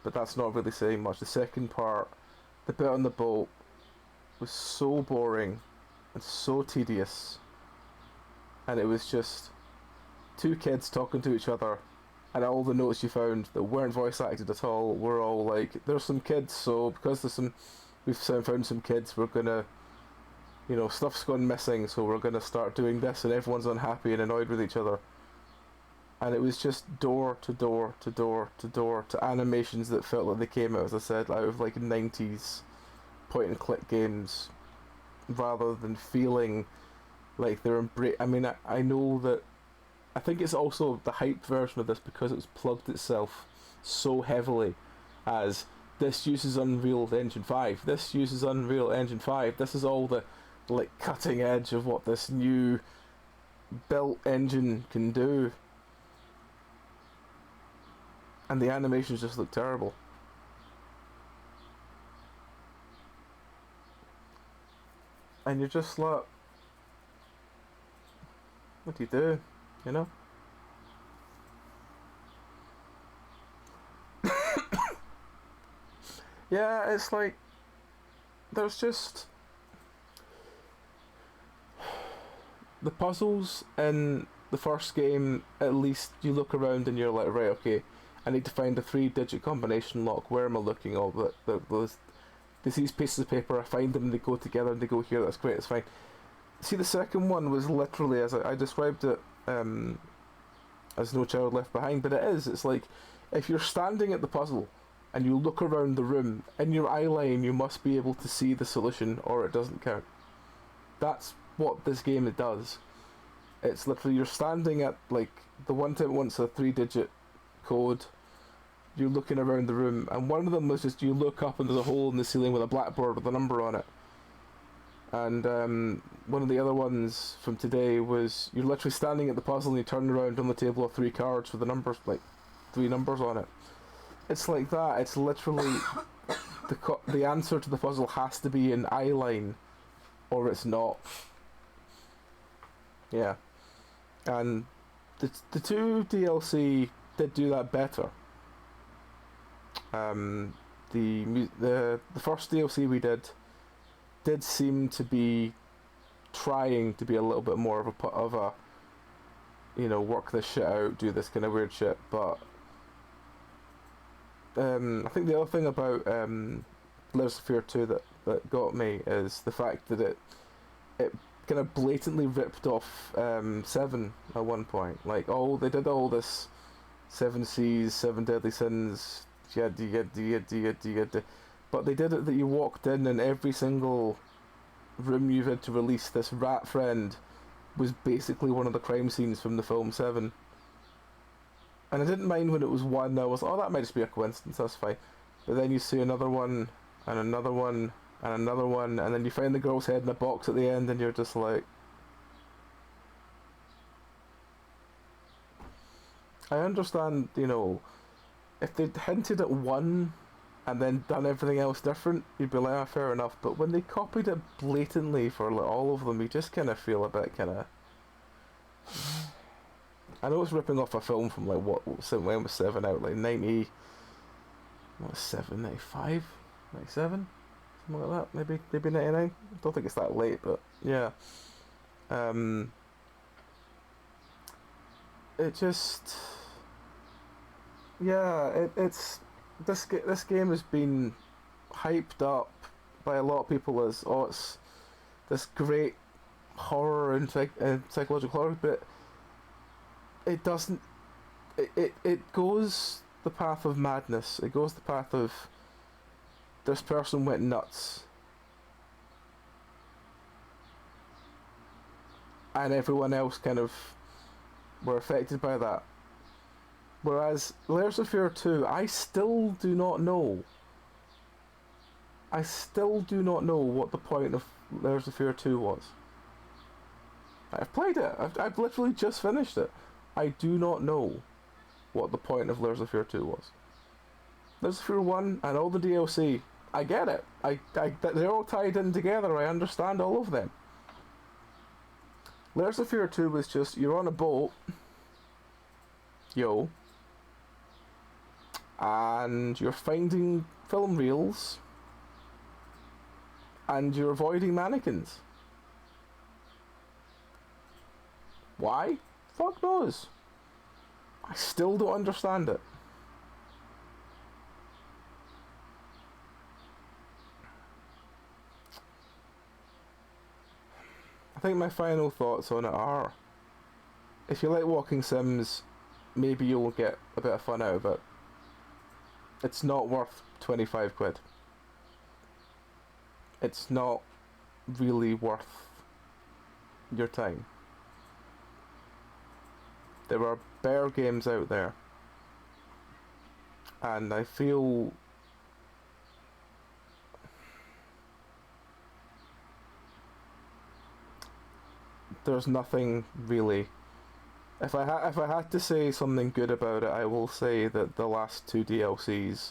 But that's not really saying much. The second part, the bit on the boat, was so boring and so tedious. And it was just 2 kids talking to each other, and all the notes you found that weren't voice acted at all were all like, there's some kids, so because we've found some kids, we're gonna, stuff's gone missing, so we're gonna start doing this, and everyone's unhappy and annoyed with each other. and it was just door to door to door to door to animations that felt like they came out, as I said, out of like 90s point and click games, rather than feeling like they're I mean, I know that I think it's also the hyped version of this because it's plugged itself so heavily as this uses Unreal Engine 5, this uses Unreal Engine 5, this is all the like cutting edge of what this new built engine can do, and the animations just look terrible. And you're just like, what do you do? You know? Yeah, it's like there's just the puzzles in the first game. At least you look around and you're like, right, okay, I need to find a 3-digit combination lock. Where am I looking? Oh, those these pieces of paper, I find them and they go together and they go here. That's great, it's fine. See, the second one was literally, as I described it, as No Child Left Behind, but it is. It's like, if you're standing at the puzzle and you look around the room, in your eye line you must be able to see the solution or it doesn't count. That's what this game does. It's literally, you're standing at, like, the one time it wants a 3-digit code, you're looking around the room, and one of them was just, you look up and there's a hole in the ceiling with a blackboard with a number on it. And one of the other ones from today was, you're literally standing at the puzzle and you turn around on the table of 3 cards with the numbers, like 3 numbers on it. It's like that. It's literally the answer to the puzzle has to be in eye line, or it's not. Yeah, and the 2 DLC did do that better. The first DLC we did seem to be trying to be a little bit more of a you know, work this shit out, do this kind of weird shit, but I think the other thing about Layers of Fear 2 that got me is the fact that it kind of blatantly ripped off 7 at one point. Like, they did all this 7 Seas, 7 Deadly Sins, yada, but they did it that you walked in and every single room you've had to release this rat friend was basically one of the crime scenes from the film 7. And I didn't mind when it was 1, I was, that might just be a coincidence, that's fine. But then you see another one, and another one, and another one, and then you find the girl's head in a box at the end and you're just like... I understand, you know, if they'd hinted at 1 and then done everything else different, you'd be like, fair enough. But when they copied it blatantly for like, all of them, you just kind of feel a bit kind of... I know it's ripping off a film from like, when was 7 out? Like 90... What, 7, 95? 97? Something like that, maybe 99? I don't think it's that late, but yeah. It just... Yeah, it's... This game has been hyped up by a lot of people as, it's this great horror and psychological horror, but it doesn't... It goes the path of madness. It goes the path of this person went nuts and everyone else kind of were affected by that. Whereas Layers of Fear 2, I still do not know. I still do not know what the point of Layers of Fear 2 was. I've played it. I've literally just finished it. I do not know what the point of Layers of Fear 2 was. Layers of Fear 1 and all the DLC, I get it. They're all tied in together. I understand all of them. Layers of Fear 2 was just, you're on a boat, and you're finding film reels, and you're avoiding mannequins. Why? Fuck knows. I still don't understand it. I think my final thoughts on it are, if you like walking sims, maybe you'll get a bit of fun out of it. It's not worth 25 quid. It's not really worth your time. There are better games out there, and I feel there's nothing really. If I had to say something good about it, I will say that the last 2 DLCs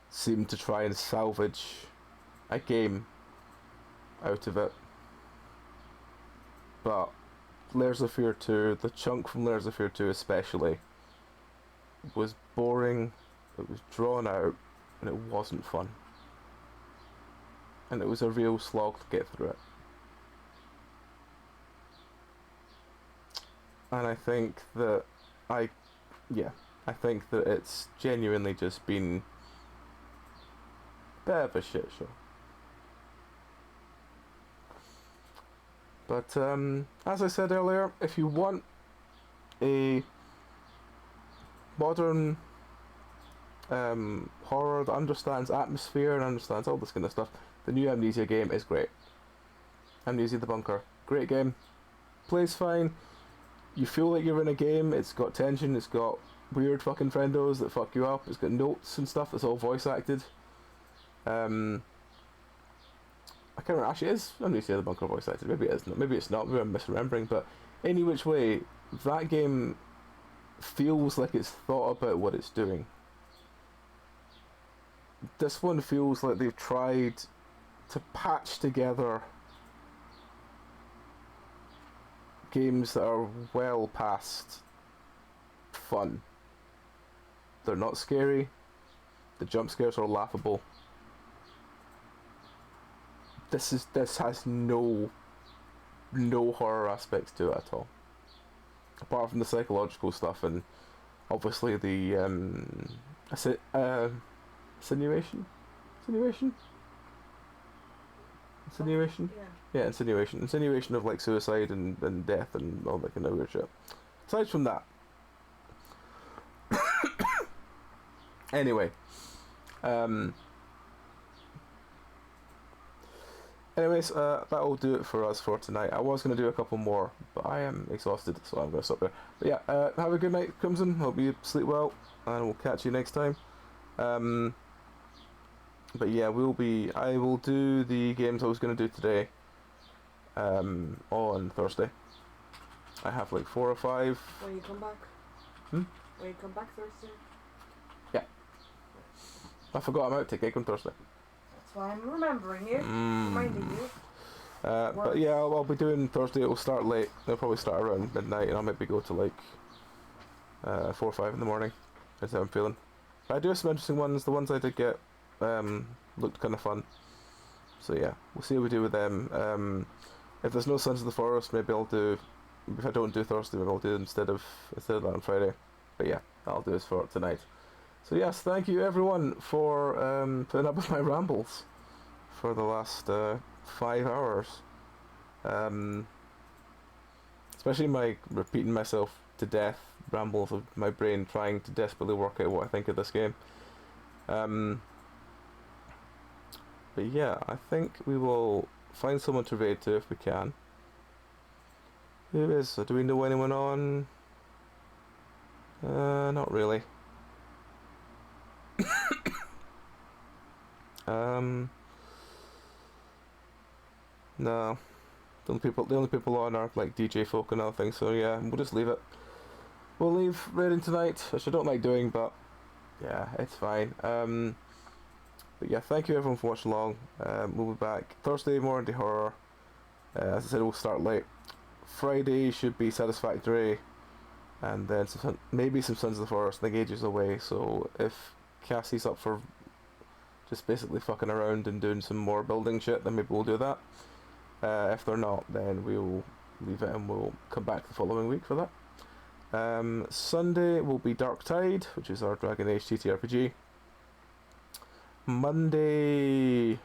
seem to try and salvage a game out of it. But Layers of Fear 2, the chunk from Layers of Fear 2 especially, was boring, it was drawn out, and it wasn't fun. And it was a real slog to get through it. And I think that I think that it's genuinely just been a bit of a shit show. But as I said earlier, if you want a modern horror that understands atmosphere and understands all this kind of stuff, the new Amnesia game is great. Amnesia the Bunker, great game, plays fine. You feel like you're in a game. It's got tension, it's got weird fucking friendos that fuck you up, it's got notes and stuff that's all voice acted. I can't remember, actually is Amnesia the Bunker voice acted, maybe it is not, maybe it's not, maybe I'm misremembering, but any which way, that game feels like it's thought about what it's doing. This one feels like they've tried to patch together games that are well past fun. They're not scary. The jump scares are laughable. This has no horror aspects to it at all, apart from the psychological stuff and obviously the insinuation. Yeah, insinuation of like suicide and death and all that kind of weird shit. Aside from that, anyway, anyways, that will do it for us for tonight. I was going to do a couple more, but I am exhausted, so I'm going to stop there. But yeah, have a good night, Crimson. Hope you sleep well, and we'll catch you next time. But yeah, I will do the games I was going to do today on Thursday. I have like 4 or 5. When you come back? When you come back Thursday? Yeah. I forgot I'm out to gig on Thursday. That's why I'm remembering you. Reminding you. But yeah, I'll be doing Thursday. It'll start late. It'll probably start around midnight, and I'll maybe go to like 4 or 5 in the morning. That's how I'm feeling. But I do have some interesting ones. The ones I did get looked kind of fun. So yeah, we'll see how we do with them. If there's no Sons of the Forest, maybe I'll do. If I don't do Thursday, maybe I'll do it instead of that on Friday. But yeah, I'll do this for tonight. So yes, thank you everyone for putting up with my rambles for the last 5 hours. Especially my repeating myself to death rambles of my brain trying to desperately work out what I think of this game. But yeah, I think we will find someone to raid to if we can. Who is? Do we know anyone on? Not really. No. The only people on are like DJ folk and other things, so yeah, we'll just leave it. We'll leave raiding tonight, which I don't like doing, but yeah, it's fine. But yeah, thank you everyone for watching along. We'll be back Thursday, more into horror. As I said, we'll start late. Friday should be Satisfactory, and then maybe some Sons of the Forest. I think ages away, so if Cassie's up for just basically fucking around and doing some more building shit, then maybe we'll do that. If they're not, then we'll leave it and we'll come back the following week for that. Sunday will be Dark Tide, which is our Dragon Age TTRPG. Monday,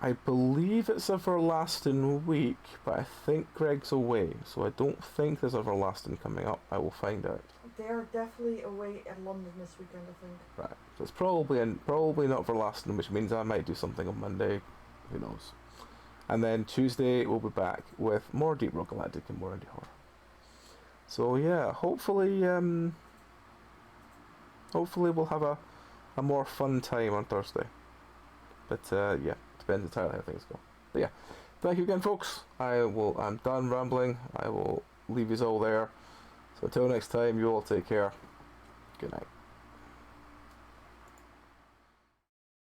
I believe it's Everlasting week, but I think Greg's away, so I don't think there's Everlasting coming up. I will find out. I'm they're definitely away in London this weekend, I think. Right. So it's probably not for lasting, which means I might do something on Monday. Who knows? And then Tuesday we'll be back with more Deep Rock Galactic and more indie horror. So yeah, hopefully we'll have a more fun time on Thursday. But yeah, depends entirely how things go. But yeah, thank you again, folks. I'm done rambling. I will leave you all there. So until next time, you all take care. Good night.